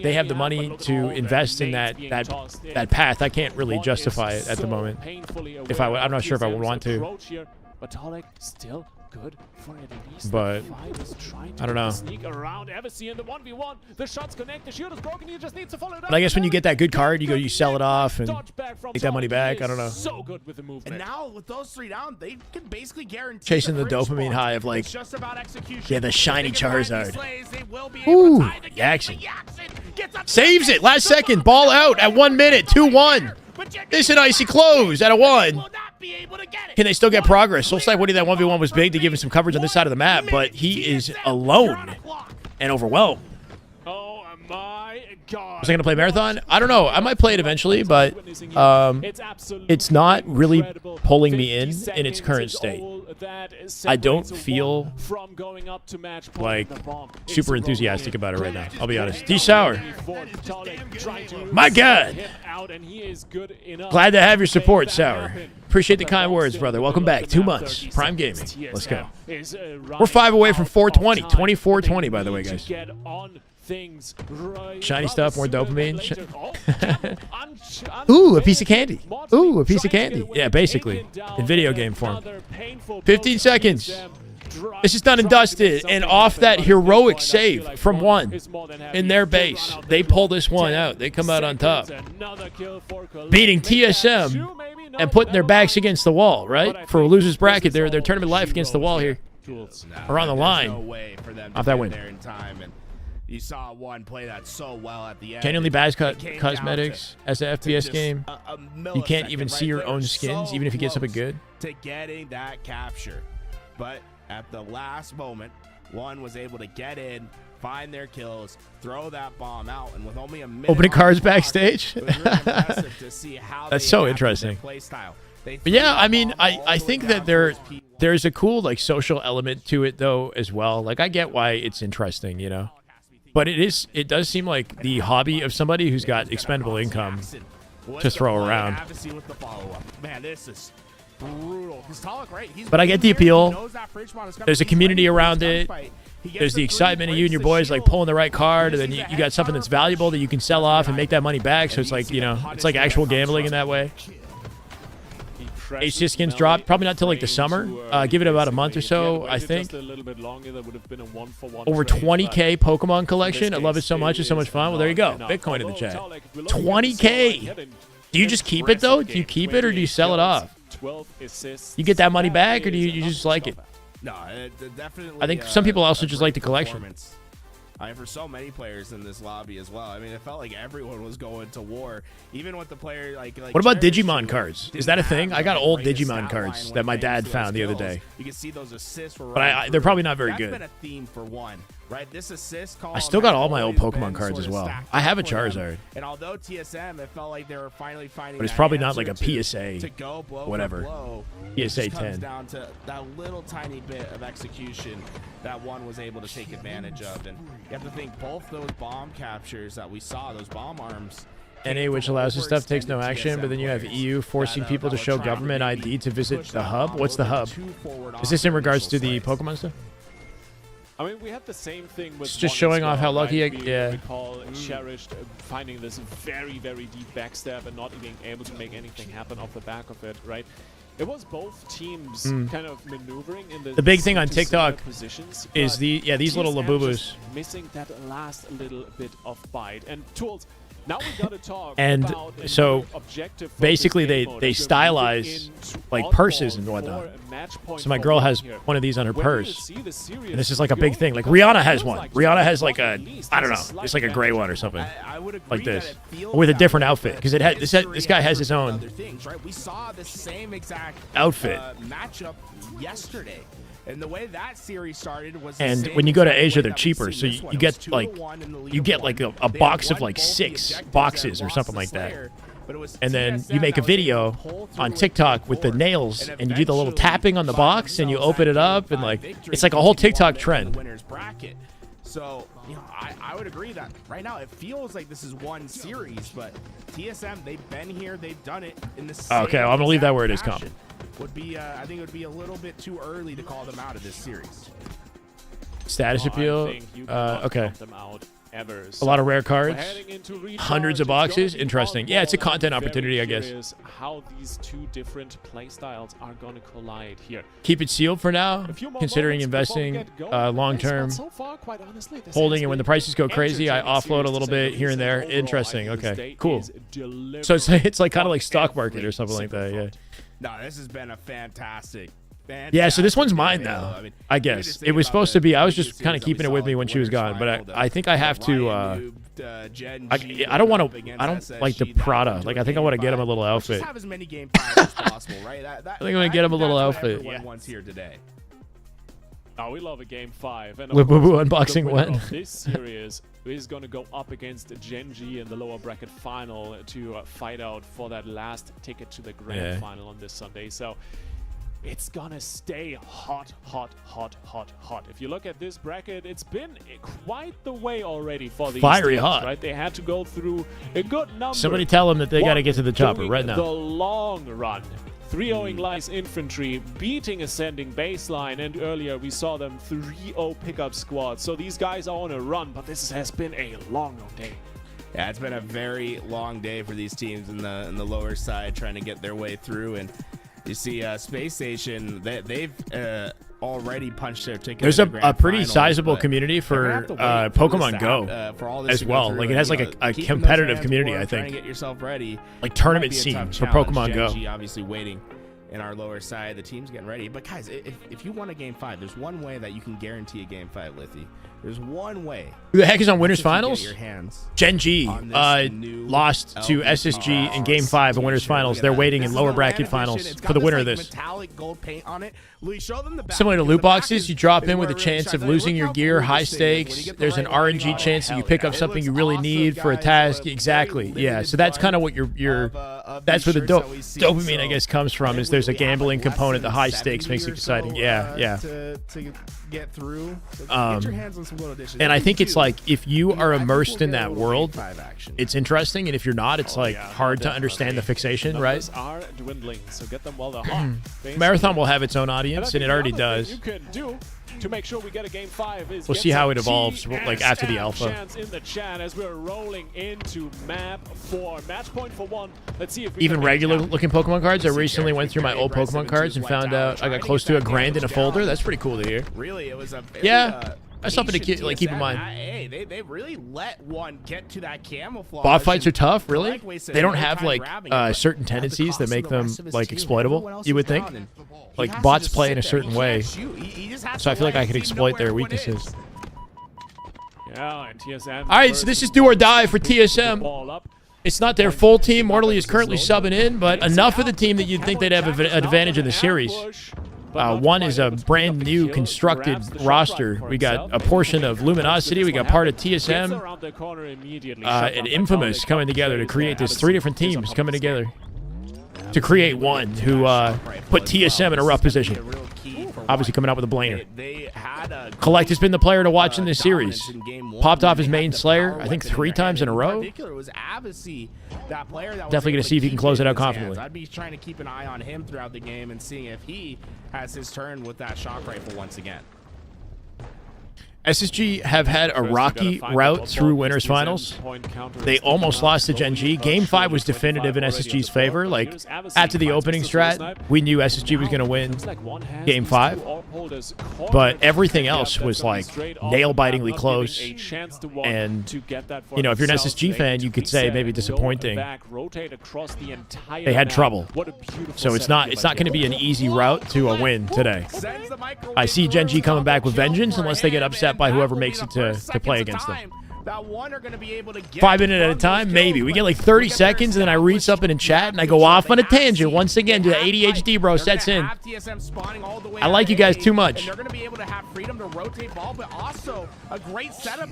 they have the money to invest in that path. I can't really justify it at the moment. If I'm not sure if I would want to. But Tolek still good for at least. But I don't know. Sneak around Eversea in the 1v1. The shots connect. The shield is broken. He just needs to follow it up. But I guess when you get that good card, you sell it off and take that money back. I don't know. So good with the movement. And now with those 3 down, they can basically guarantee chasing the dopamine high of like, just about execution. Yeah, the shiny Charizard. Ooh, Yaxin saves it last second. Ball out at 1 minute. 2-1. This an icy close at a 1. Can they still get progress? Soulstack Woody, that 1v1 was big to give him some coverage on this side of the map, but he is alone and overwhelmed. Oh my God. Was I going to play Marathon? I don't know. I might play it eventually, but it's not really pulling me in its current state. I don't feel like super enthusiastic about it right now. I'll be honest. D-Sour. My God. Glad to have your support, Sour. Appreciate the kind words, brother. Welcome back. 2 months. Prime Gaming. Let's go. We're 5 away from 420. 24-20, by the way, guys. Shiny stuff, more dopamine. Ooh, a piece of candy. Ooh, a piece of candy. Yeah, basically. In video game form. 15 seconds. This is done and dusted. And off that heroic save from 1 in their base, they pull this one out. They come out on top. Beating TSM and putting their backs against the wall, right? For a loser's bracket, their tournament life against the wall here. Or on the line. Off that win. You saw one play that so well at the end. Can you only buy cosmetics as an FPS game? You can't even see your own skins, even if you get something good? To getting that capture. But at the last moment, one was able to get in, find their kills, throw that bomb out, and with only a minute opening cards backstage? It was really impressive to see how that's so interesting. But yeah, I mean, I think that there's a cool like social element to it though as well. Like I get why it's interesting, you know. But it does seem like the hobby of somebody who's got expendable income to throw around. Man, this is brutal. But I get the appeal. There's a community around it. There's the excitement of you and your boys like pulling the right card, and then you got something that's valuable that you can sell off and make that money back. So it's like, you know, it's like actual gambling in that way. HC skins drop probably not till like the summer. Give it about a month or so, I think. Over 20K Pokemon collection. I love it so much. It's so much fun. Well, there you go. Bitcoin in the chat. 20K. Do you just keep it though? Do you keep it or do you sell it off? You get that money back or do you just like it? No, definitely. I think some people also just like the collection. I mean, for so many players in this lobby as well. I mean, it felt like everyone was going to war, even with the player like. What about Digimon cards? Is that a thing? I got old Digimon cards that my dad found the other day. You can see those assists, but they're probably not very good. That's been a theme for one, right? This assist column. I still got all my old Pokemon cards as well. I have a Charizard. And although TSM, it felt like they were finally finding. But it's probably not like a PSA. To go blow whatever. Blow, PSA 10. Comes down to that little tiny bit of execution that one was able to take advantage of, and you have to think both those bomb captures that we saw, those bomb arms. NA, which allows this stuff, takes no action, but then you have EU forcing people to show government ID to visit the hub. What's the hub? Is this in regards to the Pokemon stuff? I mean, we had the same thing with. It's just showing off how lucky I recall Cherished finding this very, very deep backstab and not being able to make anything happen off the back of it, right? It was both teams kind of maneuvering in the big thing on TikTok positions, is these little Labubus missing that last little bit of bite. And Tools, now we gotta talk and about so basically they stylize like purses and whatnot. So my girl has one of these on her purse, and this is like a big thing. Like Rihanna has one. Rihanna has like a, I don't know, it's like a gray one or something, like this, with a different outfit because this guy has his own We saw the same exact outfit matchup yesterday. And the way that series started was and when you go to Asia, they're cheaper. So you get like a box of like 6 boxes or something like that. and then you make a video on TikTok with the nails, and you do the little tapping on the box, and you open it up, and like it's like a whole TikTok trend. So, you know, I would agree that right now it feels like this is one series, but TSM, they've been here, they've done it in the same Okay, well, I'm gonna leave that where it is, fashion. Would be, I think it would be a little bit too early to call them out of this series. Status appeal. Okay. Ever. A lot of rare cards, Recharge, hundreds of boxes. Interesting. Yeah, it's a content opportunity, I guess. How these two different playstyles are going to collide here. Keep it sealed for now, considering investing long term. So far, quite honestly, Holding it when the prices go crazy, I offload a little bit here and there. Interesting. Okay, cool. So it's like kind of like stock market or something like that. Yeah. No, this has been a fantastic. Yeah, so this one's mine now, I guess. It was supposed to be, I was just kind of keeping it with me when she was gone, but I think I have to, I don't want to, I don't like the Prada. Like, I think I want to get him a little outfit. Have as many game fives as possible, right? I think I'm going to get him a little outfit. Wants here today. Oh, we love a game 5. And With Boo Boo unboxing when. This series is going to go up against Gen.G in the lower bracket final to fight out for that last ticket to the grand final on this Sunday. So it's gonna stay hot, hot, hot, hot, hot. If you look at this bracket, it's been quite the way already for these fiery teams, hot, right? They had to go through a good number. Somebody tell them that they got to get to the chopper right now. The long run. 3-0ing Lies Infantry, beating Ascending Baseline, and earlier we saw them 3-0 pickup squad. So these guys are on a run, but this has been a long day. Yeah, it's been a very long day for these teams in the lower side trying to get their way through. And you see Space Station, they've already punched their ticket. There's a pretty sizable community for Pokemon Go as well. Like, it has like a competitive community, I think. Get yourself ready. Like tournament scene for Pokemon Go. Gen.G obviously waiting in our lower side. The team's getting ready. But guys, if you want a game 5, there's one way that you can guarantee a game 5, Lithy. There's one way. Who the heck is on Winners Finals? Gen.G lost to SSG in Game 5 in Winners Finals. They're waiting in lower bracket finals for the winner of this. Metallic gold paint on it. Similar to loot boxes, you drop in with a chance of losing your gear, high stakes. There's an RNG chance that you pick up something you really need for a task. Exactly. Yeah. So that's kind of what that's where the dopamine, I guess, comes from. Is there's a gambling component. The high stakes makes it exciting. Yeah. To get through. Get your hands on some gold editions. And I think it's like, if you are immersed in that world, it's interesting, and if you're not, it's like hard to understand the fixation, right? Are dwindling, so get them while they're hot. Marathon will have its own audience, and it already does. You can do to make sure we get a game 5 is we'll see how it evolves, like after the alpha. In the chat as we're rolling into map 4. Match point for 1. Let's see if we even regular looking Pokemon cards. I recently went through my old Pokemon cards and found out I got close to $1,000 in a folder. That's pretty cool to hear. Really, it was a very, that's something to keep in mind. Hey, they really let one get to that camouflage. Bot fights are tough, really. They don't have like certain tendencies that make them like exploitable, you would think. Like bots play in a certain way, so I feel like I could exploit their weaknesses. Yeah, and TSM. All right, so this is do or die for TSM. It's not their full team. Mortally is currently subbing in, but enough of the team that you'd think they'd have an advantage in the series. One is a brand new constructed roster. We got a portion of Luminosity. We got part of TSM and Infamous coming together to create this. 3 different teams coming together to create one who put TSM in a rough position. Obviously coming out with a blainer. Collect has been the player to watch in this series. Popped off his main Slayer, I think 3 times in a row. Definitely going to see if he can close it out confidently. I'd be trying to keep an eye on him throughout the game and seeing if he has his turn with that shock rifle once again. SSG have had a rocky route through Winners Finals. They almost lost to Gen.G. Game 5 was definitive in SSG's favor. Like, after the opening strat, we knew SSG was going to win Game 5. But everything else was, like, nail-bitingly close. And, you know, if you're an SSG fan, you could say maybe disappointing. They had trouble. So it's not going to be an easy route to a win today. I see Gen.G coming back with vengeance unless they get upset by whoever makes it to play against them. 5 minutes at a time, maybe. We get like 30 seconds, and then I read something in chat, and I go off on a tangent. Once again, the ADHD bro sets in. I like you guys too much.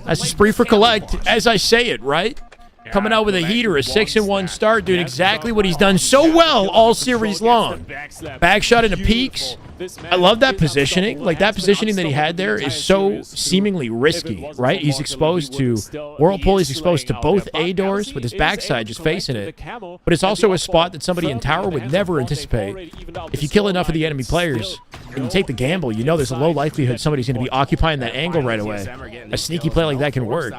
That's a spree for collect, as I say it, right? coming out with a heater, a 6-1 start, doing exactly what he's done so well all series long. Back shot into peaks. I love that positioning. Like, that positioning that he had there is so seemingly risky, right? He's exposed to Whirlpool. He's exposed to both A doors with his backside just facing it. But it's also a spot that somebody in tower would never anticipate. If you kill enough of the enemy players and you take the gamble, you know there's a low likelihood somebody's going to be occupying that angle right away. A sneaky play like that can work.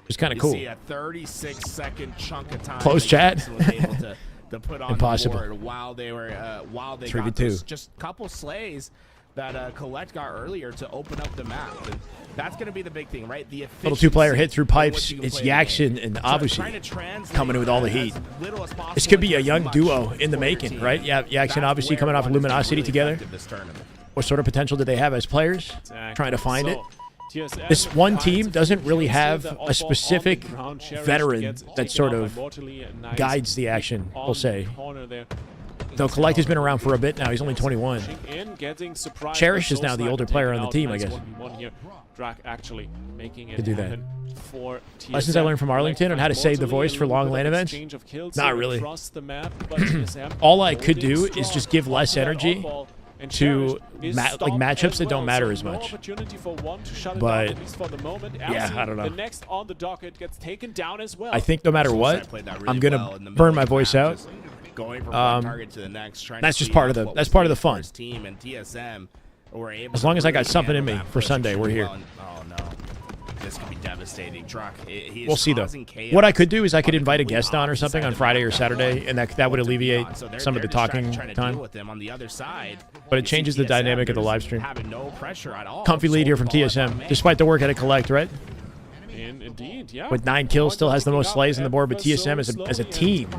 It's kind of cool. Close chat. Impossible. While they got 3v2. just a couple slays that Collect got earlier to open up the map. And that's going to be the big thing, right? The little two-player hit through pipes. It's Yakshin and Abusi coming in with all the heat. This could be a young duo in the making, right? Yeah, Yakshin obviously coming off of Luminosity together. What sort of potential do they have as players? Trying to find it. This one team doesn't really have a specific veteran that sort of guides the action, we'll say. Though Collect has been around for a bit now. He's only 21. Cherish is now the older player on the team, I guess. To do that. Lessons I learned from Arlington on how to save the voice for long lane events? Not really. All I could do is just give less energy to matchups that don't matter as much. But yeah, I don't know. I think no matter what, I'm gonna burn my voice out. That's just part of the fun. As long as I got something in me for Sunday, we're here. This could be devastating. We'll see, though. What I could do is I could invite a guest on or something on Friday or Saturday, and that would alleviate some of the talking time. But it changes the dynamic of the live stream. Comfy lead here from TSM, despite the work at a Collect, right? Indeed, yeah. With 9 kills, still has the most slays on the board, but TSM as a team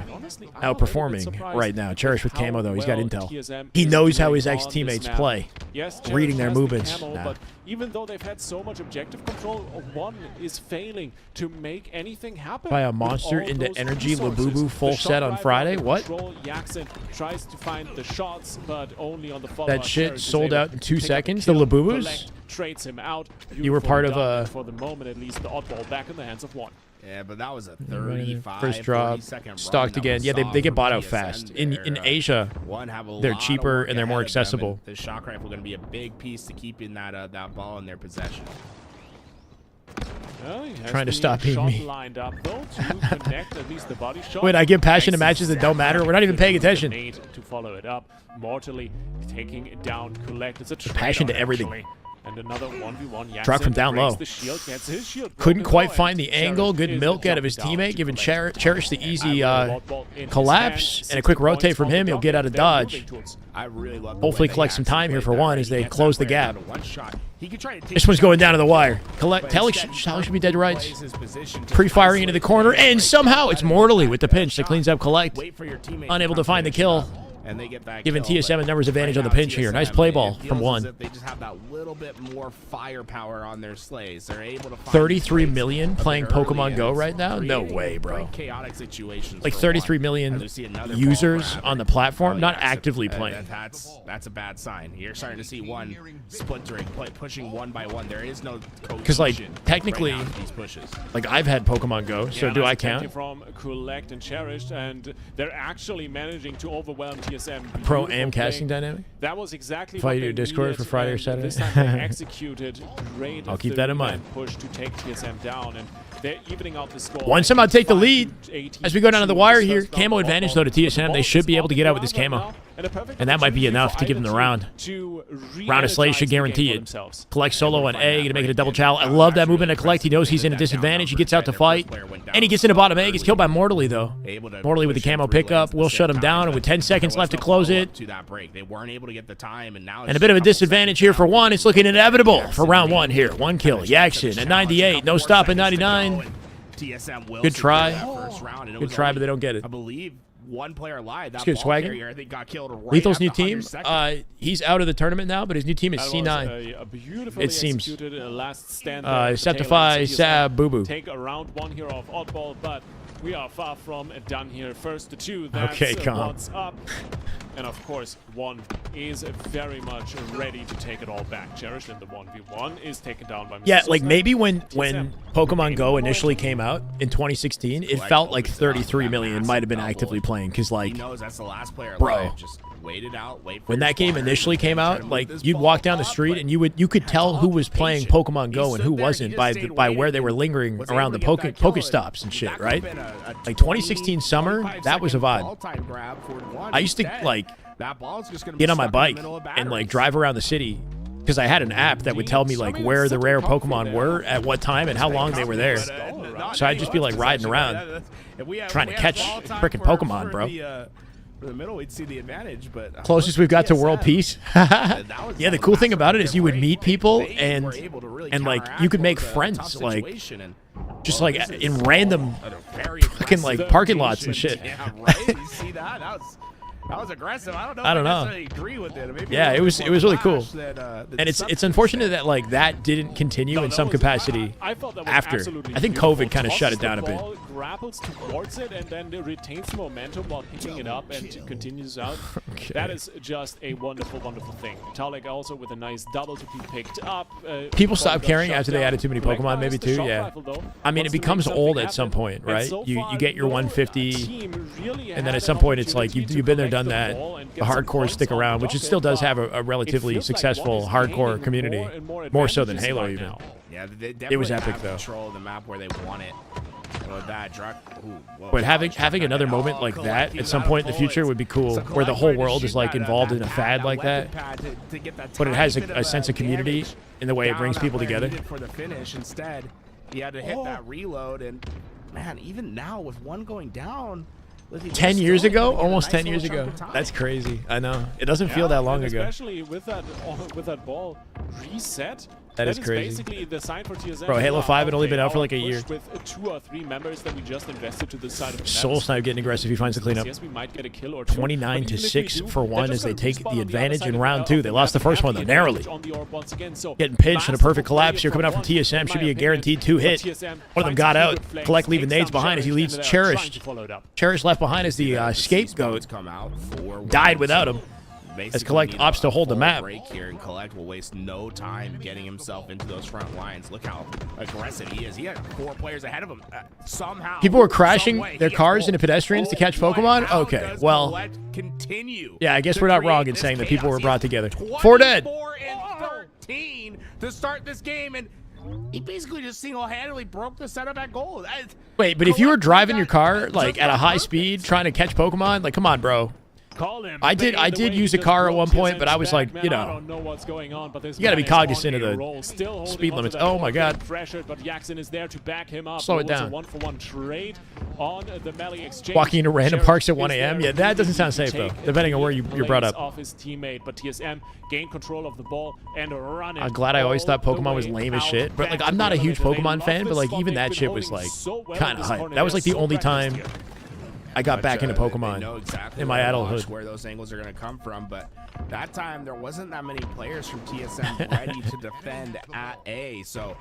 outperforming right now. Cherish with camo, though. He's got intel. He knows how his ex-teammates play. Reading their movements. But even though they've had so much objective control, one is failing to make anything happen. By a monster into energy Labubu full set on Friday? What? Tries to find the shots, but only on the that shit sold out in 2 seconds? The Labubus? Trades him out. You were part of for the moment, at least, the oddball back in the hands of one. Yeah, but that was a 35 first drop, stocked again. Yeah, they get bought out fast. In Asia, they're cheaper and they're more accessible. The shock rifle going to be a big piece to keeping that ball in their possession. Trying to stop me. Wait, I give passion to matches that don't matter? We're not even paying attention. To follow it up, mortally taking it down. Collect. It's a passion to everything. Actually. And another 1v1. Drop from down low. Couldn't quite find the angle. Good milk out of his teammate, giving Cherish the easy collapse. And a quick rotate from him. He'll get out of dodge. Hopefully collect some time here for one as they close the gap. This one's going down to the wire. Tell should be dead right. Pre-firing into the corner. And somehow it's mortally with the pinch that cleans up Collect. Unable to find the kill. And they get that giving TSM a numbers advantage on the pinch here. Nice play ball from one. They just have that little bit more firepower on their slays. They're able to 33 million playing Pokemon Go right now? No way, bro. Like 33 million users on the platform, not actively playing. That's a bad sign. You're starting to see one splintering, pushing one by one. There is no because like technically, like I've had Pokemon Go, so do I count? From Collect and Cherished, and they're actually managing to overwhelm TSM. Pro-am casting dynamic? That was exactly what you do Discord for Friday or Saturday. This time they executed great. I'll keep that in mind. Push to take TSM down, and they're evening out the score. One somehow take the lead as we go down to the wire here. Camo advantage though to TSM. They should be able to get out with this camo. And that might be enough to give them the round. Round of Slay should guarantee it. Collect solo on A, gonna make it a double chow. I love that movement to Collect. He knows he's in a disadvantage. He gets out to fight. And he gets into bottom A. Gets killed by Mortally, though. Mortally with the camo pickup. Will shut him down. And with 10 seconds left to close it. And a bit of a disadvantage here for one. It's looking inevitable for round one here. One kill. Yakshin at 98. No stop at 99. Good try. Good try, but they don't get it. I believe one player alive. That good swagger. Carrier, I think, got killed right Lethal's new team. He's out of the tournament now, but his new team is C9. It seems. Septify, Sab, Boo Boo. Take a round one here of oddball, but we are far from done here. First to two. That's okay, calm. What's up. And of course, one is very much ready to take it all back. Cherished in the 1v1 is taken down by Mr. Yeah, like Sosna. maybe when Pokemon Go initially came out in 2016, it felt like 33 million might have been actively playing because like, He knows that's the last player bro, alive. Just wait it out. Wait for when your that game spawn. initially came Try to out, move like this you'd ball walk down the up, street but and you could tell who was playing patient. Pokemon Go and who stood there, wasn't he by just stayed by where waiting they were lingering was around the able to get that kill, and Pokestops and shit, that right? could've been a Like 2016 summer, 25 that was a second vibe. ball time grab for one. I used to Instead, like that ball's just gonna get be on my stuck in the bike middle of and like batteries. drive around the city because I had an app that would tell me like where the rare Pokemon were at what time and how long they were there. So I'd just be like riding around trying to catch frickin' Pokemon, bro. For the middle, we'd see the advantage, but Closest we've got to world peace. Yeah, the cool thing about it is you would meet people and like you could make friends like just like in random fucking like parking lots and shit. Yeah, right. You see that? That was aggressive. I don't know. I don't if know. necessarily agree with it. Maybe Yeah, a it was little bit really more cool. flash that, And it's unfortunate that like that didn't continue in some capacity I felt that was after. absolutely I think beautiful. COVID kind of shut it Tosses down a the bit. ball, grapples towards it, and then it retains the momentum while picking it up and continues out. Okay. That is just a wonderful, wonderful thing. Talek also with a nice double to be picked up. People stopped got caring shut after they down. added too many Collect Pokemon, maybe the too. shock Yeah. rifle, though, I mean, it wants to make becomes something old at some happen. point, And right? so You far, get your no 150, team really and then had at some an point it's like opportunity you've to been there, collect done the that. ball and The get some hardcores points stick on around, the which it docket, still does but have a relatively it feels like successful one is hardcore gaining community, more and more so than advantages Halo right even. now. Yeah, they It was definitely epic have though. control of the map where they want it. Well, that drug, But having another moment like that at some point in the future would be cool, where the whole world is like involved in a fad like that, but it has a sense of community in the way it brings people together. For the finish, instead, he had to hit that reload, and man, even now with one going down, 10 years ago, almost 10 years ago. That's crazy. I know. It doesn't feel that long ago. Especially with that ball reset. That is crazy. Basically the sign for TSM. Bro, Halo 5 had only been out for like a year. With 2 or 3 members that we just invested to the side of the Soul map. Snipe getting aggressive. He finds the cleanup. Yes, we might get a kill or two, 29 but to even if 6 we do, for they're one just as they gonna take respawn the on other advantage side in of round the 2. They lost the map. first one though, Have the narrowly. advantage on the orb once again. So Getting pinched in a perfect massive collapse here play coming out from from one, TSM. in Should my be a opinion, guaranteed 2 hit. but TSM One of them finds got the out. good flanks, Collect leaving takes nades down behind as he Cherish, leaves and, Cherished. trying to follow it up. Cherished left behind as the scapegoat. Died without him. As Collect opts to hold the map. Break here, and Collect will waste no time getting himself into those front lines. Look how aggressive he is. He had 4 players ahead of him. Somehow, People were crashing some way, their he cars gets into pedestrians to catch boy, Pokemon? how Okay, does well, Collect continue yeah, I guess to we're not create wrong in this saying that people chaos? were brought He together. has 4 dead. 24 and 13 to start this game, and he basically just single-handedly broke the setup at goal. Wait, but if you were driving your car like at a high speed trying to catch Pokemon, like come on, bro. I did use a car at one point, but I was like, you know, you got to be cognizant of the speed limits. Oh my God. But Jackson is there to back him up. Slow it down. 1-for-1 trade on the melee exchange. Walking into random Cherish parks at is 1 a.m. there Yeah, that doesn't to sound safe though, take depending on where you're brought place up. off his teammate, but TSM gained control of the ball and run it. I'm glad I always thought all the Pokemon was way lame as out shit, but like back I'm not a to the huge elevator. They Pokemon fan, love but like this even spot. that They've shit been was like holding so well kind in of this hype. corner. That was like the They're so only practiced time here. I got back into They Pokemon know exactly in my where to adulthood. watch, where those angles are going to come from, but that time there wasn't that many players from TSM ready to defend at A, so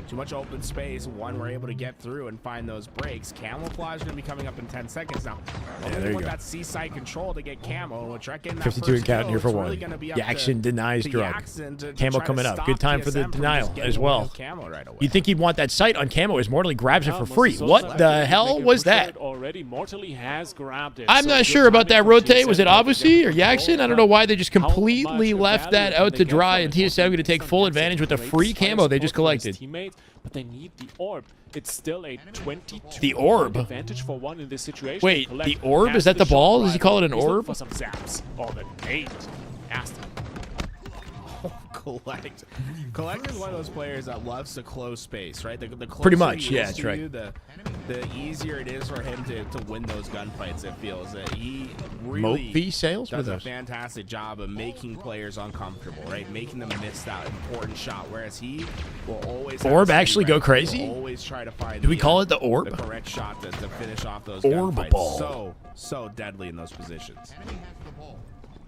too much open space. One, we're able to get through and find those breaks. Camouflage is going to be coming up in 10 seconds now. there you with go. that seaside control to get camo, and we'll try getting that 52 and counting here for one. The Jackson denies drug. Camo Camo coming up. Good time for the denial as well. Right away. You'd think he'd want that sight on Camo as Mortally grabs it for free. Moses What Sosa the actually hell making was push for that? it already. Mortally has grabbed it. I'm So not good sure about that timing from rotate. Was TSM it to Odyssey get or Jackson? I don't know why they just completely left that out to dry, and TSM going to take full advantage with the free Camo they just collected. Teammates, but they need the orb. It's still a 22 The orb? advantage for one in this situation. Wait, Collect the orb? has Is that the shot ball? Does he call it an He's looking orb? for some zaps. Oh, the 8. Nasty. Collect is one of those players that loves to close space, right? The closer Pretty much, he yeah, is that's to right. you, the easier it is for him to win those gunfights. It feels that he really Mope sales does with a us. fantastic job of making players uncomfortable, right? Making them miss that important shot, whereas he will always have Orb to stay actually go ready. crazy? Will always try to find Do we call it the orb? the correct shot to finish off those Orb gunfights. ball. So deadly in those positions.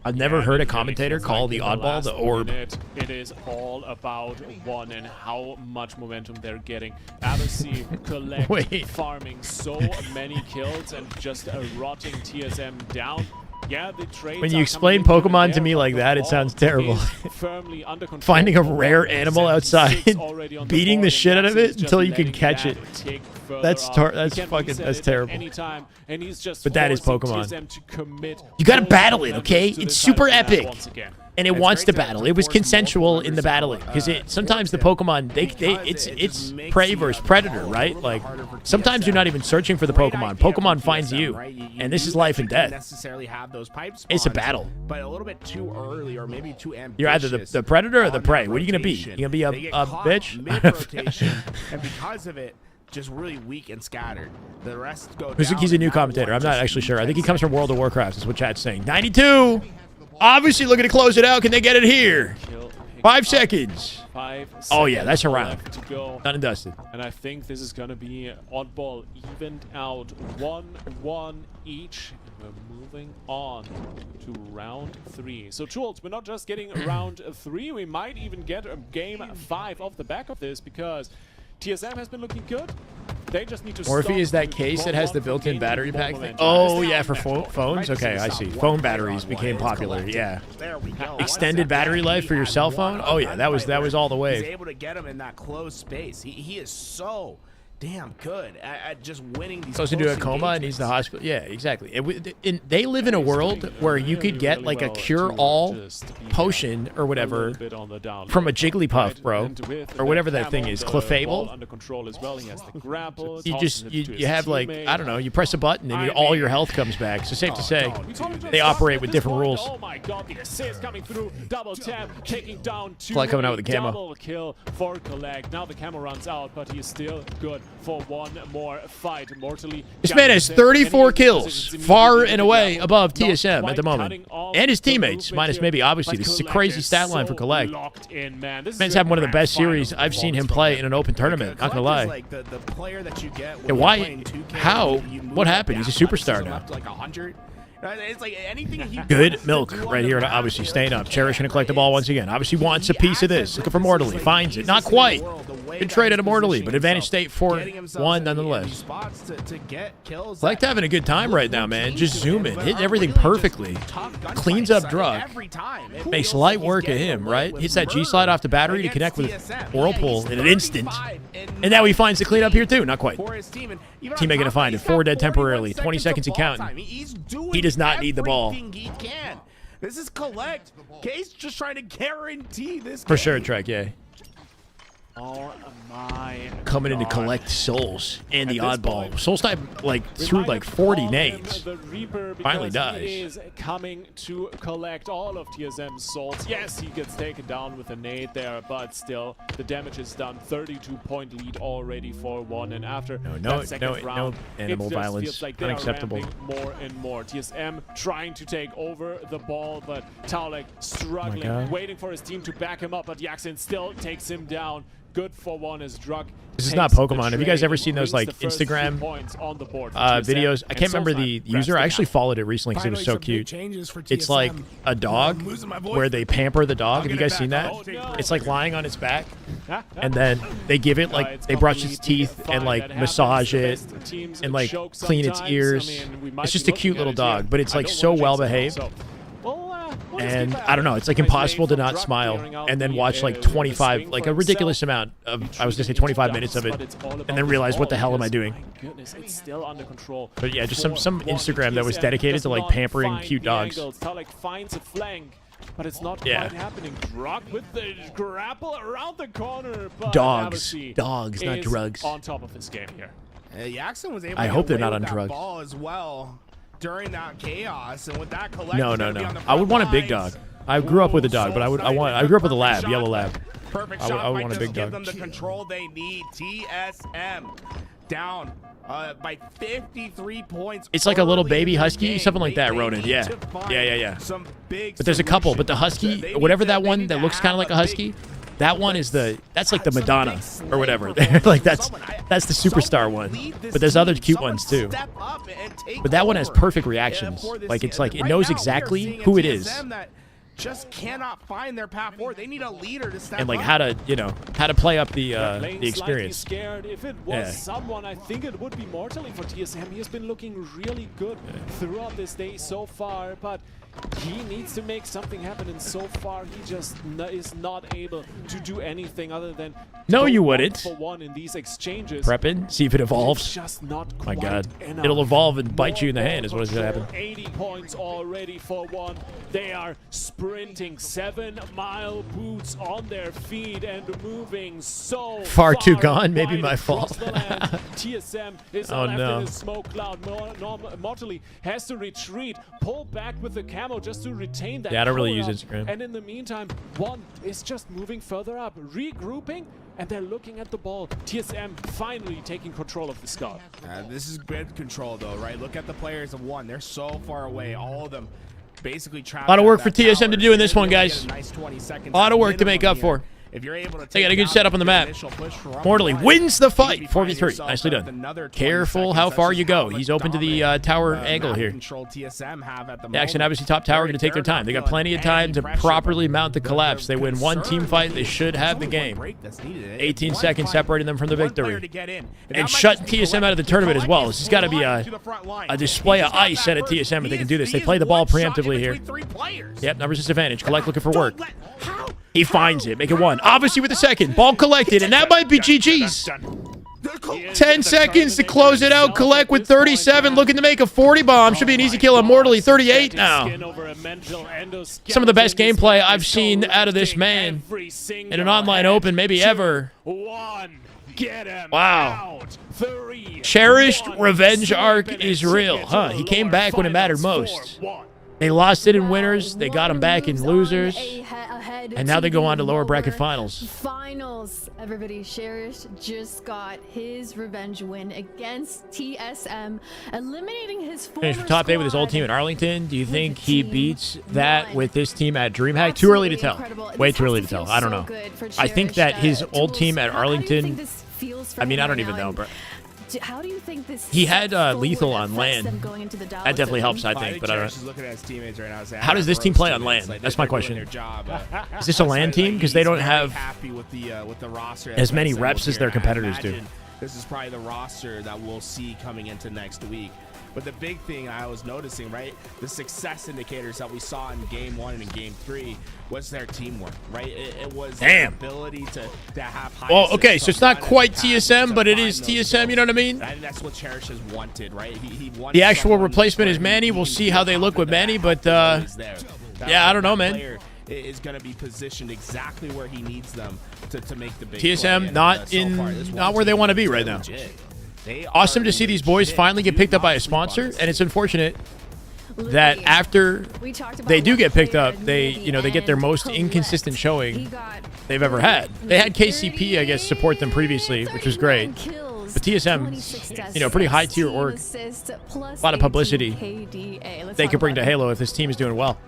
I've never heard a It commentator feels call like the in oddball last the orb. minute, it is all about one and how much momentum they're getting. Odyssey, Collect, Wait. farming so many kills and just rotting TSM down. Yeah, the trades When you are explain coming in Pokemon here to and me there, like but that, the it sounds ball terrible. is firmly under control. Finding a rare animal outside, 76 already on the beating board, the and shit out of Jackson's it just until you can letting catch that it. tick further That's up. tar- He that's can fucking- reset that's it at terrible. any time, and he's just But that is forcing Pokemon. TSM to commit You gotta those battle it, members okay? to It's the side of super the map epic. once again. And it It's wants to great to battle. It was force consensual multiple in the members battling to, because sometimes the force him. Pokemon Because it's it just makes prey the versus battle predator, a right? little Like harder for sometimes TSM. you're not even searching for the Great Pokemon. idea from Pokemon finds TSM, you, right? You and this knew is that life you and didn't death. necessarily have those pipe It's a spawns, battle. but a little bit too early or maybe too ambitious. You're either the predator or the on prey. that What are you gonna be? rotation. You gonna be a They get caught bitch? mid-rotation, and because of it, just really weak and scattered. The rest go down. He's a new and that commentator. one I'm not just actually sure. I 10 think he comes from seconds. World of Warcraft. Is what chat's saying. 92. Obviously looking to close it out. Can they get it here? Kill picked 5 up. seconds. 5 Oh yeah, seconds that's a round. left to go. Done and dusted. And I think this is going to be oddball evened out 1-1 each. And we're moving on to round 3. So, Jules, we're not just getting round 3. We might even get a game 5 off the back of this because TSM has been looking good. They just need to Morphe stop is that the case that goal has the one from built-in gaining battery more pack thing? momentum. Oh It's yeah, down for match phones. Right, Okay, so I stop see. one Phone player batteries on became one. It's popular. collective. Yeah. There we go. Extended Once that battery back, life he for your had cell one phone? on Oh yeah, that was gunfight all the where wave. He's able to get him in that closed space. He is so damn good at just winning these. Supposed to do a close coma and he's the engagements. hospital. Yeah, exactly. They live in a world where you could get like a cure-all potion or whatever from a Jigglypuff, bro, or whatever that thing is, Clefable. Under control as well. He has the grapple. You tosses just it you, to you his have like teammate. I don't know. You press a button and all your health comes back. So safe to say, they operate with different rules. Oh my god, the assist coming through. Double tap, taking down 2. Flag coming out with the camo. Double kill for Collect. Now the camo runs out, but he is still good for one more fight. Mortally. This man has 34 kills, far and away above TSM at the moment, and his teammates, minus maybe obviously. This is a crazy stat line for Collect. This man's having one of the best series I've seen him play in an open tournament. Not gonna lie. Like the player that you get when Yeah, you're why? playing 2K, How? you move What up happened? He's a down, superstar athleticism now. up to like 100. It's like anything he Good wants to milk do on right the here. map, Obviously he staying does up. it. Cherish gonna collect the ball once again. Obviously wants a piece of this. Looking for Mortally. Finds it. Not quite. Good trade at a Mortally, but advantage state 4-1 nonetheless. Collect having a good time right now, man. Just zooming. Hitting everything perfectly. Cleans up Drug. Makes light work of him, right? Hits that G-slide off the battery to connect with Whirlpool in an instant. And now he finds the cleanup here too. Not quite. Teammate gonna find it. 4 dead temporarily. 20 seconds and counting. He does not need the ball. He can. This is Collect. Case just trying to guarantee this. For sure, Trek, yeah. Oh my Coming in to God. collect souls and the At this oddball. point, Soul Snipe like We threw might like have 40 called him nades. the Reaper Finally because dies. He is coming to collect all of TSM's souls. Yes, he gets taken down with a nade there, but still, the damage is done. 32-point lead already for one. And after that second round, animal it just violence. feels like they Unacceptable. are ramping more and more. TSM trying to take over the ball, but Taulek struggling, God. waiting for his team to back him up, but Yaxin still takes him down. Good for one as Druk. This is not takes the Pokemon. Have you guys trade ever seen those and like brings the first 2 Instagram points on the board for TSM, videos? I and can't remember the Soulside user. grabs I the actually count. followed it recently because it was so cute. It's like a dog where they pamper the dog. Have you guys seen that? Oh, no. It's like lying on its back, and then they give it like It's they brush its completely teeth fine. and like That happens. massage The it best teams and like choke clean its sometimes. ears. I mean, we might It's just be a cute looking little at it here. dog, but it's I like don't so wanna well jinx it, behaved. so we'll just And keep I don't know, it's like nice impossible to day not from Druk smile clearing out and then the, watch like the 25, swing like for a ridiculous himself. amount of, I was gonna say 25 minutes of it, But it's all about and then the realize what the ball hell am I because, doing? My goodness, it's still under control. But yeah, just some For Instagram that was TSM dedicated does to like not pampering find cute the dogs. angles. Taulek finds a flank, but it's not Yeah. quite happening. Druk with the grapple around the corner, but Dogs. Abasi Dogs, not is drugs. on top of his game here. Yaxon was able I to hope get they're away not with on that drugs. ball as well during that chaos, and with that Collect, No, he's no, gonna be no. on the I would front want a big lines. dog. I grew up with a dog, but I grew up with a lab, yellow lab. Perfect I would shot might want a just big give dog. them the control they need. TSM down by 53 points. It's like a little early baby in the husky, game. something like that, They Ronan. need Yeah. to find Yeah. Some big But there's a couple, but the solutions. husky, They or whatever need that to- one they that need looks to kind of have like a big- husky, that one is that's like the some Madonna big or whatever. slaying like that's performance. the superstar one. But there's other cute ones too. But that one has perfect reactions. Like it's like it knows exactly who it is. just cannot find their path forward. They need a leader to step And like up. how to, you know, how to play up the Slightly experience. scared. If it was someone, I think it would be Mortally for TSM. He has been looking really good throughout this day so far, but he needs to make something happen, and so far he just is not able to do anything other than No, go you 1 wouldn't. for 1 in these exchanges. Prep it, see if it It's evolves. just not My quite God, enough. it'll evolve and bite you in the hand is what is gonna happen. 80 points already for 1. They are sprinting 7-mile boots on their feet and moving so Far too gone, maybe wide my across fault. the land. TSM is Oh, left no. in a smoke cloud. Mortally has to retreat, pull back with the camo just to retain that. Yeah, I don't really power use up. Instagram. And in the meantime, 1 is just moving further up, regrouping, and they're looking at the ball. TSM finally taking control of the scar. This is good control, though, right? Look at the players of 1. They're so far away. All of them basically trapped. A lot of at work for that TSM tower. to do in this They're one, gonna guys. get a nice 20 seconds A lot of work to minimum make up here. for. If you're able to They got a take good out setup on the this map. initial push from Mortally 1, wins the you fight. could be finding 4v3. yourself Nicely with done. another 20 Careful seconds. how That's far just you go. much He's open to the dominant, tower map angle here. control TSM have at the Jackson, moment. obviously top tower, They're- going to take their they're not time. They got feeling plenty of any time to pressure, properly but mount the they're collapse. They win one team concerned fight. that They should there's have the only one game. break that's needed. 18 One seconds fight, separating them from the one victory. player to get in. That And might shut just be TSM out of the Collect. tournament as Collect well. is This has got to be flying to the front line. a display He of just got ice that at first. TSM if they He can is- do this. They he play is the ball one shot in preemptively here. between 3 players. Yep, numbers disadvantage. Collect looking for work. How? He finds it. Make it 1. Obviously with the second. Ball collected, and that might be GG's. 10 seconds to close it out. Collect with 37. Looking to make a 40 bomb. Should be an easy kill on Mortally. 38 now. Some of the best gameplay I've seen out of this man in an online open, maybe ever. Wow. Cherished revenge arc is real, huh? He came back when it mattered most. They lost it in winners. They got him back in losers. And now they go on to lower bracket finals. Finals, everybody. Cherish just got his revenge win against TSM, eliminating his former Finished from top 8 with his old team at Arlington. Do you think he beats that with this team at Dreamhack? Too early to tell. Way too early to tell. I don't know. I think that his old team at Arlington, I mean, I don't even know, bro. How do you think this? He had lethal on land. That definitely helps, I think, but I don't know. Looking at his teammates right now, saying, How does this team play on land? That's my question. Is this a land team? Because they don't have happy with the roster as many reps as their competitors do. This is probably the roster that we'll see coming into next week. But the big thing I was noticing, right, the success indicators that we saw in Game 1 and in Game 3 was their teamwork, right? It was their ability to have high Well, okay, so assists it's not from quite running attacks TSM, to but it find is those TSM, you goals. know what I mean? And that's what Cherish has wanted, right? He wants The actual someone replacement is where Manny. We'll see how they look with Manny, but yeah, I don't know, man. Is going to be positioned exactly where he needs them to make the big TSM play. not where they want to be right now. Awesome to see these boys finally get picked up by a sponsor, and it's unfortunate that after they do get picked up, they get their most inconsistent showing they've ever had. They had KCP, I guess, support them previously, which was great. But TSM, pretty high tier org. A lot of publicity they could bring to Halo if this team is doing well.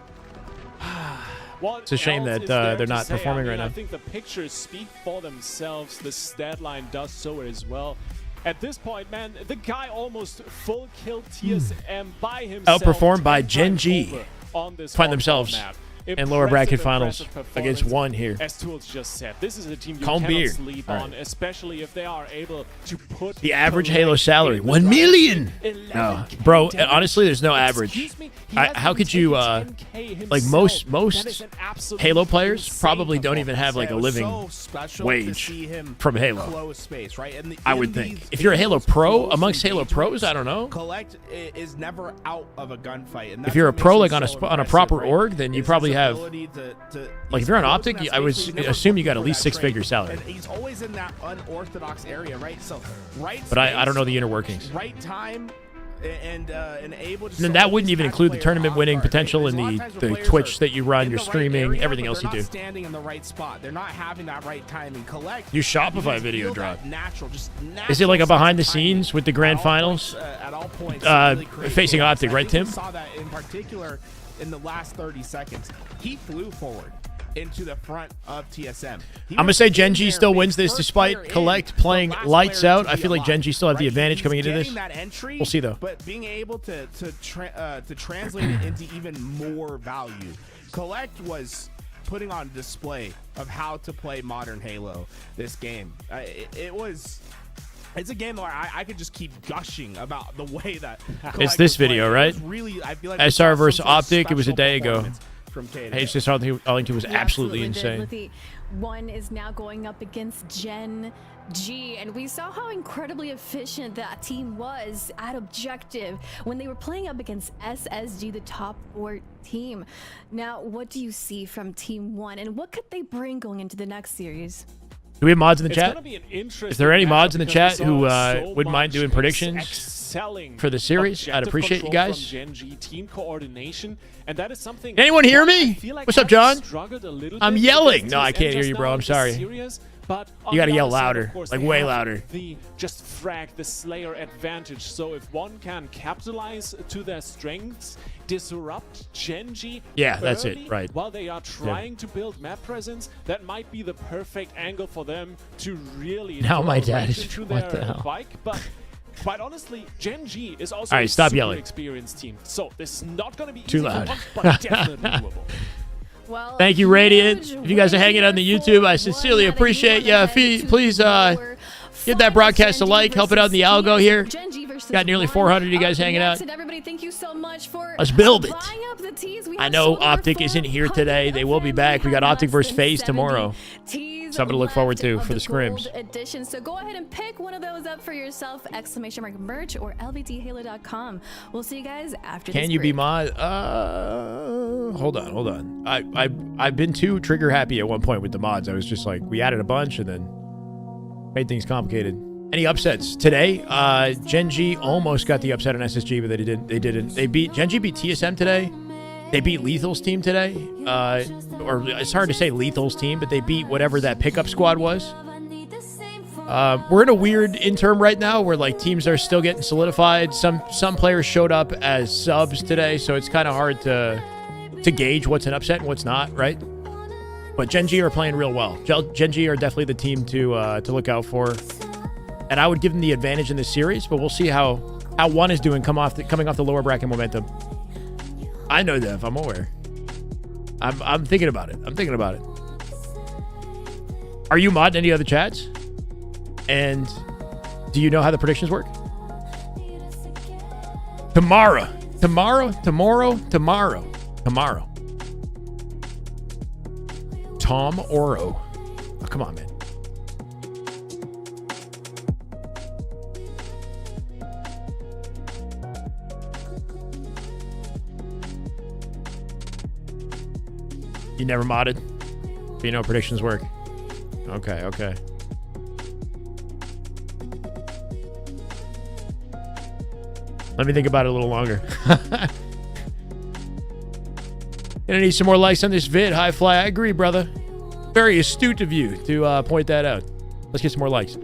It's a shame that they're not performing right now. I think the pictures speak for themselves. The stat line does so as well. At this point, man, the guy almost full killed TSM by himself. Outperformed by Gen.G. On this Find themselves in lower bracket finals against 1 here. As Tools just said, this is a team you Calm cannot beer. sleep on, especially if they are able to put The average Halo salary, 1 million. No, bro. Honestly, there's no average. How could you? Like most Halo players probably don't even have like a living wage from Halo. I would think. If you're a Halo Pro amongst Halo Pros, I don't know. Collect is never out of a gunfight. And If you're a pro like on a proper org, then you probably have like if you're on Optic, I would assume you got at least 6-figure salary. And he's always in that unorthodox area, right? So But I don't know the inner workings. Right time. And able to And then that wouldn't even include the tournament winning potential and the Twitch that you run, your streaming, everything else you do. Standing in the right spot. They're not having that right timing. Collect. Your Shopify video drop. Natural, Is it like a behind the scenes with the grand finals? At all points, Facing Optic, right, Tim? We saw that in particular in the last 30 seconds. He flew forward. into the front of TSM. I'm going to say Gen.G still wins this despite Collect playing lights out. I feel like Gen.G still have the advantage coming into this. We'll see, though. But being able to translate it into even more value. Collect was putting on display of how to play modern Halo this game. It's a game where I could just keep gushing about the way that it's this video, right? Really, I feel like SR versus Optic. It was a day ago. From HCS Arlington was absolutely insane. Lithy one is now going up against Gen.G, and we saw how incredibly efficient that team was at objective when they were playing up against SSG, the top 4 team. Now, what do you see from Team 1, and what could they bring going into the next series? Do we have mods in the chat? Is there any mods in the chat who wouldn't mind doing predictions for the series? I'd appreciate you guys. Gen.G team coordination, and that is something. Can anyone hear me? Like What's up, John? I'm yelling. No, I can't hear you, bro. I'm sorry. But you gotta yell side, louder, course, like way louder. The just frag the Slayer advantage. So if one can capitalize to their strengths, disrupt Gen.G, yeah, that's it, right? While they are trying to build map presence, that might be the perfect angle for them to really. Now my dad is into what their the hell? Bike, but. Quite honestly, Gen.G is also all right, stop super yelling. Experienced team. So this is not going to be too easy loud, for one, but definitely doable. Well, thank you, Radiant. If you guys are hanging on the YouTube, I sincerely appreciate you. Please give that broadcast a like, help it out in the algo here. Got nearly 400 of you guys hanging out. Everybody, thank you so much for let's build it. I know Optic isn't here today. They will be back. We got Optic versus FaZe tomorrow. Something to look forward to for the scrims. Edition. So go ahead and pick one of those up for yourself. !merch or lvthalo.com. We'll see you guys after this Can you be break. mod? Hold on. I've been too trigger happy at one point with the mods. I was just like, we added a bunch and then made things complicated. Any upsets today? Gen.G almost got the upset on SSG, but they didn't. Gen.G beat TSM today. They beat Lethal's team today. Or it's hard to say Lethal's team, but they beat whatever that pickup squad was. We're in a weird interim right now where like teams are still getting solidified. Some players showed up as subs today, so it's kind of hard to gauge what's an upset and what's not, right? But Gen.G are playing real well. Gen.G are definitely the team to look out for. And I would give them the advantage in this series, but we'll see how one is doing coming off the lower bracket momentum. I know, Dev. I'm aware. I'm thinking about it. Are you modding any other chats? And do you know how the predictions work? Tomorrow. Tom Oro. Oh, come on, man. You never modded? But you know predictions work. Okay. Let me think about it a little longer. Gonna need some more likes on this vid. High Fly, I agree, brother. Very astute of you to point that out. Let's get some more likes.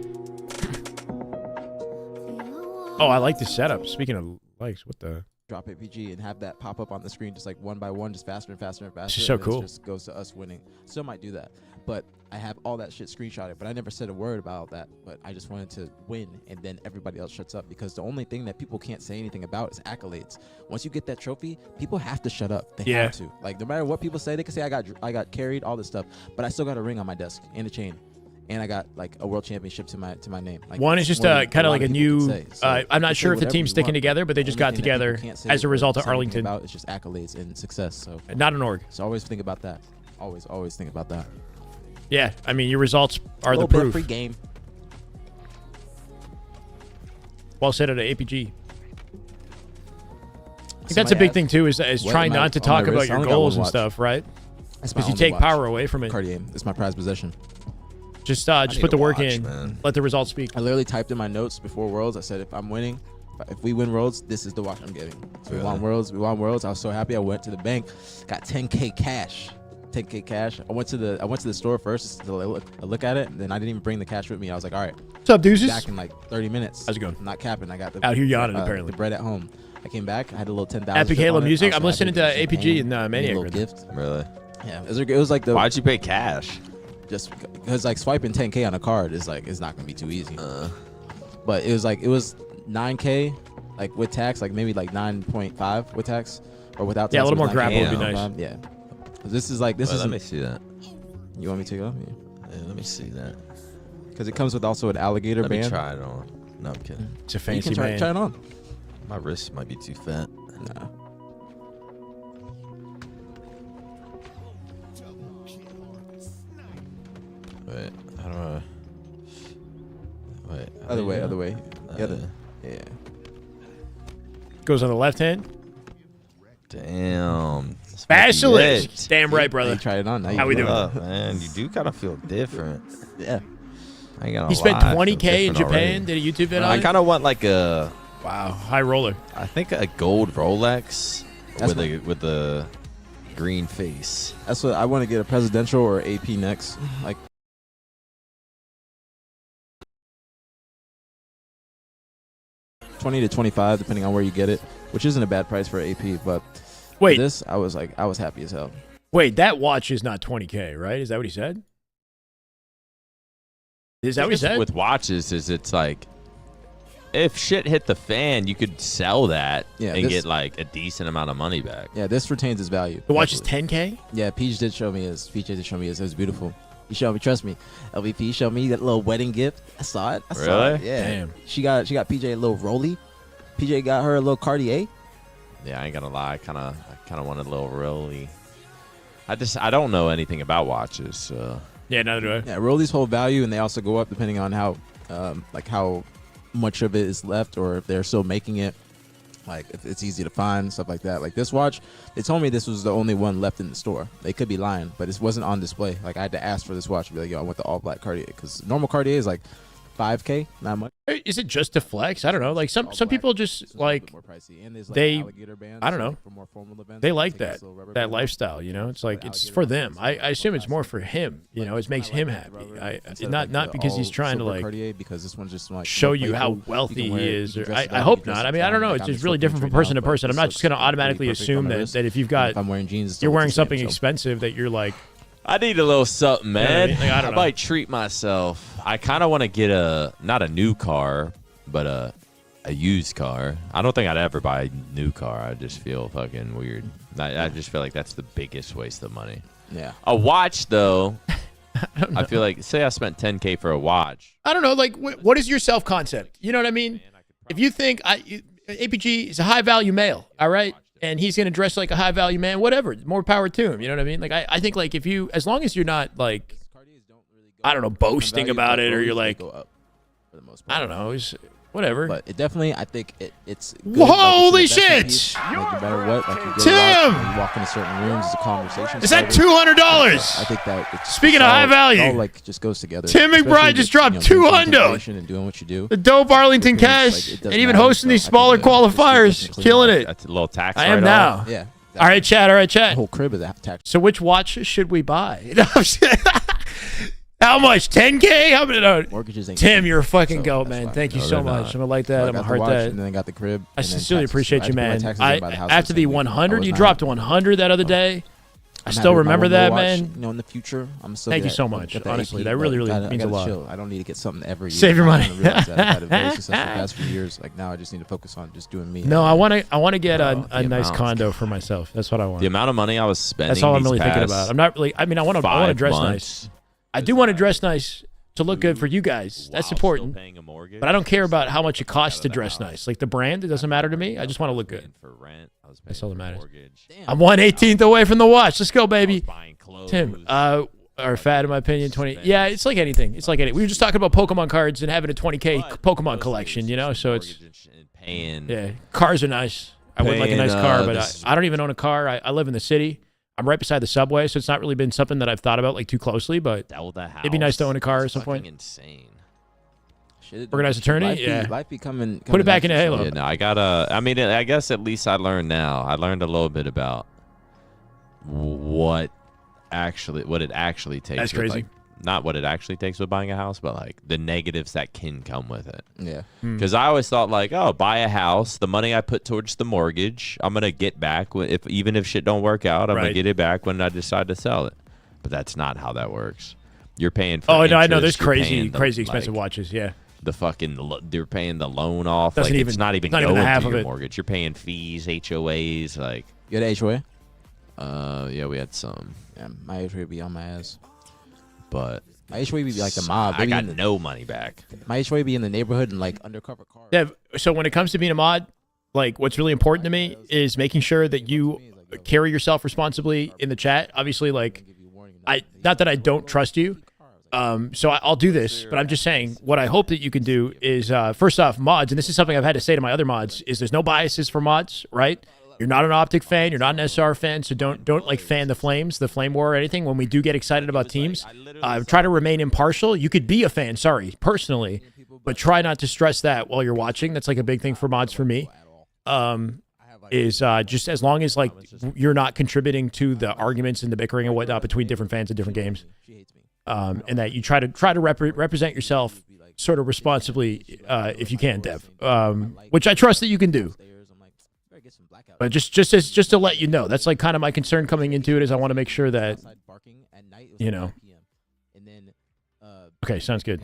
Oh, I like this setup. Speaking of likes, what the... Drop APG and have that pop up on the screen just like one by one, just faster and faster and faster. This is so cool. It just goes to us winning. Still might do that, but I have all that shit screenshotted, but I never said a word about that. But I just wanted to win, and then everybody else shuts up, because the only thing that people can't say anything about is accolades. Once you get that trophy, people have to shut up. They have to. Like, no matter what people say, they can say I got carried, all this stuff, but I still got a ring on my desk and a chain. And I got like a world championship to my name. Like, one is just kind of like a new. I'm not sure if the team's sticking together, but they just got together as a result of Arlington. It's just accolades and success. So not an org. So always think about that. Always think about that. Yeah, I mean your results are the proof. Free game. Well said at an APG. I think that's a big thing too, is trying not to talk about your goals and stuff, right? Because you take power away from it. Cartier, it's my prized possession. Just put the work in. Man. Let the results speak. I literally typed in my notes before Worlds. I said, if I'm winning, if we win Worlds, this is the watch I'm getting. So really? We won Worlds. I was so happy. I went to the bank, got 10K cash. 10K cash. I went to the store first to look at it, and then I didn't even bring the cash with me. I was like, all right. What's up, deuces? Back in like 30 minutes. How's it going? I'm not capping. I got the out here yawning apparently. The bread at home. I came back. I had a little 10,000. Epic Halo music. I'm listening to APG and Maniac. A little gift. Really? Yeah, it was like the. Why'd you pay cash? Just because like swiping 10K on a card is like it's not gonna be too easy. But it was 9K, like with tax, like maybe like 9.5 with tax, or without tax. Yeah, a little more 9K. grapple would be nice. Yeah. This is like this is. Let me see that. You want me to take it off? Yeah, let me see that. Because it comes with also an alligator Let band. me try it on. No, I'm kidding. It's a fancy you can man. try it on. My wrist might be too fat. Nah. Wait, how do I? Wait. Other way. Yeah. Goes on the left hand. Damn. Specialist. Damn right, brother. You tried it on. Now How we doing? Man, you do kind of feel different. Yeah. I ain't gonna He spent lie, I feel 20K in different Japan. already. Did a YouTube video? I kind of want like a. Wow, high roller. I think a gold Rolex That's with a green face. That's what I want to get, a presidential or AP next. Like. $20 to $25, depending on where you get it, which isn't a bad price for AP. But Wait. this, I was happy as hell. Wait, that watch is not 20K, right? Is that what he said? Is that what he said? With watches, it's like if shit hit the fan, you could sell that and get like a decent amount of money back. Yeah, this retains its value. The watch is 10K? Yeah, PJ did show me his. It was beautiful. He showed me, trust me. LVP showed me that little wedding gift. I saw it. Really? Yeah. Damn. She got PJ a little Rolly. PJ got her a little Cartier. Yeah, I ain't gonna lie. I kind of wanted a little Rolly. I don't know anything about watches, so. Yeah, neither do I. Yeah, Rollies hold value, and they also go up depending on how much of it is left, or if they're still making it. Like if it's easy to find, stuff like that. Like this watch, they told me this was the only one left in the store. They could be lying, but it wasn't on display. Like I had to ask for this watch to be like, yo, I want the all black Cartier, because normal Cartier is like $5K, not much. Is it just to flex? I don't know. Like some people just like more pricey. And there's, like, they. alligator bands, I don't so, know. like, for more formal events, They like, like take that this little rubber that band. lifestyle. You know, it's like it's alligator for bands, them. I assume it's more for him. You know, it makes him happy. Instead of, Not like, not the because he's all trying to silver like Cartier, because this one's just like show more you how playful. wealthy You can wear he it, is. you Or can dress it I up, hope you can not. dress I it mean, I don't down. know. Like, It's I'm just just really looking different from straight person down, to person. but I'm not this just going to looks automatically pretty perfect assume on the that wrist. if you've And got if I'm wearing jeans, it still you're looks wearing the same, something so. expensive that you're like. I need a little something, You know what I man. mean? Like, I don't know. might treat myself. I kind of want to get not a new car, but a used car. I don't think I'd ever buy a new car. I just feel fucking weird. I just feel like that's the biggest waste of money. Yeah. A watch, though, I feel like, say I spent 10K for a watch. I don't know. Like, what is your self concept? You know what I mean? If you think APG is a high value male, all right, and he's gonna dress like a high value man, whatever, more power to him. You know what I mean? Like, I think like if you, as long as you're not like, I don't know, boasting about it, or you're like, I don't know, whatever. But it definitely, I think it's good. Holy Like, it's an shit! investment piece. Like, no matter what, like you go Tim! out, you walk into certain rooms, it's a conversation. Is that starter. $200? I think that it's Speaking of all- high value, it all, like just goes together. Tim Especially McBride with, just dropped drinking $200. information and doing what you do. The dope Arlington Because, cash, like, it doesn't and even matter, hosting so these I think smaller that it's just qualifiers, clean killing up. it. That's a little tax I am write-off. now. Yeah. All right, chat. All right, The chat. whole crib is a tax. So which watch should we buy? How much? 10K? How many? No. Mortgages ain't Tim, cheap, you're a fucking so goat, that's man. why. Thank you No, so they're much. not. I'm gonna like So that. I I'm got gonna the heart watch, that. and then I got the crib. I and then sincerely taxes. appreciate I you, had to pay my man. taxes and buy the house After the the same week. I 100, was you not dropped happy. 100 that other day. I I'm still happy with my remember one that, watch. man. You know, in the future, I'm still. Thank you got- so much. got the Honestly, AP, that really, but really means a gotta lot. chill. I don't need to get something every year. Save your money. I realized that I've had a very successful past few years. Like now, I just need to focus on just doing me. No, I want to get Oh, a the nice amount. condo for myself. That's what I want. The amount of money I was spending. That's all I'm these really thinking past about. I'm not really. I mean, I want to 5 dress months, nice. I do want to dress nice to look good for you guys. That's while important. still paying a mortgage. But I don't care about how much it costs to dress nice. Like the brand, it doesn't matter to me. I just want to look good. For rent, I was That's paying all that for matters. mortgage. I'm 1/18th away from the watch. Let's go, I was baby. buying clothes. Tim, or fat in my opinion, 20. Yeah, it's like anything. It's like anything. We were just talking about Pokemon cards and having a 20K Pokemon collection, you know. So it's paying. yeah, cars are nice. I would like a nice Paying, car, but this- I don't even own a car. I live in the city. I'm right beside the subway, so it's not really been something that I've thought about like too closely. But Sell the house. it'd be nice to own a car at That's some point. fucking insane. Organized attorney? Life be- Yeah. Life be coming. Put it back into at you, Halo. so- Yeah, no, I gotta. I mean, I guess at least I learned now. I learned a little bit about what it actually takes. That's with, crazy. like, not what it actually takes with buying a house, but like the negatives that can come with it. Yeah. Because I always thought like, oh, buy a house, the money I put towards the mortgage, I'm gonna get back even if shit don't work out, I'm gonna get it back when I decide to sell it. But that's not how that works. You're paying for no, I know. interest, There's you're crazy paying expensive watches. Yeah. The fucking they're paying the loan off. Doesn't like even- it's not even not going even half to of your it. mortgage. You're paying fees, HOAs, like. You had HOA? Yeah, we had some. Yeah, my HOA would be on my ass. But my HOA would be like the mob. I got no money back. My HOA would be in the neighborhood and like undercover cars. Dev, so when it comes to being a mod, like what's really important to me is making sure that you carry yourself responsibly in the chat. Obviously, like not that I don't trust you. So I'll do this, but I'm just saying what I hope that you can do is first off, mods, and this is something I've had to say to my other mods, is there's no biases for mods, right? You're not an Optic fan, you're not an SR fan, so don't like fan the flames, the flame war or anything. When we do get excited about teams, try to remain impartial. You could be a fan, personally, but try not to stress that while you're watching. That's like a big thing for mods for me. Is just as long as like you're not contributing to the arguments and the bickering and whatnot between different fans in different games, and that you try to represent yourself sort of responsibly if you can, Dev, which I trust that you can do. But just to let you know, that's like kind of my concern coming into it is I want to make sure that you know. Okay, sounds good.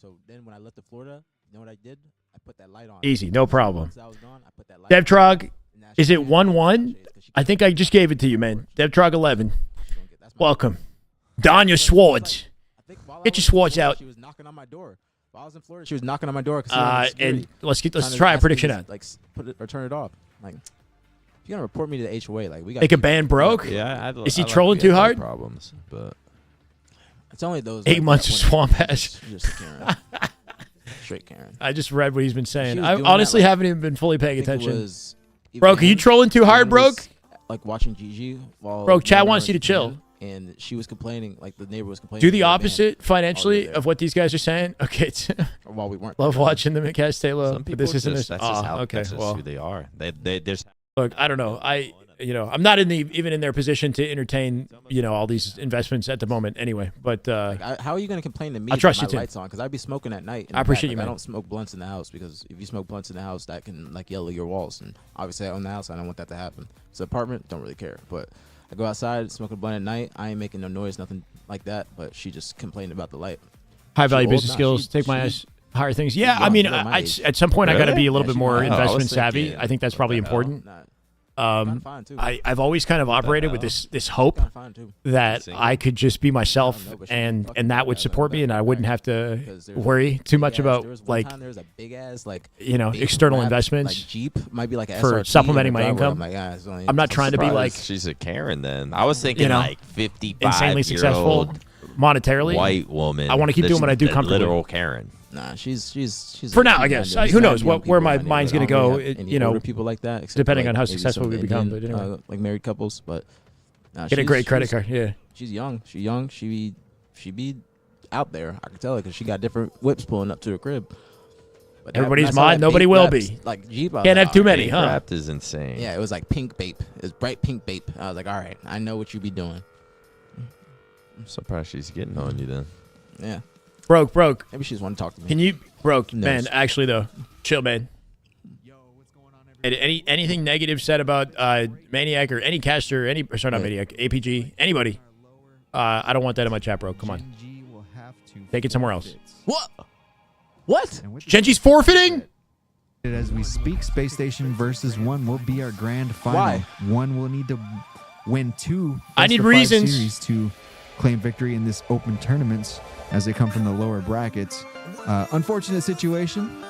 So then when I left Florida, you know what I did? I put that light on. Easy, no problem. DevTrog, is it 1-1? I think I just gave it to you, man. DevTrog 11. Welcome. Don your swords. Get your swords out. She was knocking on my door. While I was in Florida, she was knocking on my door. And let's try a prediction out. Like put it or turn it off. Like if you're gonna report me to the HOA, like we got. Make a ban broke. Yeah, is he trolling too hard? Problems, but it's only those 8 months of swamp ash. Straight Karen. I just read what he's been saying. was I doing honestly that, like, haven't even been fully paying attention. Even Broke, are you trolling too hard, was, Broke? Like watching Gen.G while Broke, chat my wants you to neighbor chill. was and she was complaining, like the neighbor was complaining. Do the opposite financially of what these guys are saying. Okay. While we weren't. Love watching them at Castelo. some But people this isn't just, this. that's just how Okay, that's just well, who they are. There's look, I don't know. I'm not even in their position to entertain, all these investments at the moment anyway. But how are you going to complain to me? I trust my you, Tim. lights on because I'd be smoking at night. I appreciate you, man. I don't smoke blunts in the house because if you smoke blunts in the house, that can like yellow your walls. And obviously, I own the house. I don't want that to happen. It's an apartment. Don't really care. But I go outside, smoking a blunt at night. I ain't making no noise, nothing like that. But she just complained about the light. High value She old? business Nah, skills. she- Take my she- ass. Higher things. Yeah, young, I mean, she's my age. at some point I got to be a little Yeah, bit she more might. I was investment savvy. thinking, I think that's probably important. Fine too. I've always kind of operated with this hope Kinda fine too. that Single? I could just be myself I don't know, but she and fucking that would bad support about me and that. I wouldn't have to 'Cause there's a worry too much big-ass- about there was one like time there was a big ass like external wrapped, investments like Jeep might be like a for SRT supplementing in the my driveway. income. I'm like, it's only- I'm not trying to be surprised like she's a Karen. Then I was thinking like 55 insanely successful monetarily. white woman. I want to keep doing what I do comfortably. Literal Karen. Nah, she's For now, she's I guess. young, Who there's knows young where people my in my mind's neighborhood. gonna I don't go, really have any you know, older people like that, except depending like on how maybe successful some we become, Indian, but anyway. like married couples. But Get a great credit card. Yeah. She's young. She young. She be out there. I can tell her because she got different whips pulling up to her crib. But Everybody's when I saw mod, that nobody pink will wraps, be. Like Jeep, I was Can't like, have too all many, right. huh? Wrapped is insane. Yeah, it was like pink bape. It was bright pink bape. I was like, all right, I know what you be doing. I'm surprised she's getting on you then. Yeah. Broke. Maybe she just want to talk to me. Can you, broke, Who man, knows? actually, though, chill, man. Anything negative said about Maniac or any caster, sorry, not Maniac, APG, anybody? I don't want that in my chat, bro. Come on. Take it somewhere else. What? Gen.G's forfeiting? As we speak, Space Station versus 1 will be our grand final. Why? 1 will need to win 2 I need best-of-5 reasons. series to claim victory in this open tournaments as they come from the lower brackets. Unfortunate situation.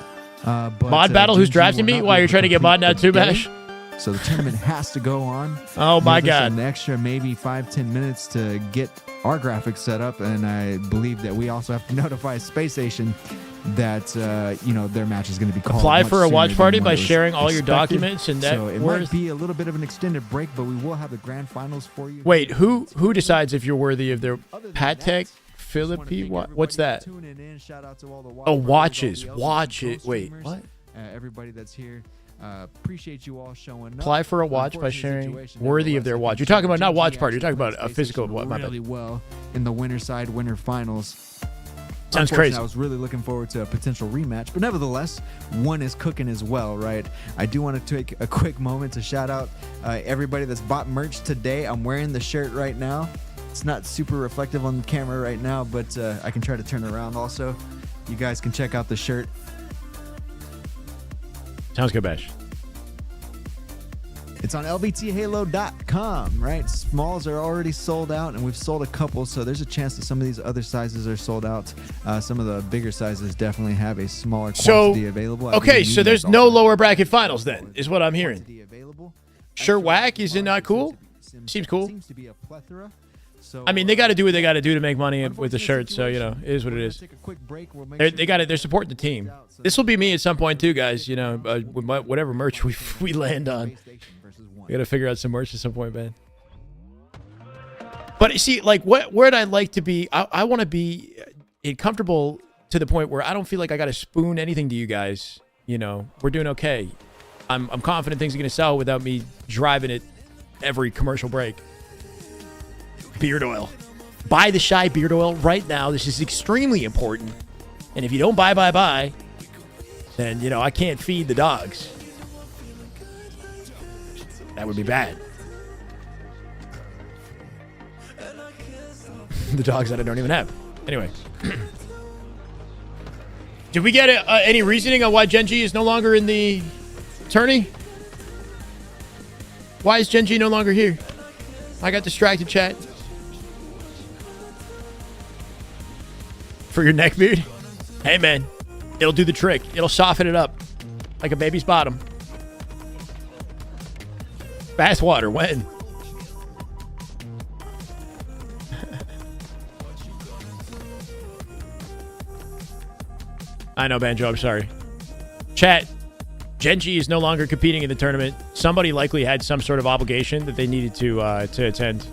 But, Mod battle, who's Gen.G drafting will me? not Why be you're able to trying to get mod complete now too, the Bash? day. So the tournament has to go on. Oh my Gives us God. An extra maybe 5-10 minutes to get our graphics set up, and I believe that we also have to notify Space Station that their match is going to be called. Apply much for a sooner watch than party what by was sharing all your expected. documents and that So it worth- might be a little bit of an extended break, but we will have the grand finals for you. Wait, who decides if you're worthy of their Patek Philippi? What's that? Tuning in. Shout out to all the Oh, watch watches. parties, all the Watch other it. Wait, streamers, what? everybody that's here. Appreciate you all showing up. Apply for a watch by sharing worthy of their watch. You're talking about not watch party. You're talking about a physical watch. Really well in the winter side winter finals. Sounds crazy. I was really looking forward to a potential rematch, but nevertheless, one is cooking as well, right? I do want to take a quick moment to shout out everybody that's bought merch today. I'm wearing the shirt right now. It's not super reflective on the camera right now, but I can try to turn it around also. You guys can check out the shirt. Sounds good, Bash. It's on lbthalo.com, right? Smalls are already sold out, and we've sold a couple, so there's a chance that some of these other sizes are sold out. Some of the bigger sizes definitely have a smaller quantity available. Okay, so there's no lower bracket finals then, is what I'm hearing. Sure, whack, is it not cool? Seems cool. Seems to be a plethora. So, I mean, they got to do what they got to do to make money with the shirt, so, you know, it is what it is. They're supporting the team. This will be me at some point, too, guys, you know, whatever merch we land on. We got to figure out some merch at some point, man. But, see, like, where'd I like to be? I want to be comfortable to the point where I don't feel like I got to spoon anything to you guys. You know, we're doing okay. I'm confident things are going to sell without me driving it every commercial break. Beard oil. Buy the Shy beard oil right now. This is extremely important. And if you don't buy, then, you know, I can't feed the dogs. That would be bad. The dogs that I don't even have. Anyway. Did we get any reasoning on why Gen.G is no longer in the tourney? Why is Gen.G no longer here? I got distracted, chat. For your neck beard? Hey, man. It'll do the trick. It'll soften it up. Like a baby's bottom. Bath water, when? I know, Banjo. I'm sorry. Chat. Gen.G is no longer competing in the tournament. Somebody likely had some sort of obligation that they needed to attend.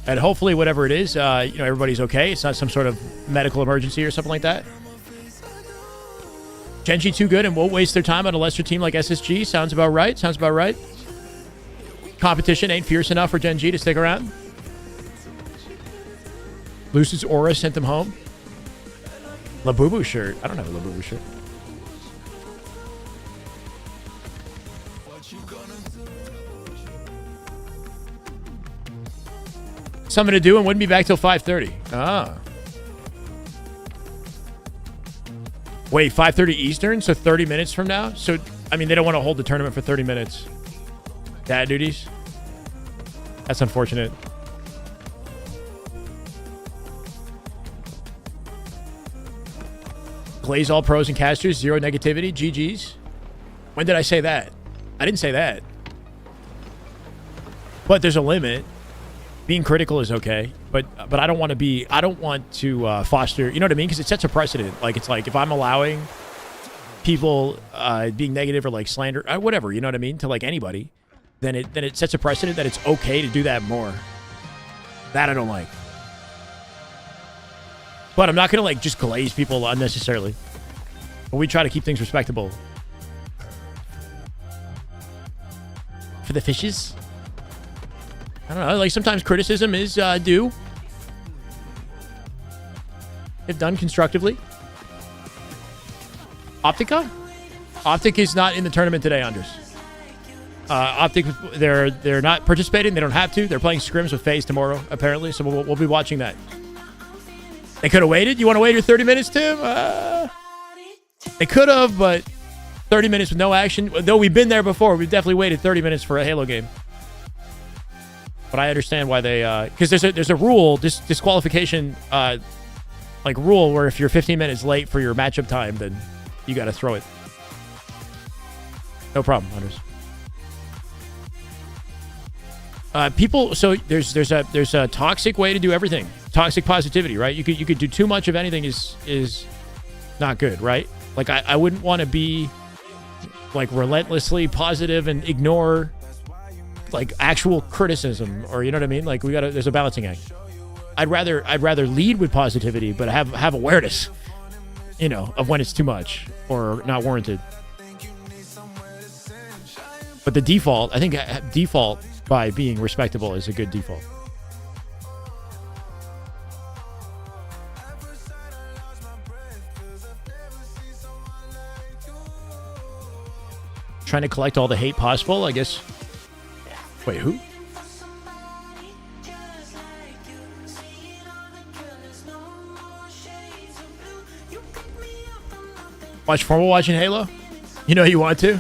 And hopefully, whatever it is, you know, everybody's okay. It's not some sort of medical emergency or something like that. Gen.G too good and won't waste their time on a lesser team like SSG. Sounds about right. Sounds about right. Competition ain't fierce enough for Gen.G to stick around. Lucid's aura sent them home. Labubu shirt. I don't have a Labubu shirt. Something to do and wouldn't be back till 5:30. Ah. Wait, 5:30 Eastern? So 30 minutes from now? So, I mean, they don't want to hold the tournament for 30 minutes. Dad duties? That's unfortunate. Glaze all pros and casters, zero negativity, GG's. When did I say that? I didn't say that. But there's a limit. Being critical is okay, but I don't want to foster, you know what I mean? Because it sets a precedent. Like, it's like if I'm allowing people being negative or like slander, whatever, you know what I mean, to like anybody, then it sets a precedent that it's okay to do that more. That I don't like. But I'm not gonna like just glaze people unnecessarily. But we try to keep things respectable. For the fishes. I don't know, like sometimes criticism is due. If done constructively. Optica? Optic is not in the tournament today, Andres. Optic, they're not participating. They don't have to. They're playing scrims with FaZe tomorrow, apparently. So we'll be watching that. They could have waited. You want to wait your 30 minutes, Tim? They could have, but 30 minutes with no action. Though we've been there before. We've definitely waited 30 minutes for a Halo game. But I understand why they, because there's a rule, disqualification, like rule where if you're 15 minutes late for your matchup time, then you got to throw it. No problem, Hunters. People, so there's a toxic way to do everything. Toxic positivity, right? You could do too much of anything is not good, right? Like I wouldn't want to be like relentlessly positive and ignore like actual criticism, or you know what I mean? Like there's a balancing act. I'd rather lead with positivity, but have awareness, you know, of when it's too much or not warranted. But the default, I think default by being respectable is a good default. Trying to collect all the hate possible, I guess. Wait, who? Watch Formal watching Halo? You know you want to?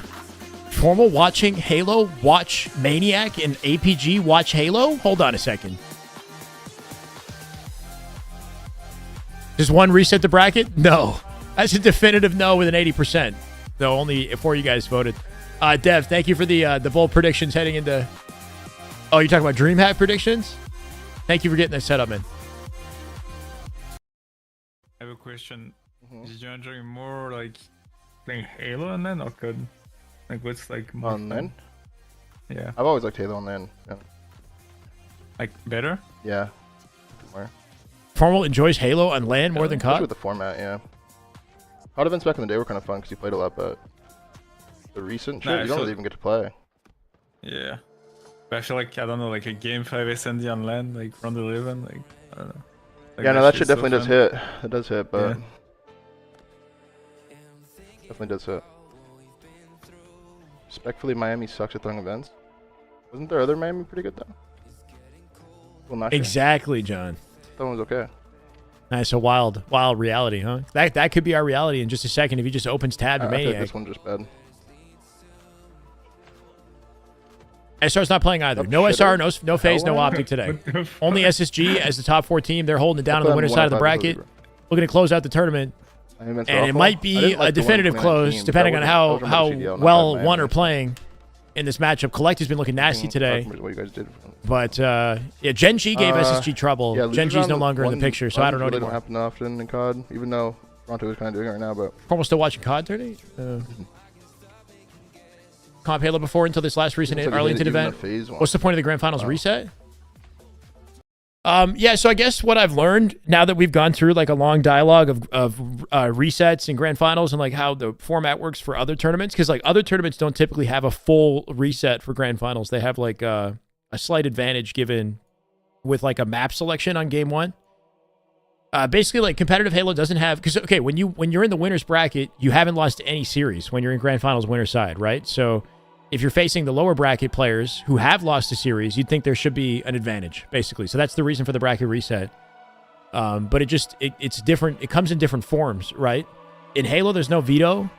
Formal watching Halo? Watch Maniac and APG watch Halo? Hold on a second. Does one reset the bracket? No. That's a definitive no with an 80%. Though only 4 of you guys voted. Dev, thank you for the bold predictions heading into... Oh, you're talking about Dreamhack predictions? Thank you for getting that set up, man. I have a question. Did you enjoy more like playing Halo on LAN or COD? Like what's like more on LAN? Yeah. I've always liked Halo on LAN. Yeah. Like better? Yeah. More. Formal enjoys Halo on LAN more than COD? With the format, yeah. COD events back in the day were kind of fun because you played a lot, but the recent shit, you don't really even get to play. Yeah. But I feel like, I don't know, like a game 5 SND on LAN, like round 11, like, I don't know. Like yeah, no, that shit definitely does hit. It does hit, but... Yeah. Definitely does hit. Respectfully, Miami sucks at throwing events. Wasn't there other Miami pretty good, though? Well, not exactly, John. That one was okay. Nice, a wild reality, huh? That could be our reality in just a second if he just opens tab to I Maniac. think this one's just bad. SR's not playing either. No SR, no phase, no optic today. Only SSG as the top 4 team. They're holding it down on the winner's side of the bracket. Looking to close out the tournament. And it might be a definitive close, depending on how well one are playing in this matchup. Collect has been looking nasty today. But, yeah, Gen.G gave SSG trouble. Yeah, Gen.G's no longer in the picture, so I don't know They anymore. don't happen often in COD, even though Toronto is kind of doing it right now, but... Formal still watching COD today? Comp Halo before until this last recent Arlington event. What's the point of the Grand Finals reset? Yeah, so I guess what I've learned now that we've gone through like a long dialogue of resets and Grand Finals and like how the format works for other tournaments, because like other tournaments don't typically have a full reset for Grand Finals. They have like a slight advantage given with like a map selection on game 1. Basically, like competitive Halo doesn't have, because okay, when you're in the winner's bracket, you haven't lost any series when you're in Grand Finals winner's side, right? So if you're facing the lower bracket players who have lost a series, you'd think there should be an advantage, basically. So that's the reason for the bracket reset. But it's different. It comes in different forms, right? In Halo, there's no veto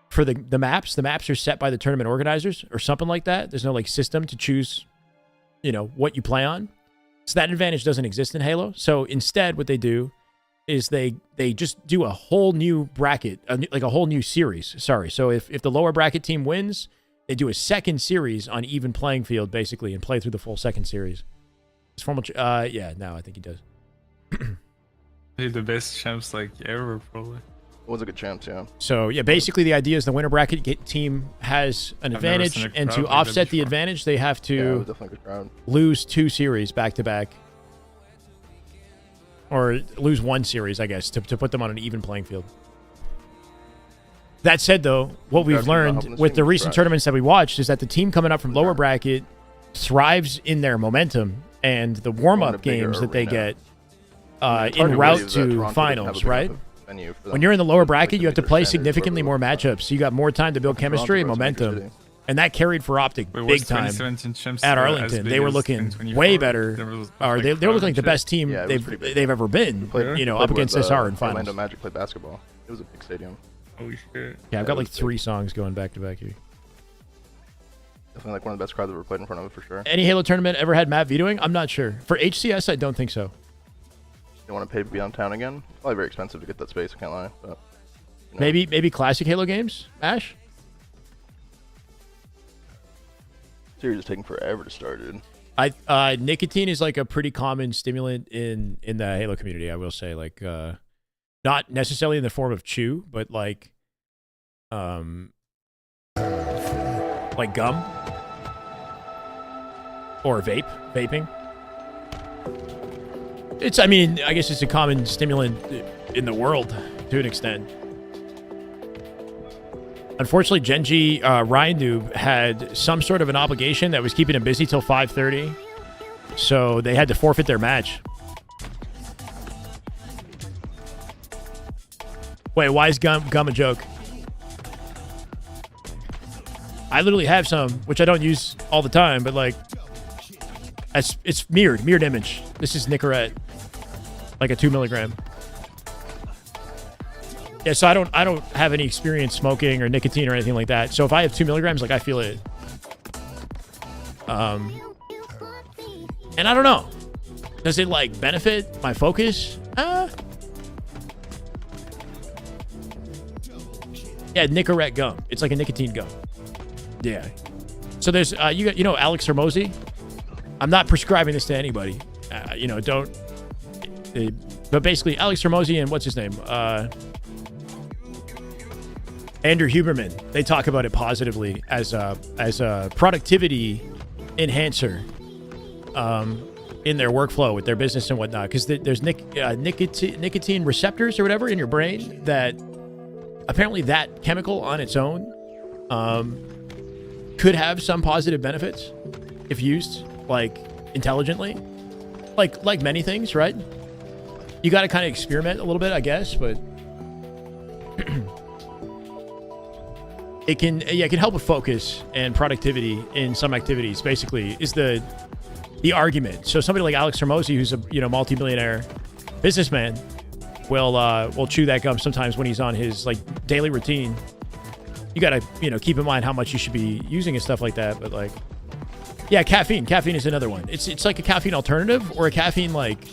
for the maps. The maps are set by the tournament organizers or something like that. There's no like system to choose, what you play on. So that advantage doesn't exist in Halo. So instead, what they do is they just do a whole new bracket, like a whole new series. Sorry. So if the lower bracket team wins, they do a second series on even playing field, basically, and play through the full second series. It's formal. Yeah, no, I think he does. He's the best champs like ever, probably. Was a good champs, yeah. So yeah, basically the idea is the winner bracket team has an advantage, and to offset the advantage, they have to lose 2 series back to back, or lose 1 series, I guess, to put them on an even playing field. That said, though, what we've learned with the recent tournaments that we watched is that the team coming up from lower bracket thrives in their momentum and the warm-up games that they get en route to finals, right? When you're in the lower bracket, you have to play significantly more matchups, so you got more time to build chemistry and momentum. And that carried for Optic big time at Arlington. They were looking way better, or they were looking like the best team they've ever been, up against SR in finals. Orlando Magic played basketball. It was a big stadium. Holy shit. Yeah, I've got like 3 songs going back to back here. Definitely like one of the best crowds I've ever played in front of it for sure. Any Halo tournament ever had map vetoing? I'm not sure. For HCS, I don't think so. You want to pay to be on town again? Probably very expensive to get that space, I can't lie. But, Maybe classic Halo games, Ash? Series is taking forever to start, dude. Nicotine is like a pretty common stimulant in the Halo community, I will say. Like, not necessarily in the form of chew, but like gum or vaping. I guess it's a common stimulant in the world to an extent. Unfortunately, Gen.G Ryan Noob had some sort of an obligation that was keeping him busy till 5:30, so they had to forfeit their match. Wait, why is gum a joke? I literally have some, which I don't use all the time, but like, it's mirrored image. This is Nicorette, like a 2 milligram. Yeah, so I don't have any experience smoking or nicotine or anything like that. So if I have 2 milligrams, like I feel it. And I don't know. Does it like benefit my focus? Yeah, Nicorette gum. It's like a nicotine gum. Yeah. So there's you know Alex Hermosi. I'm not prescribing this to anybody. You know, don't. But basically, Alex Hermosi and what's his name? Andrew Huberman. They talk about it positively as a productivity enhancer in their workflow with their business and whatnot. Because there's nicotine receptors or whatever in your brain that apparently that chemical on its own could have some positive benefits if used like intelligently, like many things, right? You got to kind of experiment a little bit, I guess, but it can help with focus and productivity in some activities. Basically, is the argument. So somebody like Alex Hermosi, who's a multi-millionaire businessman, will chew that gum sometimes when he's on his like daily routine. You gotta keep in mind how much you should be using and stuff like that. But like, yeah, caffeine is another one. It's like a caffeine alternative or a caffeine like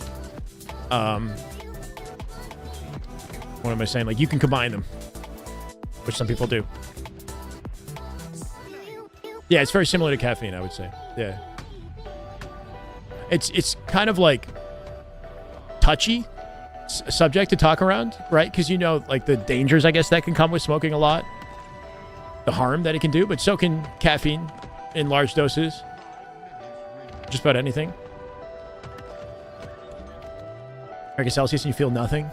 what am I saying? Like you can combine them, which some people do. Yeah, it's very similar to caffeine, I would say. Yeah, it's kind of like touchy subject to talk around, right? Because like the dangers, I guess, that can come with smoking a lot, the harm that it can do, but so can caffeine in large doses. Just about anything. Like Celsius, and you feel nothing.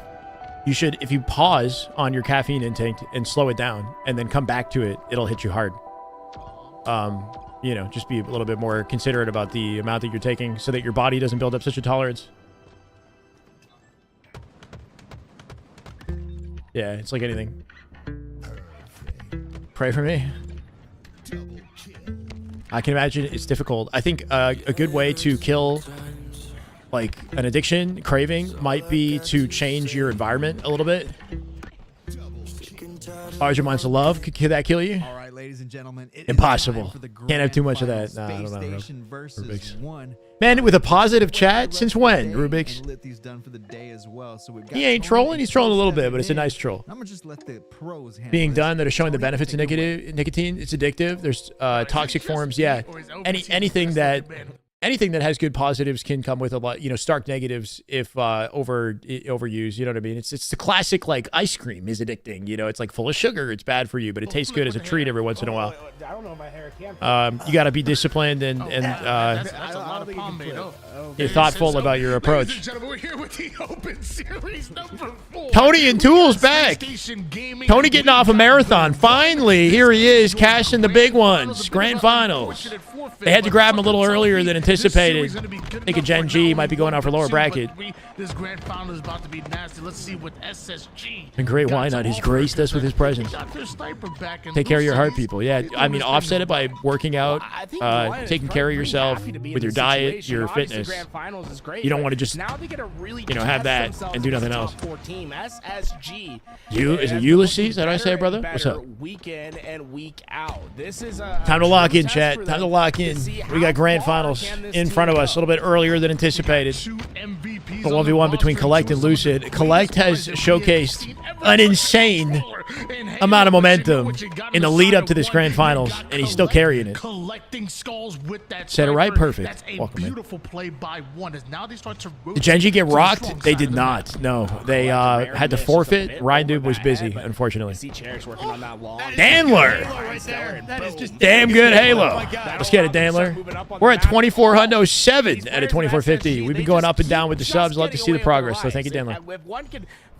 You should, if you pause on your caffeine intake and slow it down, and then come back to it, it'll hit you hard. Just be a little bit more considerate about the amount that you're taking, so that your body doesn't build up such a tolerance. Yeah, it's like anything. Pray for me. I can imagine it's difficult. I think a good way to kill like an addiction, craving, might be to change your environment a little bit. Larger amounts of love, could that kill you? All right, ladies and gentlemen. Impossible. Can't have too much of that. Nah, I don't know. Rubik's. Man, with a positive chat? Since when, Rubik's? He ain't trolling. He's trolling a little bit, but it's a nice troll. I'm gonna just let the pros handle being done that are showing the benefits of nicotine. It's addictive. There's toxic forms. Yeah, anything that has good positives can come with a lot, stark negatives if overused. You know what I mean? It's the classic, like, ice cream is addicting. It's like full of sugar. It's bad for you, but it tastes good as a treat every once in a while. I don't know if my hair can. You got to be disciplined and that's a lot of pomade. You're thoughtful about your approach. Ladies and gentlemen, we're here with the Open Series number 4. Tony and Tools back. Tony getting off a marathon. Finally, here he is, cashing the big ones. Grand Finals. They had to grab him a little earlier than anticipated. I think a Gen.G might be going out for lower bracket. This grand final is about to be nasty. Let's see what SSG. And great, why not? He's graced us with his presence. Take care of your heart, people. Yeah, I mean, offset it by working out, taking care of yourself with your diet, your fitness. You don't want to just, have that and do nothing else. Is it Ulysses? Did I say, brother? What's up? Week in and week out. This is time to lock in, chat. Time to lock in. We got grand finals in front of us a little bit earlier than anticipated. The 1v1 between Collect and Lucid. Collect has showcased an insane amount of momentum in the lead up to this grand finals, and he's still carrying it. Said it right, perfect. Welcome in. Did Gen.G get rocked? They did not. No, they had to forfeit. Ryan was busy, unfortunately. Dandler! Damn good Halo. Let's get it, Dandler. We're at 2407 at a 2450. We've been going up and down with the subs. Love to see the progress, so thank you, Dandler.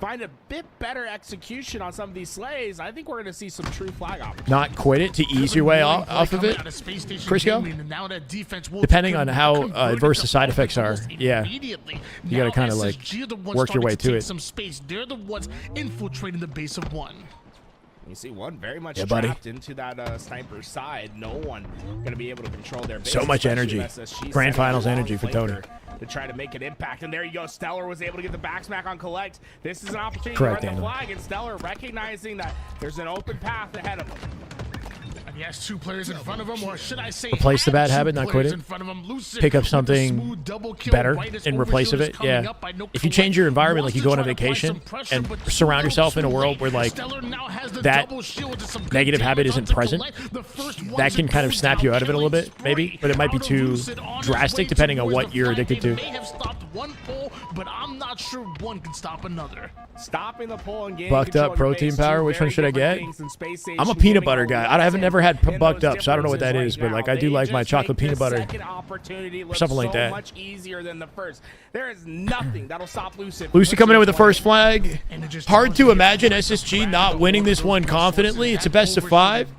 find a bit better execution on some of these slays, I think we're going to see some true flag opportunities. Not quit it to ease your way off of it, Crisco? Depending on how adverse the side effects are, yeah. You got to kind of like work your way to it. Some space. They're the ones infiltrating the base of one. You see one very much buddy. trapped into that sniper side. No one going to be able to control their base. So much energy. Grand Finals energy for Tony. To try to make an impact. And there you go. Stellar was able to get the back smack on Collect. This is an opportunity Correct, to run the Daniel. flag. And Stellar recognizing that there's an open path ahead of him. And he has 2 players in front of him, or should I say, Replace the bad habit, not quit it. Pick up something better in replace of it. Yeah. If you change your environment, like you go on a vacation and surround yourself in a world where like that negative habit isn't present, that can kind of snap you out of it a little bit, maybe. But it might be too drastic depending on what you're addicted to. One pull, but I'm not sure one can stop another. Stopping the pull and Bucked up protein power. Which one should I get? I'm a peanut butter guy. I haven't never had bucked up, so I don't know what that is, but like I do like my chocolate peanut butter, or something like that. Much easier than the first. There is nothing that'll stop Lucid. Lucy coming in with the first flag. Hard to imagine SSG not winning this one confidently. It's a best of 5,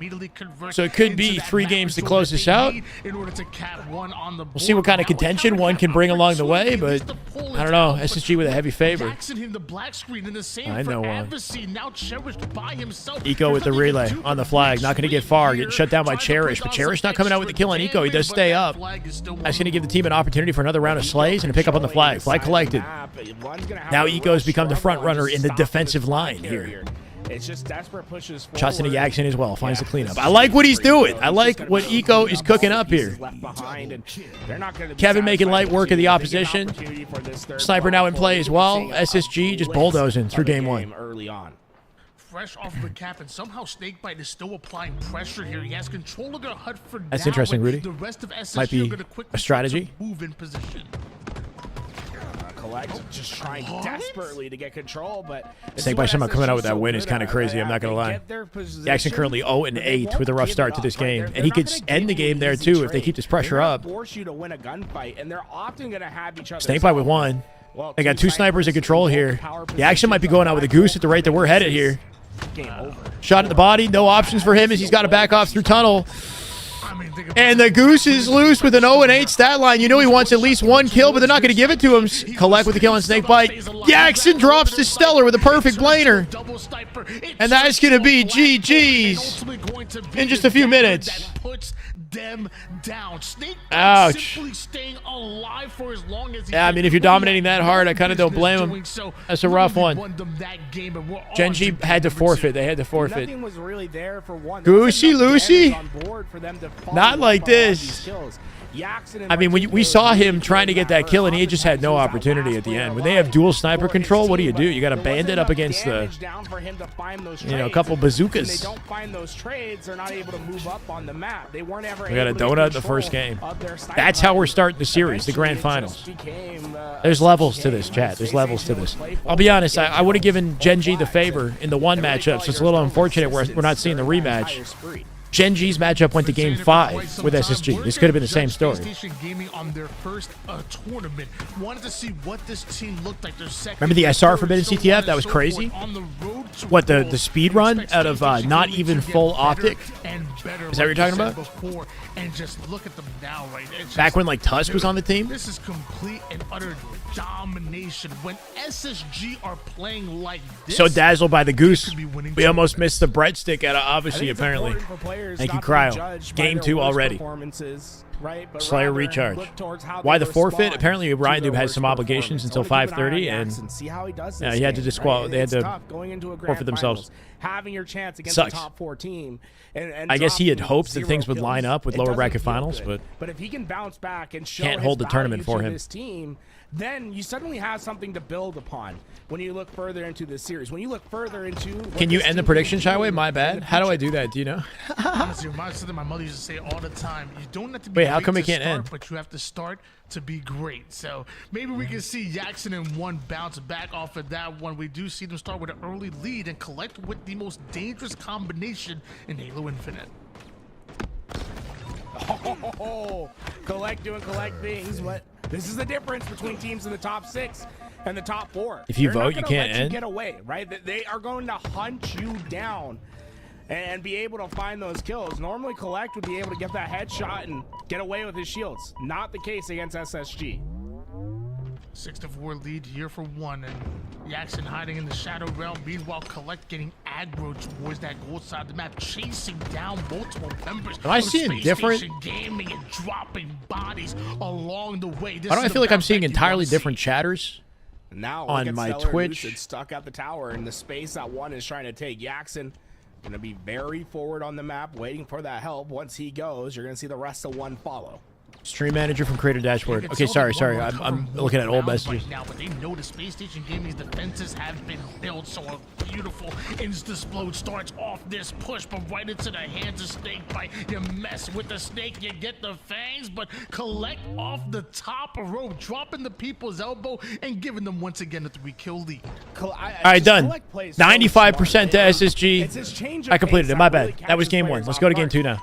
so it could be 3 games to close this out. We'll see what kind of contention one can bring along the way, but I don't know. SSG with a heavy favor. I know one. Eco with the relay on the flag. Not going to get far. Getting shut down by Cherish, but Cherish not coming out with the kill on Eco. He does stay up. That's going to give the team an opportunity for another round of slays and a pick up on the flag. Flag collected. Now Eco's become the front runner in the defensive line here. It's just desperate pushes. Shots into Jackson as well. Finds the cleanup. I like what he's doing. I like what Eco is cooking up here. Kevin making light work of the opposition. Sniper now in play as well. SSG just bulldozing through game 1. Early on. Fresh off of the cap, and somehow Snakebite is still applying pressure here. He has control of their HUD for now. That's interesting, Rudy. The rest of SSG might be are quickly a strategy. Move in position. Collect just trying desperately to get control, but Snakebite somehow coming out with that win is kind of crazy. I'm not gonna lie. Jackson currently 0-8 with a rough start to this game, and he could end the game there too if they keep this pressure up. Force you to win a gunfight, and they're often gonna have each other. Snakebite with 1. They got 2 snipers in control here. The action might be going out with a goose at the rate that we're headed here. Shot at the body, no options for him as he's got to back off through tunnel. And the goose is loose with an 0-8 stat line. You know he wants at least 1 kill, but they're not going to give it to him. Collect with the kill on Snakebite. Jackson drops to Stellar with a perfect blainer. And that's going to be GG's in just a few minutes. Them down. Ouch. Staying alive for as long as yeah, I mean, if you're dominating that hard, I kind of don't blame him. That's a rough one. Gen.G had to forfeit. They had to forfeit. Nothing was really there for one. Goosey Lucy. Not like this. I mean, we saw him trying to get that kill, and he just had no opportunity at the end. When they have dual sniper control, what do? You got a bandit up against the, a couple bazookas. They don't find those trades, they're not able to move up on the map. They weren't ever. We got a donut in the first game. That's how we're starting the series, the grand finals. There's levels to this, chat. There's levels to this. I'll be honest, I would have given Gen.G the favor in the 1 matchup, so it's a little unfortunate we're not seeing the rematch. Gen.G's matchup went to game 5 with SSG. This could have been the same story. Gaming on their first tournament. Wanted to see what this team looked like. Their second. Remember the SR Forbidden CTF? That was crazy. What, the speed run out of not even full optic? Is that what you're talking about? And just look at them now, right? Back when like Tusk was on the team? This is complete and utter domination. When SSG are playing like this. So dazzled by the goose, we almost missed the breadstick out of obviously, apparently. Thank you, Cryo. Game 2 already. Slayer recharge. Why the forfeit? Apparently, Ryan Dube has some obligations until 5:30, and he had to they had to forfeit themselves. Having your chance against the top 4 team. And I guess he had hoped that things would line up with lower bracket finals, but if he can bounce back and show can't hold the tournament for him. This team, then you suddenly have something to build upon when you look further into this series. When you look further into... Can you end the prediction, Shyway? My bad. How do I do that? Do you know? Honestly, my mother used to say all the time, you don't have to be Wait, how come we can't end? But you have to start to be great. So maybe we can see Jackson in 1 bounce back off of that one. We do see them start with an early lead and collect with the most dangerous combination in Halo Infinite. Collect doing collect things, but this is the difference between teams in the top 6. and the top 4. If you They're not vote, you gonna can't let you end. get away, right? They are going to hunt you down and be able to find those kills. Normally, Collect would be able to get that headshot and get away with his shields. Not the case against SSG. 6-4 lead here for 1, and Jackson hiding in the shadow realm. Meanwhile, Collect getting aggro towards that gold side of the map, chasing down multiple members. Am I of seeing Space different? Station Gaming and dropping bodies along the way. This Why do I is feel the like I'm bounce seeing back you entirely wanna see. different chatters Now on look at my Stellar Twitch? Lucid stuck at the tower in the space that 1 is trying to take. Jackson gonna be very forward on the map, waiting for that help. Once he goes, you're gonna see the rest of 1 follow. Stream manager from Creator Dashboard. Okay, sorry. I'm looking at old messages. Right now, but they know the Space Station Gaming's defenses have been built, so a beautiful insta-splode starts off this push, but right into the hands of Snakebite. You mess with the snake, you get the fangs, but Collect off the top rope, dropping the people's elbow and giving them once again a 3-kill lead. All right, done. 95% to SSG. I completed it. My bad. That was game 1. Let's go to game 2 now.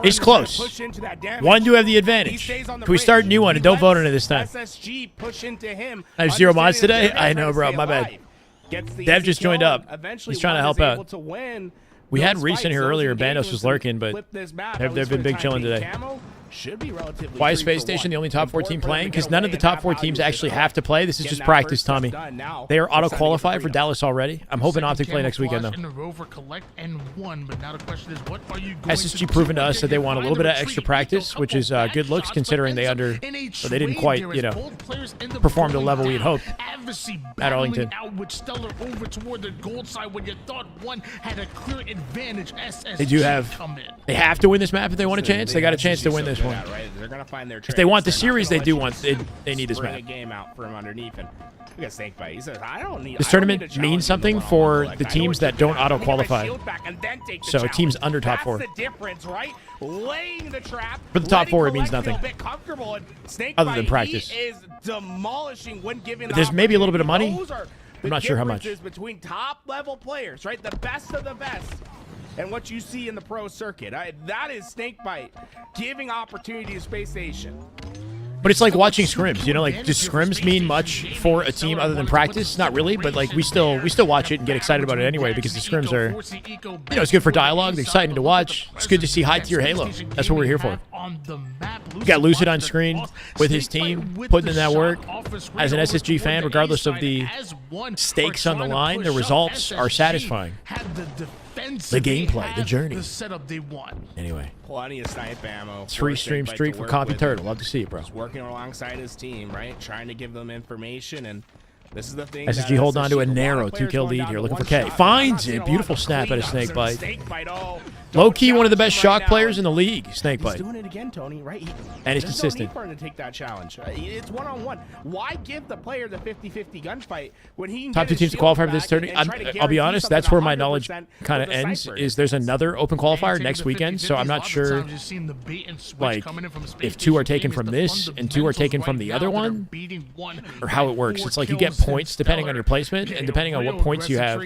It's close. 1 do have the advantage. Can we start a new one and don't vote on it this time? SSG push into him. I have 0 mods today? I know, bro. My bad. Dev just joined up. He's trying to help out. We had Reese in here earlier. Bandos was lurking, but they've been big chilling today. Why is Space Station the only top 4 team playing? Because none of the top 4 teams actually have to play. This is just practice, Tommy. They are auto-qualified for Dallas already. I'm hoping Optic play next weekend, though. SSG proven to us that they want a little bit of extra practice, which is good looks considering they didn't quite, perform to the level we had hoped at Arlington. They have to win this map if they want a chance. They got a chance to win this one. They're gonna find their If they want the series, they do want. They need this Bring map. a game out from underneath, and look at Snakebite. He says, "I don't need." This tournament means something for the teams that don't auto-qualify. So teams under top 4. That's the difference, right? Laying the trap. For the top 4, it means nothing. Other than Snakebite, practice. he is demolishing when given. There's maybe a little bit of money. Those are I'm not sure how much. Between top level players, right? The best of the best. And what you see in the pro circuit. That is Snakebite giving opportunity to Space Station. But it's like watching scrims, does scrims mean much for a team other than practice? Not really, but we still watch it and get excited about it anyway because the scrims are, it's good for dialogue, they're exciting to watch. It's good to see high tier Halo. That's what we're here for. You got Lucid on screen with his team, putting in that work. As an SSG fan, regardless of the stakes on the line, the results are satisfying. The gameplay, the journey. Anyway. Plenty of snipe ammo. 3-stream streak for Compy Turtle. Love to see it, bro. He's working alongside his team, right? Trying to give them information, and this is the thing. SSG hold on to a narrow 2-kill lead here, looking for K. Finds it. Beautiful snap out of Snakebite. Low-key one of the best shock players in the league, Snakebite. He's doing it again, Tony, right? And he's consistent. No need for him to take that challenge. It's one-on-one. Why give the player the 50-50 gunfight when he can Top 2 teams to qualify for this tournament. I'll be honest, that's where my knowledge kind of ends, is there's another open qualifier next weekend, so I'm not sure if 2 are taken from this and 2 are taken from the other one, or how it works. It's like you get points depending on your placement, and depending on what points you have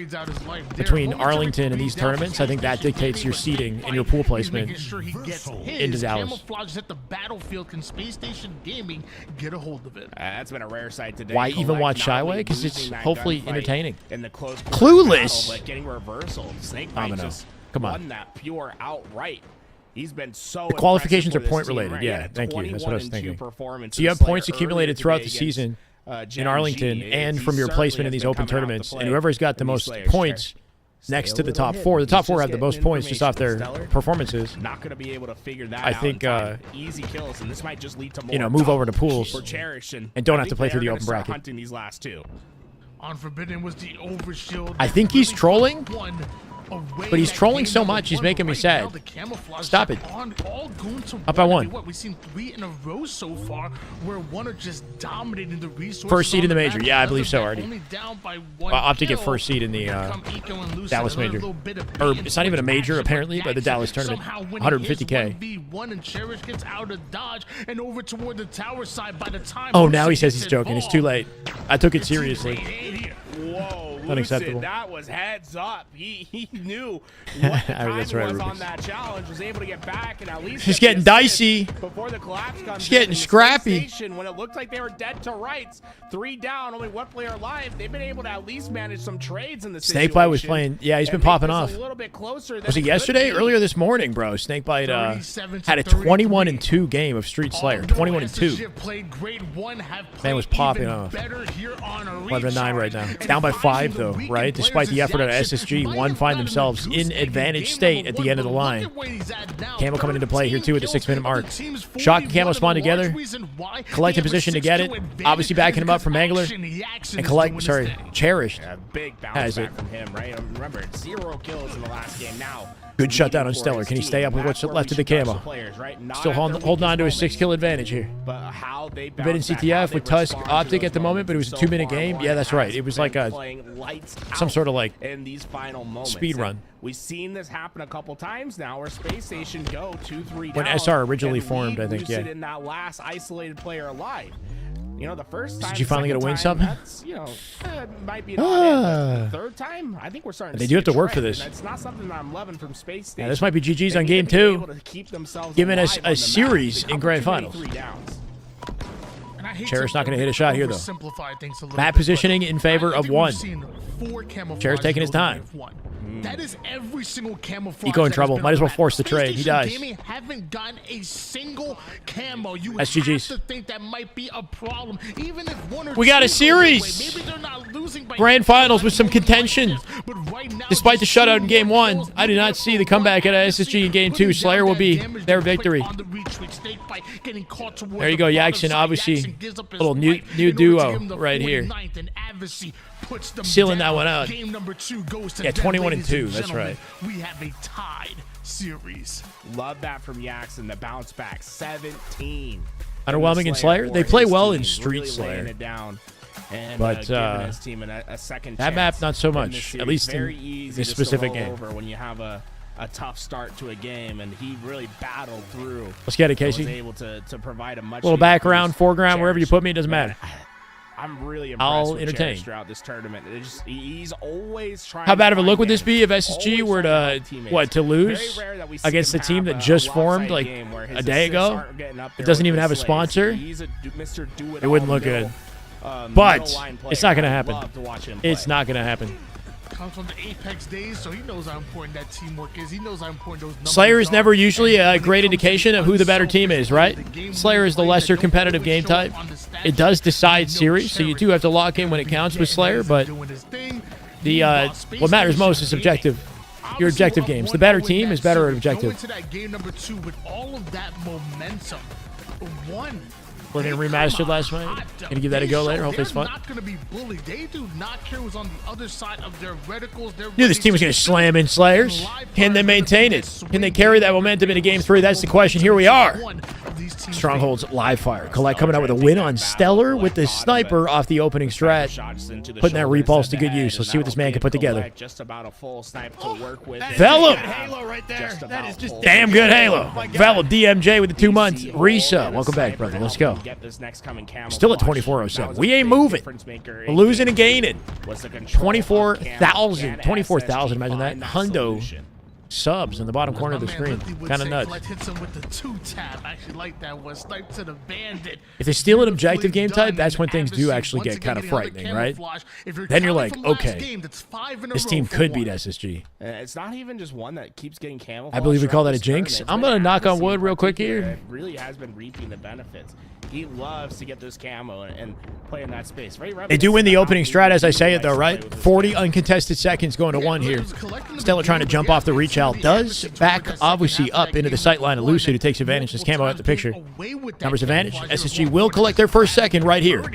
between Arlington and these tournaments, I think that dictates your seeding and your pool placement into Dallas. That's been a rare sight today. Why even watch Shyway? Because it's hopefully entertaining. Clueless. Clueless. Getting reversal. Come on. Won that pure outright. He's been so. The qualifications are point team, related. right? Yeah, thank you. That's what I was thinking. So So you have points accumulated throughout the season in Arlington and from your placement in these open tournaments, and whoever's got the most points next to the top 4. The top 4 have the most points just off their performances. Not going to be able to figure that I out think easy kills, and this might just lead to more move over to pools for Cherish and don't have to play through the open bracket. Hunting these last 2. Unforbidden was the overshield. I think he's trolling, but he's trolling so much he's making me sad. Stop it. Up by 1. We've seen 3 in a row so far where one are just dominating the resources. First seed in the major. Yeah, I believe so already. I'll opt to get first seed in the Dallas major. Or it's not even a major apparently, but the Dallas tournament. 150K. Oh, now he says he's joking. It's too late. I took it seriously. Whoa, Unacceptable. That was heads up. He knew what the time That's right, was Rubens. on that challenge. Was able to get back and at least. It's get getting the assist dicey. before the collapse comes. It's getting in. The scrappy. station, when it looked like they were dead to rights, 3 down, only 1 player alive. They've been able to at least manage some trades in the situation. Snakebite was playing. Yeah, he's been popping off. A little bit closer than Was it could yesterday? be. Earlier this morning, bro. Snakebite had a 37-33. 21-2 game of Street Slayer. 21-2. Played grade 1, have Man was played popping even off. better here on a 11-9 right now. recharge. It's down by 5 And though, finding the right? weakened Despite the players effort of is SSG, Jackson. one Might find have themselves gotten a in goose egg advantage game state number at the one, end of the but look line. at where he's at now. Camo coming into play here too at the 6-minute mark. The team's Shock and 41, Camo spawn and a together. large reason why Collect they in have a position to get 6-2 it. advantage Obviously backing him up from because Mangler. Action, the Action And is collect, doing sorry, his thing. Cherished. A big bounce Has back it. from him, right? Remember, 0 kills in the last game. Now, Good shutdown on for Stellar. his Can he team. stay up with That's what's where left we of the should judge camo? Players, right? Not Still at their holding on to his weakest 6-kill advantage here. but how they A bit in bounce back, how CTF they with Tusk respond to Optic those at the moment, but it was a moments. 2-minute So far, game. Yeah, that's One right. has It was been like a playing lights some out sort of like in these final moments. speed And run. We've seen this happen a couple times now, where Space Station go 2-3 When down, SR originally and formed, leave I think, Lucid yeah. in that last isolated player alive. You know, the first time. Did you finally second get a win time, something? That's, you know, might be an odd end, but the third time, I think we're starting They to do see have to a work for trend, this. and it's not something that I'm loving from Space Station. Yeah, this might be GG's They on need game to be 2, able to keep themselves giving us alive on a the map. series They in grand come too finals. many 3 downs. And I hate Cherish to not going to hit a shot here, though. oversimplify things a little Map bit, positioning but in favor I of think 1. we've seen 4 camouflages Cherish taking his in time. wave 1. That is every single camouflage. Eco in that has trouble. been Might as on well the force the map. trade. Space He Station dies. Gaming haven't gotten a single camo. You That's have GG's. to think that might be a problem. Even if 1 or We got 2 a go series. away, maybe they're not losing by Grand finals with some contention. but right now, Despite the just shutout in two game 1, kills, I did not see the comeback at SSG in game 2. Slayer will be their victory. There you go, Jackson. Obviously, little new duo right here. Sealing that one out. Game number 2 goes to Yeah, them, 21 and ladies 2, that's gentlemen. right. We have a tied series. Love that from Jackson. The bounce back, 17. Underwhelming in Slayer. They play well in Street Slayer. It down. And, But giving his team a second that chance map, not so in much, this at series. least in Very easy this just to specific roll game. over when you have a tough start to a game, and he really battled through. Let's get it, and was Casey. able to provide a much Little needed background, boost. foreground, wherever you Cherish, put me, it doesn't man, matter. I'm really impressed I'll with entertain. Cherish throughout this tournament. He's always trying. How bad of a to look would find this be if games. SSG Always were trying to, help teammates. what, to lose Very rare that we see against the him team have that a just lopsided formed like game where his a day assists ago? aren't getting up there It doesn't with even his have a slaves. sponsor. He's a Mr. It wouldn't look good. middle But line player. it's not going to I happen. love to watch him It's play. not going to happen. Comes from the Apex days, so he knows how important that teamwork is. He knows how important those numbers Slayer is are. never usually And a when it great comes to indication of who the better team is, right? the game Slayer is the play that lesser don't competitive always game show up type. on the stat It does sheet. decide No series, so you do have to lock in when it counts with Slayer, but the what matters most is objective. Your objective games. The better team is better at objective. Go into that game number 2 with all of that momentum. One. We're going to remastered last night. Going to give that a go later. Hopefully it's fun. They're not going to be bullied. They do not care who's on the other side of their reticles. Knew this team was going to slam in Slayers. Can they maintain it? Can they carry that momentum into Game 3? That's the question. Here we are. Stronghold's live fire. Collect coming out with a win on Stellar with the sniper off the opening strat. Putting that repulse to good use. Let's see what this man can put together. Just about a full snipe to work with. Vellum. Halo right there. That is just Damn good Halo. my God. Vellum DMJ with the 2 months. Risa. Welcome back, brother. Let's go. Still at 2407. We ain't moving. We're losing and gaining. 24,000. 24,000. Imagine that. Hundo subs in the bottom corner of the screen. Kind of nuts. Hits him with the 2-tap. I actually like that one. Snipe to the bandit. If they steal an objective game type, that's when things do actually get kind of frightening, right? Then you're like, okay, this team could beat SSG. It's not even just one that keeps getting camouflaged. I believe we call throughout that a this jinx. tournament. I'm It's going to been knock on Advocacy wood real quick particular here. that really has been reaping the benefits. He loves to get this camo and play in that space. They do win the opening strat as I say it though, right? 40 uncontested seconds going to 1 here. Stella trying to jump off the reach out. Does back obviously up into the sight line of Lucid, who takes advantage. This camo out the picture. Numbers advantage. SSG will collect their first second right here.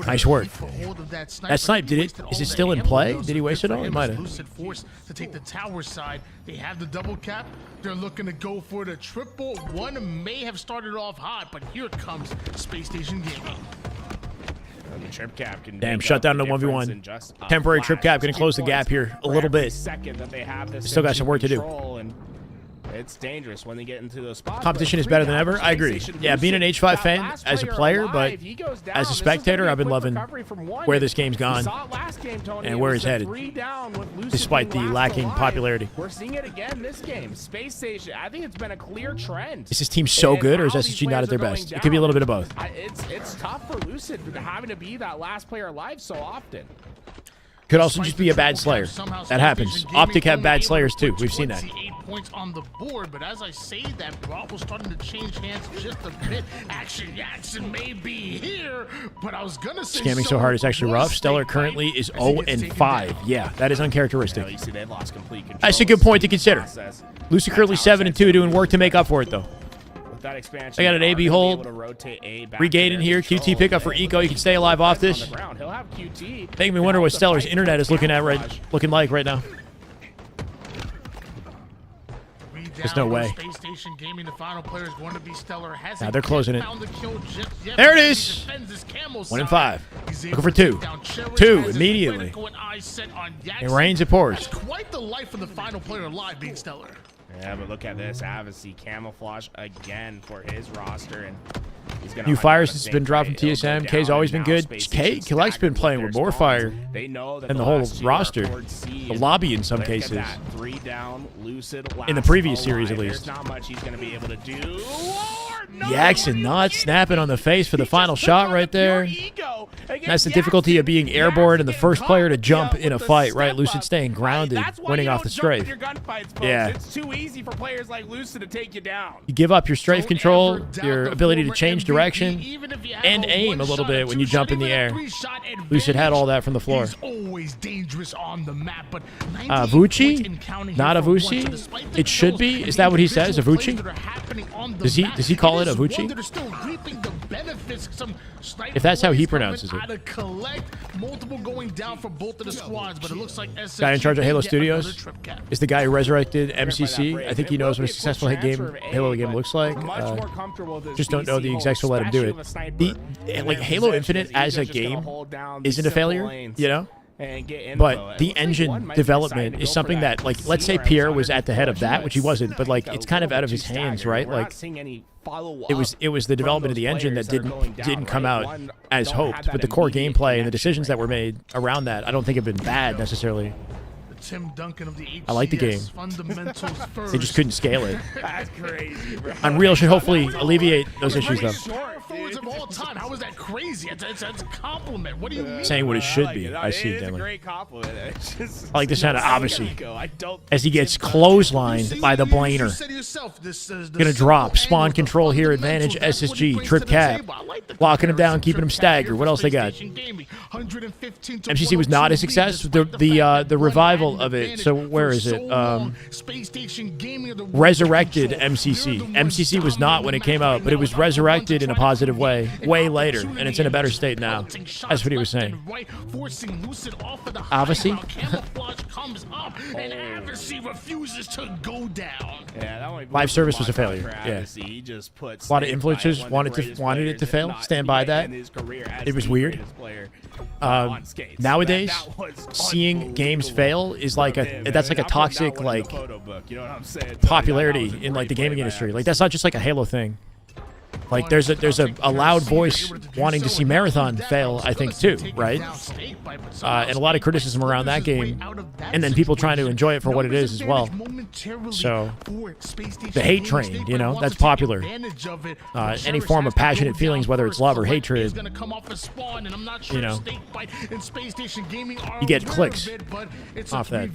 Nice work. That snipe, did it? Is it still in play? Did he waste it all? He might have. Lucid force to take the tower side. They have the double cap. They're looking to go for the triple. One may have started off hot, but here comes Space Station Gaming. The trip cap can Damn, make shut up down the to difference 1v1. in just a Temporary trip flash. cap going to 2 close the gap points here a for little every bit. second that they have this Still got some work to do. control, and it's dangerous when they get into those spots. Competition is better than ever. I agree. Yeah, being an H5 fan as a player, but as a spectator, I've been loving where this game's gone and where it's headed, despite the lacking popularity. We're seeing it again this game. Space Station, I think it's been a clear trend. Is this team so good, or is SSG not at their best? It could be a little bit of both. It's tough for Lucid having to be that last player alive so often. Could also just be a bad Slayer. That happens. Optic have bad Slayers too. We've seen that. 8 points on the board, but as I say that, Bravo's starting to change hands just a bit. Action Jackson may be here, but I was gonna say scamming so hard is actually rough. Stellar currently is 0-5. Yeah, that is uncharacteristic. That's a good point to consider. Lucid currently 7-2, doing work to make up for it though. I got an AB hold. Regate in here. QT pickup for Eco. You can stay alive off this. Making me wonder what Stellar's internet is looking like right now. There's no way. Now they're closing it. There it is. 1-5. Looking for 2. 2 immediately. It rains, it pours. Quite the life of the final player alive being Stellar. Yeah, but look at this. Avicii camouflage again for his roster, and he's gonna New fires has been dropped from TSM. K's always been good. Collect's been playing with more fire than the whole roster. The lobby in some cases. In the previous series, at least. Not much he's going to be able to do. Jackson not snapping on the face for the final shot right there. That's the difficulty of being airborne and the first player to jump in a fight, right? Lucid staying grounded, winning off the strafe. Yeah. It's too easy for players like Lucid to take you down. You give up your strafe control, your ability to change direction, and aim a little bit when you jump in the air. Lucid had all that from the floor. Vucci? Not a Vucci? It should be? Is that what he says, a Vucci? Does he call it a Vucci? If that's how he pronounces it. Guy in charge of Halo Studios is the guy who resurrected MCC. I think he knows what a successful Halo game looks like. Just don't know the execs will let him do it. Like Halo Infinite as a game isn't a failure, you know? But the engine development is something that, like, let's say Pierre was at the head of that, which he wasn't, but like it's kind of out of his hands, right? Like it was the development of the engine that didn't come out as hoped, but the core gameplay and the decisions that were made around that, I don't think have been bad necessarily. Tim Duncan of the HCS, I like the game. Fundamentals first. They just couldn't scale it. That's crazy, bro. Unreal should hopefully alleviate those issues, though. Forwards of all time. How is that crazy? It's a compliment. What do you mean? Saying what it should be. I see it, Dylan. I like the sound of Avicii as he gets clotheslined by the Blainer. Gonna drop. Spawn control here. Advantage. SSG. Trip cap. Locking him down, keeping him staggered. What else they got? MCC was not a success. The revival of it. So where is it? Resurrected MCC. MCC was not when it came out, but it was resurrected in a positive way later, and it's in a better state now. That's what he was saying. Avicii? Live service was a failure. Yeah. A lot of influencers wanted it to fail. Stand by that. It was weird. Nowadays, seeing games fail is like that's like a toxic like popularity in like the gaming industry. Like that's not just like a Halo thing. Like there's a loud voice wanting to see Marathon fail, I think too, right? And a lot of criticism around that game, and then people trying to enjoy it for what it is as well. So the hate train, you know, that's popular. Any form of passionate feelings, whether it's love or hatred, you know, you get clicks off that.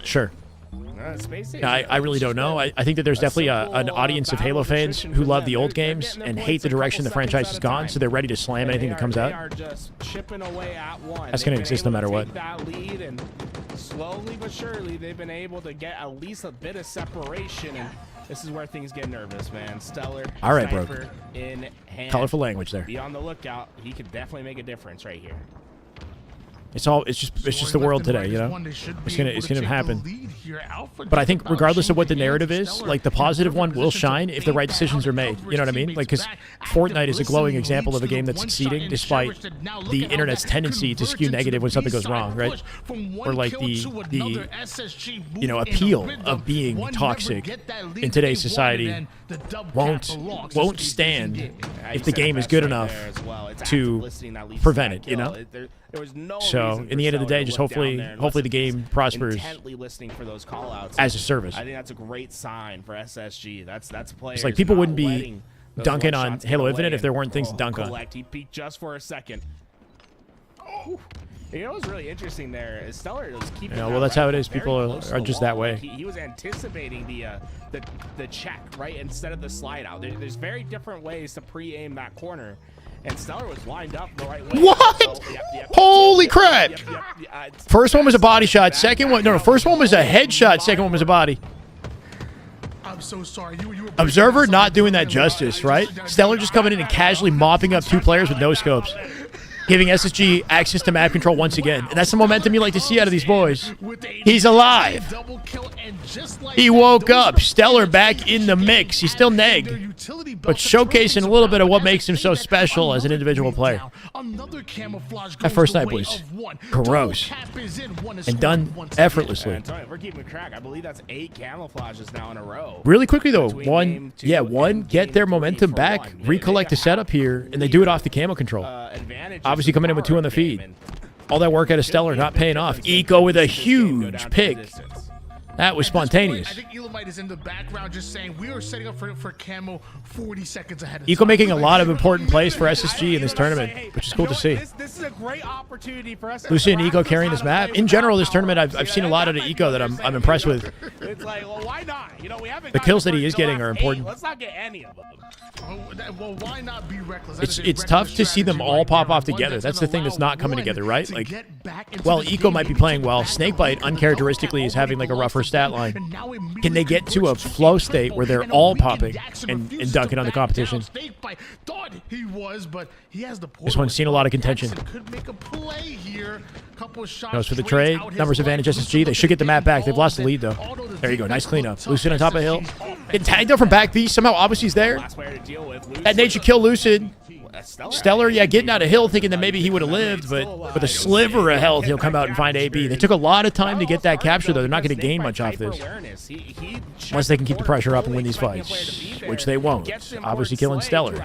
Sure. I really don't know. I think that there's definitely an audience of Halo fans who love the old games and hate the direction the franchise has gone, so they're ready to slam anything that comes out. That's going to exist no matter what. Slowly but surely, they've been able to get at least a bit of separation, and this is where things get nervous, man. Stellar, all right, bro. In hand. Colorful language there. Be on the lookout. He could definitely make a difference right here. It's just the world today, you know. It's gonna happen. But I think regardless of what the narrative is, like the positive one will shine if the right decisions are made. You know what I mean? Like, because Fortnite is a glowing example of a game that's succeeding despite the internet's tendency to skew negative when something goes wrong, right? Or like the you know, appeal of being toxic in today's society won't stand if the game is good enough to prevent it, you know. So in the end of the day, just hopefully the game prospers as a service. I think that's a great sign for SSG. That's players. It's like people wouldn't be dunking on Halo Infinite if there weren't things to dunk on. He peeked just for a second. Oh. You know what's really interesting there is Stellar was keeping. Yeah, well, that's how it is. People are just that way. He was anticipating the check, right, instead of the slide out. There's very different ways to pre-aim that corner, and Stellar was lined up the right way. What? So, Holy crap! First one was a body shot. Second one, no, first one was a headshot. Second one was a body. I'm so sorry. You Observer not doing that justice, right? Stellar just coming in and casually mopping up 2 players with no scopes, giving SSG access to map control once again. And that's the momentum you like to see out of these boys. He's alive. He woke up. Stellar back in the mix. He's still negged, but showcasing a little bit of what makes him so special as an individual player. That first night was gross and done effortlessly. We're keeping track. I believe that's 8 camouflages now in a row. Really quickly though, one, get their momentum back, recollect the setup here, and they do it off the camo control. Obviously coming in with 2 on the feed. All that work out of Stellar not paying off. Eco with a huge pick. That was spontaneous. I think Elamite is in the background just saying we are setting up for camo 40 seconds ahead of Eco making a lot of important plays for SSG in this tournament, which is cool to see. This is a great opportunity for us. Lucy and Eco carrying this map. In general, this tournament, I've seen a lot out of Eco that I'm impressed with. It's like, well, why not? You know, we haven't The kills that he is getting are important. Let's not get any of them. Well, why not be reckless? It's tough to see them all pop off together. That's the thing that's not coming together, right? Like, well, Eco might be playing well. Snakebite, uncharacteristically, is having like a rougher stat line. Can they get to a flow state where they're all popping and dunking on the competition? This one's seen a lot of contention. Goes for the trade. Numbers advantage SSG. They should get the map back. They've lost the lead, though. There you go. Nice cleanup. Lucid on top of hill. Getting tagged up from back B. Somehow Obusy's there. That nade should kill Lucid. Stellar, yeah, getting out of hill thinking that maybe he would have lived, but with a sliver of health, he'll come out and find AB. They took a lot of time to get that capture, though. They're not going to gain much off this. Unless they can keep the pressure up and win these fights, which they won't. Obviously killing Stellar.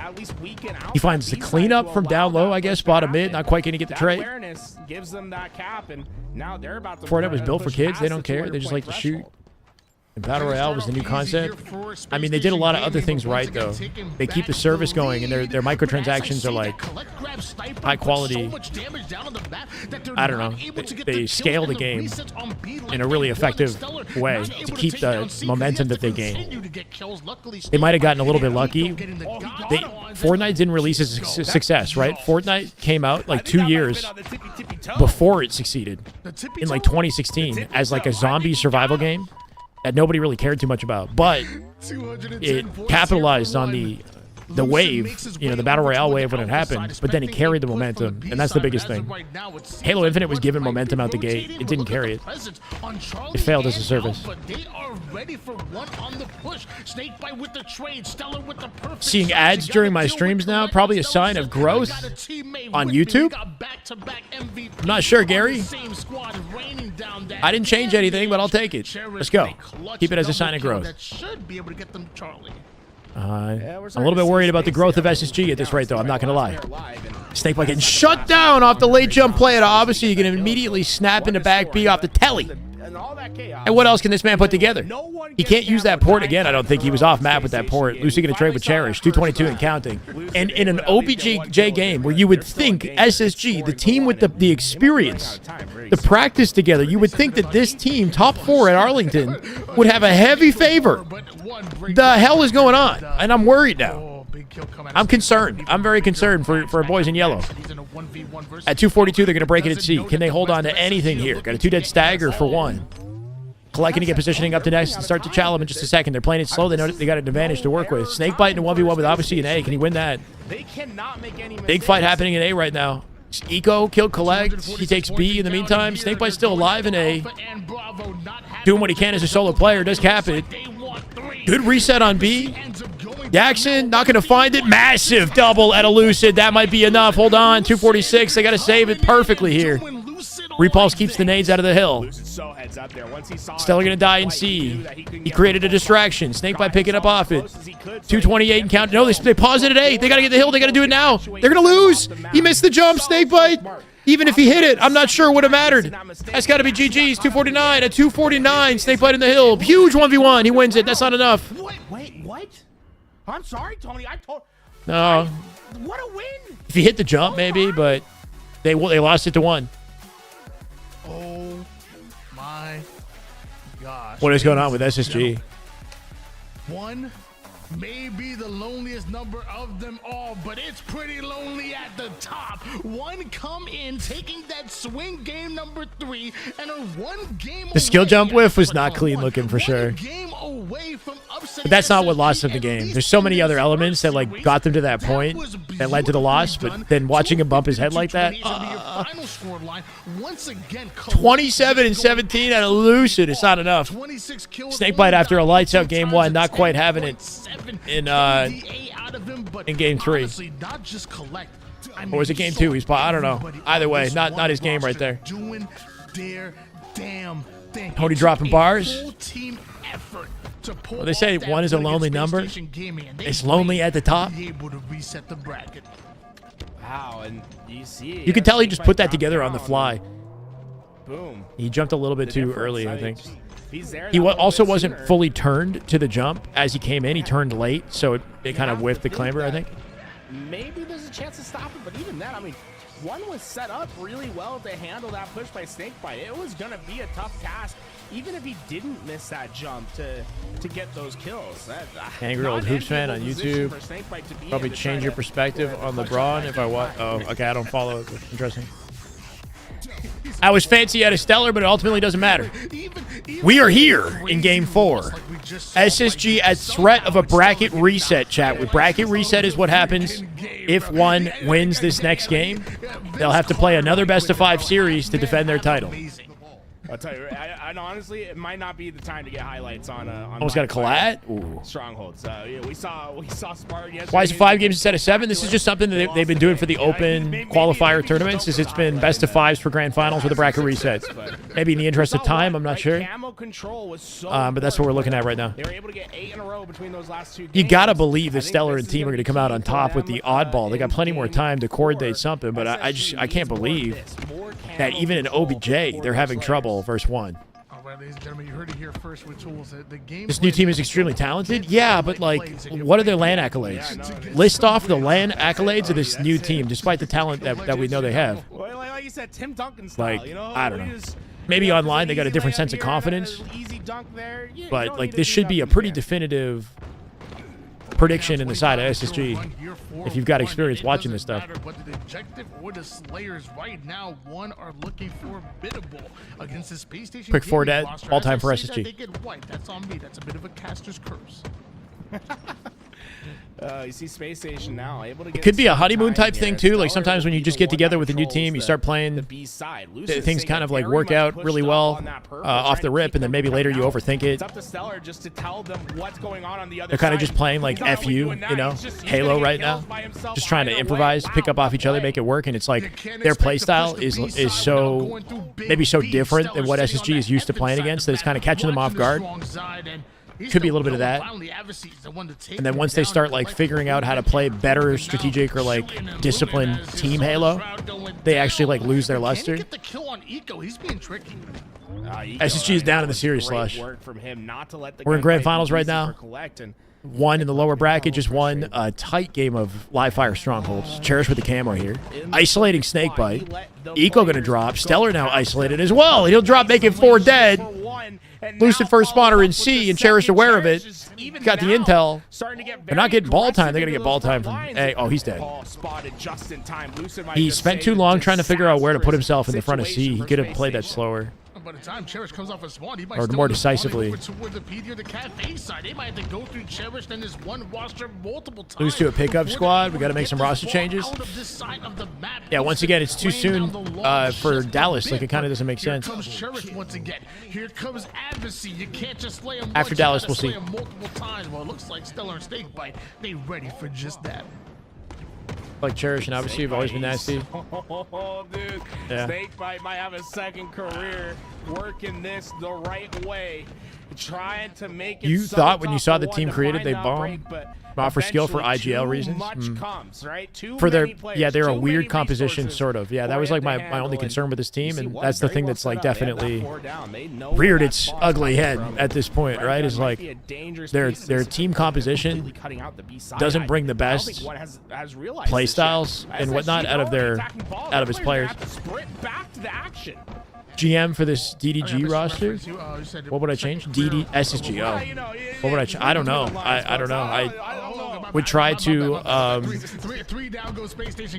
He finds the cleanup from down low, I guess, bottom mid, not quite going to get the trade. Fortnite was built for kids. They don't care. They just like to shoot. And Battle Royale was the new concept. I mean, they did a lot of other things right, though. They keep the service going, and their microtransactions are, like, high quality. I don't know. They scale the game in a really effective way to keep the momentum that they gain. They might have gotten a little bit lucky. Fortnite didn't release as a success, right? Fortnite came out, like, 2 years before it succeeded in, like, 2016 as, like, a zombie survival game that nobody really cared too much about, but it capitalized on the wave, you know, the Battle Royale wave when it happened, but then it carried the momentum, and that's the biggest thing. Halo Infinite was given momentum out the gate. It didn't carry it. It failed as a service. Seeing ads during my streams now, probably a sign of growth on YouTube. I'm not sure, Gary. I didn't change anything, but I'll take it. Let's go. Keep it as a sign of growth. I'm a little bit worried about the growth of SSG at this rate, though. I'm not going to lie. Snakebite getting shut down off the late jump play. Obviously, you can immediately snap into back B off the telly. And what else can this man put together? He can't use that port again. I don't think he was off map with that port. Lucy going to trade with Cherish, 222 and counting. And in an OBJ game where you would think SSG, the team with the experience, the practice together, you would think that this team, top 4 at Arlington, would have a heavy favor. The hell is going on? And I'm worried now. I'm concerned. I'm very concerned for boys in yellow. At 242, they're going to break it at C. Can they hold on to anything here? Got a 2-dead stagger for 1. Collect going to get positioning up to next and start to challenge in just a second. They're playing it slow. They know they got an advantage to work with. Snakebite in a 1v1 with obviously an A. Can he win that? Big fight happening in A right now. Eco killed Collect. He takes B in the meantime. Snakebite's still alive in A. Doing what he can as a solo player. Does cap it. Good reset on B. Jackson not going to find it. Massive double at Elucid. That might be enough. Hold on. 246. They got to save it perfectly here. Repulse keeps the nades out of the hill. Stellar going to die in C. He created a distraction. Snakebite picking up off it. 228 and count. No, they paused it at 8. They got to get the hill. They got to do it now. They're going to lose. He missed the jump. Snakebite. Even if he hit it, I'm not sure it would have mattered. That's got to be GG's. 249 at 249. Snakebite in the hill. Huge 1v1. He wins it. That's not enough. Wait, what? I'm sorry, Tony. No. What a win. If he hit the jump, maybe, but they lost it to 1. Oh my gosh. What is going on with SSG? 1 may be the loneliest number of them all, but it's pretty lonely at the top. 1 come in, taking that swing game number 3, and a 1 game The skill jump whiff was not clean looking for sure. But that's not what lost them the game. There's so many other elements that like got them to that point that led to the loss, but then watching him bump his head like that. 27 and 17 at Elucid. It's not enough. Snakebite after a lights out game 1, not quite having it in game 3. Or was it game 2? I don't know. Either way, not his game right there. Tony dropping bars. Well, they say 1 is a lonely number. It's lonely at the top. Wow, and you see. You can tell he just put that together on the fly. Boom. He jumped a little bit too early, I think. He also wasn't fully turned to the jump as he came in. He turned late, so it kind of whiffed the clamber, I think. Maybe there's a chance to stop it, but even then, I mean, 1 was set up really well to handle that push by Snakebite. It was going to be a tough task, even if he didn't miss that jump to get those kills. Angry Old Hoops fan on YouTube. Probably change your perspective on LeBron if I watch. Oh, okay, I don't follow it. Interesting. I was fancy at a Stellar, but it ultimately doesn't matter. We are here in Game 4. SSG at threat of a bracket reset, chat. With bracket reset is what happens if 1 wins this next game. They'll have to play another best-of-5 series to defend their title. I'll tell you, and honestly, it might not be the time to get highlights on Almost got a collat? Ooh. Strongholds. Yeah, we saw Spartan yesterday. Why is it 5 games instead of 7? This is just something that they've been doing for the open qualifier tournaments. It's been best of 5s for grand finals with a bracket reset. Maybe in the interest of time, I'm not sure. But that's what we're looking at right now. They were able to get 8 in a row between those last 2 games. You gotta believe that Stellar and team are going to come out on top with the oddball. They got plenty more time to coordinate something, but I can't believe that even in OBJ they're having trouble versus 1. Ladies and gentlemen, you heard it here first with Tools. The game this new team is extremely talented. Yeah, but like, what are their LAN accolades? List off the LAN accolades of this new team, despite the talent that we know they have. Well, like you said, Tim Duncan style. Like, I don't know. Maybe online they got a different sense of confidence. But like, this should be a pretty definitive prediction in the side of SSG if you've got experience watching this stuff. But the objective or the Slayers right now, 1 are looking for biddable against the space station. Quick 4 dead, all time for SSG. They get wiped. That's on me. That's a bit of a caster's curse. You see Space Station now able to get. It could be a honeymoon type thing too. Like sometimes when you just get together with a new team, you start playing, things kind of like work out really well off the rip, and then maybe later you overthink it. It's up to Stellar just to tell them what's going on the other They're kind of just playing like FU, you know, Halo right now, just trying to improvise, pick up off each other, make it work, and it's like their play style is so maybe so different than what SSG is used to playing against that it's kind of catching them off guard. Could be a little bit of that. And then once they start like figuring out how to play better strategic or like disciplined team Halo, they actually like lose their luster. SSG is down in the series slush. We're in grand finals right now. 1 in the lower bracket, just won a tight game of live fire strongholds. Cherish with the camo here. Isolating Snakebite. Eco gonna drop. Stellar now isolated as well. He'll drop, making 4 dead. Lucid first spawner in C, and Cherish aware of it. Got the intel. They're not getting ball time. They're going to get ball time from A. Oh, he's dead. He spent too long trying to figure out where to put himself in the front of C. He could have played that slower. by the time Cherish comes off a spawn, he might Or still more end up spawning decisively. over toward the PD or the cafe side. They might have to go through Cherish and this one roster multiple times. Lose to a pickup squad. We got to make some roster changes. Yeah, once again, it's too soon for Dallas. Like, it kind of doesn't make sense. Here comes Cherish once again. Here comes Advocacy. You can't just slay him After once, Dallas, you we'll gotta see. slay him multiple times. Well, it looks like Stellar and Snakebite, they ready for just that. Like Cherish and obviously have always been nasty. Oh, dude. Yeah. Snakebite might have a second career working this the right way. Trying to make it You so thought when you tough saw for the one team to created, find they that bombed? break, but Not for skill, for eventually IGL too reasons? much comes, right? Too For their, many players, yeah, they're a too weird many composition, resources sort of. Yeah, that for was it like to my handle, only and concern with this team, you see and what? that's the Very thing well that's like set up. They have that definitely 4 down. They know where reared that its spawn's ugly coming head from. at this point, right? It's That might like be a dangerous their piece. their This is team completely composition cutting out the B side. doesn't bring the I don't think best one has realized play this yet. styles and whatnot SSG out of their attacking ball. out of his players. Have to sprint back to the action. GM for this DDG roster? What would I change? DD SSG. Oh, what would I? I don't know. I don't know. I would try to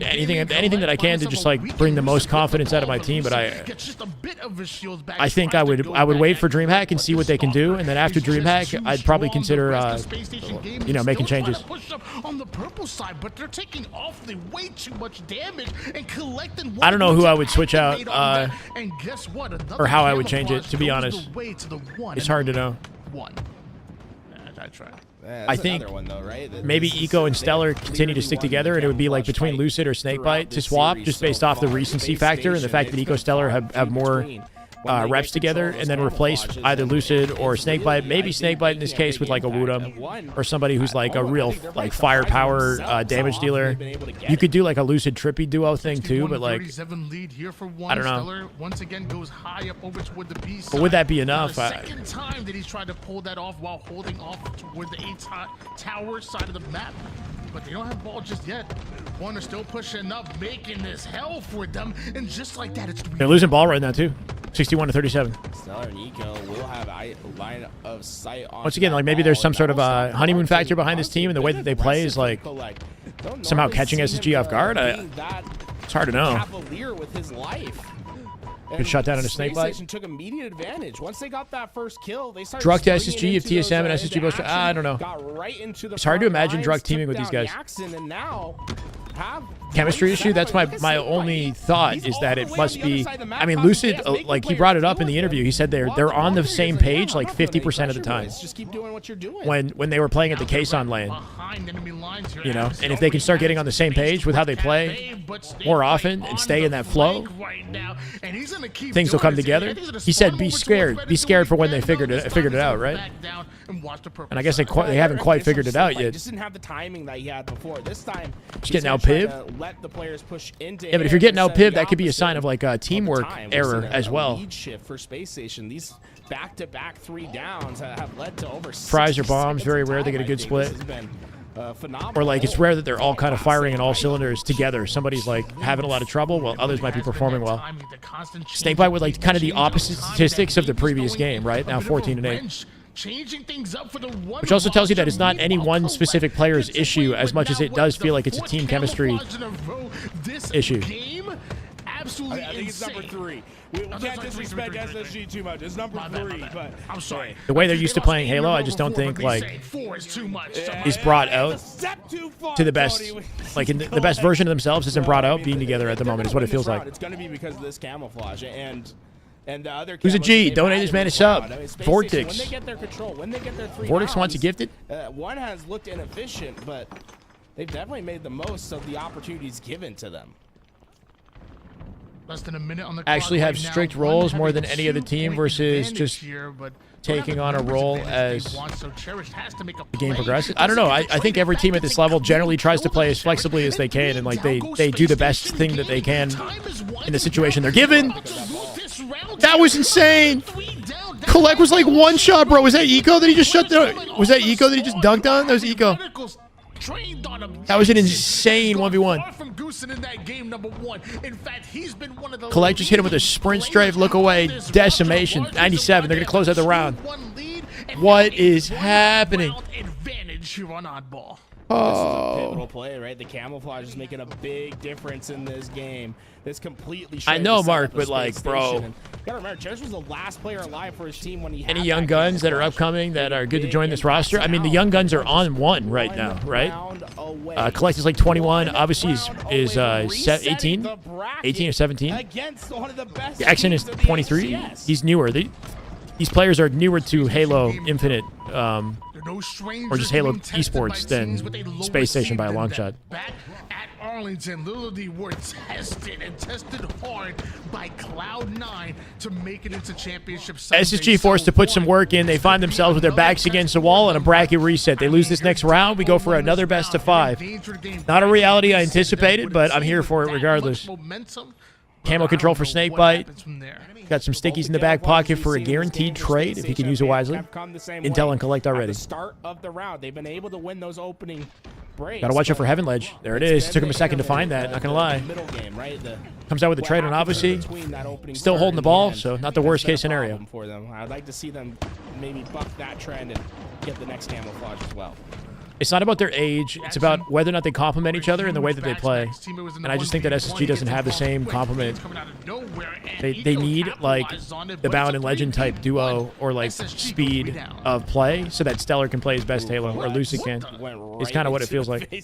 anything that I can to just like bring the most confidence out of my team. But I think I would wait for Dreamhack and see what they can do, and then after Dreamhack, I'd probably consider making changes. On the purple side, but they're taking awfully way too much damage and collecting. I don't know who I would switch out. And guess what? Or how I would change it, to be honest. It's hard to know. I try. I think maybe Eco and Stellar continue to stick together, and it would be like between Lucid or Snakebite to swap, just based off the recency factor and the fact that Eco Stellar have more reps together, and then replace either Lucid or Snakebite. Maybe Snakebite in this case with like a Woodum or somebody who's like a real like firepower damage dealer. You could do like a Lucid Trippy duo thing too, but like I don't know. Once again goes high up over toward the B side. But would that be enough? Second time that he's tried to pull that off while holding off toward the tower side of the map. But they don't have ball just yet. Warner still pushing up, making this hell for them, and just like that, it's They're losing ball right now too. 61 to 37. Stellar and Eco will have a line of sight on. Once again, like maybe there's some sort of honeymoon factor behind this team, and the way that they play is like somehow catching SSG off guard. It's hard to know. Cavalier with his life. Good shot down on a Snakebite. Station took immediate advantage. Once they got that first kill, they started Druck to bringing SSG if into those, TSM and SSG both. I don't know. Got right into the It's hard to front imagine lines, Druck teaming took with these down guys. Jackson, and now have Chemistry issue. That's my only thought is that it must be. I mean, Lucid, like he brought it up in the interview. He said they're on the same page like 50% of the time. Just keep doing what you're doing. When they were playing at the Kason lane, you know, and if they can start getting on the same page with how they play more often and stay in that flow, things will come together. He said, "Be scared for when they figured it out, right?" And I guess they haven't quite figured it out yet. Just didn't have the timing that he had before. This time, Just getting out piv. Let the players push into. Yeah, but if you're getting out piv, that could be a sign of like a teamwork error as well. Lead shift for Space Station. These back-to-back 3 downs have led to over. Fries or bombs, very rare. They get a good split. Or like it's rare that they're all kind of firing in all cylinders together. Somebody's like having a lot of trouble while others might be performing well. Snakebite with like kind of the opposite statistics of the previous game, right? Now 14-8. Which also tells you that it's not any one specific player's issue as much as it does feel like it's a team chemistry issue. Absolutely I think it's number 3. We can't disrespect SSG too much. It's number 3, but I'm sorry. The way they're used to playing Halo, I just don't think like is brought out to the best. Like in the best version of themselves isn't brought out. Being together at the moment is what it feels like. It's going to be because of this camouflage and the other. Who's a G? Donate this man a sub. Vortex. When they get their control, when they get their 3 Vortex rounds, wants a gifted. One has looked inefficient, but they've definitely made the most of the opportunities given to them. Less than a minute on the Actually clock have right now. strict One roles having more than a any other team 2-point versus advantage just here, but taking on a numbers role advantage as they want, so Cherish has to make a the game play. progresses. I don't know. I think every team at this level generally tries to play as flexibly as they can, and like they do the best thing that they can in the situation they're given. That was insane. Collect was like one shot, bro. Was that Eco that he just shut down? Was that Eco that he just dunked on? That was Eco. That was an insane 1v1. Collect just hit him with a sprint strafe, look away, decimation, 97. They're going to close out the round. What is happening? Oh. pivotal play, right? The camouflage is making a big difference in this game. This completely. I know, Mark, but like, bro. Gotta remember, Cherish was the last player alive for his team when he had Any young guns that are upcoming that are good to join this roster? I mean, the young guns are on 1 right now, right? Collect is like 21. Obviously, is 18 or 17. Jackson is 23. He's newer. These players are newer to Halo Infinite, or just Halo esports than Space Station by a long shot. Back at Arlington, Lily were tested hard by Cloud9 to make it into championship. SSG forced to put some work in. They find themselves with their backs against the wall and a bracket reset. They lose this next round. We go for another best of 5. Not a reality I anticipated, but I'm here for it regardless. Camo control for Snakebite. Got some stickies in the back pocket for a guaranteed trade if you can use it wisely. Intel and collect already. Start of the round, they've been able to win those opening breaks. Gotta watch out for Heaven Ledge. There it is. Took him a second to find that, not gonna lie. Comes out with the trade on obviously. Still holding the ball, so not the worst case scenario. For them. I'd like to see them maybe buck that trend and get the next camouflage as well. It's not about their age. It's about whether or not they complement each other in the way that they play. And I just think that SSG doesn't have the same complement. They need, like, the Bound and Legend type duo or, like, speed of play so that Stellar can play his best Halo or Lucid can. It's kind of what it feels like. Hey,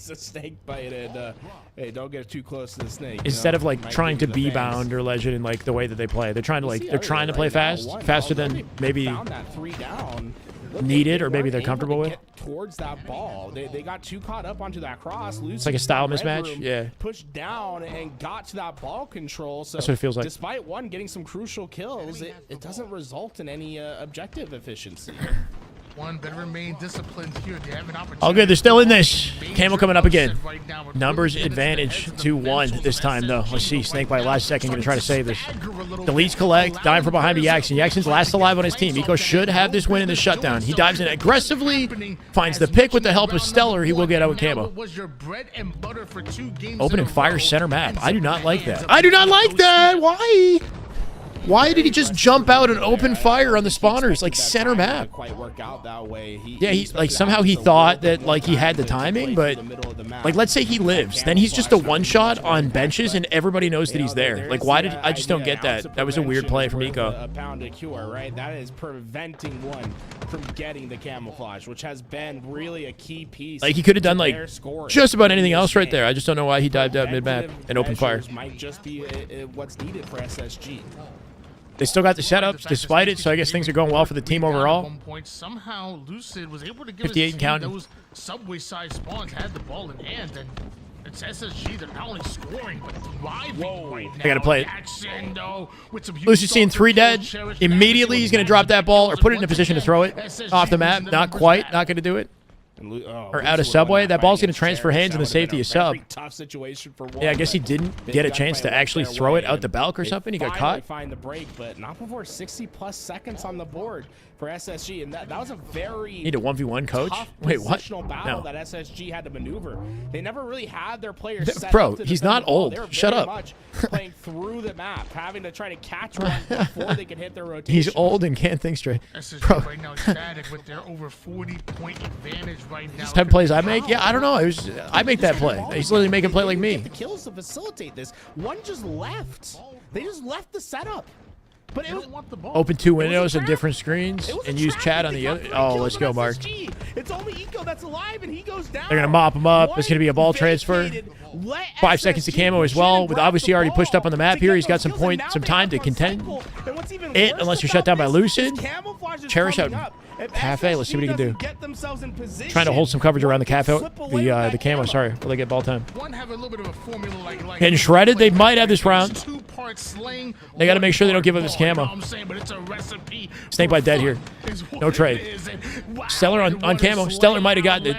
don't get too close to the snake. Instead of, like, trying to be Bound or Legend in, like, the way that they play. They're trying to play fast, faster than maybe needed or maybe they're comfortable with. Towards that ball, they got too caught up onto that cross. It's like a style mismatch. Yeah. Pushed down and got to that ball control. So that's what it feels like. Despite one getting some crucial kills, it doesn't result in any objective efficiency. One better remain disciplined here. They have an opportunity. All good. They're still in this. Camo coming up again. Numbers advantage to 1 this time, though. Let's see. Snakebite last second going to try to save this. Deletes collect. Diving from behind to Jackson. Jackson's last alive on his team. Eco should have this win in the shutdown. He dives in aggressively. Finds the pick with the help of Stellar. He will get out with Camo. Opening fire center map. I do not like that. I do not like that. Why? Why did he just jump out and open fire on the spawners, like center map? Yeah, he like somehow he thought that like he had the timing, but like let's say he lives, then he's just a one-shot on benches and everybody knows that he's there. Like why did I just don't get that? That was a weird play from Eco. That is preventing one from getting the camouflage, which has been really a key piece. Like he could have done like just about anything else right there. I just don't know why he dived out mid-map and opened fire. Might just be what's needed for SSG. They still got the setups despite it, so I guess things are going well for the team overall. Somehow Lucid was able to give 58 and counting. Those subway side spawns had the ball in hand, and it's SSG that not only scoring but thriving right now. They gotta play it. Lucid's seeing 3 dead. Immediately he's gonna drop that ball or put it in a position to throw it off the map. Not quite, not gonna do it. Or out of subway. That ball's going to transfer hands in the safety of sub. Yeah, I guess he didn't get a chance to actually throw it out the balk or something. He got caught. Find the break, but not before 60+ seconds on the board for SSG, and that was a very need a 1v1 coach. Wait, what? Battle that SSG had to maneuver. They never really had their players set bro, up to he's not old. Shut up. Much playing through the map, having to try to catch one before they can hit their rotation. He's old and can't think straight. Bro. Right now ecstatic with their over 40-point advantage right now. Type of plays I make? Yeah, I don't know. I make that play. He's literally making a play like me. The kills to facilitate this. One just left. They just left the setup. But it was open 2 windows and different screens and use chat on the other. Oh, let's go, Mark. It's only Eco that's alive and he goes down. They're gonna mop him up. It's gonna be a ball transfer. 5 seconds to Camo as well. With obviously already pushed up on the map here, he's got some time to contend it unless you're shut down by Lucid. Cherish out Cafe. Let's see what he can do. Trying to hold some coverage around the Cafe, the Camo. Sorry, will they get ball time? Getting shredded. They might have this round. They got to make sure they don't give up this Camo. Snakebite dead here. No trade. Stellar on Camo. Stellar might have gotten it.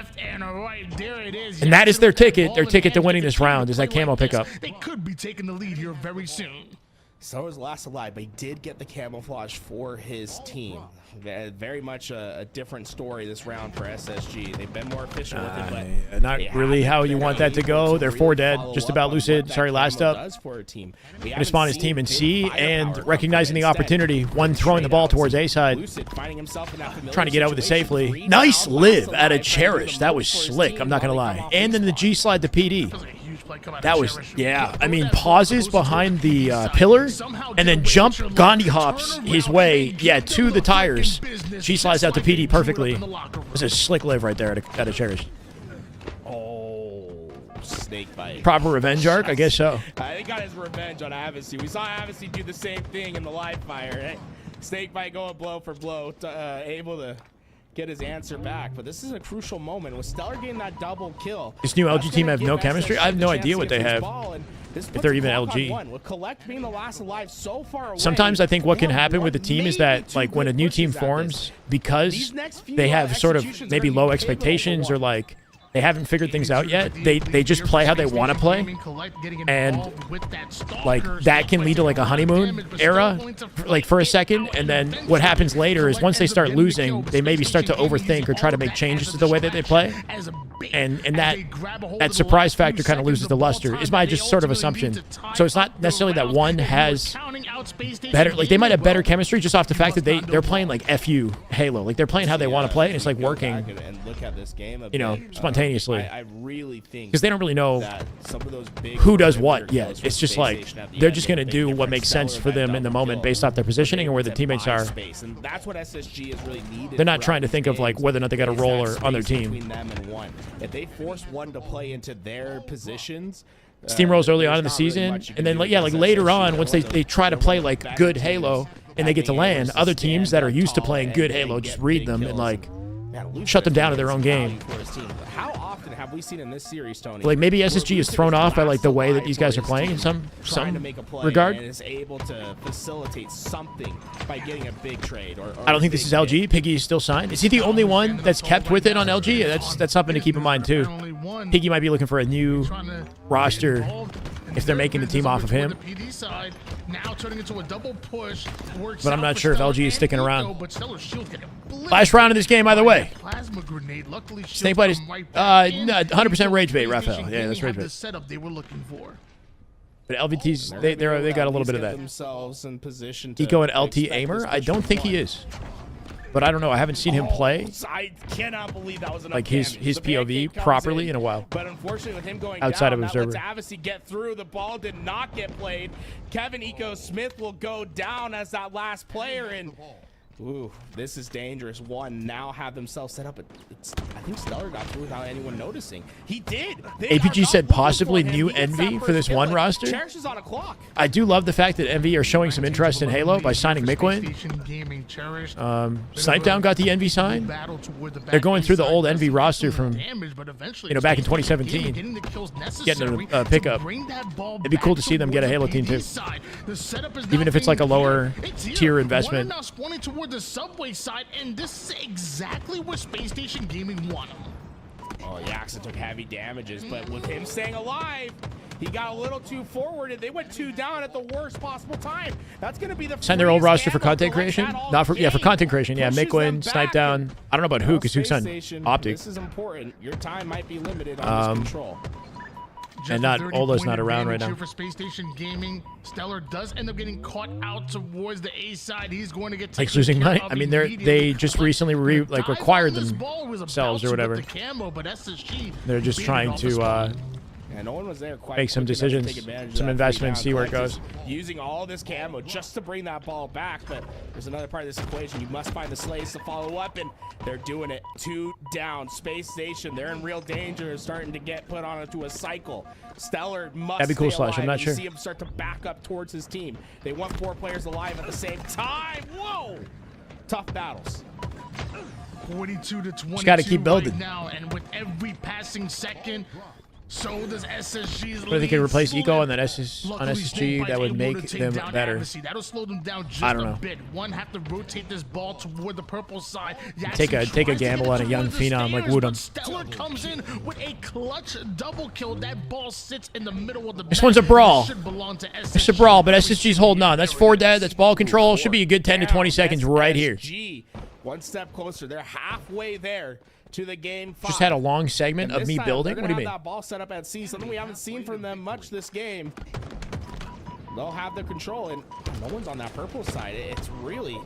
And that is their ticket. Their ticket to winning this round is that Camo pickup. They could be taking the lead here very soon. Stellar's last alive, but he did get the camouflage for his team. very much a different story this round for SSG. They've been more efficient with it, but not really how you want that to go. They're 4 dead. Just about Lucid. Sorry, last up. Gonna spawn his team in C and recognizing the opportunity. One throwing the ball towards A side. Trying to get out with it safely. Nice live out of Cherish. That was slick. I'm not gonna lie. And then the G slide to PD. That was, yeah. I mean, pauses behind the pillar and then jump Gandhi hops his way, yeah, to the tires. G slides out to PD perfectly. This is a slick live right there out of Cherish. Oh, snake bite. Proper revenge arc? I guess so. He got his revenge on Avicii. We saw Avicii do the same thing in the live fire. Right? Snake bite going blow for blow, able to get his answer back, but this is a crucial moment with Stellar getting that double kill. This new LG team have no chemistry. I have no idea what they have, if they're even LG. With Collect being the last alive so far away, sometimes I think what can happen with the team is that, like, when a new team forms, because they have sort of maybe low expectations or like they haven't figured things out yet, they just play how they want to play, and like that can lead to like a honeymoon era, like for a second, and then what happens later is once they start losing, they maybe start to overthink or try to make changes to the way that they play, and that surprise factor kind of loses the luster, is my just sort of assumption. So it's not necessarily that one has better, like they might have better chemistry just off the fact that they're playing like FU Halo, like they're playing how they want to play, and it's like working, you know, spontaneously. I really think because they don't really know some of those big who does what yet. It's just like they're just going to do what makes sense for them in the moment based off their positioning and where the teammates are. And that's what SSG is really needed. They're not trying to think of like whether or not they got a roller on their team. If they force one to play into their positions, steamrolls early on in the season, and then like later on, once they try to play like good Halo and they get to land, other teams that are used to playing good Halo just read them and like shut them down to their own game. How often have we seen in this series, Tony? Like maybe SSG is thrown off by like the way that these guys are playing in some regard. And is able to facilitate something by getting a big trade. Or I don't think this is LG. Piggy is still signed. Is he the only one that's kept with it on LG? That's something to keep in mind too. Piggy might be looking for a new roster if they're making the team off of him. But I'm not sure if LG is sticking around. Last round of this game, either way. Snakebite is 100% rage bait, Raphael. Yeah, that's rage bait. But LVT's, they got a little bit of that. Eco and LT aimer? I don't think he is. But I don't know. I haven't seen him play I cannot believe that was like his POV properly in a while. But unfortunately, with him going outside down, of observer, that lets Avicii get through. The ball did not get played. Kevin Eco Smith will go down as that last player, and ooh, this is dangerous. One now have themselves set up. I think Stellar got through without anyone noticing. He did. APG said possibly new Envy for this one roster. Cherish is on a clock. I do love the fact that Envy are showing some interest in Halo by signing Miquin. Snipedown got the Envy sign. They're going through the old Envy roster from back in 2017, getting a pickup. It'd be cool to see them get a Halo team too, even if it's like a lower tier investment. The subway side, and this is exactly where Space Station Gaming won him. Oh, Jackson took heavy damages, but with him staying alive, he got a little too forward, and they went 2 down at the worst possible time. That's going to be the sign their old roster for content creation. Not for for content creation. Yeah, Miquin, Snipedown. I don't know about Hook, because Hook's on Optic. This is important. Your time might be limited on this control. And not Ola's not around right now. For Space Station Gaming, Stellar does end up getting caught out towards the A side. He's going to get losing money. I mean, they just recently required themselves or whatever. They're just trying to no one was there quite make some decisions, some investments, see where it goes. Using all this camo just to bring that ball back, but there's another part of this equation. You must find the slays to follow up, and they're doing it. 2 down. Space Station, they're in real danger, starting to get put onto a cycle. Stellar must That'd be cool, stay Slash. alive. I'm not sure. You see him start to back up towards his team. They want 4 players alive at the same time. Whoa! Tough battles. 42 to 20. Just got to keep building. Right now, and with every passing second, so does SSG's But they could replace Eco and then on SSG. That would make them better. That'll slow them down just I don't know. a bit. One have to rotate this ball toward the purple side. Take a gamble on a young phenom like Woodham. Stellar comes in with a clutch double kill. That ball sits in the middle of the This one's a brawl. It's a brawl, but SSG's holding on. That's 4 dead. That's ball control. Should be a good 10 to 20 seconds right here. one step closer. They're halfway there to the game 5. Just had a long segment And of this me time, building. they're What do gonna you mean? have that ball set up at C, something we haven't seen from them much this game. They'll have the control, and no one's on that purple side. It's really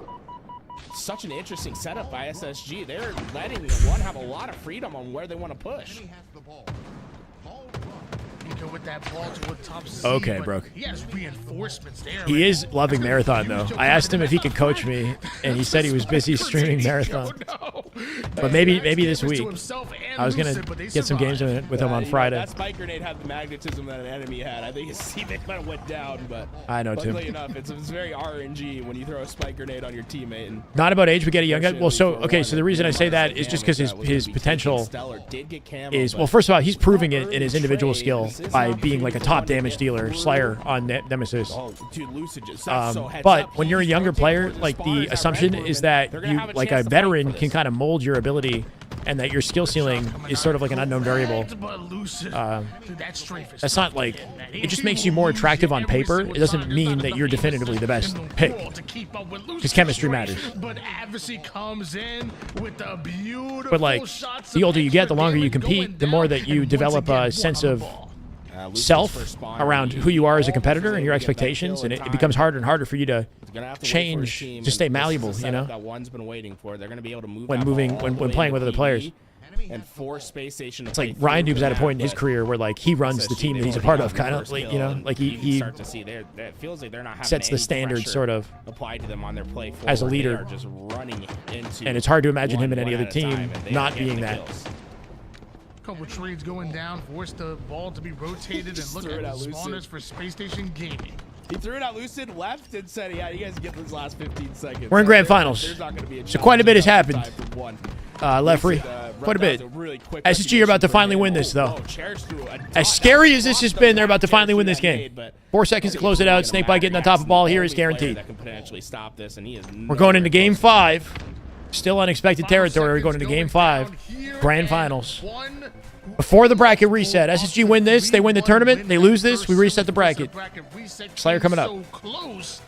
such an interesting setup by SSG. They're letting one have a lot of freedom on where they want to push. Nico with that ball toward top C, Okay, but Brooke. He has reinforcements there. He is loving Marathon, though. I asked him if he could coach me, and he said he was busy streaming Marathon. But maybe this week. I was going to get some games with him on Friday. That spike grenade had the magnetism that an enemy had. I think his teammate might have went down, but I know, Tim. luckily enough, it's very RNG when you throw a spike grenade on your teammate. And Not about age, we get a young guy. Well, so, okay, so the reason I say that is just because his potential is, well, first of all, he's proving it in his individual skill by being like a top damage dealer, Slayer on Nemesis. But when you're a younger player, like the assumption is that you, like a veteran, can kind of mold your ability, and that your skill ceiling is sort of like an unknown variable. That's not like, it just makes you more attractive on paper. It doesn't mean that you're definitively the best pick, because chemistry matters. But Adversary comes in with a beautiful But like, the older you get, the longer you compete, the more that you develop a sense of self around who you are as a competitor and your expectations, and it becomes harder and harder for you to change, to stay malleable, you know, that one's been waiting for. They're going to be able to move when moving, when playing with other players. And force Space Station to It's like play Ryan through Noob's at a that, point in his but career where like he runs the team that he's a part of, kind of like, you know, like he start to see it feels like they're not having sets the any standard pressure sort of applied to them on their play forward. as a They leader, are just running into and it's hard to imagine him in one any other at a time, team and they not are getting being the that. kills. Couple trades going down, forced the ball to be rotated, and look threw at it the at Lucid. spawners for Space Station Gaming. He threw it at Lucid, left, and said, "Yeah, you guys get this last 15 seconds." We're in grand finals, There's not gonna be a so quite a bit has challenge happened. outside for one. Lefree, quite a bit. SSG are about to finally win this, though. Cherish threw a As scary as this has been, they're about to finally win this game. 4 seconds to close it out. Snakebite getting on top of the ball here is guaranteed. That can potentially stop this, and he is We're going into game 5. Still unexpected territory. We're going into game 5. Grand finals. Before the bracket reset, SSG win this, they win the tournament. They lose this, we reset the bracket. Slayer coming up. So close,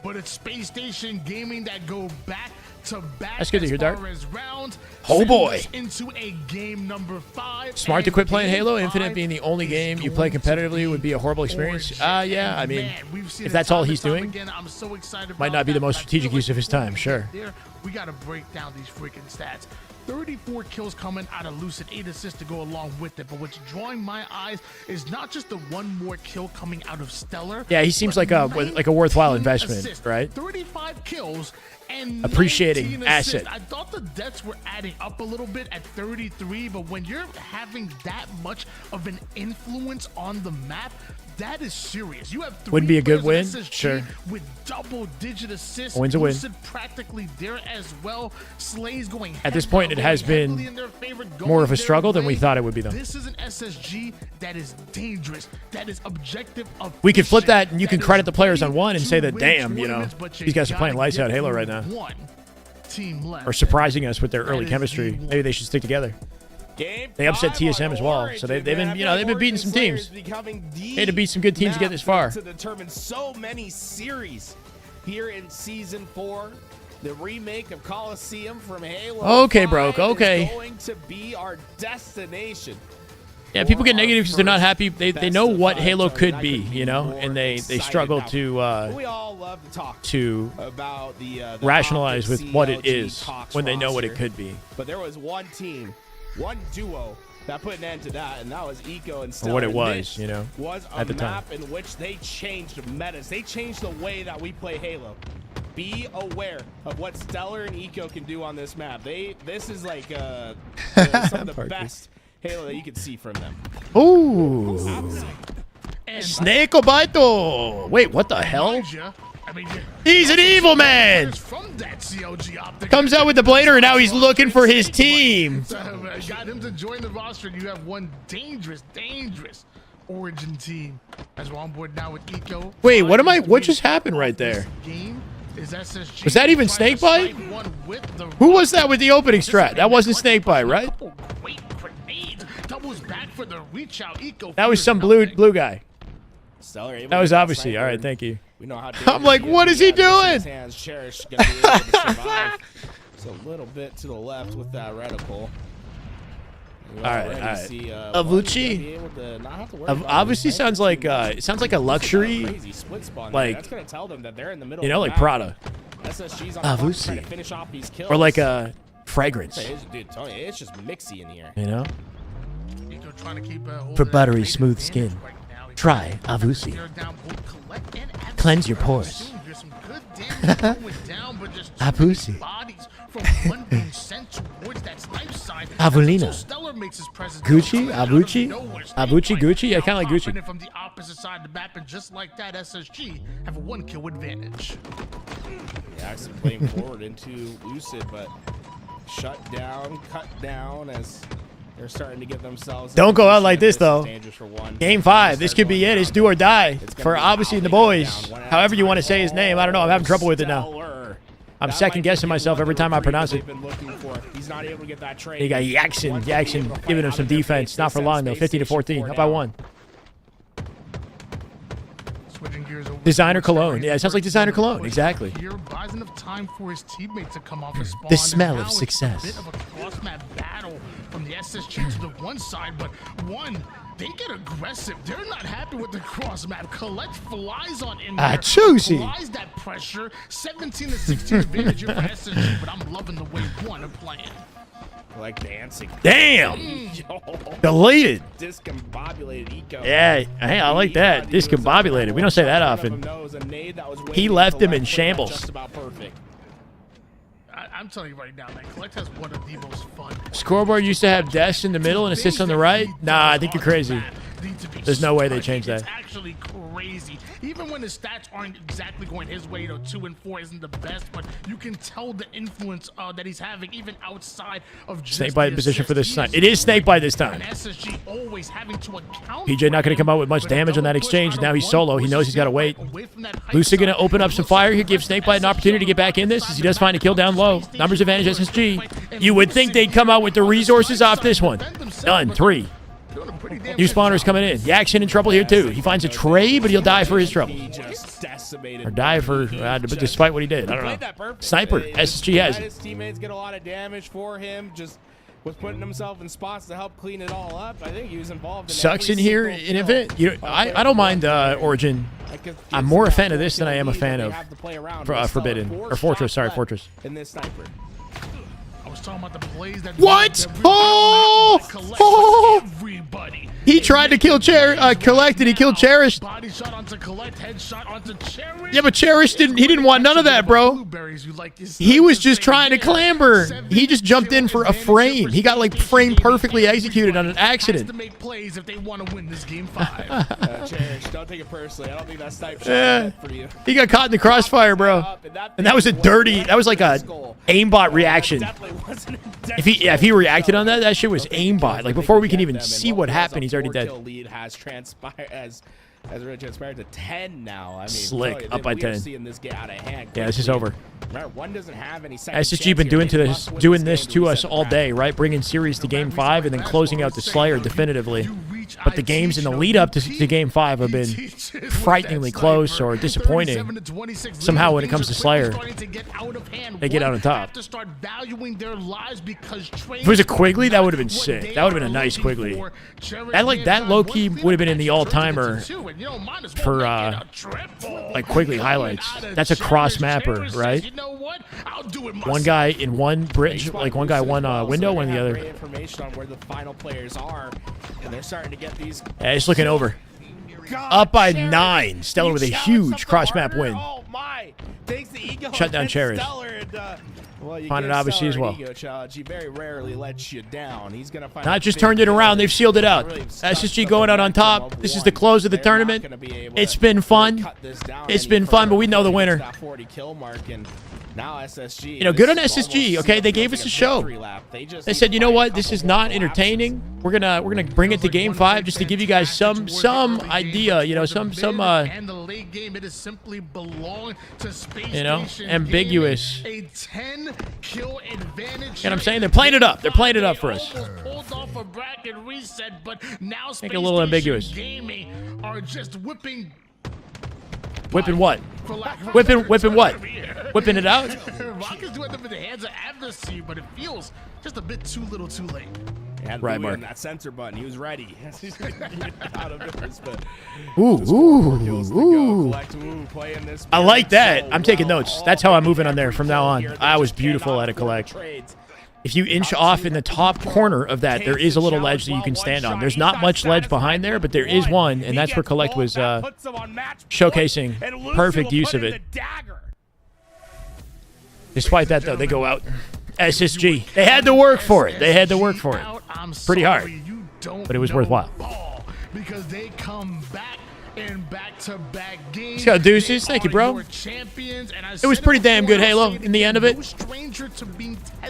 but it's Space Station Gaming that go back to back. That's good to hear, Dart. Round, Oh boy. into a game number 5. Smart to quit playing Halo. Infinite being the only game you play competitively would be a horrible experience. Yeah, I mean, if that's all he's doing, I'm so excited might not be the most strategic use of his time, sure. We got to break down these freaking stats. 34 kills coming out of Lucid, 8 assists to go along with it. But what's drawing my eyes is not just the one more kill coming out of Stellar. Yeah, he seems like a worthwhile investment, assists, right? 35 kills and Appreciating 19 asset. assists. I thought the deaths were adding up a little bit at 33, but when you're having that much of an influence on the map, that is serious. You have 3 Wouldn't be a good players win, in SSG sure. with double-digit assists. A win's a win. Lucid practically there as well. Slay's going At this head point, down, it has going been heavily in their favor, going more of a their struggle than we way. thought it would be, though. This is an SSG that is dangerous, that is objective. We could flip that, and you can that credit is the players on ready one and to say that, win damn, you know, tournaments, but these guys are playing gotta lights out get Halo right through now. one team left. Or surprising us with their early chemistry. Maybe they should stick together. They upset TSM as well, so they've been, you know, they've been beating some teams. They had to beat some good teams to get this far. To determine so many series here in season 4, the remake of Coliseum from Halo. Okay, Broke, okay. Is going to be our destination. Yeah, people get negative because they're not happy. They know what Halo could be, you know, and they struggle to We all love to talk about the rationalize with what it CLG is Cox when they know what it roster. could be. But there was one team, one duo that put an end to that, and that was Eco and Or Stellar. what it And was, this you know, was a at the time. map in which they changed metas. They changed the way that we play Halo. Be aware of what Stellar and Eco can do on this map. This is like some of the best Halo that you can see from them. Ooh. Snake Obito. Wait, what the hell? He's an evil man. Comes out with the blader, and now he's looking for his team. Got him to join the roster. You have one dangerous Origin team as we're on board now with Eco. Wait, what just happened right there? Was that even Snakebite? Who was that with the opening strat? That wasn't Snakebite, right? Doubles back for the reach out. Eco. That was some blue guy. Stellar That was obviously, all right, thank you. We know how I'm like, what is he doing? It's a little bit to the left with that reticle. All right. Avuchi obviously sounds like it sounds like a luxury, like that's gonna tell them that they're in the middle. You know, of like Prada. SSG's on Avuchi. to finish off these kills. Or like a fragrance. Dude, Tony, it's just mixy in here. You know. Trying to keep For buttery smooth skin, try Avuchi. Cleanse your pores. Avuchi. Avulina. Gucci? Avuchi? Gucci? I kind of like Gucci. From the opposite side of the map, and just like that, SSG have a 1-kill advantage. Jackson playing forward into Lucid, but shut down, cut down as they're starting to get themselves. Don't go out like this, though. For Game 5. This could be it. It's do or die for obviously the boys. However you want to say his name. I don't know. I'm having trouble with it now. I'm second guessing myself every time I pronounce it. He's not able to get that trade. You got Jackson giving him some defense. Not for long though. 15-14. Up by 1. Designer cologne. Yeah, it sounds like designer cologne. Exactly. Buys enough time for his teammate to come off the spawn. The smell of Now success. It's a bit of a cross-map battle from the SSG to the one side, but they get aggressive. They're not happy with the cross map. Collect flies on in there. Choosy. Flies that pressure. 17-16 advantage here for SSG, but I'm loving the way one are playing. Like dancing. Damn. Deleted. Discombobulated eco. Yeah, hey, I like that. Discombobulated. We don't say that often. He left him in shambles. Just about perfect. I'm telling you right now, man, Collect has one of the most fun. Scoreboard used to have deaths in the middle and assists on the right. Nah, I think you're crazy. There's no way they changed that. It's actually crazy. Even when his stats aren't exactly going his way, 2 and 4 isn't the best, but you can tell the influence that he's having even outside of just Snake bite position for this snipe. It is snake bite this time. SSG always having to account PJ not going to come out with much damage on that exchange. Now he's solo. He knows he's got to wait. Lucid going to open up some fire here, give Snakebite an opportunity to get back in this as he does find a kill down low. Numbers advantage SSG. You would think they'd come out with the resources off this one. Done. 3. New spawners coming in. Jackson in trouble here too. He finds a trade, but he'll die for his trouble. Or die for, despite what he did. I don't know. Sniper. SSG has His teammates get a lot of damage for him. Just was putting himself in spots to help clean it all up. I think he was involved in Sucks in here in event. I don't mind Origin. I'm more a fan of this than I am a fan of Forbidden. Or Fortress. Sorry, Fortress. In this sniper. Talking about the plays that what? Everybody. He tried to kill Collect and he killed Cherish. Body shot onto Collect, headshot onto Cherish. Yeah, but Cherish didn't want none of that, bro. He was just trying to clamber. He just jumped in for a frame. He got like frame perfectly executed on an accident. To make plays if they want to win this game 5. Cherish, don't take it personally. I don't think that snipe shot for you. He got caught in the crossfire, bro. And that was that was like a aimbot reaction. If he reacted on that, that shit was aimbot. Like before we can even see what happened, he's already dead. Lead has transpired as really transpired to 10 now. I mean, Slick up by 10. Seeing this get out of hand. Yeah, this is over. Remember, one doesn't have any second SSG been doing this to us all day, right? Bringing series to Game 5 and then closing out the Slayer definitively. But the games in the lead up to Game 5 have been frighteningly close or disappointing. Somehow when it comes to Slayer, they get out on top. If it was a Quigley, that would have been sick. That would have been a nice Quigley. That low-key would have been in the all-timer for like Quigley highlights. That's a cross-mapper, right? One guy in one bridge, like one guy one window, one in the other. Information on where the final players are, and they're starting to get these. Yeah, he's looking over. Up by 9. Stellar with a huge cross-map win. Oh my! Takes the ego. Shut down Cherish. Find it obviously as well. He very rarely lets you down. He's gonna find not just turned it around, they've sealed it out. SSG going out on top. This is the close of the tournament. It's been fun. It's been fun, but we know the winner. Now SSG, good on SSG. Okay, they gave us a show. They said, you know what, this is not entertaining. We're gonna bring it to Game 5 just to give you guys some idea. Some and the late game, it is simply belong to Space ambiguous. A 10-kill advantage. You know what I'm saying? They're playing it up. They're playing it up for us. Pulled off a bracket reset, but now make it a little ambiguous. Gaming are just whipping Whipping what? Whipping what? Whipping it out? Rockets do end up in the hands of adversary, but it feels just a bit too little too late. And Right, Louis Mark. on that censor button, he was ready. Out of this, but Ooh. Collect, playing this I like that. so I'm taking well. notes. That's how I'm moving on there from now on. Here, they I was just beautiful cannot at a collect. trades. If you inch off in the top corner of that, there is a little ledge that you can stand on. There's not much ledge behind there, but there is one, and that's where Collect was showcasing perfect use of it. Despite that, though, they go out. SSG. They had to work for it. They had to work for it. Pretty hard. But it was worthwhile. Because they come back in back-to-back games. Let's go, deuces. Thank you, bro. It was pretty damn good, Halo, in the end of it.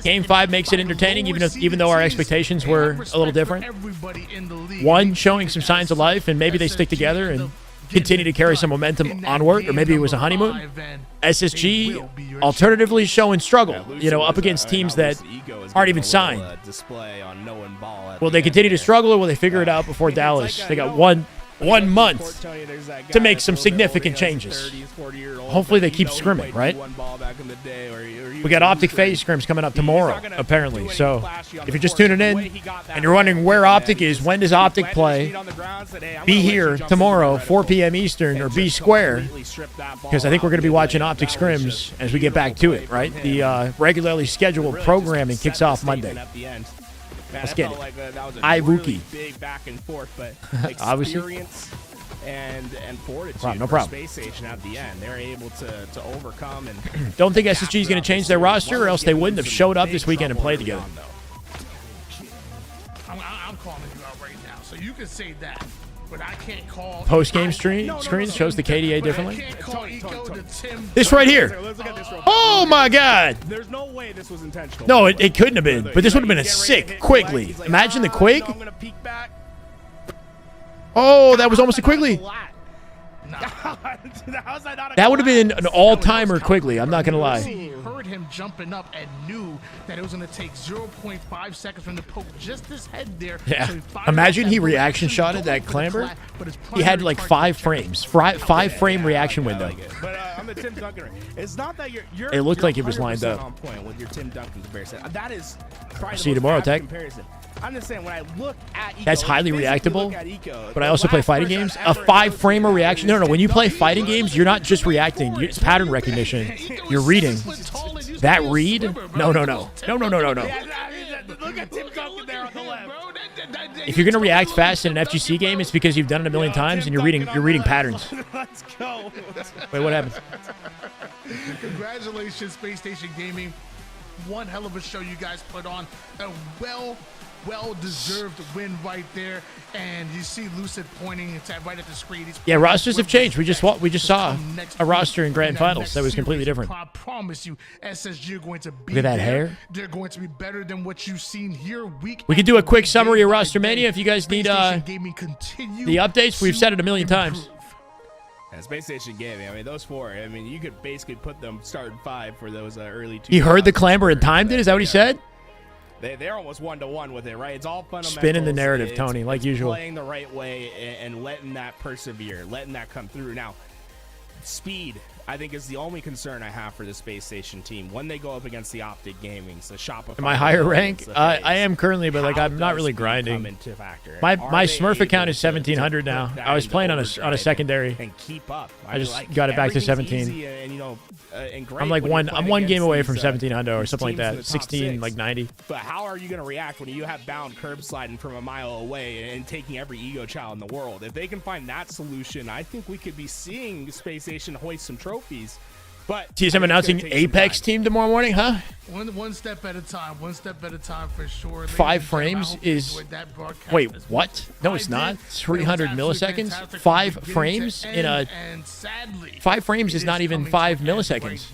Game 5 makes it entertaining, even though our expectations were a little different. 1 showing some signs of life, and maybe they stick together and continue to carry some momentum onward, or maybe it was a honeymoon. SSG, alternatively, showing struggle, up against teams that aren't even signed. Will they continue to struggle, or will they figure it out before Dallas? They got one month to make some significant changes. Hopefully they keep scrimming, right? We got Optic Phase scrims coming up tomorrow, apparently. So if you're just tuning in and you're wondering where Optic is, when does Optic play, be here tomorrow, 4 p.m. Eastern, or be square, because I think we're going to be watching Optic scrims as we get back to it, right? The regularly scheduled programming kicks off Monday. Let's get it. Ivuki. Big back and forth, but Obviously. experience and fortitude. No for problem. Space Station at the end, they're able to overcome and. Don't think SSG is going to change their roster, or else they wouldn't have showed up this weekend and played together. I'm calling you out right now, so you can say that, but I can't call. Post-game screen shows the KDA differently. I can't call Eco to Tim. This right here. Oh my God. There's no way this was intentional. No, it couldn't have been. But this would have been a sick Quigley. Imagine the Quig. I'm gonna peek back. Oh, that was almost a Quigley. That would have been an all-timer Quigley. I'm not gonna lie. He heard him jumping up and knew that it was going to take 0.5 seconds from the poke just his head there. Yeah. So he fired Imagine off he that bullet, reaction shot going at that for the clamber. clap, but his He had primary like target 5 frames. 5-frame reaction window. But I'm the Tim Duncan. It's not that you're. It looked you're like it was lined 100% up. On point with your Tim Duncan comparison. That is. probably the See you most tomorrow, apt Tech. comparison. I'm just saying when I look at Eco, That's highly physically reactable, look at Eco, but I the also play last fighting person games. I've A ever 5-framer reaction. No, when you play fighting games, you're not just reacting. It's pattern recognition. You're reading. That read? No. Look at Tim Duncan there on the left. If you're gonna react fast in an FGC game, it's because you've done it a million times and you're reading patterns. Let's go. Wait, what happened? Congratulations, Space Station Gaming. One hell of a show you guys put on. A well-deserved win right there. And you see Lucid pointing right at the screen. Yeah, rosters have changed. We just saw a roster in grand finals that was completely different. I promise you, SSG are going to be Look at that there. hair. They're going to be better than what you've seen here week. We could do a quick summary of Roster Mania if you guys need the updates. We've said it a million times. And Space Station Gaming, I mean, those 4, I mean, you could basically put them starting 5 for those early 2. He heard the clamber and timed it? Is that what he said? They're almost 1-to-1 with it, right? It's all fundamentals. Spinning the narrative, Tony, like usual. Playing the right way and letting that persevere, letting that come through. Now, speed, I think, is the only concern I have for the Space Station team when they go up against the Optic Gamings, the Shopify. Am I higher rank? I am currently, but like I'm not really grinding. My Smurf account is 1700 now. I was playing on a secondary. And keep up. I just got it back to 17. I'm like one game away from 1700 or something like that. 16 like 90. But how are you going to react when you have Bound curb sliding from a mile away and taking every ego child in the world? If they can find that solution, I think we could be seeing Space Station hoist some trophies. But TSM announcing Apex team tomorrow morning, huh? One step at a time. One step at a time for sure. 5 frames is. Wait, what? No, it's not. 300 milliseconds. 5 frames in a. 5 frames is not even 5 milliseconds.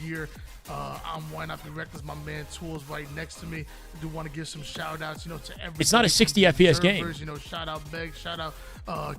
I'm one up in Reckless, my man Tools right next to me. I do want to give some shout outs, to everybody. It's not a 60 FPS game. Shout out Meg, shout out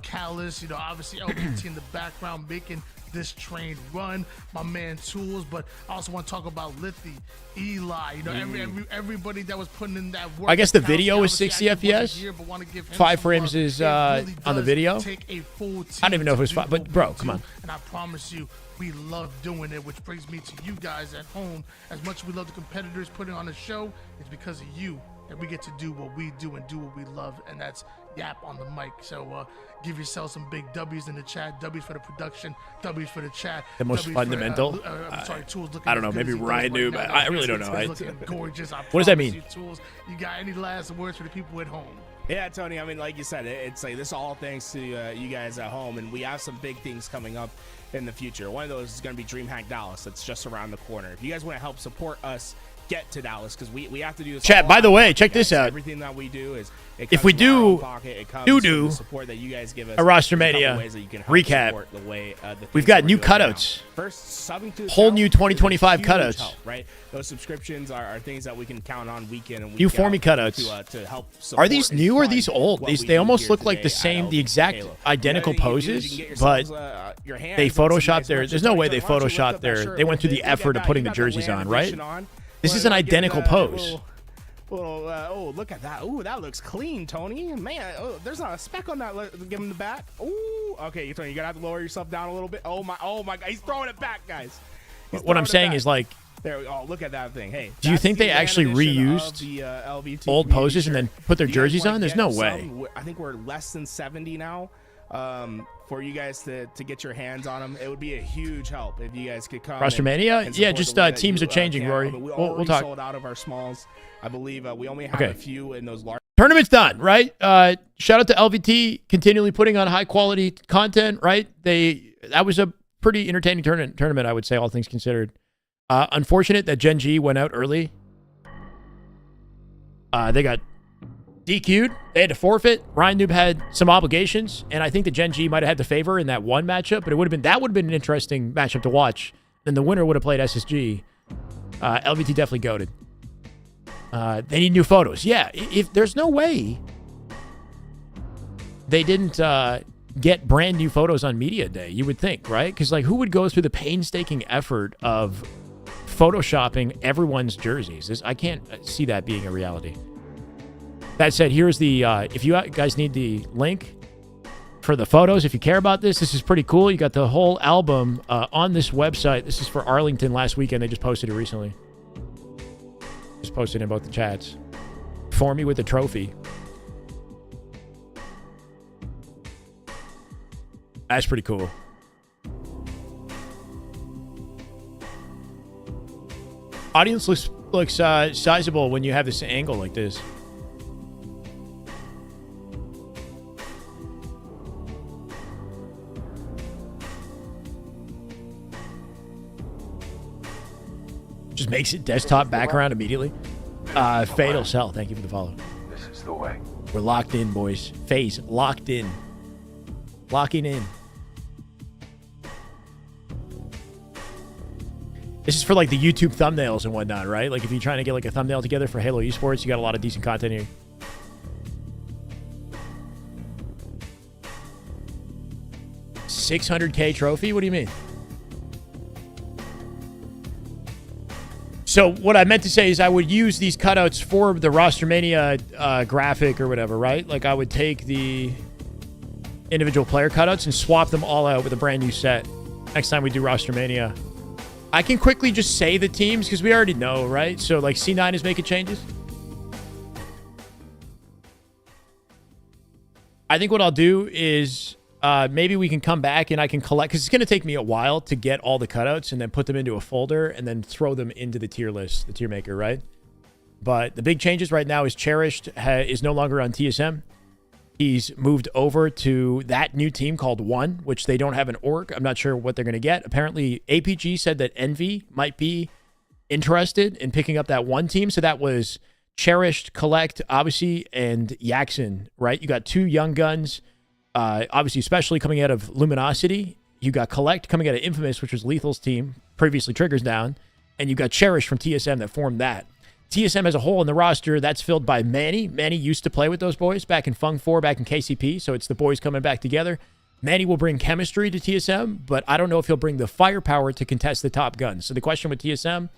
Callus, you know, obviously LBT in the background making this train run. My man Tools, but I also want to talk about Lithy, Eli, you know, everybody that was putting in that work. I guess the video is 60 FPS. 5 frames is on the video. I don't even know if it was 5, but bro, come on. And I promise you, we love doing it, which brings me to you guys at home. As much as we love the competitors putting on the show, it's because of you that we get to do what we do and do what we love, and that's yap on the mic. So give yourself some big W's in the chat. W's for the production, W's for the chat. The most W's fundamental. For, I'm sorry, Tools looking I don't know. as good Maybe as he Ryan does knew, right but now. I really don't know. He's looking gorgeous. I What does that promise mean? you, Tools, you got any last words for the people at home? Yeah, Tony, I mean, like you said, it's like this all thanks to you guys at home, and we have some big things coming up in the future. One of those is going to be Dreamhack Dallas. That's just around the corner. If you guys want to help support us get to Dallas, because we have to do this. Chat, by the way, check this out. Everything that we do is, if we do the support that you guys give us, a Roster Mania recap, the way, we've got new cutouts. First, subbing to the whole channel new is 2025 huge cutouts. help, right? Those subscriptions are things that we can count on week in and week New out Formy cutouts. to help Are these support new or and these fund old? what These we they do almost here look like today the at same, the LBT exact Halo. identical You know, you can poses, get but yourselves, your hands they on some photoshopped nice their. merch. There's no way they Why don't you lift photoshopped up that their. shirt They a went through little the bit? effort of putting the jerseys on, right? This is an identical pose. Oh, look at that. Ooh, that looks clean, Tony. Man, there's not a speck on that. Give him the back. Ooh, okay, Tony, you're going to have to lower yourself down a little bit. Oh, my God. He's throwing it back, guys. What I'm saying is, like, there we go. Oh, look at that thing. Hey, do you think they actually reused the old poses and then put their jerseys on? There's no way. I think we're less than 70 now. For you guys to get your hands on them, it would be a huge help if you guys could come. Roster Mania? Yeah, just teams are changing, Rory. We'll talk. Sold out of our smalls. I believe we only have a few in those large. Tournament's done, right? Shout out to LVT continually putting on high quality content, right? That was a pretty entertaining tournament, I would say, all things considered. Unfortunate that Gen.G went out early. They got DQ'd. They had to forfeit. Ryan Noob had some obligations, and I think the Gen.G might have had the favor in that one matchup, but that would have been an interesting matchup to watch. Then the winner would have played SSG. LVT definitely goated. They need new photos. Yeah, if there's no way they didn't get brand new photos on media day, you would think, right? Because like, who would go through the painstaking effort of photoshopping everyone's jerseys? I can't see that being a reality. That said, here's the, if you guys need the link for the photos, if you care about this is pretty cool. You got the whole album on this website. This is for Arlington last weekend. They just posted it recently. Just posted in both the chats. Formy with the trophy. That's pretty cool. Audience looks sizable when you have this angle like this. Just makes it desktop background immediately. Fatal Cell, thank you for the follow. This is the way. We're locked in, boys. Phase locked in. Locking in. This is for like the YouTube thumbnails and whatnot, right? Like if you're trying to get like a thumbnail together for Halo Esports, you got a lot of decent content here. $600K trophy? What do you mean? So what I meant to say is I would use these cutouts for the Roster Mania graphic or whatever, right? Like I would take the individual player cutouts and swap them all out with a brand new set next time we do Roster Mania. I can quickly just say the teams because we already know, right? So like C9 is making changes. I think what I'll do is maybe we can come back and I can collect, because it's going to take me a while to get all the cutouts and then put them into a folder and then throw them into the tier list, the tier maker, right? But the big changes right now is Cherished is no longer on TSM. He's moved over to that new team called One, which they don't have an org. I'm not sure what they're going to get. Apparently, APG said that Envy might be interested in picking up that One team. So that was Cherished, Collect, obviously, and Yaxon, right? You got two young guns. Obviously, especially coming out of Luminosity. You got Collect coming out of Infamous, which was Lethal's team, previously Triggers Down. And you got Cherish from TSM that formed that. TSM as a whole in the roster, that's filled by Manny. Manny used to play with those boys back in Fung 4, back in KCP, so it's the boys coming back together. Manny will bring chemistry to TSM, but I don't know if he'll bring the firepower to contest the top guns. So the question with TSM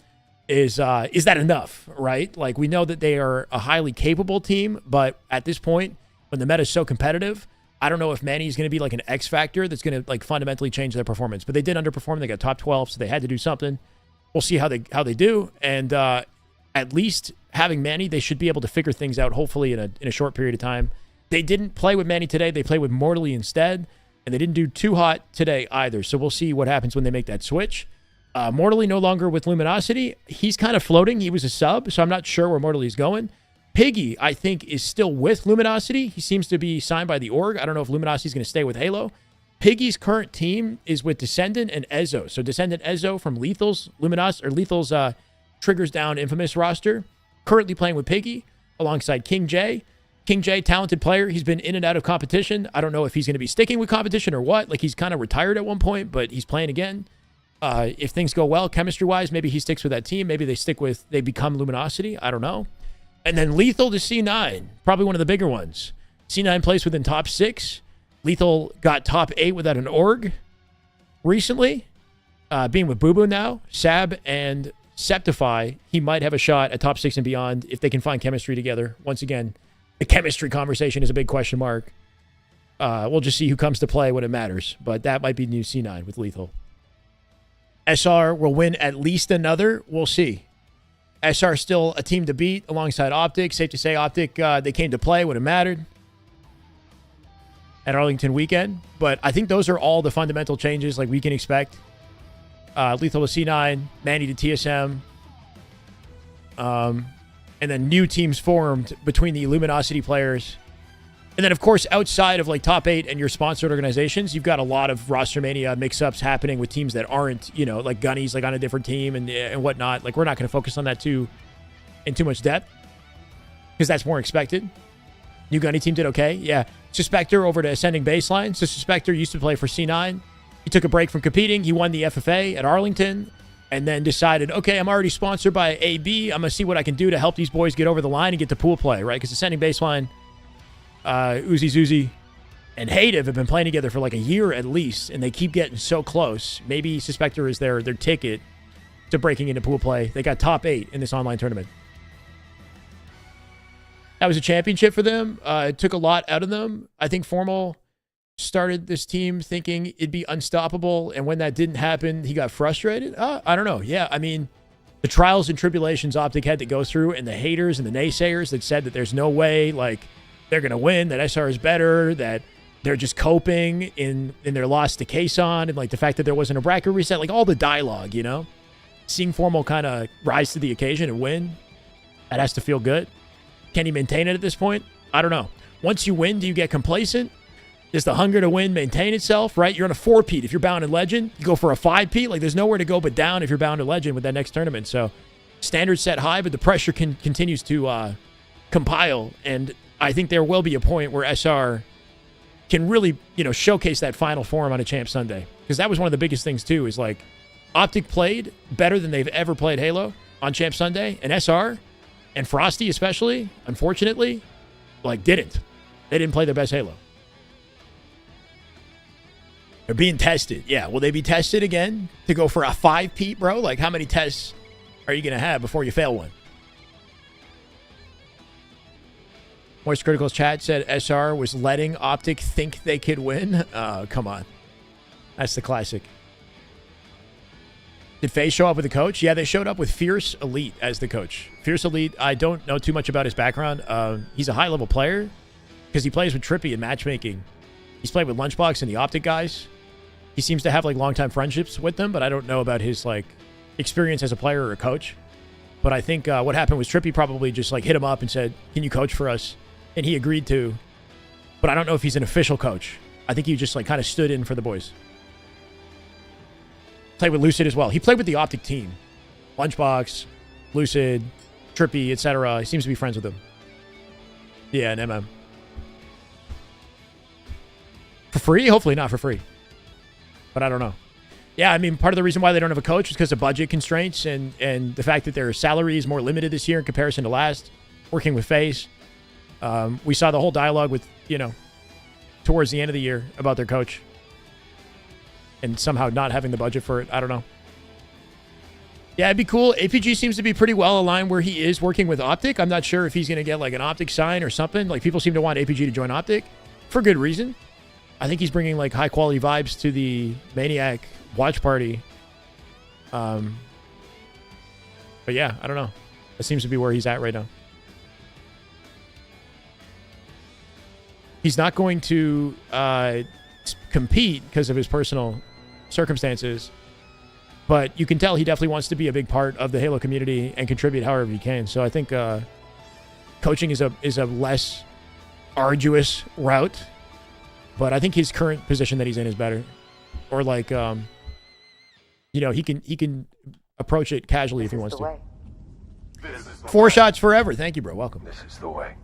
is that enough, right? Like, we know that they are a highly capable team, but at this point, when the meta is so competitive, I don't know if Manny is going to be like an X factor that's going to like fundamentally change their performance. But they did underperform. They got top 12, so they had to do something. We'll see how they do. And at least having Manny, they should be able to figure things out, hopefully in a short period of time. They didn't play with Manny today. They played with Mortally instead, and they didn't do too hot today either. So we'll see what happens when they make that switch. Mortally no longer with Luminosity. He's kind of floating. He was a sub, so I'm not sure where Mortally's going. Piggy, I think, is still with Luminosity. He seems to be signed by the org. I don't know if Luminosity's going to stay with Halo. Piggy's current team is with Descendant and Ezzo. So Descendant Ezzo from Lethal's Lethal's Triggers Down Infamous roster, currently playing with Piggy alongside King J. King J, talented player. He's been in and out of competition. I don't know if he's going to be sticking with competition or what. Like, he's kind of retired at one point, but he's playing again. If things go well, chemistry-wise, maybe he sticks with that team. Maybe they become Luminosity. I don't know. And then Lethal to C9, probably one of the bigger ones. C9 plays within top 6. Lethal got top 8 without an org recently. Being with Boo Boo now, Sab and Septify, he might have a shot at top 6 and beyond if they can find chemistry together. Once again, the chemistry conversation is a big question mark. We'll just see who comes to play when it matters. But that might be new C9 with Lethal. SR will win at least another. We'll see. SR still a team to beat alongside Optic. Safe to say Optic, they came to play when it mattered at Arlington weekend. But I think those are all the fundamental changes like we can expect. Lethal to C9, Manny to TSM. And then new teams formed between the Luminosity players. And then, of course, outside of like top 8 and your sponsored organizations, you've got a lot of roster mania mix-ups happening with teams that aren't, like Gunny's like on a different team and whatnot. Like, we're not going to focus on that in too much depth because that's more expected. New Gunny team did okay. Yeah. Suspector over to Ascending Baseline. So Suspector used to play for C9. He took a break from competing. He won the FFA at Arlington and then decided, okay, I'm already sponsored by AB. I'm going to see what I can do to help these boys get over the line and get to pool play, right? Because Ascending Baseline, Uzi Zuzi and Hative have been playing together for like a year at least, and they keep getting so close. Maybe Suspector is their ticket to breaking into pool play. They got top 8 in this online tournament. That was a championship for them. It took a lot out of them. I think Formal started this team thinking it'd be unstoppable, and when that didn't happen, he got frustrated. I don't know. Yeah, I mean, the trials and tribulations Optic had to go through, and the haters and the naysayers that said that there's no way, like, they're going to win, that SR is better, that they're just coping in their loss to Kason, and like the fact that there wasn't a bracket reset, like all the dialogue, seeing Formal kind of rise to the occasion and win, that has to feel good. Can he maintain it at this point? I don't know. Once you win, do you get complacent? Does the hunger to win maintain itself, right? You're on a 4-peat. If you're bound in Legend, you go for a 5-peat. Like, there's nowhere to go but down if you're bound in Legend with that next tournament. So standards set high, but the pressure continues to compile, and I think there will be a point where SR can really, showcase that final form on a Champ Sunday. Because that was one of the biggest things, too, is like Optic played better than they've ever played Halo on Champ Sunday. And SR, and Frosty especially, unfortunately, like didn't. They didn't play their best Halo. They're being tested. Yeah, will they be tested again to go for a 5-peat, bro? Like, how many tests are you going to have before you fail one? Moist Critical's chat said SR was letting Optic think they could win. Come on. That's the classic. Did FaZe show up with a coach? Yeah, they showed up with Fierce Elite as the coach. Fierce Elite, I don't know too much about his background. He's a high-level player because he plays with Trippy in matchmaking. He's played with Lunchbox and the Optic guys. He seems to have like long-time friendships with them, but I don't know about his like experience as a player or a coach. But I think what happened was Trippy probably just like hit him up and said, "Can you coach for us?" And he agreed to. But I don't know if he's an official coach. I think he just like kind of stood in for the boys. Played with Lucid as well. He played with the Optic team. Lunchbox, Lucid, Trippy, etc. He seems to be friends with them. Yeah, and MM. For free? Hopefully not for free. But I don't know. Yeah, I mean, part of the reason why they don't have a coach is because of budget constraints and the fact that their salary is more limited this year in comparison to last. Working with FaZe, we saw the whole dialogue with, towards the end of the year about their coach and somehow not having the budget for it. I don't know. Yeah, it'd be cool. APG seems to be pretty well aligned where he is working with Optic. I'm not sure if he's going to get like an Optic sign or something. Like people seem to want APG to join Optic for good reason. I think he's bringing like high quality vibes to the Maniac watch party. But yeah, I don't know. That seems to be where he's at right now. He's not going to compete because of his personal circumstances, but you can tell he definitely wants to be a big part of the Halo community and contribute however he can. So I think coaching is a less arduous route, but I think his current position that he's in is better. Or like, he can approach it casually if he wants to. 4 shots forever. Thank you, bro. Welcome. This is the way.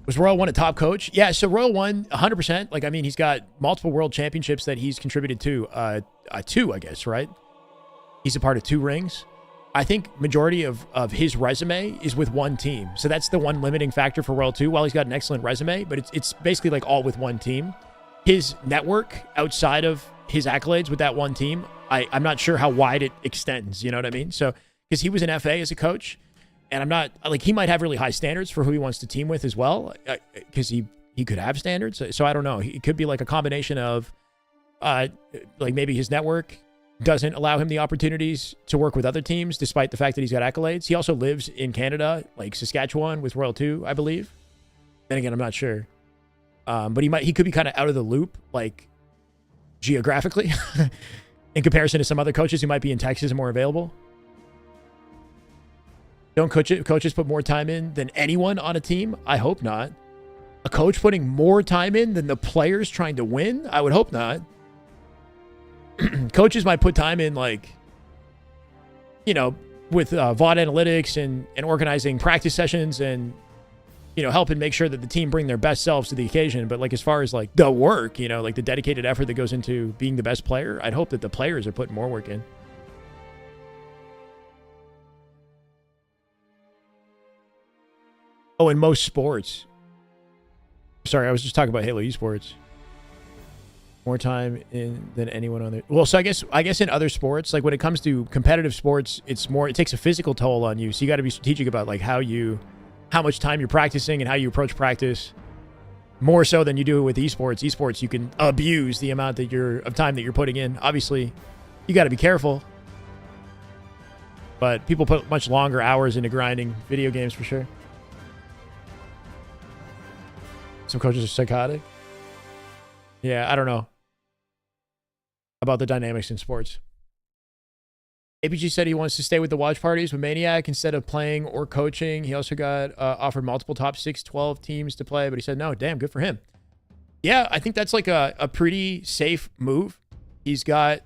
Was Royal One a top coach? Yeah, so Royal One, 100%. Like, I mean, he's got multiple world championships that he's contributed to. 2, I guess, right? He's a part of 2 rings. I think majority of his resume is with one team. So that's the one limiting factor for Royal 2. While he's got an excellent resume, but it's basically like all with one team. His network outside of his accolades with that one team, I'm not sure how wide it extends. You know what I mean? So, because he was an FA as a coach. And I'm not, like, he might have really high standards for who he wants to team with as well, because he could have standards. So I don't know. It could be like a combination of, like, maybe his network doesn't allow him the opportunities to work with other teams, despite the fact that he's got accolades. He also lives in Canada, like Saskatchewan with Royal 2, I believe. Then again, I'm not sure. But he could be kind of out of the loop, like, geographically, in comparison to some other coaches who might be in Texas and more available. Don't coaches put more time in than anyone on a team? I hope not. A coach putting more time in than the players trying to win? I would hope not. Coaches might put time in, like, with VOD analytics and organizing practice sessions and, helping make sure that the team bring their best selves to the occasion. But, like, as far as, like, the work, like the dedicated effort that goes into being the best player, I'd hope that the players are putting more work in. Oh, in most sports. Sorry, I was just talking about Halo esports. More time in than anyone on there. Well, so I guess in other sports, like when it comes to competitive sports, it takes a physical toll on you. So you got to be strategic about like how much time you're practicing and how you approach practice. More so than you do with esports. Esports, you can abuse the amount of time that you're putting in. Obviously, you got to be careful. But people put much longer hours into grinding video games for sure. Some coaches are psychotic. Yeah, I don't know about the dynamics in sports. APG said he wants to stay with the watch parties with Maniac instead of playing or coaching. He also got offered multiple top 6, 12 teams to play, but he said no. Damn, good for him. Yeah, I think that's like a pretty safe move. He's got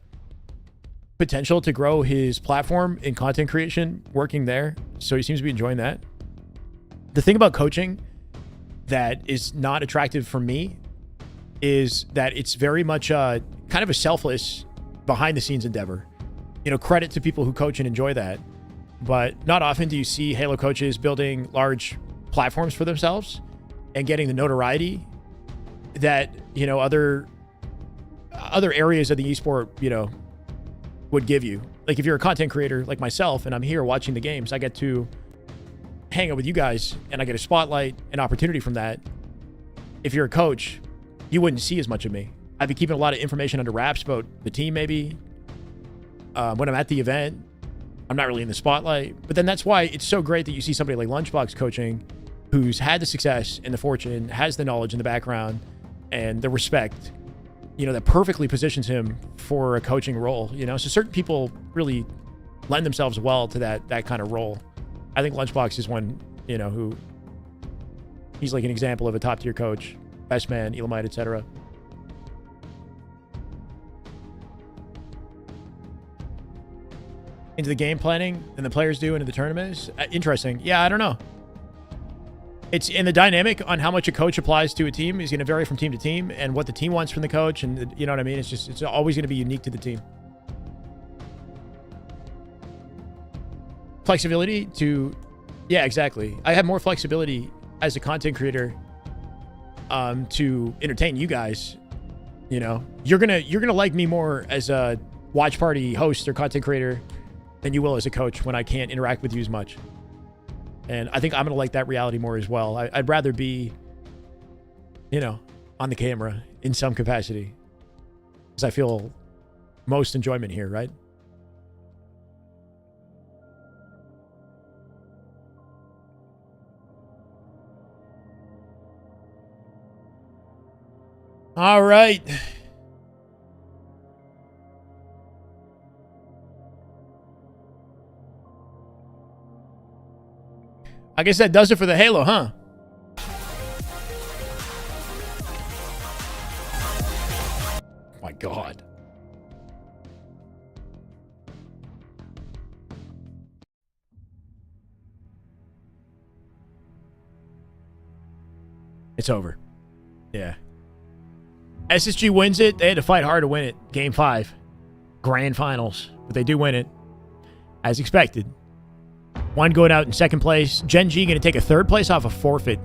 potential to grow his platform in content creation working there, so he seems to be enjoying that. The thing about coaching that is not attractive for me is that it's very much kind of a selfless behind the scenes endeavor. Credit to people who coach and enjoy that, but not often do you see Halo coaches building large platforms for themselves and getting the notoriety that other areas of the esport would give you. Like if you're a content creator like myself and I'm here watching the games, I get to hang out with you guys and I get a spotlight, an opportunity from that. If you're a coach, you wouldn't see as much of me. I'd be keeping a lot of information under wraps about the team maybe. When I'm at the event, I'm not really in the spotlight. But then that's why it's so great that you see somebody like Lunchbox coaching who's had the success and the fortune, has the knowledge in the background and the respect, that perfectly positions him for a coaching role, So certain people really lend themselves well to that kind of role. I think Lunchbox is one, who he's like an example of a top tier coach, best man, Elamite, etc. Into the game planning than the players do into the tournaments. Interesting. Yeah, I don't know. It's in the dynamic on how much a coach applies to a team is going to vary from team to team and what the team wants from the coach. And you know what I mean? It's always going to be unique to the team. flexibility to, yeah, exactly. I have more flexibility as a content creator to entertain you guys. You know, you're gonna like me more as a watch party host or content creator than you will as a coach when I can't interact with you as much. And I think I'm gonna like that reality more as well. I'd rather be, you know, on the camera in some capacity, because I feel most enjoyment here, right? All right. I guess that does it for the Halo, huh? My God. It's over. Yeah. SSG wins it. They had to fight hard to win it. Game 5. Grand finals. But they do win it. As expected. One going out in second place. Gen.G going to take a third place off a forfeit.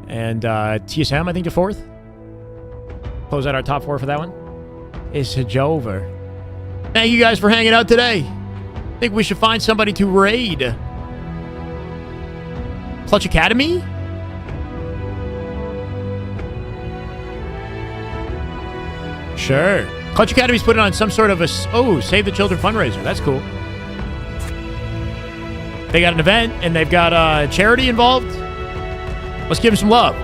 And TSM, I think, to fourth. Close out our top 4 for that one. It's over. Thank you guys for hanging out today. I think we should find somebody to raid. Clutch Academy? Sure. Clutch Academy's putting on some sort of a... Oh, Save the Children fundraiser. That's cool. They got an event, and they've got charity involved. Let's give them some love.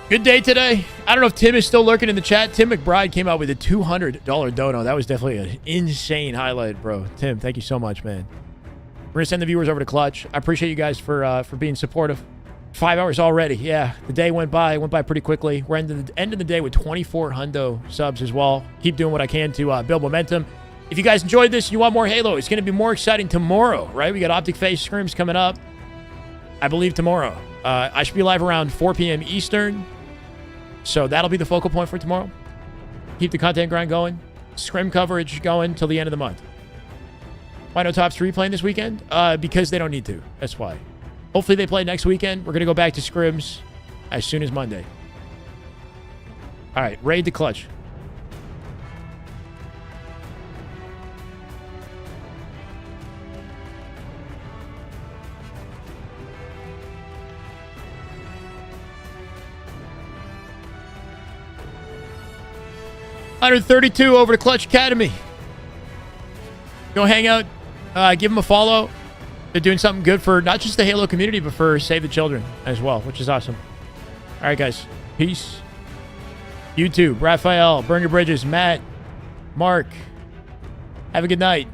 Good day today. I don't know if Tim is still lurking in the chat. Tim McBride came out with a $200 dono. That was definitely an insane highlight, bro. Tim, thank you so much, man. We're going to send the viewers over to Clutch. I appreciate you guys for being supportive. 5 hours already. Yeah, the day went by. It went by pretty quickly. We're ending the day with 24 hundo subs as well. Keep doing what I can to build momentum. If you guys enjoyed this and you want more Halo, it's going to be more exciting tomorrow, right? We got Optic Face Scrims coming up, I believe, tomorrow. I should be live around 4 p.m. Eastern. So that'll be the focal point for tomorrow. Keep the content grind going. Scrim coverage going till the end of the month. Why no Top 3 playing this weekend? Because they don't need to. That's why. Hopefully they play next weekend. We're going to go back to scrims as soon as Monday. All right, raid the Clutch. $132 over to Clutch Academy. Go hang out. Give them a follow. They're doing something good for not just the Halo community, but for Save the Children as well, which is awesome. All right, guys. Peace. YouTube, Raphael, Burn Your Bridges, Matt, Mark. Have a good night.